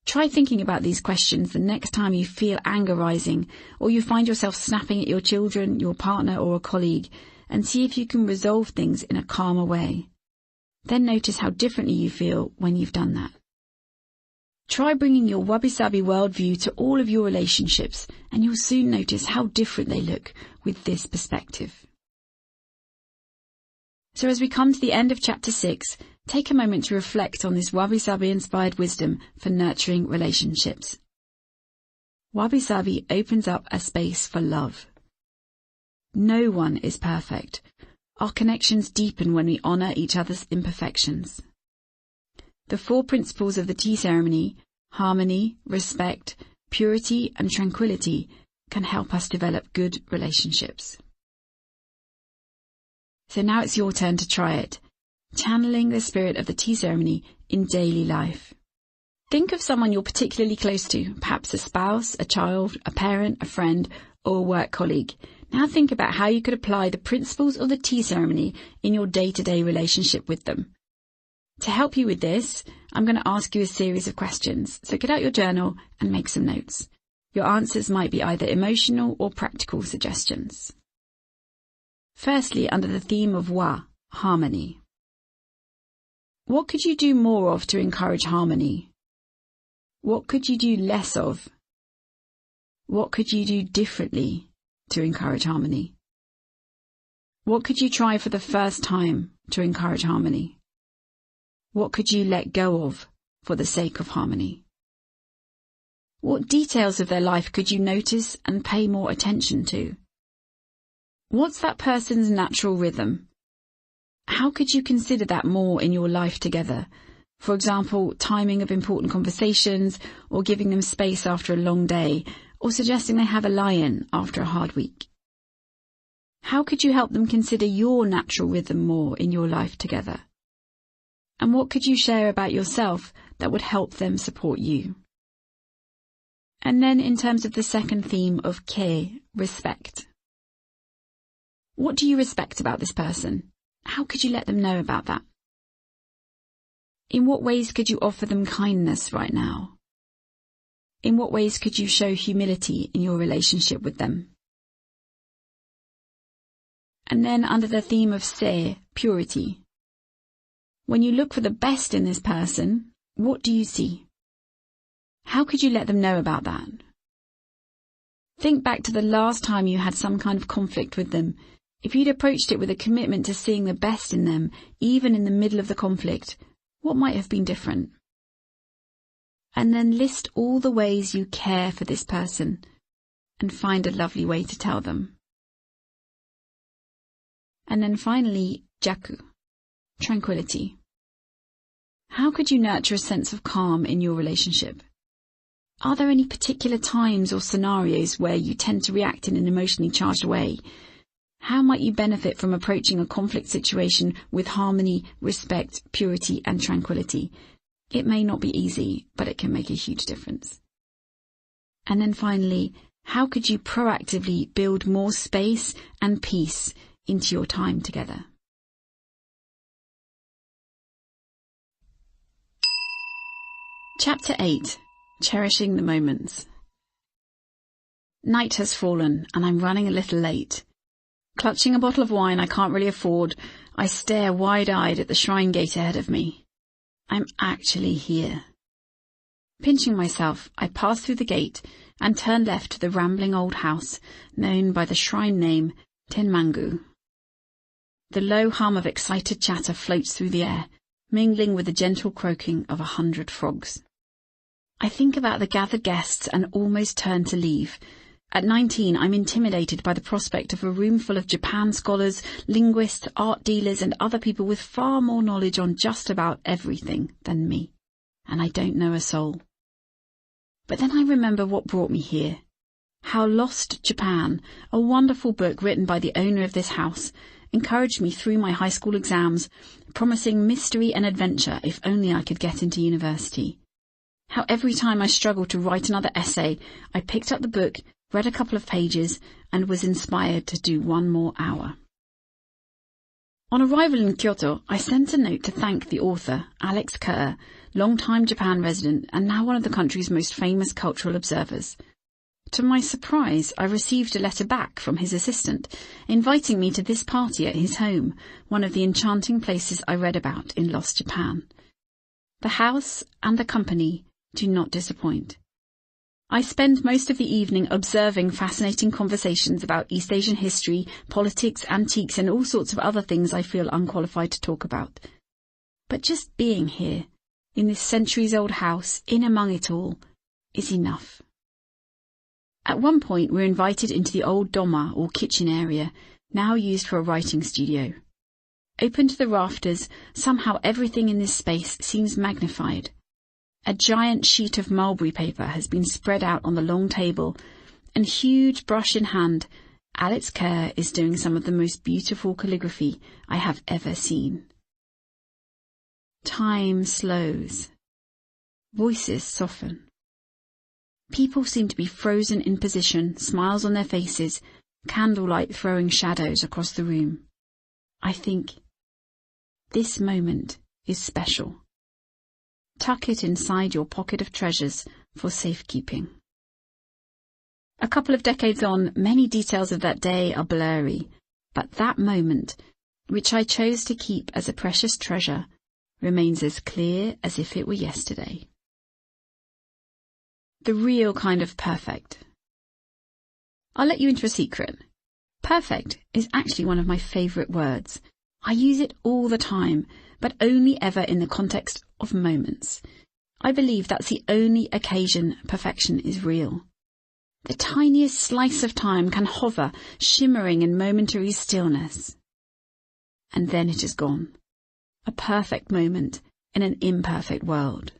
S1: Try thinking about these questions the next time you feel anger rising, or you find yourself snapping at your children, your partner, or a colleague, and see if you can resolve things in a calmer way. Then notice how differently you feel when you've done that. Try bringing your Wabi-Sabi worldview to all of your relationships, and you'll soon notice how different they look with this perspective. So as we come to the end of Chapter 6, take a moment to reflect on this Wabi-Sabi inspired wisdom for nurturing relationships. Wabi-Sabi opens up a space for love. No one is perfect. Our connections deepen when we honour each other's imperfections. The 4 principles of the tea ceremony, harmony, respect, purity and tranquility, can help us develop good relationships. So now it's your turn to try it, channeling the spirit of the tea ceremony in daily life. Think of someone you're particularly close to, perhaps a spouse, a child, a parent, a friend, or a work colleague. Now think about how you could apply the principles of the tea ceremony in your day-to-day relationship with them. To help you with this, I'm going to ask you a series of questions, so get out your journal and make some notes. Your answers might be either emotional or practical suggestions. Firstly, under the theme of Wa, harmony. What could you do more of to encourage harmony? What could you do less of? What could you do differently to encourage harmony? What could you try for the first time to encourage harmony? What could you let go of for the sake of harmony? What details of their life could you notice and pay more attention to? What's that person's natural rhythm? How could you consider that more in your life together? For example, timing of important conversations, or giving them space after a long day, or suggesting they have a lie-in after a hard week. How could you help them consider your natural rhythm more in your life together? And what could you share about yourself that would help them support you? And then in terms of the second theme of Ke, respect. What do you respect about this person? How could you let them know about that? In what ways could you offer them kindness right now? In what ways could you show humility in your relationship with them? And then under the theme of Se, purity. When you look for the best in this person, what do you see? How could you let them know about that? Think back to the last time you had some kind of conflict with them. If you'd approached it with a commitment to seeing the best in them, even in the middle of the conflict, what might have been different? And then list all the ways you care for this person and find a lovely way to tell them. And then finally, Jaku, tranquility. How could you nurture a sense of calm in your relationship? Are there any particular times or scenarios where you tend to react in an emotionally charged way? How might you benefit from approaching a conflict situation with harmony, respect, purity, and tranquility? It may not be easy, but it can make a huge difference. And then finally, how could you proactively build more space and peace into your time together? Chapter 8. Cherishing the Moments. Night has fallen, and I'm running a little late. Clutching a bottle of wine I can't really afford, I stare wide-eyed at the shrine gate ahead of me. I'm actually here. Pinching myself, I pass through the gate and turn left to the rambling old house known by the shrine name Tenmangu. The low hum of excited chatter floats through the air, mingling with the gentle croaking of 100 frogs. I think about the gathered guests and almost turn to leave. At 19, I'm intimidated by the prospect of a room full of Japan scholars, linguists, art dealers, and other people with far more knowledge on just about everything than me. And I don't know a soul. But then I remember what brought me here. How Lost Japan, a wonderful book written by the owner of this house, encouraged me through my high school exams, promising mystery and adventure if only I could get into university. How every time I struggled to write another essay, I picked up the book, read a couple of pages, and was inspired to do one more hour. On arrival in Kyoto, I sent a note to thank the author, Alex Kerr, long-time Japan resident and now one of the country's most famous cultural observers. To my surprise, I received a letter back from his assistant, inviting me to this party at his home, one of the enchanting places I read about in Lost Japan. The house and the company do not disappoint. I spend most of the evening observing fascinating conversations about East Asian history, politics, antiques, and all sorts of other things I feel unqualified to talk about. But just being here, in this centuries-old house, in among it all, is enough. At one point, we're invited into the old doma, or kitchen area, now used for a writing studio. Open to the rafters, somehow everything in this space seems magnified. A giant sheet of mulberry paper has been spread out on the long table, and huge brush in hand, Alex Kerr is doing some of the most beautiful calligraphy I have ever seen. Time slows. Voices soften. People seem to be frozen in position, smiles on their faces, candlelight throwing shadows across the room. I think, this moment is special. Tuck it inside your pocket of treasures for safekeeping. A couple of decades on, many details of that day are blurry, but that moment, which I chose to keep as a precious treasure, remains as clear as if it were yesterday. The real kind of perfect. I'll let you into a secret. Perfect is actually one of my favourite words. I use it all the time, but only ever in the context of moments. I believe that's the only occasion perfection is real. The tiniest slice of time can hover, shimmering in momentary stillness. And then it is gone. A perfect moment in an imperfect world.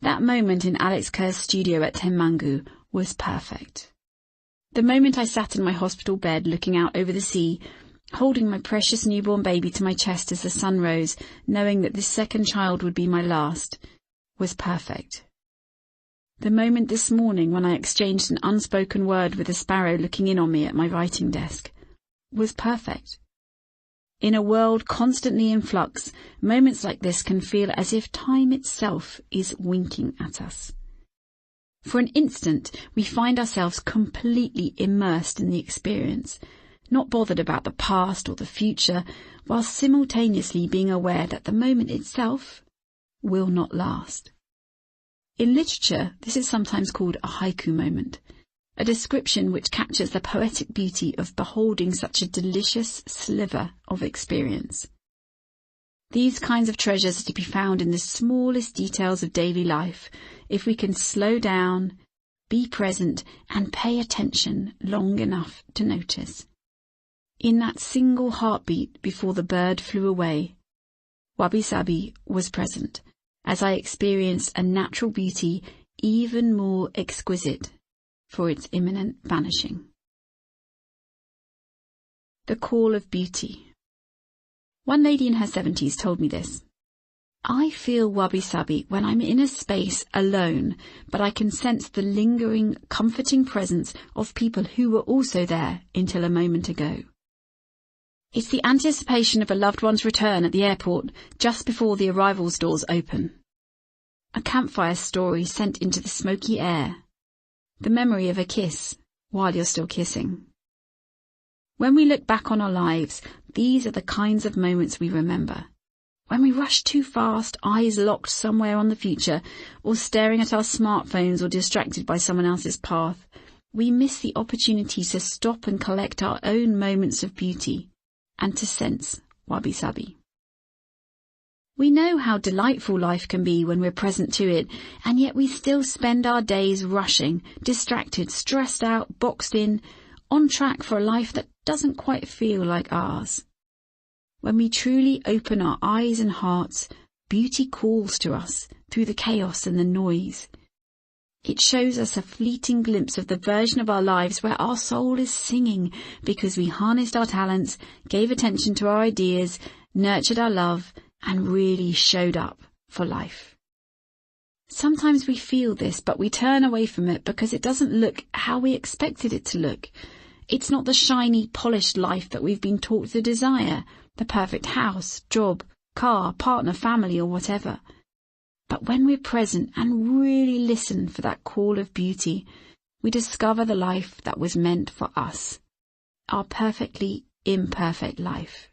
S1: That moment in Alex Kerr's studio at Tenmangu was perfect. The moment I sat in my hospital bed looking out over the sea, holding my precious newborn baby to my chest as the sun rose, knowing that this second child would be my last, was perfect. The moment this morning when I exchanged an unspoken word with a sparrow looking in on me at my writing desk was perfect. In a world constantly in flux, moments like this can feel as if time itself is winking at us. For an instant, we find ourselves completely immersed in the experience, not bothered about the past or the future, while simultaneously being aware that the moment itself will not last. In literature, this is sometimes called a haiku moment, a description which captures the poetic beauty of beholding such a delicious sliver of experience. These kinds of treasures are to be found in the smallest details of daily life, if we can slow down, be present, and pay attention long enough to notice. In that single heartbeat before the bird flew away, Wabi Sabi was present, as I experienced a natural beauty even more exquisite for its imminent vanishing. The call of beauty. One lady in her 70s told me this. I feel wabi-sabi when I'm in a space alone, but I can sense the lingering, comforting presence of people who were also there until a moment ago. It's the anticipation of a loved one's return at the airport just before the arrivals doors open. A campfire story sent into the smoky air. The memory of a kiss while you're still kissing. When we look back on our lives, these are the kinds of moments we remember. When we rush too fast, eyes locked somewhere on the future, or staring at our smartphones or distracted by someone else's path, we miss the opportunity to stop and collect our own moments of beauty and to sense wabi-sabi. We know how delightful life can be when we're present to it, and yet we still spend our days rushing, distracted, stressed out, boxed in, on track for a life that doesn't quite feel like ours. When we truly open our eyes and hearts, beauty calls to us through the chaos and the noise. It shows us a fleeting glimpse of the version of our lives where our soul is singing because we harnessed our talents, gave attention to our ideas, nurtured our love, and really showed up for life. Sometimes we feel this, but we turn away from it because it doesn't look how we expected it to look. It's not the shiny, polished life that we've been taught to desire, the perfect house, job, car, partner, family, or whatever. But when we're present and really listen for that call of beauty, we discover the life that was meant for us, our perfectly imperfect life.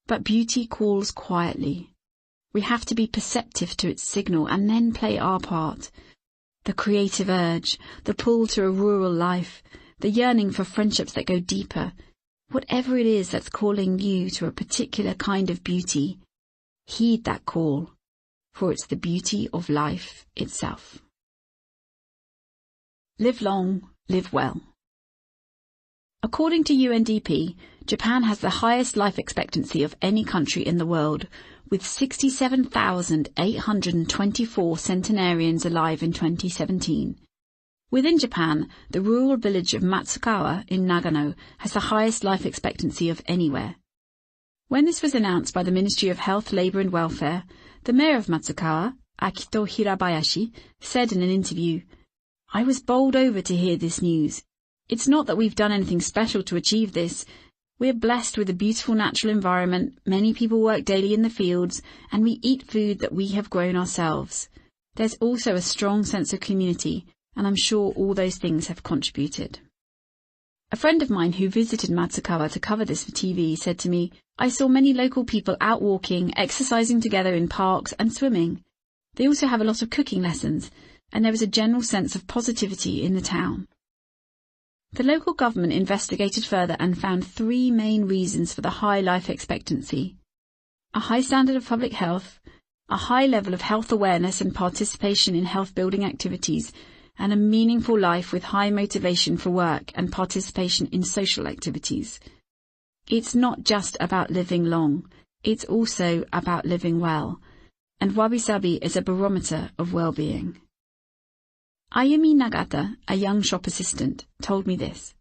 S1: But beauty calls quietly. We have to be perceptive to its signal and then play our part. The creative urge, the pull to a rural life, the yearning for friendships that go deeper, whatever it is that's calling you to a particular kind of beauty, heed that call, for it's the beauty of life itself. Live long, live well. According to UNDP, Japan has the highest life expectancy of any country in the world, with 67,824 centenarians alive in 2017. Within Japan, the rural village of Matsukawa in Nagano has the highest life expectancy of anywhere. When this was announced by the Ministry of Health, Labour and Welfare, the mayor of Matsukawa, Akito Hirabayashi, said in an interview, "I was bowled over to hear this news. It's not that we've done anything special to achieve this. We're blessed with a beautiful natural environment, many people work daily in the fields, and we eat food that we have grown ourselves. There's also a strong sense of community, and I'm sure all those things have contributed." A friend of mine who visited Matsukawa to cover this for TV said to me, "I saw many local people out walking, exercising together in parks and swimming. They also have a lot of cooking lessons, and there was a general sense of positivity in the town." The local government investigated further and found 3 main reasons for the high life expectancy: a high standard of public health, a high level of health awareness and participation in health-building activities, and a meaningful life with high motivation for work and participation in social activities. It's not just about living long, it's also about living well, and Wabi Sabi is a barometer of well-being. Ayumi Nagata, a young shop assistant, told me this: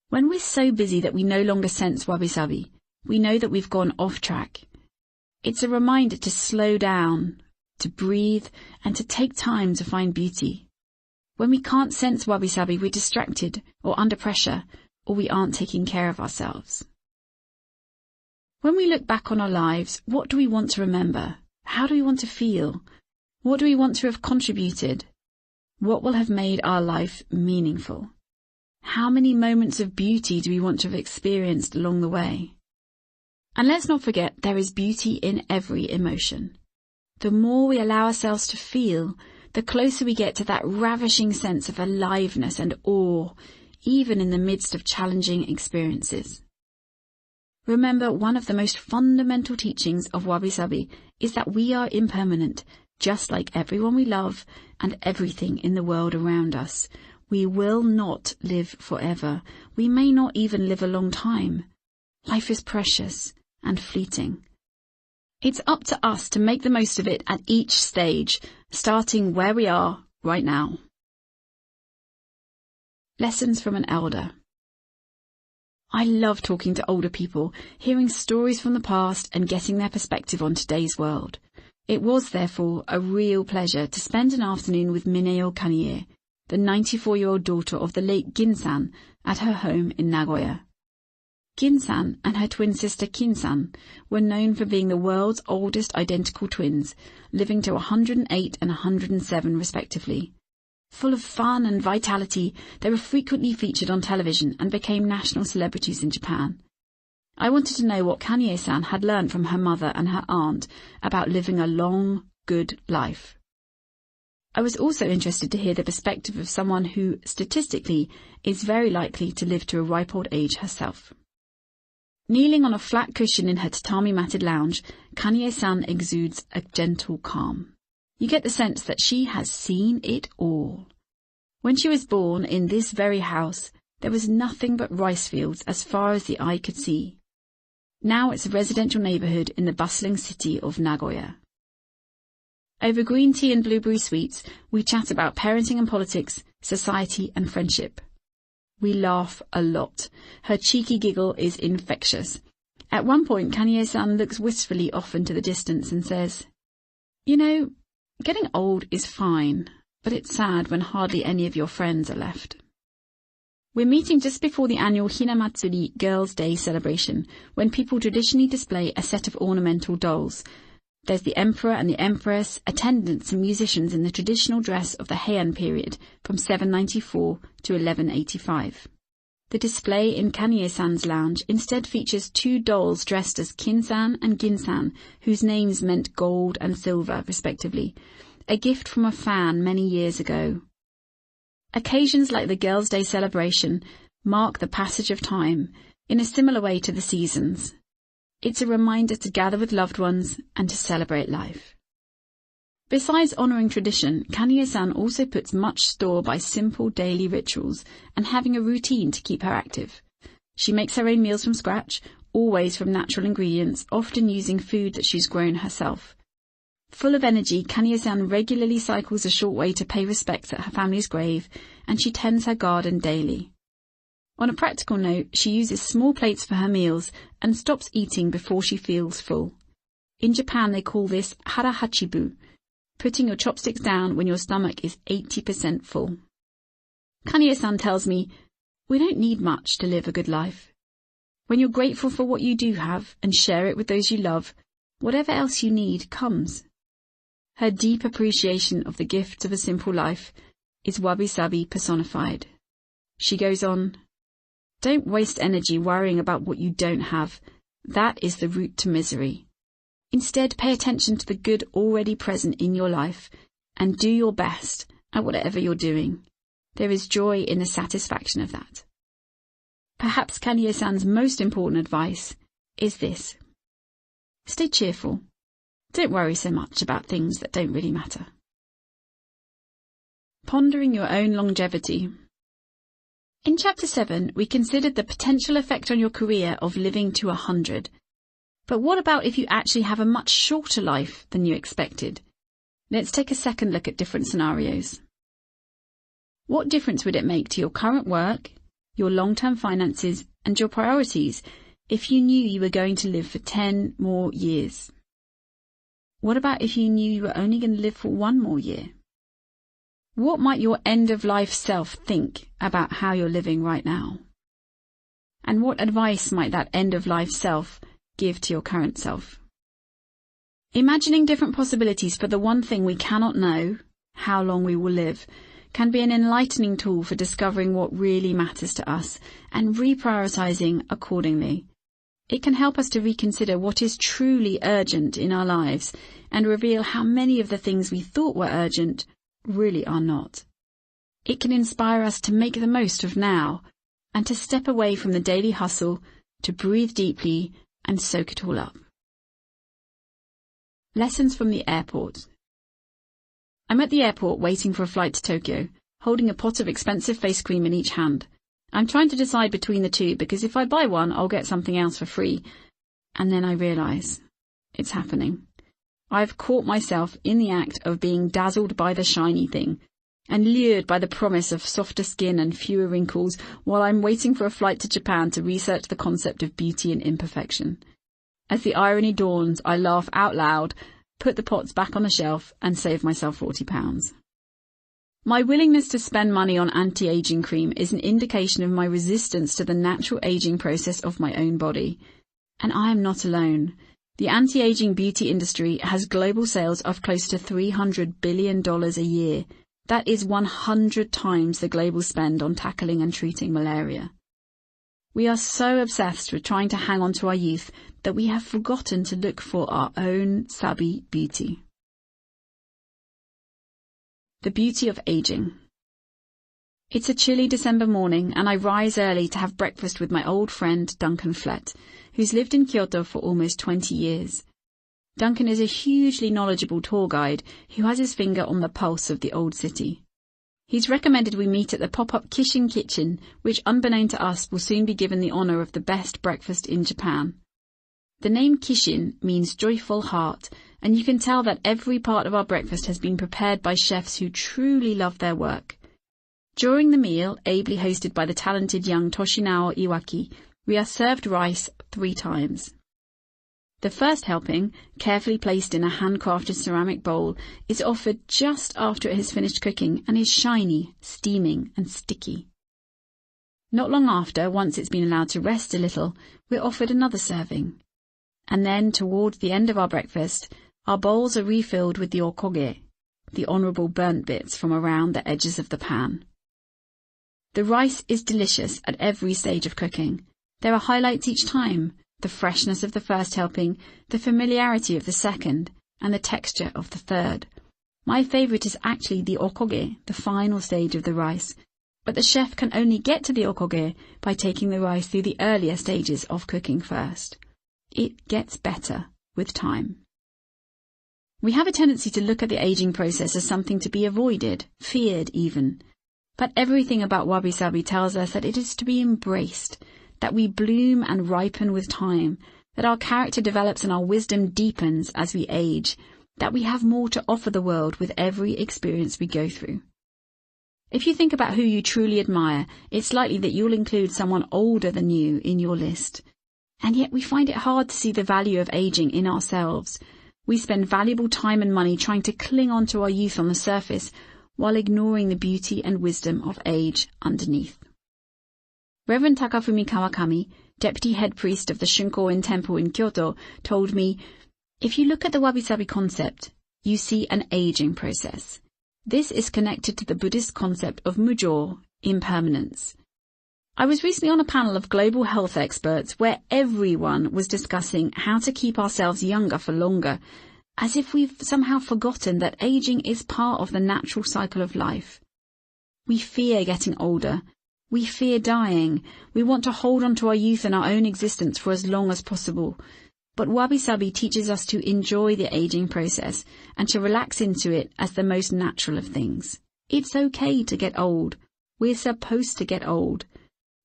S1: "When we're so busy that we no longer sense wabi-sabi, we know that we've gone off track. It's a reminder to slow down, to breathe, and to take time to find beauty. When we can't sense wabi-sabi, we're distracted or under pressure, or we aren't taking care of ourselves." When we look back on our lives, what do we want to remember? How do we want to feel? What do we want to have contributed? What will have made our life meaningful? How many moments of beauty do we want to have experienced along the way? And let's not forget, there is beauty in every emotion. The more we allow ourselves to feel, the closer we get to that ravishing sense of aliveness and awe, even in the midst of challenging experiences. Remember, one of the most fundamental teachings of Wabi Sabi is that we are impermanent, just like everyone we love and everything in the world around us. We will not live forever. We may not even live a long time. Life is precious and fleeting. It's up to us to make the most of it at each stage, starting where we are right now. Lessons from an elder. I love talking to older people, hearing stories from the past and getting their perspective on today's world. It was, therefore, a real pleasure to spend an afternoon with Mineo Kanye, the 94-year-old daughter of the late Gin-san, at her home in Nagoya. Gin-san and her twin sister Kin-san were known for being the world's oldest identical twins, living to 108 and 107 respectively. Full of fun and vitality, they were frequently featured on television and became national celebrities in Japan. I wanted to know what Kanye-san had learned from her mother and her aunt about living a long, good life. I was also interested to hear the perspective of someone who, statistically, is very likely to live to a ripe old age herself. Kneeling on a flat cushion in her tatami-matted lounge, Kanye-san exudes a gentle calm. You get the sense that she has seen it all. When she was born in this very house, there was nothing but rice fields as far as the eye could see. Now it's a residential neighbourhood in the bustling city of Nagoya. Over green tea and blueberry sweets, we chat about parenting and politics, society and friendship. We laugh a lot. Her cheeky giggle is infectious. At one point, Kanye-san looks wistfully off into the distance and says, "You know, getting old is fine, but it's sad when hardly any of your friends are left." We're meeting just before the annual Hinamatsuri Girls' Day celebration, when people traditionally display a set of ornamental dolls. There's the Emperor and the Empress, attendants and musicians in the traditional dress of the Heian period from 794 to 1185. The display in Kanye-san's lounge instead features 2 dolls dressed as Kin-san and Gin-san, whose names meant gold and silver, respectively, a gift from a fan many years ago. Occasions like the Girls' Day celebration mark the passage of time in a similar way to the seasons. It's a reminder to gather with loved ones and to celebrate life. Besides honouring tradition, Kanye-san also puts much store by simple daily rituals and having a routine to keep her active. She makes her own meals from scratch, always from natural ingredients, often using food that she's grown herself. Full of energy, Kanye-san regularly cycles a short way to pay respects at her family's grave, and she tends her garden daily. On a practical note, she uses small plates for her meals and stops eating before she feels full. In Japan, they call this harahachibu, putting your chopsticks down when your stomach is 80% full. Kanye-san tells me, "We don't need much to live a good life. When you're grateful for what you do have and share it with those you love, whatever else you need comes." Her deep appreciation of the gifts of a simple life is Wabi Sabi personified. She goes on, "Don't waste energy worrying about what you don't have. That is the route to misery. Instead, pay attention to the good already present in your life and do your best at whatever you're doing. There is joy in the satisfaction of that." Perhaps Kanye-san's most important advice is this: stay cheerful. Don't worry so much about things that don't really matter. Pondering your own longevity. In Chapter 7, we considered the potential effect on your career of living to 100. But what about if you actually have a much shorter life than you expected? Let's take a second look at different scenarios. What difference would it make to your current work, your long-term finances, and your priorities if you knew you were going to live for 10 more years? What about if you knew you were only going to live for 1 more year? What might your end-of-life self think about how you're living right now? And what advice might that end-of-life self give to your current self? Imagining different possibilities for the one thing we cannot know, how long we will live, can be an enlightening tool for discovering what really matters to us and reprioritizing accordingly. It can help us to reconsider what is truly urgent in our lives and reveal how many of the things we thought were urgent really are not. It can inspire us to make the most of now and to step away from the daily hustle, to breathe deeply and soak it all up. Lessons from the airport. I'm at the airport waiting for a flight to Tokyo, holding a pot of expensive face cream in each hand. I'm trying to decide between the two because if I buy one, I'll get something else for free. And then I realise it's happening. I've caught myself in the act of being dazzled by the shiny thing and lured by the promise of softer skin and fewer wrinkles while I'm waiting for a flight to Japan to research the concept of beauty and imperfection. As the irony dawns, I laugh out loud, put the pots back on the shelf and save myself £40. My willingness to spend money on anti-aging cream is an indication of my resistance to the natural aging process of my own body. And I am not alone. The anti-aging beauty industry has global sales of close to $300 billion a year. That is 100 times the global spend on tackling and treating malaria. We are so obsessed with trying to hang on to our youth that we have forgotten to look for our own Sabi beauty. The beauty of aging. It's a chilly December morning and I rise early to have breakfast with my old friend Duncan Flett, who's lived in Kyoto for almost 20 years. Duncan is a hugely knowledgeable tour guide who has his finger on the pulse of the old city. He's recommended we meet at the pop-up Kishin Kitchen, which unbeknown to us will soon be given the honour of the best breakfast in Japan. The name Kishin means joyful heart, and you can tell that every part of our breakfast has been prepared by chefs who truly love their work. During the meal, ably hosted by the talented young Toshinao Iwaki, we are served rice 3 times. The first helping, carefully placed in a handcrafted ceramic bowl, is offered just after it has finished cooking and is shiny, steaming and sticky. Not long after, once it's been allowed to rest a little, we're offered another serving. And then, towards the end of our breakfast, our bowls are refilled with the okoge, the honourable burnt bits from around the edges of the pan. The rice is delicious at every stage of cooking. There are highlights each time: the freshness of the first helping, the familiarity of the second, and the texture of the third. My favourite is actually the okoge, the final stage of the rice, but the chef can only get to the okoge by taking the rice through the earlier stages of cooking first. It gets better with time. We have a tendency to look at the aging process as something to be avoided, feared even. But everything about Wabi Sabi tells us that it is to be embraced, that we bloom and ripen with time, that our character develops and our wisdom deepens as we age, that we have more to offer the world with every experience we go through. If you think about who you truly admire, it's likely that you'll include someone older than you in your list. And yet we find it hard to see the value of aging in ourselves. We spend valuable time and money trying to cling on to our youth on the surface, while ignoring the beauty and wisdom of age underneath. Reverend Takafumi Kawakami, deputy head priest of the Shunko-in temple in Kyoto, told me, "If you look at the wabi-sabi concept, you see an aging process. This is connected to the Buddhist concept of mujo, impermanence." I was recently on a panel of global health experts where everyone was discussing how to keep ourselves younger for longer, as if we've somehow forgotten that aging is part of the natural cycle of life. We fear getting older. We fear dying. We want to hold on to our youth and our own existence for as long as possible. But Wabi Sabi teaches us to enjoy the aging process and to relax into it as the most natural of things. It's okay to get old. We're supposed to get old.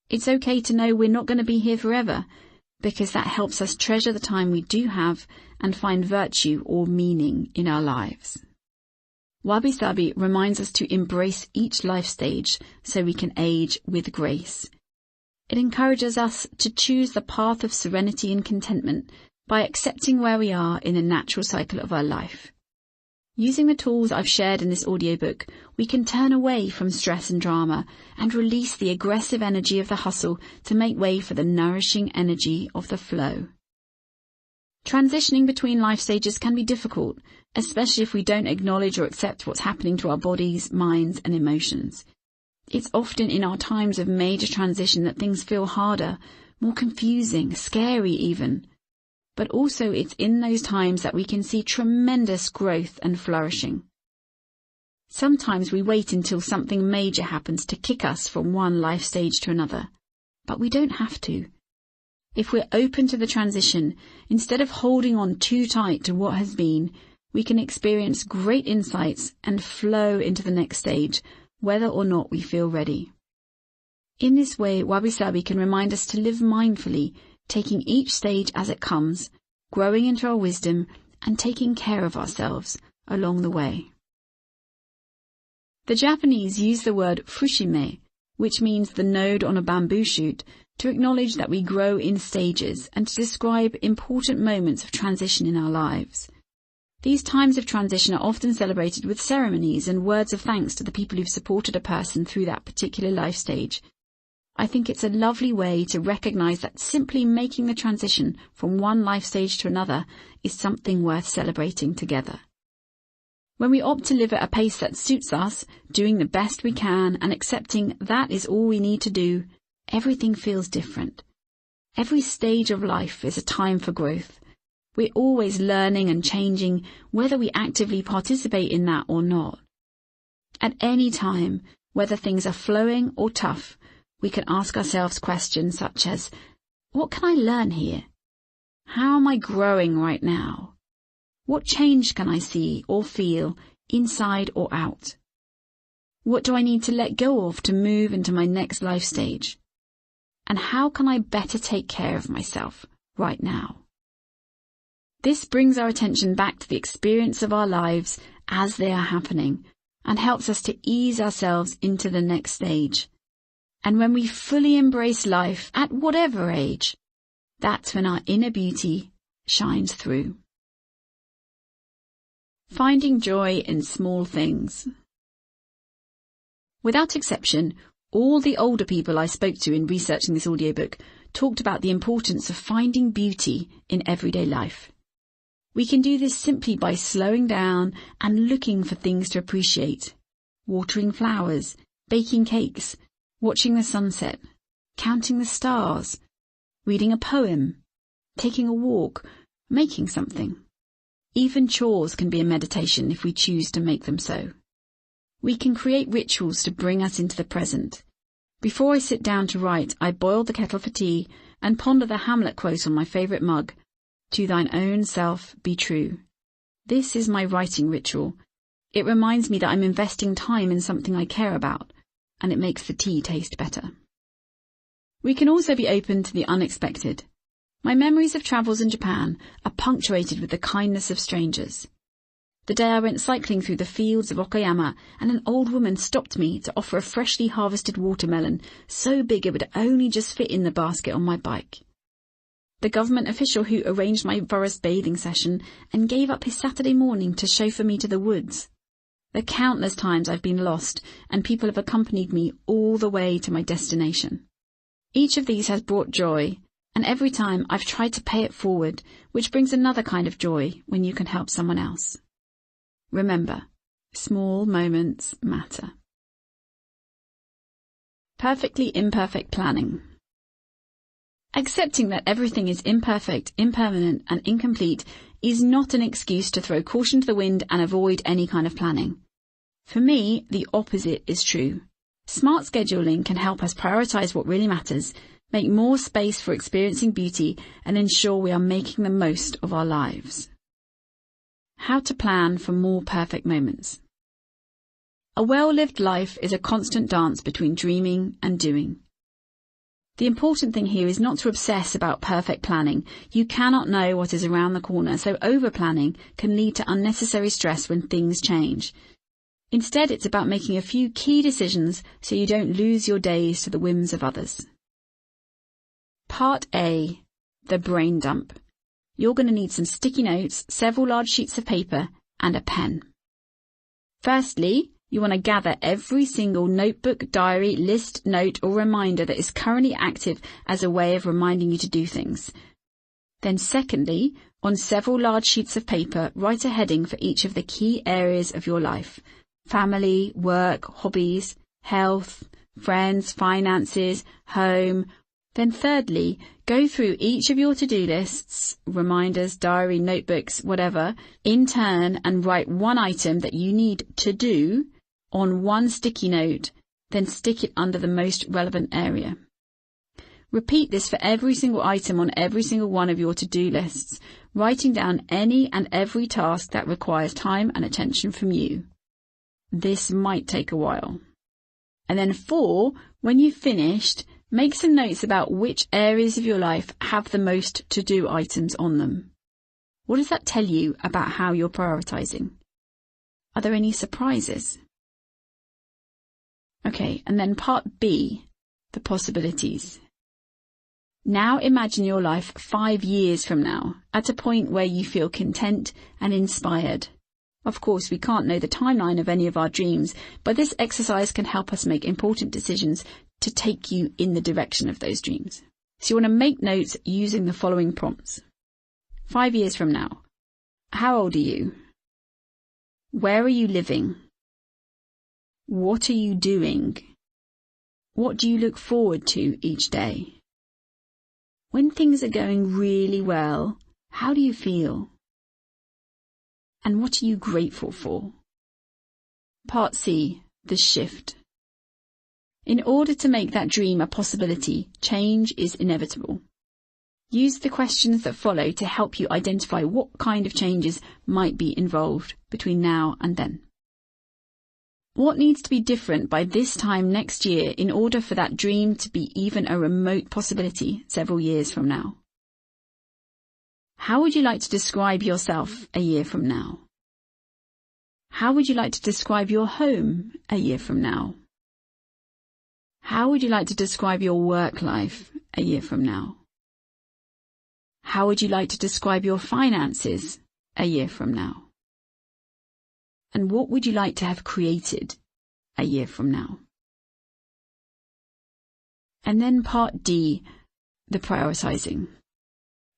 S1: It's okay to know we're not going to be here forever, because that helps us treasure the time we do have and find virtue or meaning in our lives. Wabi Sabi reminds us to embrace each life stage so we can age with grace. It encourages us to choose the path of serenity and contentment by accepting where we are in the natural cycle of our life. Using the tools I've shared in this audiobook, we can turn away from stress and drama and release the aggressive energy of the hustle to make way for the nourishing energy of the flow. Transitioning between life stages can be difficult, especially if we don't acknowledge or accept what's happening to our bodies, minds, and emotions. It's often in our times of major transition that things feel harder, more confusing, scary even. But also it's in those times that we can see tremendous growth and flourishing. Sometimes we wait until something major happens to kick us from one life stage to another, but we don't have to. If we're open to the transition, instead of holding on too tight to what has been, we can experience great insights and flow into the next stage, whether or not we feel ready. In this way, Wabi Sabi can remind us to live mindfully, taking each stage as it comes, growing into our wisdom, and taking care of ourselves along the way. The Japanese use the word fushime, which means the node on a bamboo shoot, to acknowledge that we grow in stages and to describe important moments of transition in our lives. These times of transition are often celebrated with ceremonies and words of thanks to the people who've supported a person through that particular life stage. I think it's a lovely way to recognize that simply making the transition from one life stage to another is something worth celebrating together. When we opt to live at a pace that suits us, doing the best we can and accepting that is all we need to do, everything feels different. Every stage of life is a time for growth. We're always learning and changing, whether we actively participate in that or not. At any time, whether things are flowing or tough, we can ask ourselves questions such as, what can I learn here? How am I growing right now? What change can I see or feel, inside or out? What do I need to let go of to move into my next life stage? And how can I better take care of myself right now? This brings our attention back to the experience of our lives as they are happening and helps us to ease ourselves into the next stage. And when we fully embrace life at whatever age, that's when our inner beauty shines through. Finding joy in small things. Without exception, all the older people I spoke to in researching this audiobook talked about the importance of finding beauty in everyday life. We can do this simply by slowing down and looking for things to appreciate. Watering flowers, baking cakes, watching the sunset, counting the stars, reading a poem, taking a walk, making something. Even chores can be a meditation if we choose to make them so. We can create rituals to bring us into the present. Before I sit down to write, I boil the kettle for tea and ponder the Hamlet quote on my favourite mug, "To thine own self be true." This is my writing ritual. It reminds me that I'm investing time in something I care about, and it makes the tea taste better. We can also be open to the unexpected. My memories of travels in Japan are punctuated with the kindness of strangers. The day I went cycling through the fields of Okayama and an old woman stopped me to offer a freshly harvested watermelon so big it would only just fit in the basket on my bike. The government official who arranged my forest bathing session and gave up his Saturday morning to chauffeur me to the woods. The countless times I've been lost and people have accompanied me all the way to my destination. Each of these has brought joy, and every time I've tried to pay it forward, which brings another kind of joy when you can help someone else. Remember, small moments matter. Perfectly imperfect planning. Accepting that everything is imperfect, impermanent, and incomplete is not an excuse to throw caution to the wind and avoid any kind of planning. For me, the opposite is true. Smart scheduling can help us prioritize what really matters, make more space for experiencing beauty, and ensure we are making the most of our lives. How to plan for more perfect moments. A well-lived life is a constant dance between dreaming and doing. The important thing here is not to obsess about perfect planning. You cannot know what is around the corner, so over-planning can lead to unnecessary stress when things change. Instead, it's about making a few key decisions so you don't lose your days to the whims of others. Part A, the brain dump. You're going to need some sticky notes, several large sheets of paper, and a pen. Firstly, you want to gather every single notebook, diary, list, note, or reminder that is currently active as a way of reminding you to do things. Then secondly, on several large sheets of paper, write a heading for each of the key areas of your life: family, work, hobbies, health, friends, finances, home. Then thirdly, go through each of your to-do lists, reminders, diary, notebooks, whatever, in turn and write one item that you need to do on one sticky note, then stick it under the most relevant area. Repeat this for every single item on every single one of your to-do lists, writing down any and every task that requires time and attention from you. This might take a while. And then 4, when you've finished, make some notes about which areas of your life have the most to-do items on them. What does that tell you about how you're prioritizing? Are there any surprises? Okay, and then part B, the possibilities. Now imagine your life 5 years from now, at a point where you feel content and inspired. Of course, we can't know the timeline of any of our dreams, but this exercise can help us make important decisions to take you in the direction of those dreams. So you want to make notes using the following prompts. 5 years from now. How old are you? Where are you living? What are you doing? What do you look forward to each day? When things are going really well, how do you feel? And what are you grateful for? Part C, the shift. In order to make that dream a possibility, change is inevitable. Use the questions that follow to help you identify what kind of changes might be involved between now and then. What needs to be different by this time next year in order for that dream to be even a remote possibility several years from now? How would you like to describe yourself a year from now? How would you like to describe your home a year from now? How would you like to describe your work life a year from now? How would you like to describe your finances a year from now? And what would you like to have created a year from now? And then part D, the prioritizing.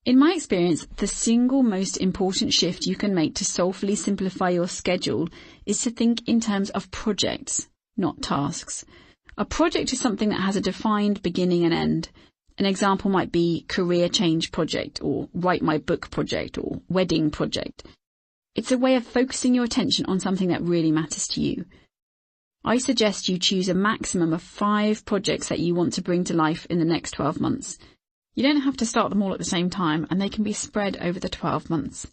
S1: In my experience, the single most important shift you can make to soulfully simplify your schedule is to think in terms of projects, not tasks. A project is something that has a defined beginning and end. An example might be career change project, or write my book project, or wedding project. It's a way of focusing your attention on something that really matters to you. I suggest you choose a maximum of 5 projects that you want to bring to life in the next 12 months. You don't have to start them all at the same time, and they can be spread over the 12 months.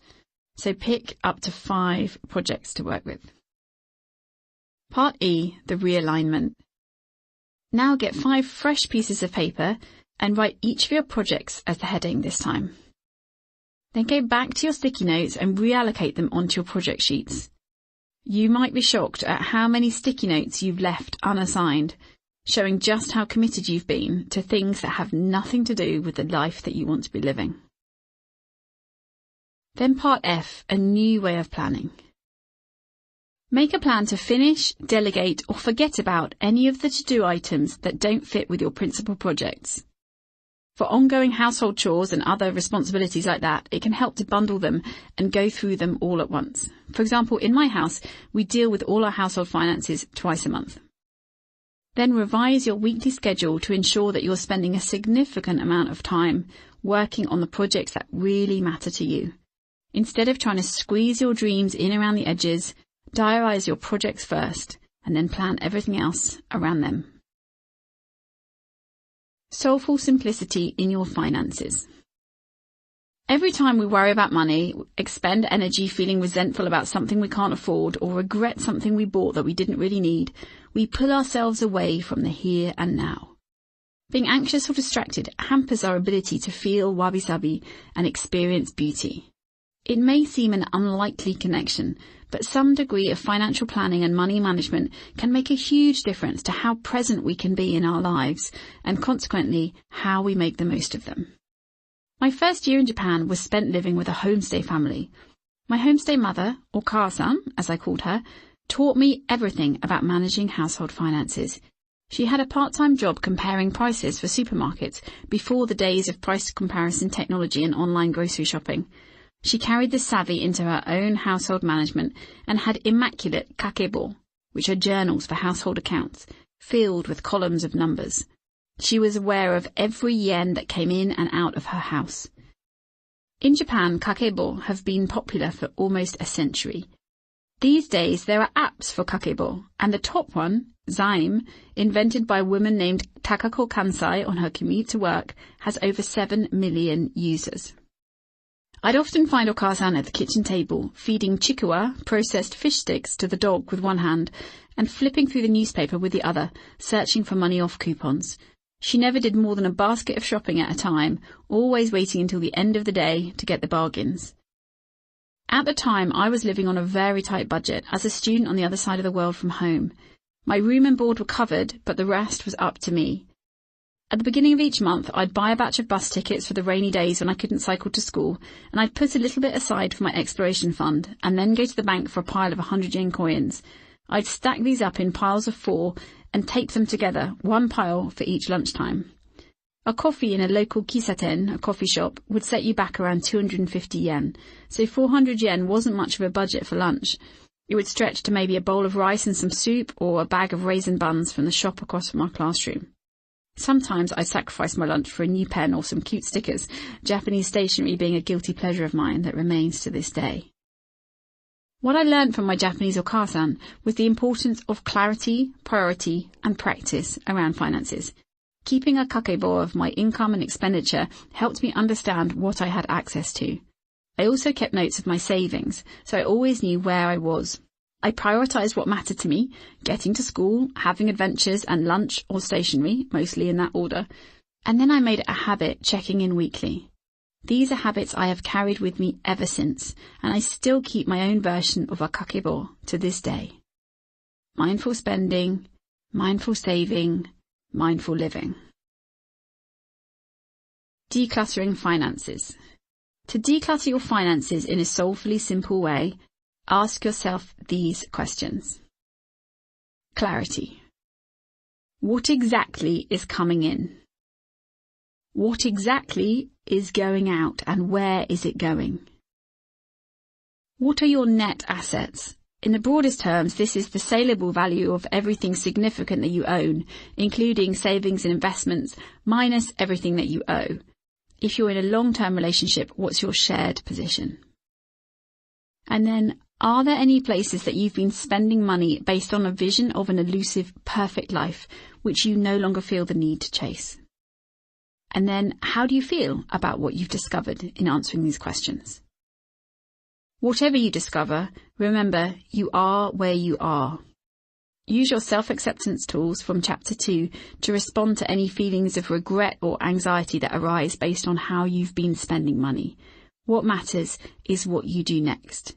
S1: So pick up to 5 projects to work with. Part E, the realignment. Now get 5 fresh pieces of paper and write each of your projects as the heading this time. Then go back to your sticky notes and reallocate them onto your project sheets. You might be shocked at how many sticky notes you've left unassigned, showing just how committed you've been to things that have nothing to do with the life that you want to be living. Then part F, a new way of planning. Make a plan to finish, delegate, or forget about any of the to-do items that don't fit with your principal projects. For ongoing household chores and other responsibilities like that, it can help to bundle them and go through them all at once. For example, in my house, we deal with all our household finances twice a month. Then revise your weekly schedule to ensure that you're spending a significant amount of time working on the projects that really matter to you. Instead of trying to squeeze your dreams in around the edges, diarise your projects first and then plan everything else around them. Soulful simplicity in your finances. Every time we worry about money, expend energy feeling resentful about something we can't afford, or regret something we bought that we didn't really need, we pull ourselves away from the here and now. Being anxious or distracted hampers our ability to feel Wabi Sabi and experience beauty. It may seem an unlikely connection, but some degree of financial planning and money management can make a huge difference to how present we can be in our lives, and consequently, how we make the most of them. My first year in Japan was spent living with a homestay family. My homestay mother, or Kaa-san, as I called her, taught me everything about managing household finances. She had a part-time job comparing prices for supermarkets before the days of price comparison technology and online grocery shopping. She carried the savvy into her own household management and had immaculate kakebo, which are journals for household accounts, filled with columns of numbers. She was aware of every yen that came in and out of her house. In Japan, kakebo have been popular for almost a century. These days, there are apps for kakebo, and the top one, Zaim, invented by a woman named Takako Kansai on her commute to work, has over 7 million users. I'd often find Oka-san at the kitchen table, feeding chikuwa, processed fish sticks, to the dog with one hand, and flipping through the newspaper with the other, searching for money off coupons. She never did more than a basket of shopping at a time, always waiting until the end of the day to get the bargains. At the time, I was living on a very tight budget as a student on the other side of the world from home. My room and board were covered, but the rest was up to me. At the beginning of each month, I'd buy a batch of bus tickets for the rainy days when I couldn't cycle to school, and I'd put a little bit aside for my exploration fund, and then go to the bank for a pile of 100 yen coins. I'd stack these up in piles of 4 and tape them together, one pile for each lunchtime. A coffee in a local kisaten, a coffee shop, would set you back around 250 yen, so 400 yen wasn't much of a budget for lunch. It would stretch to maybe a bowl of rice and some soup, or a bag of raisin buns from the shop across from our classroom. Sometimes I sacrificed my lunch for a new pen or some cute stickers, Japanese stationery being a guilty pleasure of mine that remains to this day. What I learned from my Japanese Oka-san was the importance of clarity, priority, and practice around finances. Keeping a kakebo of my income and expenditure helped me understand what I had access to. I also kept notes of my savings, so I always knew where I was. I prioritised what mattered to me, getting to school, having adventures, and lunch or stationery, mostly in that order, and then I made it a habit checking in weekly. These are habits I have carried with me ever since, and I still keep my own version of akakebo to this day. Mindful spending, mindful saving, mindful living. Decluttering finances. To declutter your finances in a soulfully simple way, ask yourself these questions. Clarity. What exactly is coming in? What exactly is going out, and where is it going? What are your net assets? In the broadest terms, this is the saleable value of everything significant that you own, including savings and investments, minus everything that you owe. If you're in a long-term relationship, what's your shared position? And then, are there any places that you've been spending money based on a vision of an elusive, perfect life, which you no longer feel the need to chase? And then, how do you feel about what you've discovered in answering these questions? Whatever you discover, remember, you are where you are. Use your self-acceptance tools from Chapter 2 to respond to any feelings of regret or anxiety that arise based on how you've been spending money. What matters is what you do next.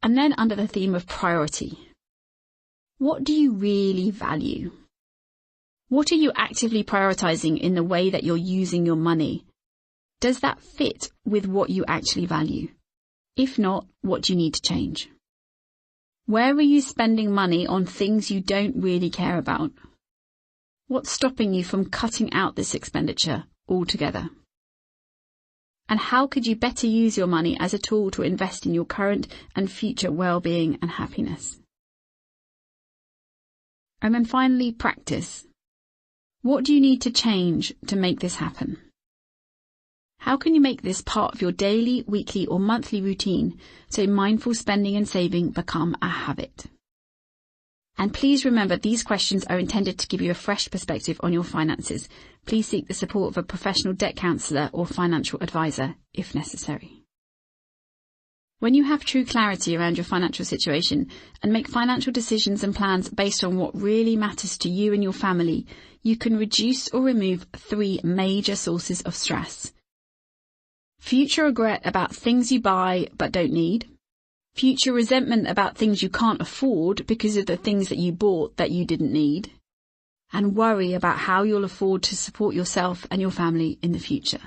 S1: And then under the theme of priority, what do you really value? What are you actively prioritizing in the way that you're using your money? Does that fit with what you actually value? If not, what do you need to change? Where are you spending money on things you don't really care about? What's stopping you from cutting out this expenditure altogether? And how could you better use your money as a tool to invest in your current and future well-being and happiness? And then finally, practice. What do you need to change to make this happen? How can you make this part of your daily, weekly or monthly routine so mindful spending and saving become a habit? And please remember, these questions are intended to give you a fresh perspective on your finances. Please seek the support of a professional debt counsellor or financial advisor if necessary. When you have true clarity around your financial situation and make financial decisions and plans based on what really matters to you and your family, you can reduce or remove 3 major sources of stress. Future regret about things you buy but don't need. Future resentment about things you can't afford because of the things that you bought that you didn't need. And worry about how you'll afford to support yourself and your family in the future.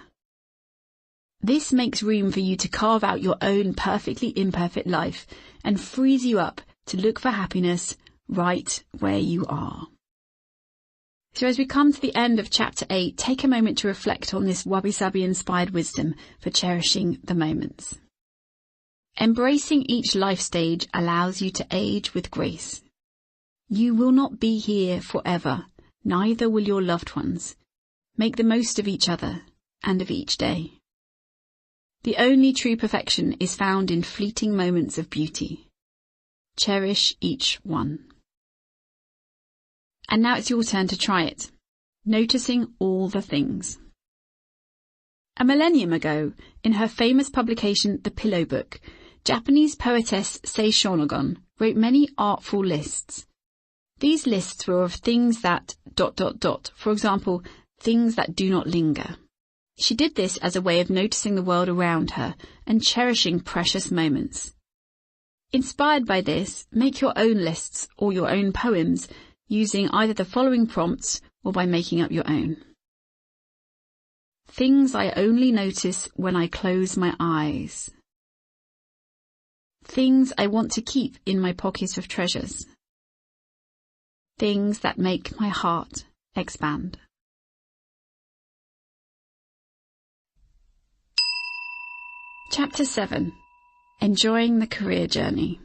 S1: This makes room for you to carve out your own perfectly imperfect life and frees you up to look for happiness right where you are. So as we come to the end of Chapter 8, take a moment to reflect on this Wabi Sabi inspired wisdom for cherishing the moments. Embracing each life stage allows you to age with grace. You will not be here forever, neither will your loved ones. Make the most of each other and of each day. The only true perfection is found in fleeting moments of beauty. Cherish each one. And now it's your turn to try it, noticing all the things. A millennium ago, in her famous publication The Pillow Book, Japanese poetess Sei Shonagon wrote many artful lists. These lists were of things that ... for example, things that do not linger. She did this as a way of noticing the world around her and cherishing precious moments. Inspired by this, make your own lists or your own poems using either the following prompts or by making up your own. Things I only notice when I close my eyes. Things I want to keep in my pocket of treasures. Things that make my heart expand. Chapter 7. Enjoying the career journey.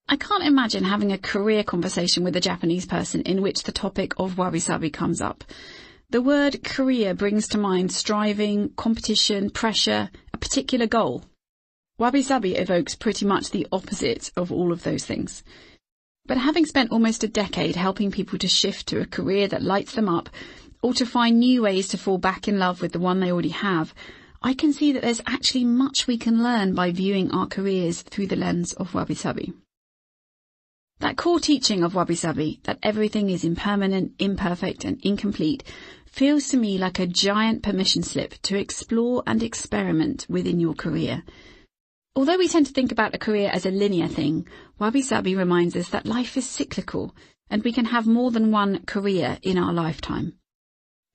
S1: I can't imagine having a career conversation with a Japanese person in which the topic of Wabi Sabi comes up. The word career brings to mind striving, competition, pressure, a particular goal. Wabi Sabi evokes pretty much the opposite of all of those things. But having spent almost a decade helping people to shift to a career that lights them up, or to find new ways to fall back in love with the one they already have, I can see that there's actually much we can learn by viewing our careers through the lens of Wabi Sabi. That core teaching of Wabi Sabi, that everything is impermanent, imperfect and incomplete, feels to me like a giant permission slip to explore and experiment within your career. Although we tend to think about a career as a linear thing, Wabi Sabi reminds us that life is cyclical and we can have more than one career in our lifetime.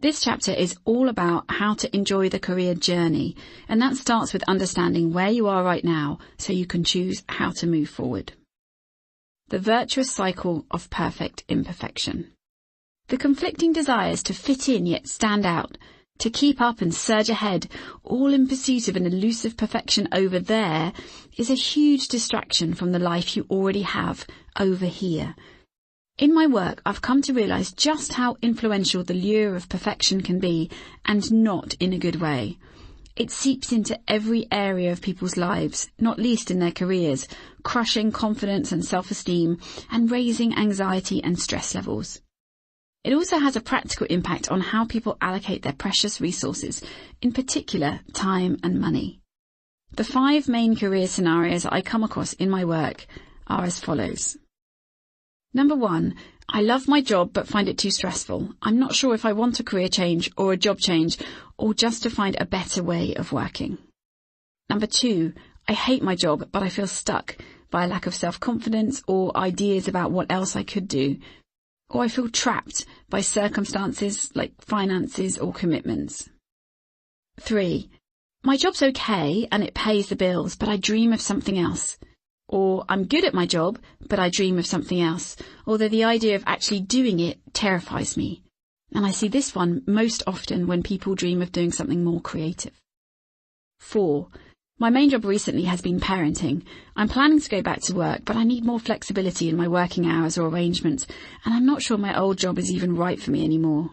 S1: This chapter is all about how to enjoy the career journey, and that starts with understanding where you are right now so you can choose how to move forward. The virtuous cycle of perfect imperfection. The conflicting desires to fit in yet stand out, to keep up and surge ahead, all in pursuit of an elusive perfection over there, is a huge distraction from the life you already have over here. In my work, I've come to realise just how influential the lure of perfection can be, and not in a good way. It seeps into every area of people's lives, not least in their careers, crushing confidence and self-esteem, and raising anxiety and stress levels. It also has a practical impact on how people allocate their precious resources, in particular time and money. The 5 main career scenarios I come across in my work are as follows. Number 1, I love my job but find it too stressful. I'm not sure if I want a career change or a job change, or just to find a better way of working. Number 2, I hate my job but I feel stuck by a lack of self-confidence or ideas about what else I could do. Or I feel trapped by circumstances like finances or commitments. 3, my job's okay and it pays the bills, but I dream of something else. Or I'm good at my job, but I dream of something else, although the idea of actually doing it terrifies me. And I see this one most often when people dream of doing something more creative. 4, my main job recently has been parenting. I'm planning to go back to work, but I need more flexibility in my working hours or arrangements, and I'm not sure my old job is even right for me anymore.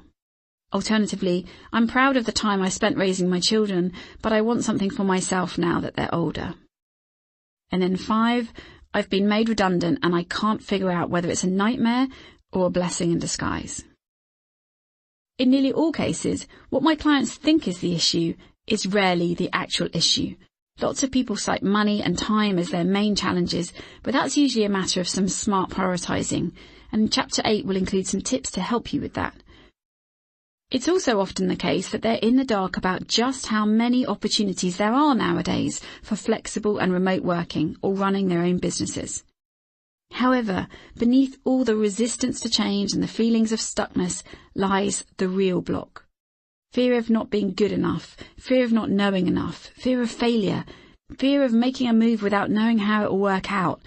S1: Alternatively, I'm proud of the time I spent raising my children, but I want something for myself now that they're older. And then 5, I've been made redundant and I can't figure out whether it's a nightmare or a blessing in disguise. In nearly all cases, what my clients think is the issue is rarely the actual issue. Lots of people cite money and time as their main challenges, but that's usually a matter of some smart prioritising, and Chapter 8 will include some tips to help you with that. It's also often the case that they're in the dark about just how many opportunities there are nowadays for flexible and remote working or running their own businesses. However, beneath all the resistance to change and the feelings of stuckness lies the real block. Fear of not being good enough, fear of not knowing enough, fear of failure, fear of making a move without knowing how it will work out,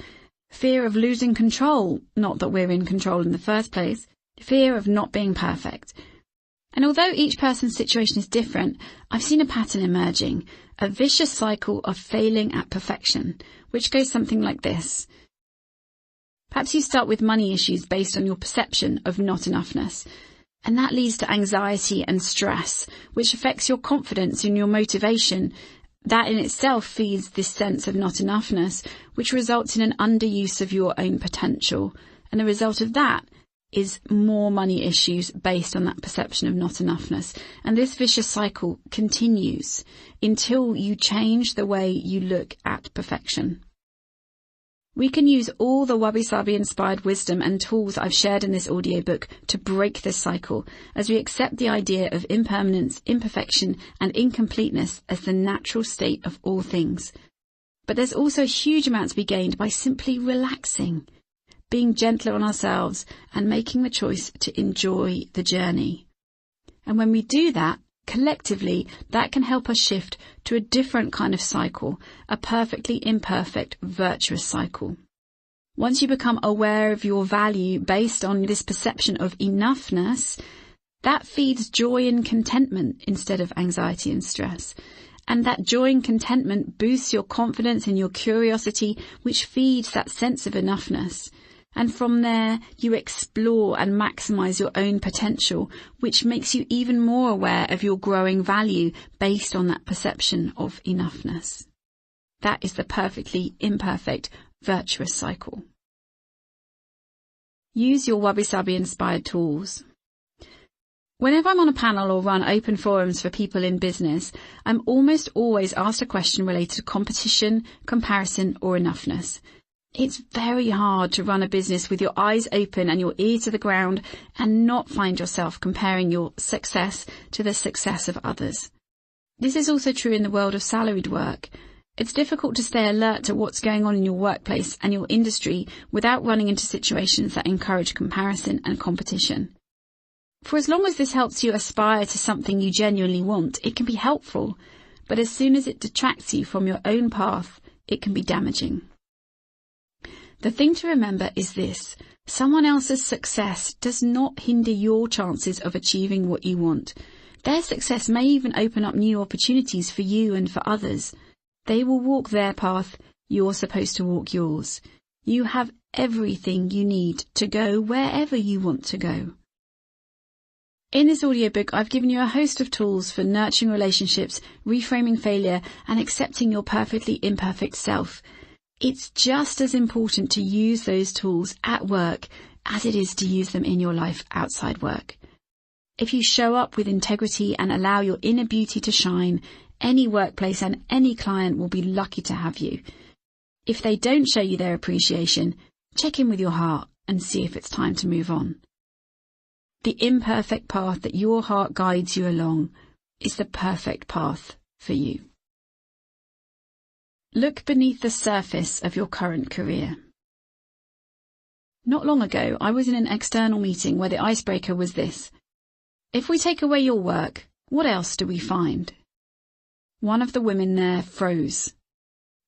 S1: fear of losing control, not that we're in control in the first place, fear of not being perfect. And although each person's situation is different, I've seen a pattern emerging, a vicious cycle of failing at perfection, which goes something like this. Perhaps you start with money issues based on your perception of not enoughness, and that leads to anxiety and stress, which affects your confidence and your motivation. That in itself feeds this sense of not enoughness, which results in an underuse of your own potential, and the result of that is more money issues based on that perception of not enoughness. And this vicious cycle continues until you change the way you look at perfection. We can use all the Wabi Sabi inspired wisdom and tools I've shared in this audiobook to break this cycle as we accept the idea of impermanence, imperfection and incompleteness as the natural state of all things. But there's also a huge amount to be gained by simply relaxing, being gentler on ourselves and making the choice to enjoy the journey. And when we do that, collectively, that can help us shift to a different kind of cycle, a perfectly imperfect, virtuous cycle. Once you become aware of your value based on this perception of enoughness, that feeds joy and contentment instead of anxiety and stress. And that joy and contentment boosts your confidence and your curiosity, which feeds that sense of enoughness. And from there, you explore and maximize your own potential, which makes you even more aware of your growing value based on that perception of enoughness. That is the perfectly imperfect, virtuous cycle. Use your Wabi Sabi inspired tools. Whenever I'm on a panel or run open forums for people in business, I'm almost always asked a question related to competition, comparison, or enoughness. It's very hard to run a business with your eyes open and your ear to the ground and not find yourself comparing your success to the success of others. This is also true in the world of salaried work. It's difficult to stay alert to what's going on in your workplace and your industry without running into situations that encourage comparison and competition. For as long as this helps you aspire to something you genuinely want, it can be helpful, but as soon as it detracts you from your own path, it can be damaging. The thing to remember is this: someone else's success does not hinder your chances of achieving what you want. Their success may even open up new opportunities for you and for others. They will walk their path, you're supposed to walk yours. You have everything you need to go wherever you want to go. In this audiobook, I've given you a host of tools for nurturing relationships, reframing failure, and accepting your perfectly imperfect self. It's just as important to use those tools at work as it is to use them in your life outside work. If you show up with integrity and allow your inner beauty to shine, any workplace and any client will be lucky to have you. If they don't show you their appreciation, check in with your heart and see if it's time to move on. The imperfect path that your heart guides you along is the perfect path for you. Look beneath the surface of your current career. Not long ago, I was in an external meeting where the icebreaker was this: if we take away your work, what else do we find? One of the women there froze.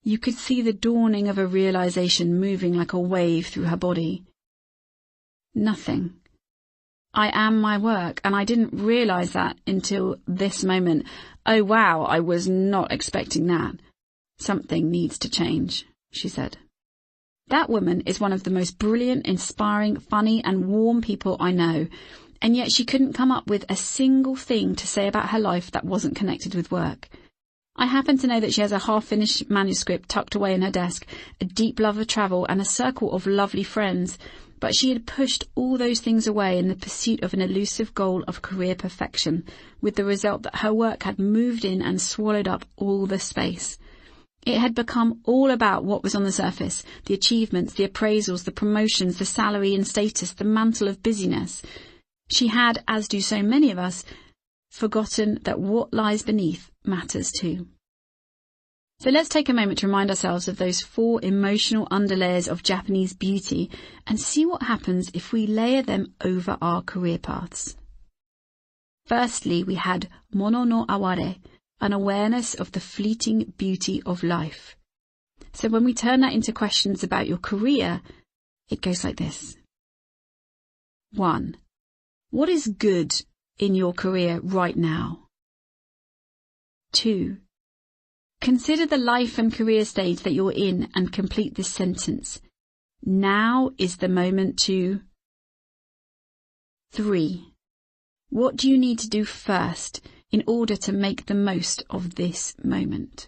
S1: You could see the dawning of a realization moving like a wave through her body. Nothing. I am my work, and I didn't realize that until this moment. Oh wow, I was not expecting that. Something needs to change, she said. That woman is one of the most brilliant, inspiring, funny and warm people I know, and yet she couldn't come up with a single thing to say about her life that wasn't connected with work. I happen to know that she has a half-finished manuscript tucked away in her desk, a deep love of travel and a circle of lovely friends, but she had pushed all those things away in the pursuit of an elusive goal of career perfection, with the result that her work had moved in and swallowed up all the space. It had become all about what was on the surface: the achievements, the appraisals, the promotions, the salary and status, the mantle of busyness. She had, as do so many of us, forgotten that what lies beneath matters too. So let's take a moment to remind ourselves of those 4 emotional underlayers of Japanese beauty and see what happens if we layer them over our career paths. Firstly, we had mono no aware, an awareness of the fleeting beauty of life. So when we turn that into questions about your career, it goes like this. 1. What is good in your career right now? 2. Consider the life and career stage that you're in and complete this sentence. Now is the moment to... 3. What do you need to do first in order to make the most of this moment?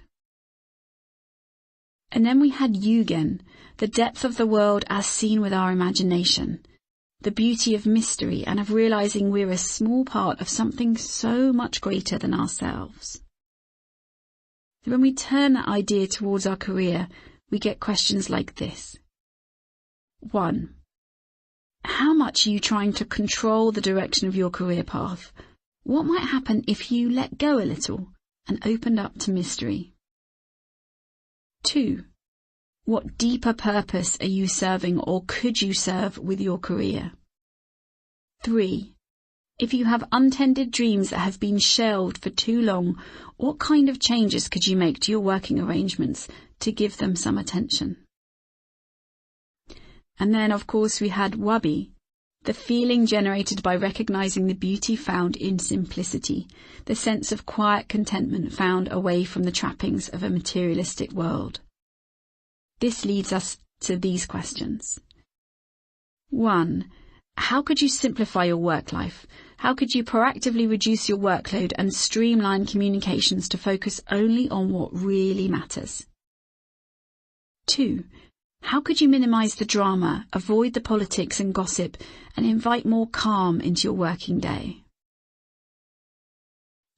S1: And then we had Yugen, the depth of the world as seen with our imagination, the beauty of mystery and of realizing we're a small part of something so much greater than ourselves. So when we turn that idea towards our career, we get questions like this. 1. How much are you trying to control the direction of your career path? What might happen if you let go a little and opened up to mystery? 2. What deeper purpose are you serving or could you serve with your career? 3. If you have untended dreams that have been shelved for too long, what kind of changes could you make to your working arrangements to give them some attention? And then, of course, we had Wabi, the feeling generated by recognizing the beauty found in simplicity, the sense of quiet contentment found away from the trappings of a materialistic world. This leads us to these questions. 1. How could you simplify your work life? How could you proactively reduce your workload and streamline communications to focus only on what really matters? 2. How could you minimize the drama, avoid the politics and gossip, and invite more calm into your working day?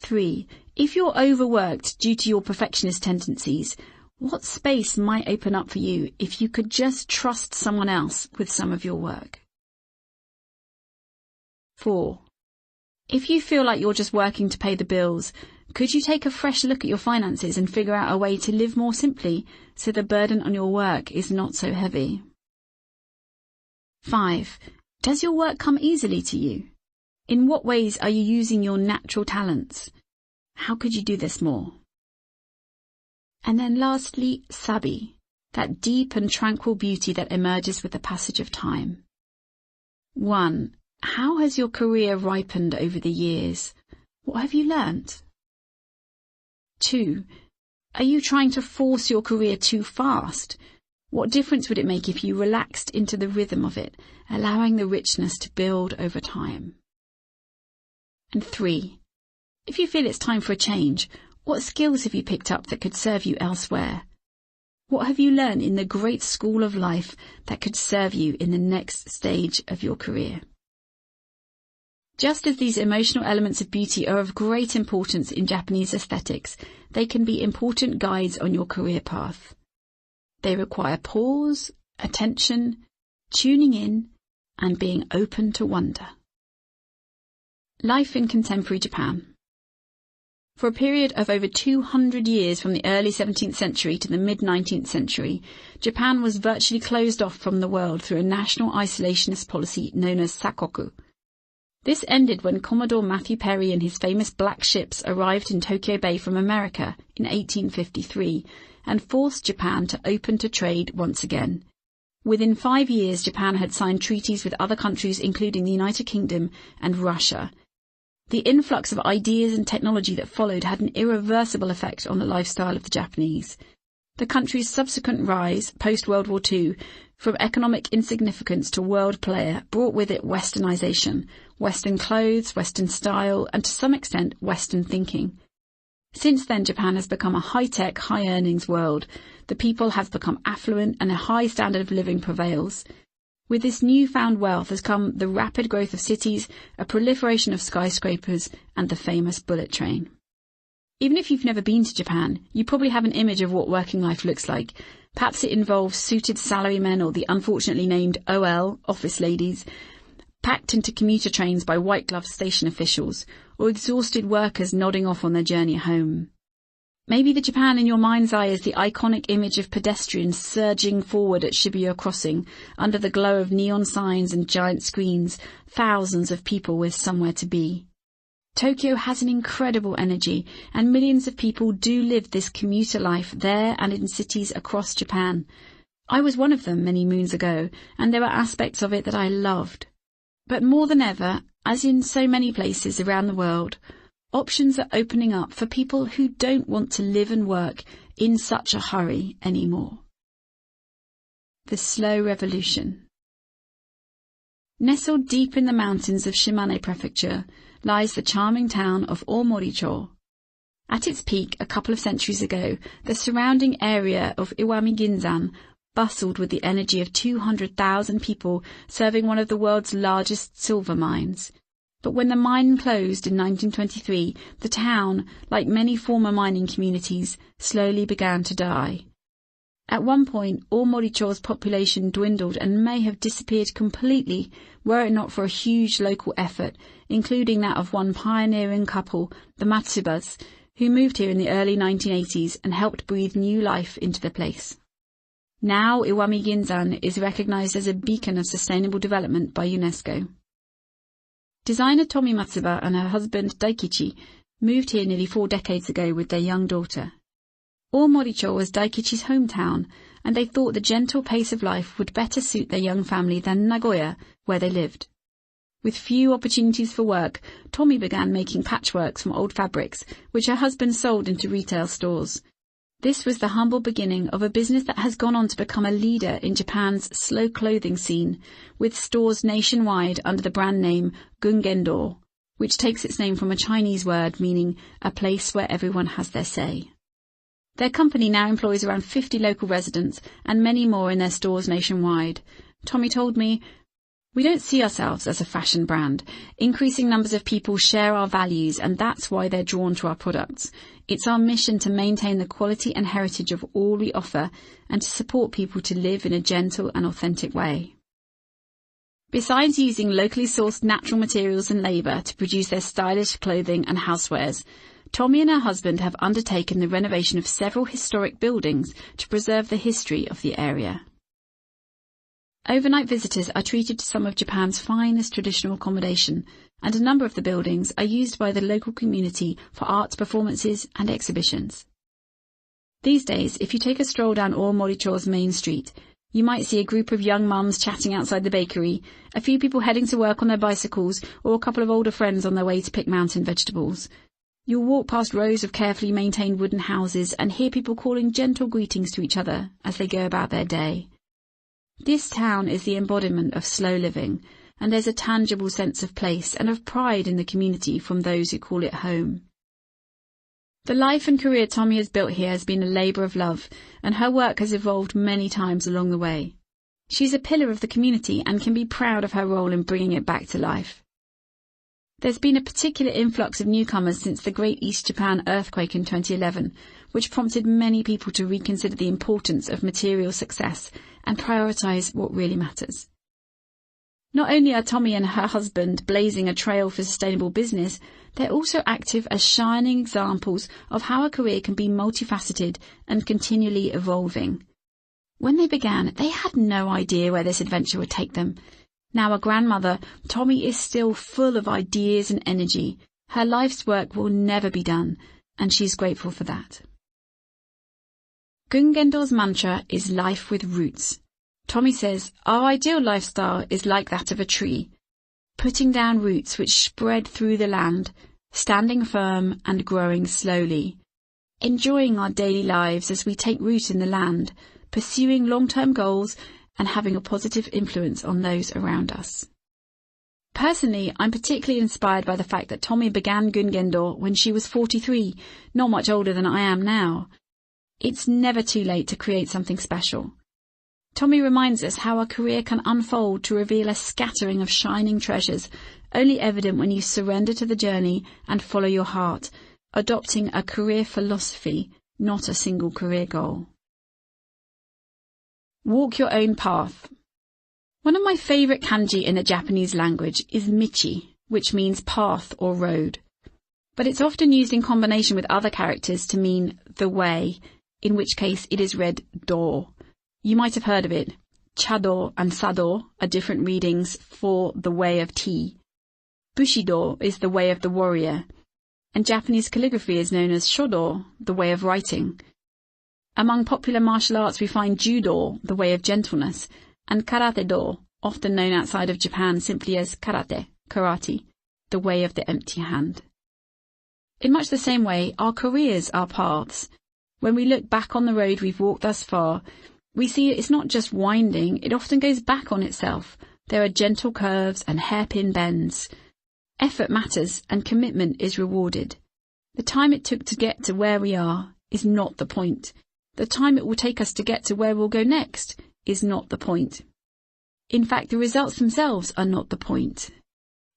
S1: 3. If you're overworked due to your perfectionist tendencies, What space might open up for you if you could just trust someone else with some of your work? 4. If you feel like you're just working to pay the bills, could you take a fresh look at your finances and figure out a way to live more simply so the burden on your work is not so heavy? 5. Does your work come easily to you? In what ways are you using your natural talents? How could you do this more? And then lastly, Sabi, that deep and tranquil beauty that emerges with the passage of time. 1. How has your career ripened over the years? What have you learnt? 2. Are you trying to force your career too fast? What difference would it make if you relaxed into the rhythm of it, allowing the richness to build over time? And 3. If you feel it's time for a change, what skills have you picked up that could serve you elsewhere? What have you learned in the great school of life that could serve you in the next stage of your career? Just as these emotional elements of beauty are of great importance in Japanese aesthetics, they can be important guides on your career path. They require pause, attention, tuning in, and being open to wonder. Life in contemporary Japan. For a period of over 200 years from the early 17th century to the mid-19th century, Japan was virtually closed off from the world through a national isolationist policy known as sakoku. This ended when Commodore Matthew Perry and his famous black ships arrived in Tokyo Bay from America in 1853 and forced Japan to open to trade once again. Within 5 years, Japan had signed treaties with other countries including the United Kingdom and Russia. The influx of ideas and technology that followed had an irreversible effect on the lifestyle of the Japanese. The country's subsequent rise, post-World War II, from economic insignificance to world player, brought with it westernization, Western clothes, Western style, and to some extent, Western thinking. Since then, Japan has become a high-tech, high-earnings world. The people have become affluent and a high standard of living prevails. With this newfound wealth has come the rapid growth of cities, a proliferation of skyscrapers, and the famous bullet train. Even if you've never been to Japan, you probably have an image of what working life looks like. Perhaps it involves suited salarymen or the unfortunately named OL, office ladies, packed into commuter trains by white-gloved station officials, or exhausted workers nodding off on their journey home. Maybe the Japan in your mind's eye is the iconic image of pedestrians surging forward at Shibuya Crossing under the glow of neon signs and giant screens, thousands of people with somewhere to be. Tokyo has an incredible energy, and millions of people do live this commuter life there and in cities across Japan. I was one of them many moons ago, and there were aspects of it that I loved. But more than ever, as in so many places around the world, options are opening up for people who don't want to live and work in such a hurry anymore. The slow revolution. Nestled deep in the mountains of Shimane Prefecture lies the charming town of Omoricho. At its peak a couple of centuries ago, the surrounding area of Iwami Ginzan bustled with the energy of 200,000 people serving one of the world's largest silver mines. But when the mine closed in 1923, the town, like many former mining communities, slowly began to die. At one point, Omoricho's population dwindled and may have disappeared completely were it not for a huge local effort, including that of one pioneering couple, the Matsubas, who moved here in the early 1980s and helped breathe new life into the place. Now Iwami Ginzan is recognized as a beacon of sustainable development by UNESCO. Designer Tomi Matsuba and her husband Daikichi moved here nearly 4 decades ago with their young daughter. Omoricho was Daikichi's hometown, and they thought the gentle pace of life would better suit their young family than Nagoya, where they lived. With few opportunities for work, Tomi began making patchworks from old fabrics, which her husband sold into retail stores. This was the humble beginning of a business that has gone on to become a leader in Japan's slow clothing scene, with stores nationwide under the brand name Gungendo, which takes its name from a Chinese word meaning a place where everyone has their say. Their company now employs around 50 local residents and many more in their stores nationwide. Tommy told me, We don't see ourselves as a fashion brand. Increasing numbers of people share our values, and that's why they're drawn to our products. It's our mission to maintain the quality and heritage of all we offer and to support people to live in a gentle and authentic way. Besides using locally sourced natural materials and labour to produce their stylish clothing and housewares, Tommy and her husband have undertaken the renovation of several historic buildings to preserve the history of the area. Overnight visitors are treated to some of Japan's finest traditional accommodation, and a number of the buildings are used by the local community for arts performances and exhibitions. These days, if you take a stroll down Aomoricho's main street, you might see a group of young mums chatting outside the bakery, a few people heading to work on their bicycles, or a couple of older friends on their way to pick mountain vegetables. You'll walk past rows of carefully maintained wooden houses and hear people calling gentle greetings to each other as they go about their day. This town is the embodiment of slow living, and there's a tangible sense of place and of pride in the community from those who call it home. The life and career Tommy has built here has been a labour of love, and her work has evolved many times along the way. She's a pillar of the community and can be proud of her role in bringing it back to life. There's been a particular influx of newcomers since the Great East Japan earthquake in 2011, which prompted many people to reconsider the importance of material success and prioritise what really matters. Not only are Tommy and her husband blazing a trail for sustainable business, they're also active as shining examples of how a career can be multifaceted and continually evolving. When they began, they had no idea where this adventure would take them. Now a grandmother, Tommy is still full of ideas and energy. Her life's work will never be done, and she's grateful for that. Gungendo's mantra is life with roots. Tommy says, our ideal lifestyle is like that of a tree, putting down roots which spread through the land, standing firm and growing slowly, enjoying our daily lives as we take root in the land, pursuing long-term goals and having a positive influence on those around us. Personally, I'm particularly inspired by the fact that Tommy began Gungendo when she was 43, not much older than I am now. It's never too late to create something special. Tommy reminds us how a career can unfold to reveal a scattering of shining treasures, only evident when you surrender to the journey and follow your heart, adopting a career philosophy, not a single career goal. Walk your own path. One of my favourite kanji in the Japanese language is michi, which means path or road. But it's often used in combination with other characters to mean the way, in which case it is read do. You might have heard of it. Chado and sado are different readings for the way of tea. Bushido is the way of the warrior, and Japanese calligraphy is known as shodo, the way of writing. Among popular martial arts we find judo, the way of gentleness, and karate-do, often known outside of Japan simply as karate, the way of the empty hand. In much the same way, our careers are paths. When we look back on the road we've walked thus far, we see it's not just winding, it often goes back on itself. There are gentle curves and hairpin bends. Effort matters and commitment is rewarded. The time it took to get to where we are is not the point. The time it will take us to get to where we'll go next is not the point. In fact, the results themselves are not the point.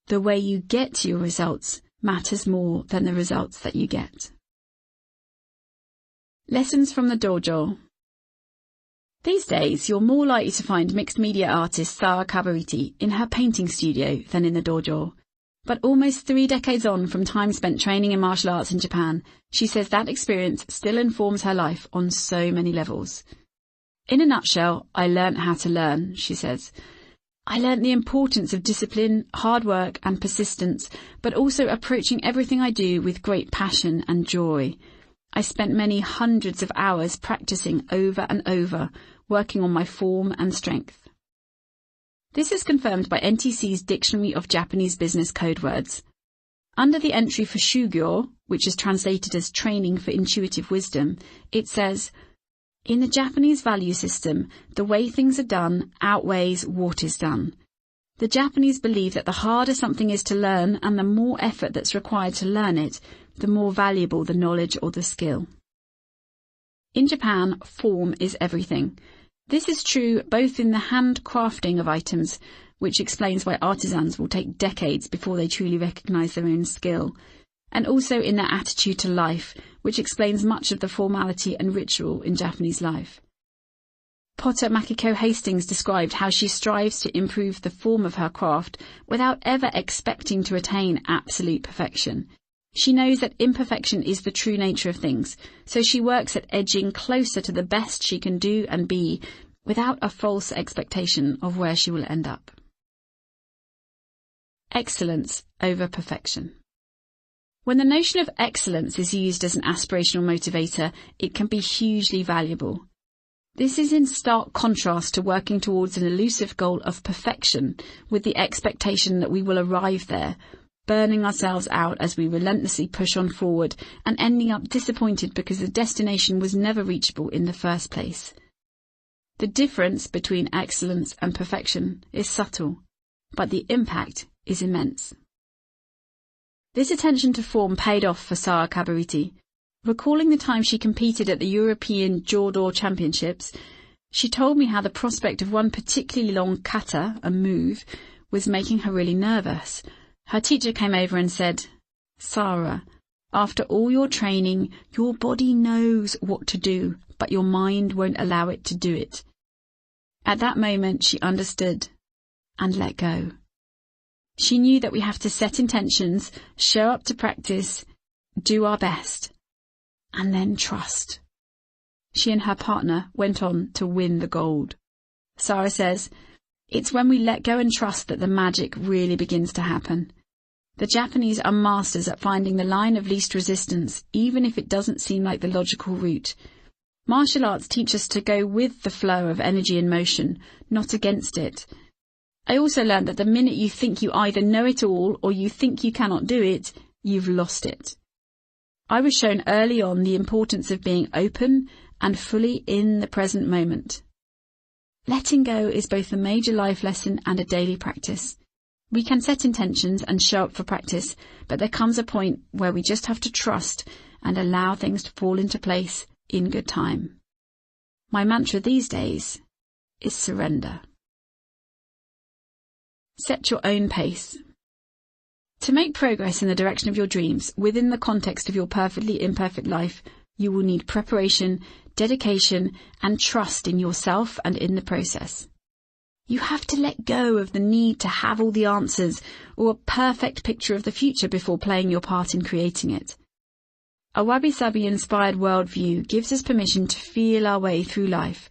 S1: The way you get to your results matters more than the results that you get. Lessons from the dojo. These days, you're more likely to find mixed media artist Sara Kabariti in her painting studio than in the dojo. But almost 3 decades on from time spent training in martial arts in Japan, she says that experience still informs her life on so many levels. In a nutshell, I learnt how to learn, she says. I learnt the importance of discipline, hard work and persistence, but also approaching everything I do with great passion and joy. I spent many hundreds of hours practicing over and over, working on my form and strength. This is confirmed by NTC's Dictionary of Japanese Business Code Words. Under the entry for shugyo, which is translated as training for intuitive wisdom, it says, in the Japanese value system, the way things are done outweighs what is done. The Japanese believe that the harder something is to learn and the more effort that's required to learn it, the more valuable the knowledge or the skill. In Japan, form is everything. This is true both in the handcrafting of items, which explains why artisans will take decades before they truly recognize their own skill, and also in their attitude to life, which explains much of the formality and ritual in Japanese life. Potter Makiko Hastings described how she strives to improve the form of her craft without ever expecting to attain absolute perfection. She knows that imperfection is the true nature of things, so she works at edging closer to the best she can do and be, without a false expectation of where she will end up. Excellence over perfection. When the notion of excellence is used as an aspirational motivator, it can be hugely valuable. This is in stark contrast to working towards an elusive goal of perfection with the expectation that we will arrive there, burning ourselves out as we relentlessly push on forward and ending up disappointed because the destination was never reachable in the first place. The difference between excellence and perfection is subtle, but the impact is immense. This attention to form paid off for Sara Kabariti. Recalling the time she competed at the European Jodo Championships, she told me how the prospect of one particularly long kata, a move, was making her really nervous. Her teacher came over and said, "Sara, after all your training, your body knows what to do, but your mind won't allow it to do it." At that moment, she understood and let go. She knew that we have to set intentions, show up to practice, do our best, and then trust. She and her partner went on to win the gold. Sara says, "It's when we let go and trust that the magic really begins to happen." The Japanese are masters at finding the line of least resistance, even if it doesn't seem like the logical route. Martial arts teach us to go with the flow of energy and motion, not against it. I also learned that the minute you think you either know it all or you think you cannot do it, you've lost it. I was shown early on the importance of being open and fully in the present moment. Letting go is both a major life lesson and a daily practice. We can set intentions and show up for practice, but there comes a point where we just have to trust and allow things to fall into place in good time. My mantra these days is surrender. Set your own pace. To make progress in the direction of your dreams within the context of your perfectly imperfect life, you will need preparation, dedication, and trust in yourself and in the process. You have to let go of the need to have all the answers or a perfect picture of the future before playing your part in creating it. A Wabi Sabi inspired worldview gives us permission to feel our way through life,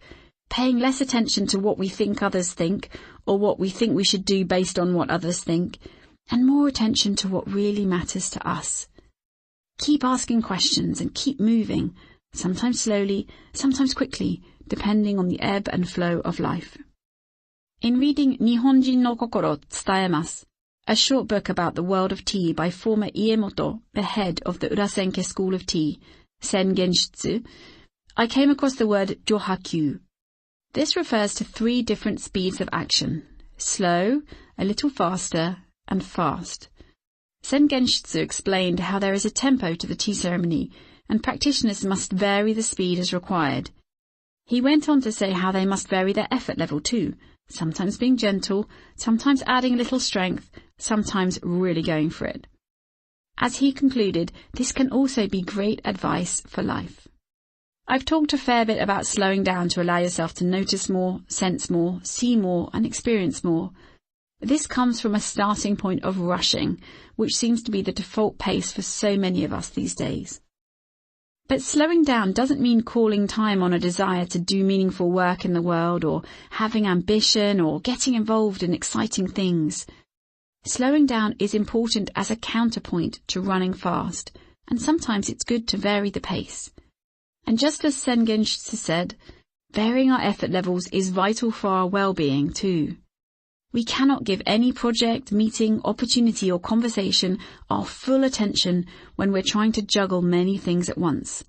S1: paying less attention to what we think others think or what we think we should do based on what others think, and more attention to what really matters to us. Keep asking questions and keep moving, sometimes slowly, sometimes quickly, depending on the ebb and flow of life. In reading Nihonjin no Kokoro Tsutaemasu, a short book about the world of tea by former Iemoto, the head of the Urasenke School of Tea, Sen Genshutsu, I came across the word Johakyu. This refers to 3 different speeds of action: slow, a little faster, and fast. Sen Genshutsu explained how there is a tempo to the tea ceremony, and practitioners must vary the speed as required. He went on to say how they must vary their effort level too, sometimes being gentle, sometimes adding a little strength, sometimes really going for it. As he concluded, this can also be great advice for life. I've talked a fair bit about slowing down to allow yourself to notice more, sense more, see more, and experience more. This comes from a starting point of rushing, which seems to be the default pace for so many of us these days. But slowing down doesn't mean calling time on a desire to do meaningful work in the world, or having ambition, or getting involved in exciting things. Slowing down is important as a counterpoint to running fast, and sometimes it's good to vary the pace. And just as Sen Genshutsu said, varying our effort levels is vital for our well-being too. We cannot give any project, meeting, opportunity or conversation our full attention when we're trying to juggle many things at once.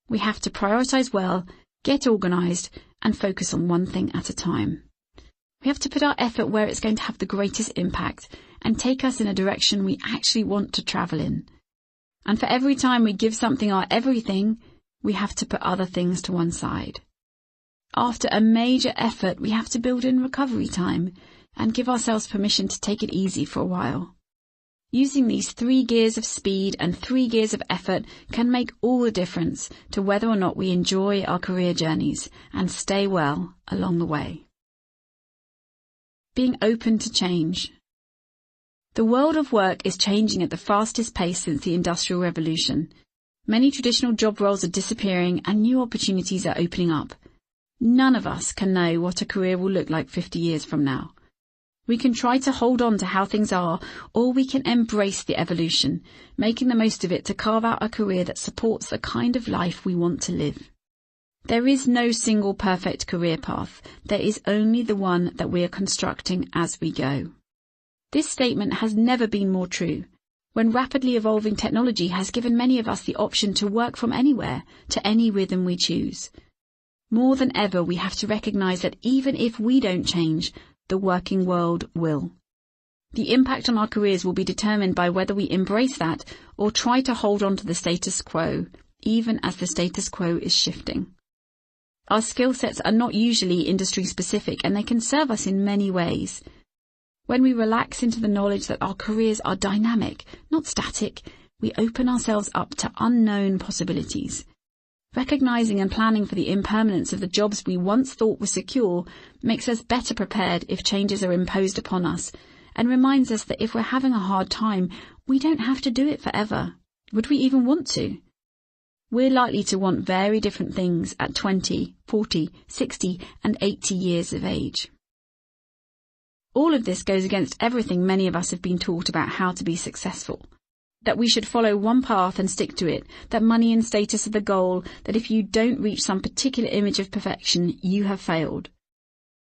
S1: We have to prioritize well, get organized, and focus on one thing at a time. We have to put our effort where it's going to have the greatest impact and take us in a direction we actually want to travel in. And for every time we give something our everything, we have to put other things to one side. After a major effort, we have to build in recovery time. and give ourselves permission to take it easy for a while. Using these 3 gears of speed and 3 gears of effort can make all the difference to whether or not we enjoy our career journeys and stay well along the way. Being open to change. The world of work is changing at the fastest pace since the Industrial Revolution. Many traditional job roles are disappearing and new opportunities are opening up. None of us can know what a career will look like 50 years from now. We can try to hold on to how things are, or we can embrace the evolution, making the most of it to carve out a career that supports the kind of life we want to live. There is no single perfect career path. There is only the one that we are constructing as we go. This statement has never been more true, when rapidly evolving technology has given many of us the option to work from anywhere, to any rhythm we choose. More than ever, we have to recognize that even if we don't change, the working world will. The impact on our careers will be determined by whether we embrace that or try to hold on to the status quo, even as the status quo is shifting. Our skill sets are not usually industry specific, and they can serve us in many ways. When we relax into the knowledge that our careers are dynamic, not static, we open ourselves up to unknown possibilities. Recognizing and planning for the impermanence of the jobs we once thought were secure makes us better prepared if changes are imposed upon us, and reminds us that if we're having a hard time, we don't have to do it forever. Would we even want to? We're likely to want very different things at 20, 40, 60, and 80 years of age. All of this goes against everything many of us have been taught about how to be successful. That we should follow one path and stick to it, that money and status are the goal, that if you don't reach some particular image of perfection, you have failed.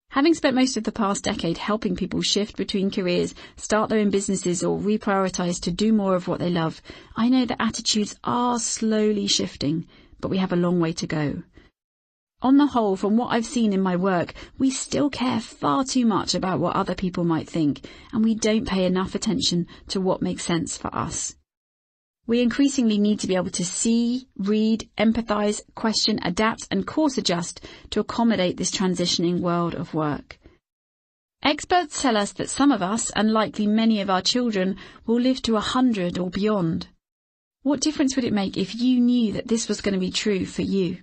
S1: Having spent most of the past decade helping people shift between careers, start their own businesses, or reprioritize to do more of what they love, I know that attitudes are slowly shifting, but we have a long way to go. On the whole, from what I've seen in my work, we still care far too much about what other people might think, and we don't pay enough attention to what makes sense for us. We increasingly need to be able to see, read, empathize, question, adapt, and course adjust to accommodate this transitioning world of work. Experts tell us that some of us, and likely many of our children, will live to 100 or beyond. What difference would it make if you knew that this was going to be true for you?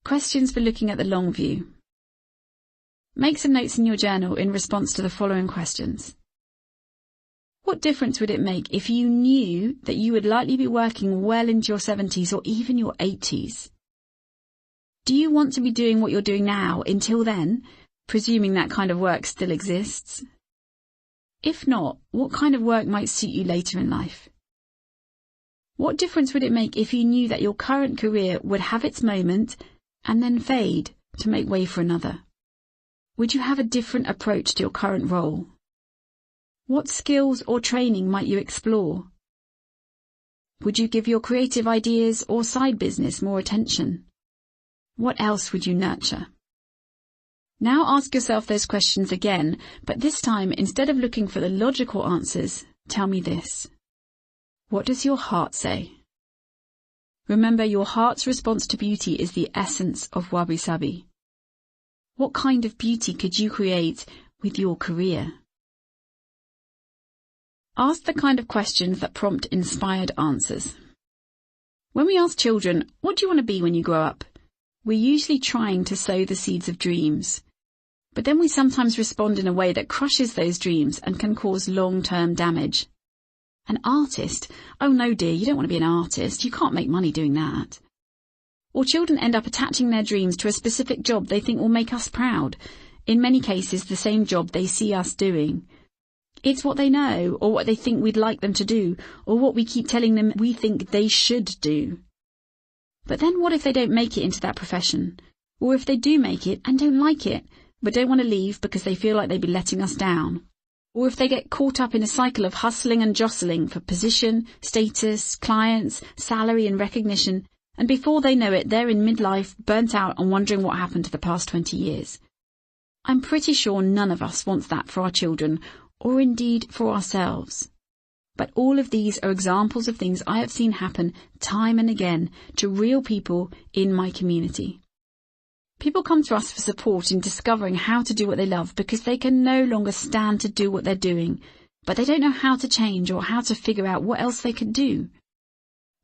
S1: Questions for looking at the long view. Make some notes in your journal in response to the following questions. What difference would it make if you knew that you would likely be working well into your 70s or even your 80s? Do you want to be doing what you're doing now until then, presuming that kind of work still exists? If not, what kind of work might suit you later in life? What difference would it make if you knew that your current career would have its moment and then fade to make way for another? Would you have a different approach to your current role? What skills or training might you explore? Would you give your creative ideas or side business more attention? What else would you nurture? Now ask yourself those questions again, but this time, instead of looking for the logical answers, tell me this. What does your heart say? Remember, your heart's response to beauty is the essence of Wabi Sabi. What kind of beauty could you create with your career? Ask the kind of questions that prompt inspired answers. When we ask children, what do you want to be when you grow up? We're usually trying to sow the seeds of dreams. But then we sometimes respond in a way that crushes those dreams and can cause long-term damage. An artist? Oh no dear, you don't want to be an artist. You can't make money doing that. Or children end up attaching their dreams to a specific job they think will make us proud. In many cases, the same job they see us doing. It's what they know, or what they think we'd like them to do, or what we keep telling them we think they should do. But then what if they don't make it into that profession? Or if they do make it and don't like it, but don't want to leave because they feel like they'd be letting us down? Or if they get caught up in a cycle of hustling and jostling for position, status, clients, salary and recognition, and before they know it, they're in midlife, burnt out and wondering what happened to the past 20 years. I'm pretty sure none of us wants that for our children, or indeed for ourselves. But all of these are examples of things I have seen happen time and again to real people in my community. People come to us for support in discovering how to do what they love because they can no longer stand to do what they're doing, but they don't know how to change or how to figure out what else they could do.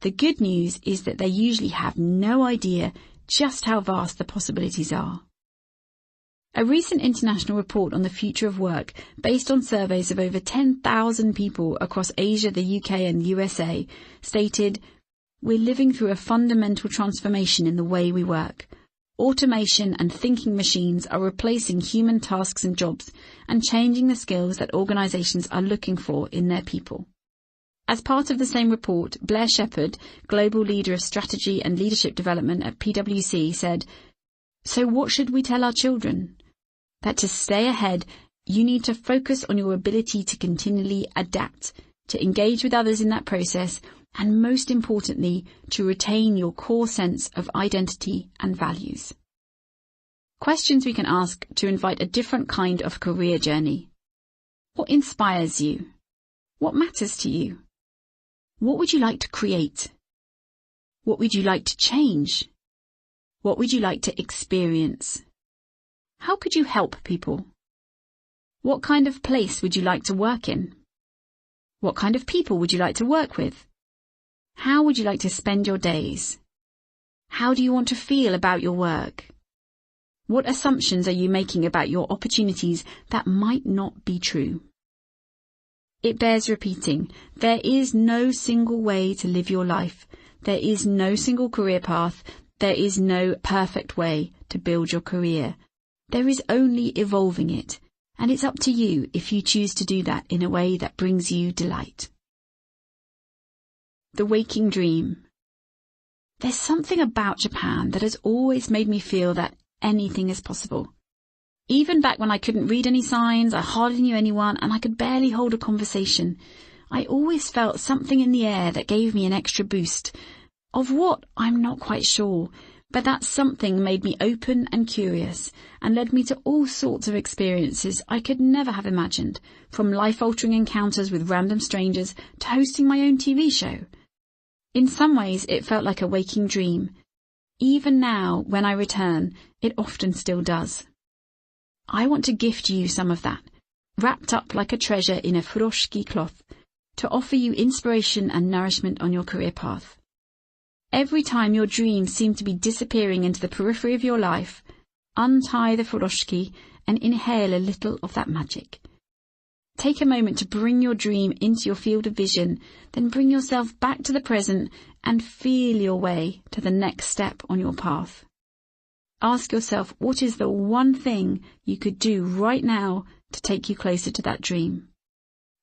S1: The good news is that they usually have no idea just how vast the possibilities are. A recent international report on the future of work, based on surveys of over 10,000 people across Asia, the UK and USA, stated, "We're living through a fundamental transformation in the way we work. Automation and thinking machines are replacing human tasks and jobs and changing the skills that organisations are looking for in their people." As part of the same report, Blair Shepherd, Global Leader of Strategy and Leadership Development at PwC, said, "So what should we tell our children? That to stay ahead, you need to focus on your ability to continually adapt, to engage with others in that process, and most importantly, to retain your core sense of identity and values." Questions we can ask to invite a different kind of career journey. What inspires you? What matters to you? What would you like to create? What would you like to change? What would you like to experience? How could you help people? What kind of place would you like to work in? What kind of people would you like to work with? How would you like to spend your days? How do you want to feel about your work? What assumptions are you making about your opportunities that might not be true? It bears repeating, there is no single way to live your life. There is no single career path. There is no perfect way to build your career. There is only evolving it, and it's up to you if you choose to do that in a way that brings you delight. The waking dream. There's something about Japan that has always made me feel that anything is possible. Even back when I couldn't read any signs, I hardly knew anyone, and I could barely hold a conversation, I always felt something in the air that gave me an extra boost. Of what, I'm not quite sure, but that something made me open and curious and led me to all sorts of experiences I could never have imagined, from life-altering encounters with random strangers to hosting my own TV show. In some ways, it felt like a waking dream. Even now, when I return, it often still does. I want to gift you some of that, wrapped up like a treasure in a furoshiki cloth, to offer you inspiration and nourishment on your career path. Every time your dreams seem to be disappearing into the periphery of your life, untie the furoshiki and inhale a little of that magic. Take a moment to bring your dream into your field of vision, then bring yourself back to the present and feel your way to the next step on your path. Ask yourself, what is the one thing you could do right now to take you closer to that dream?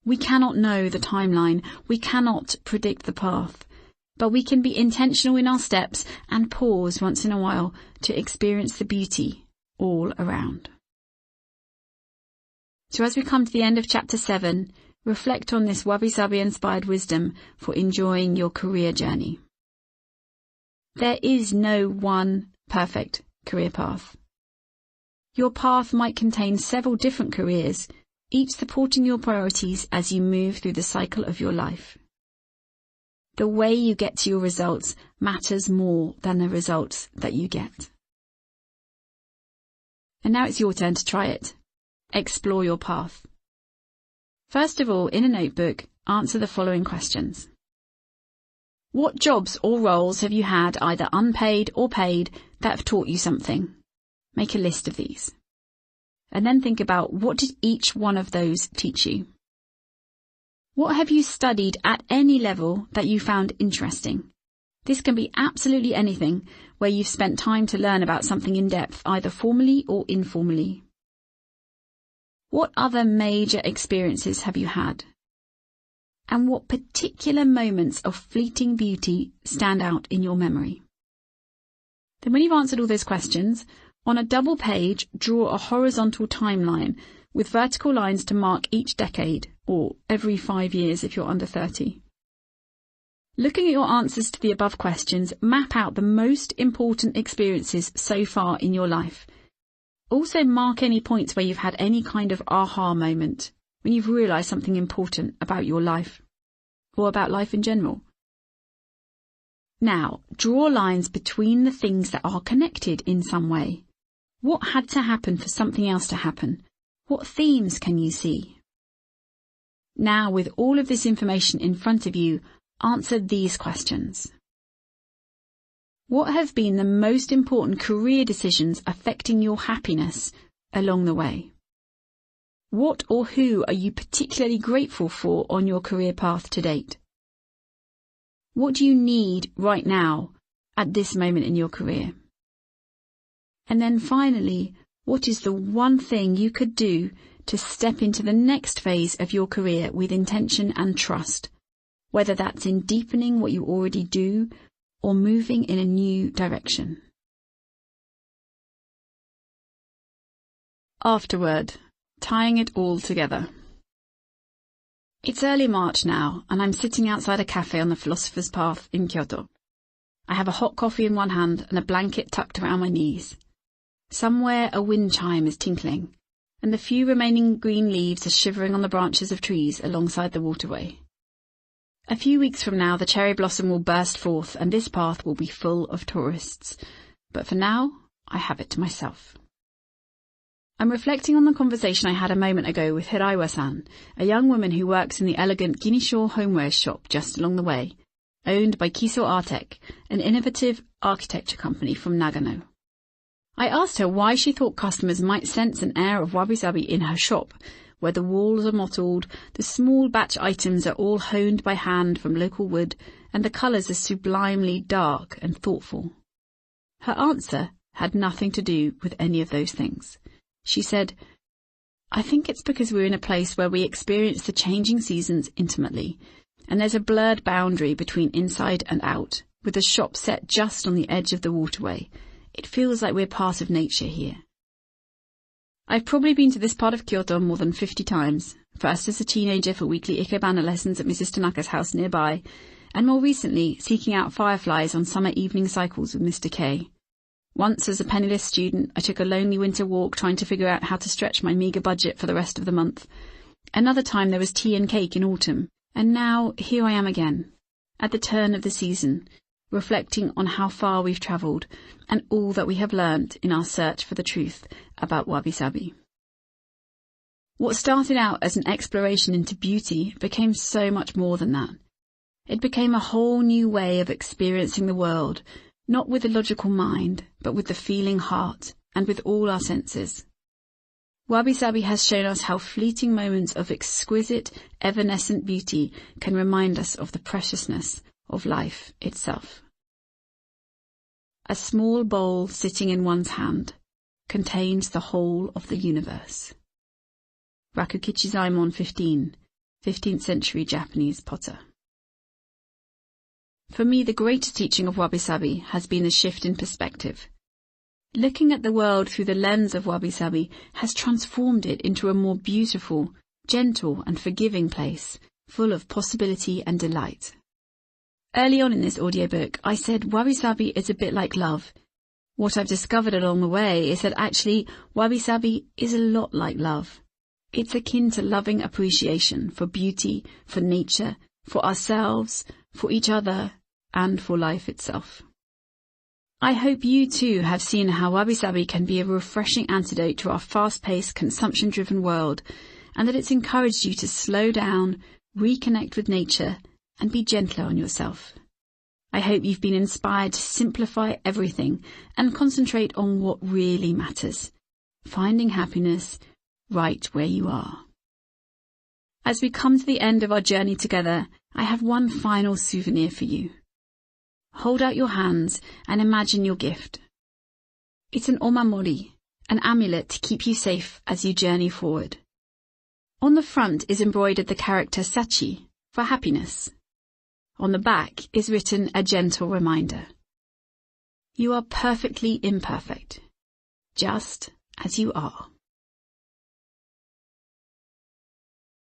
S1: We cannot know the timeline, we cannot predict the path, but we can be intentional in our steps and pause once in a while to experience the beauty all around. So as we come to the end of chapter 7, reflect on this Wabi Sabi inspired wisdom for enjoying your career journey. There is no one perfect career path. Your path might contain several different careers, each supporting your priorities as you move through the cycle of your life. The way you get to your results matters more than the results that you get. And now it's your turn to try it. Explore your path. First of all, in a notebook, answer the following questions. What jobs or roles have you had, either unpaid or paid, that have taught you something? Make a list of these. And then think about, what did each one of those teach you? What have you studied at any level that you found interesting? This can be absolutely anything where you've spent time to learn about something in depth, either formally or informally. What other major experiences have you had? And what particular moments of fleeting beauty stand out in your memory? Then when you've answered all those questions, on a double page, draw a horizontal timeline with vertical lines to mark each decade, or every 5 years if you're under 30. Looking at your answers to the above questions, map out the most important experiences so far in your life. Also mark any points where you've had any kind of aha moment, when you've realised something important about your life, or about life in general. Now, draw lines between the things that are connected in some way. What had to happen for something else to happen? What themes can you see? Now, with all of this information in front of you, answer these questions. What have been the most important career decisions affecting your happiness along the way? What or who are you particularly grateful for on your career path to date? What do you need right now at this moment in your career? And then finally, what is the one thing you could do to step into the next phase of your career with intention and trust, whether that's in deepening what you already do or moving in a new direction? Afterward, tying it all together. It's early March now, and I'm sitting outside a cafe on the Philosopher's Path in Kyoto. I have a hot coffee in one hand and a blanket tucked around my knees. Somewhere a wind chime is tinkling, and the few remaining green leaves are shivering on the branches of trees alongside the waterway. A few weeks from now the cherry blossom will burst forth and this path will be full of tourists, but for now I have it to myself. I'm reflecting on the conversation I had a moment ago with Hiraiwa-san, a young woman who works in the elegant Ginisho homewares shop just along the way, owned by Kiso Artec, an innovative architecture company from Nagano. I asked her why she thought customers might sense an air of wabi-sabi in her shop, where the walls are mottled, the small batch items are all honed by hand from local wood, and the colours are sublimely dark and thoughtful. Her answer had nothing to do with any of those things. She said, "I think it's because we're in a place where we experience the changing seasons intimately, and there's a blurred boundary between inside and out, with the shop set just on the edge of the waterway. It feels like we're part of nature here." I've probably been to this part of Kyoto more than 50 times, first as a teenager for weekly ikebana lessons at Mrs. Tanaka's house nearby, and more recently seeking out fireflies on summer evening cycles with Mr. K. Once as a penniless student, I took a lonely winter walk trying to figure out how to stretch my meagre budget for the rest of the month. Another time there was tea and cake in autumn, and now here I am again, at the turn of the season, reflecting on how far we've travelled and all that we have learnt in our search for the truth about wabi-sabi. What started out as an exploration into beauty became so much more than that. It became a whole new way of experiencing the world, not with the logical mind, but with the feeling heart and with all our senses. Wabi-sabi has shown us how fleeting moments of exquisite, evanescent beauty can remind us of the preciousness of life itself. A small bowl sitting in one's hand contains the whole of the universe. Rakukichi Zaimon 15, 15th century Japanese potter. For me, the greatest teaching of wabi-sabi has been the shift in perspective. Looking at the world through the lens of wabi-sabi has transformed it into a more beautiful, gentle and forgiving place, full of possibility and delight. Early on in this audiobook, I said wabi-sabi is a bit like love. What I've discovered along the way is that actually wabi-sabi is a lot like love. It's akin to loving appreciation for beauty, for nature, for ourselves, for each other, and for life itself. I hope you too have seen how wabi-sabi can be a refreshing antidote to our fast-paced, consumption-driven world, and that it's encouraged you to slow down, reconnect with nature, and be gentler on yourself. I hope you've been inspired to simplify everything and concentrate on what really matters, finding happiness right where you are. As we come to the end of our journey together, I have one final souvenir for you. Hold out your hands and imagine your gift. It's an omamori, an amulet to keep you safe as you journey forward. On the front is embroidered the character Sachi, for happiness. On the back is written a gentle reminder. You are perfectly imperfect, just as you are.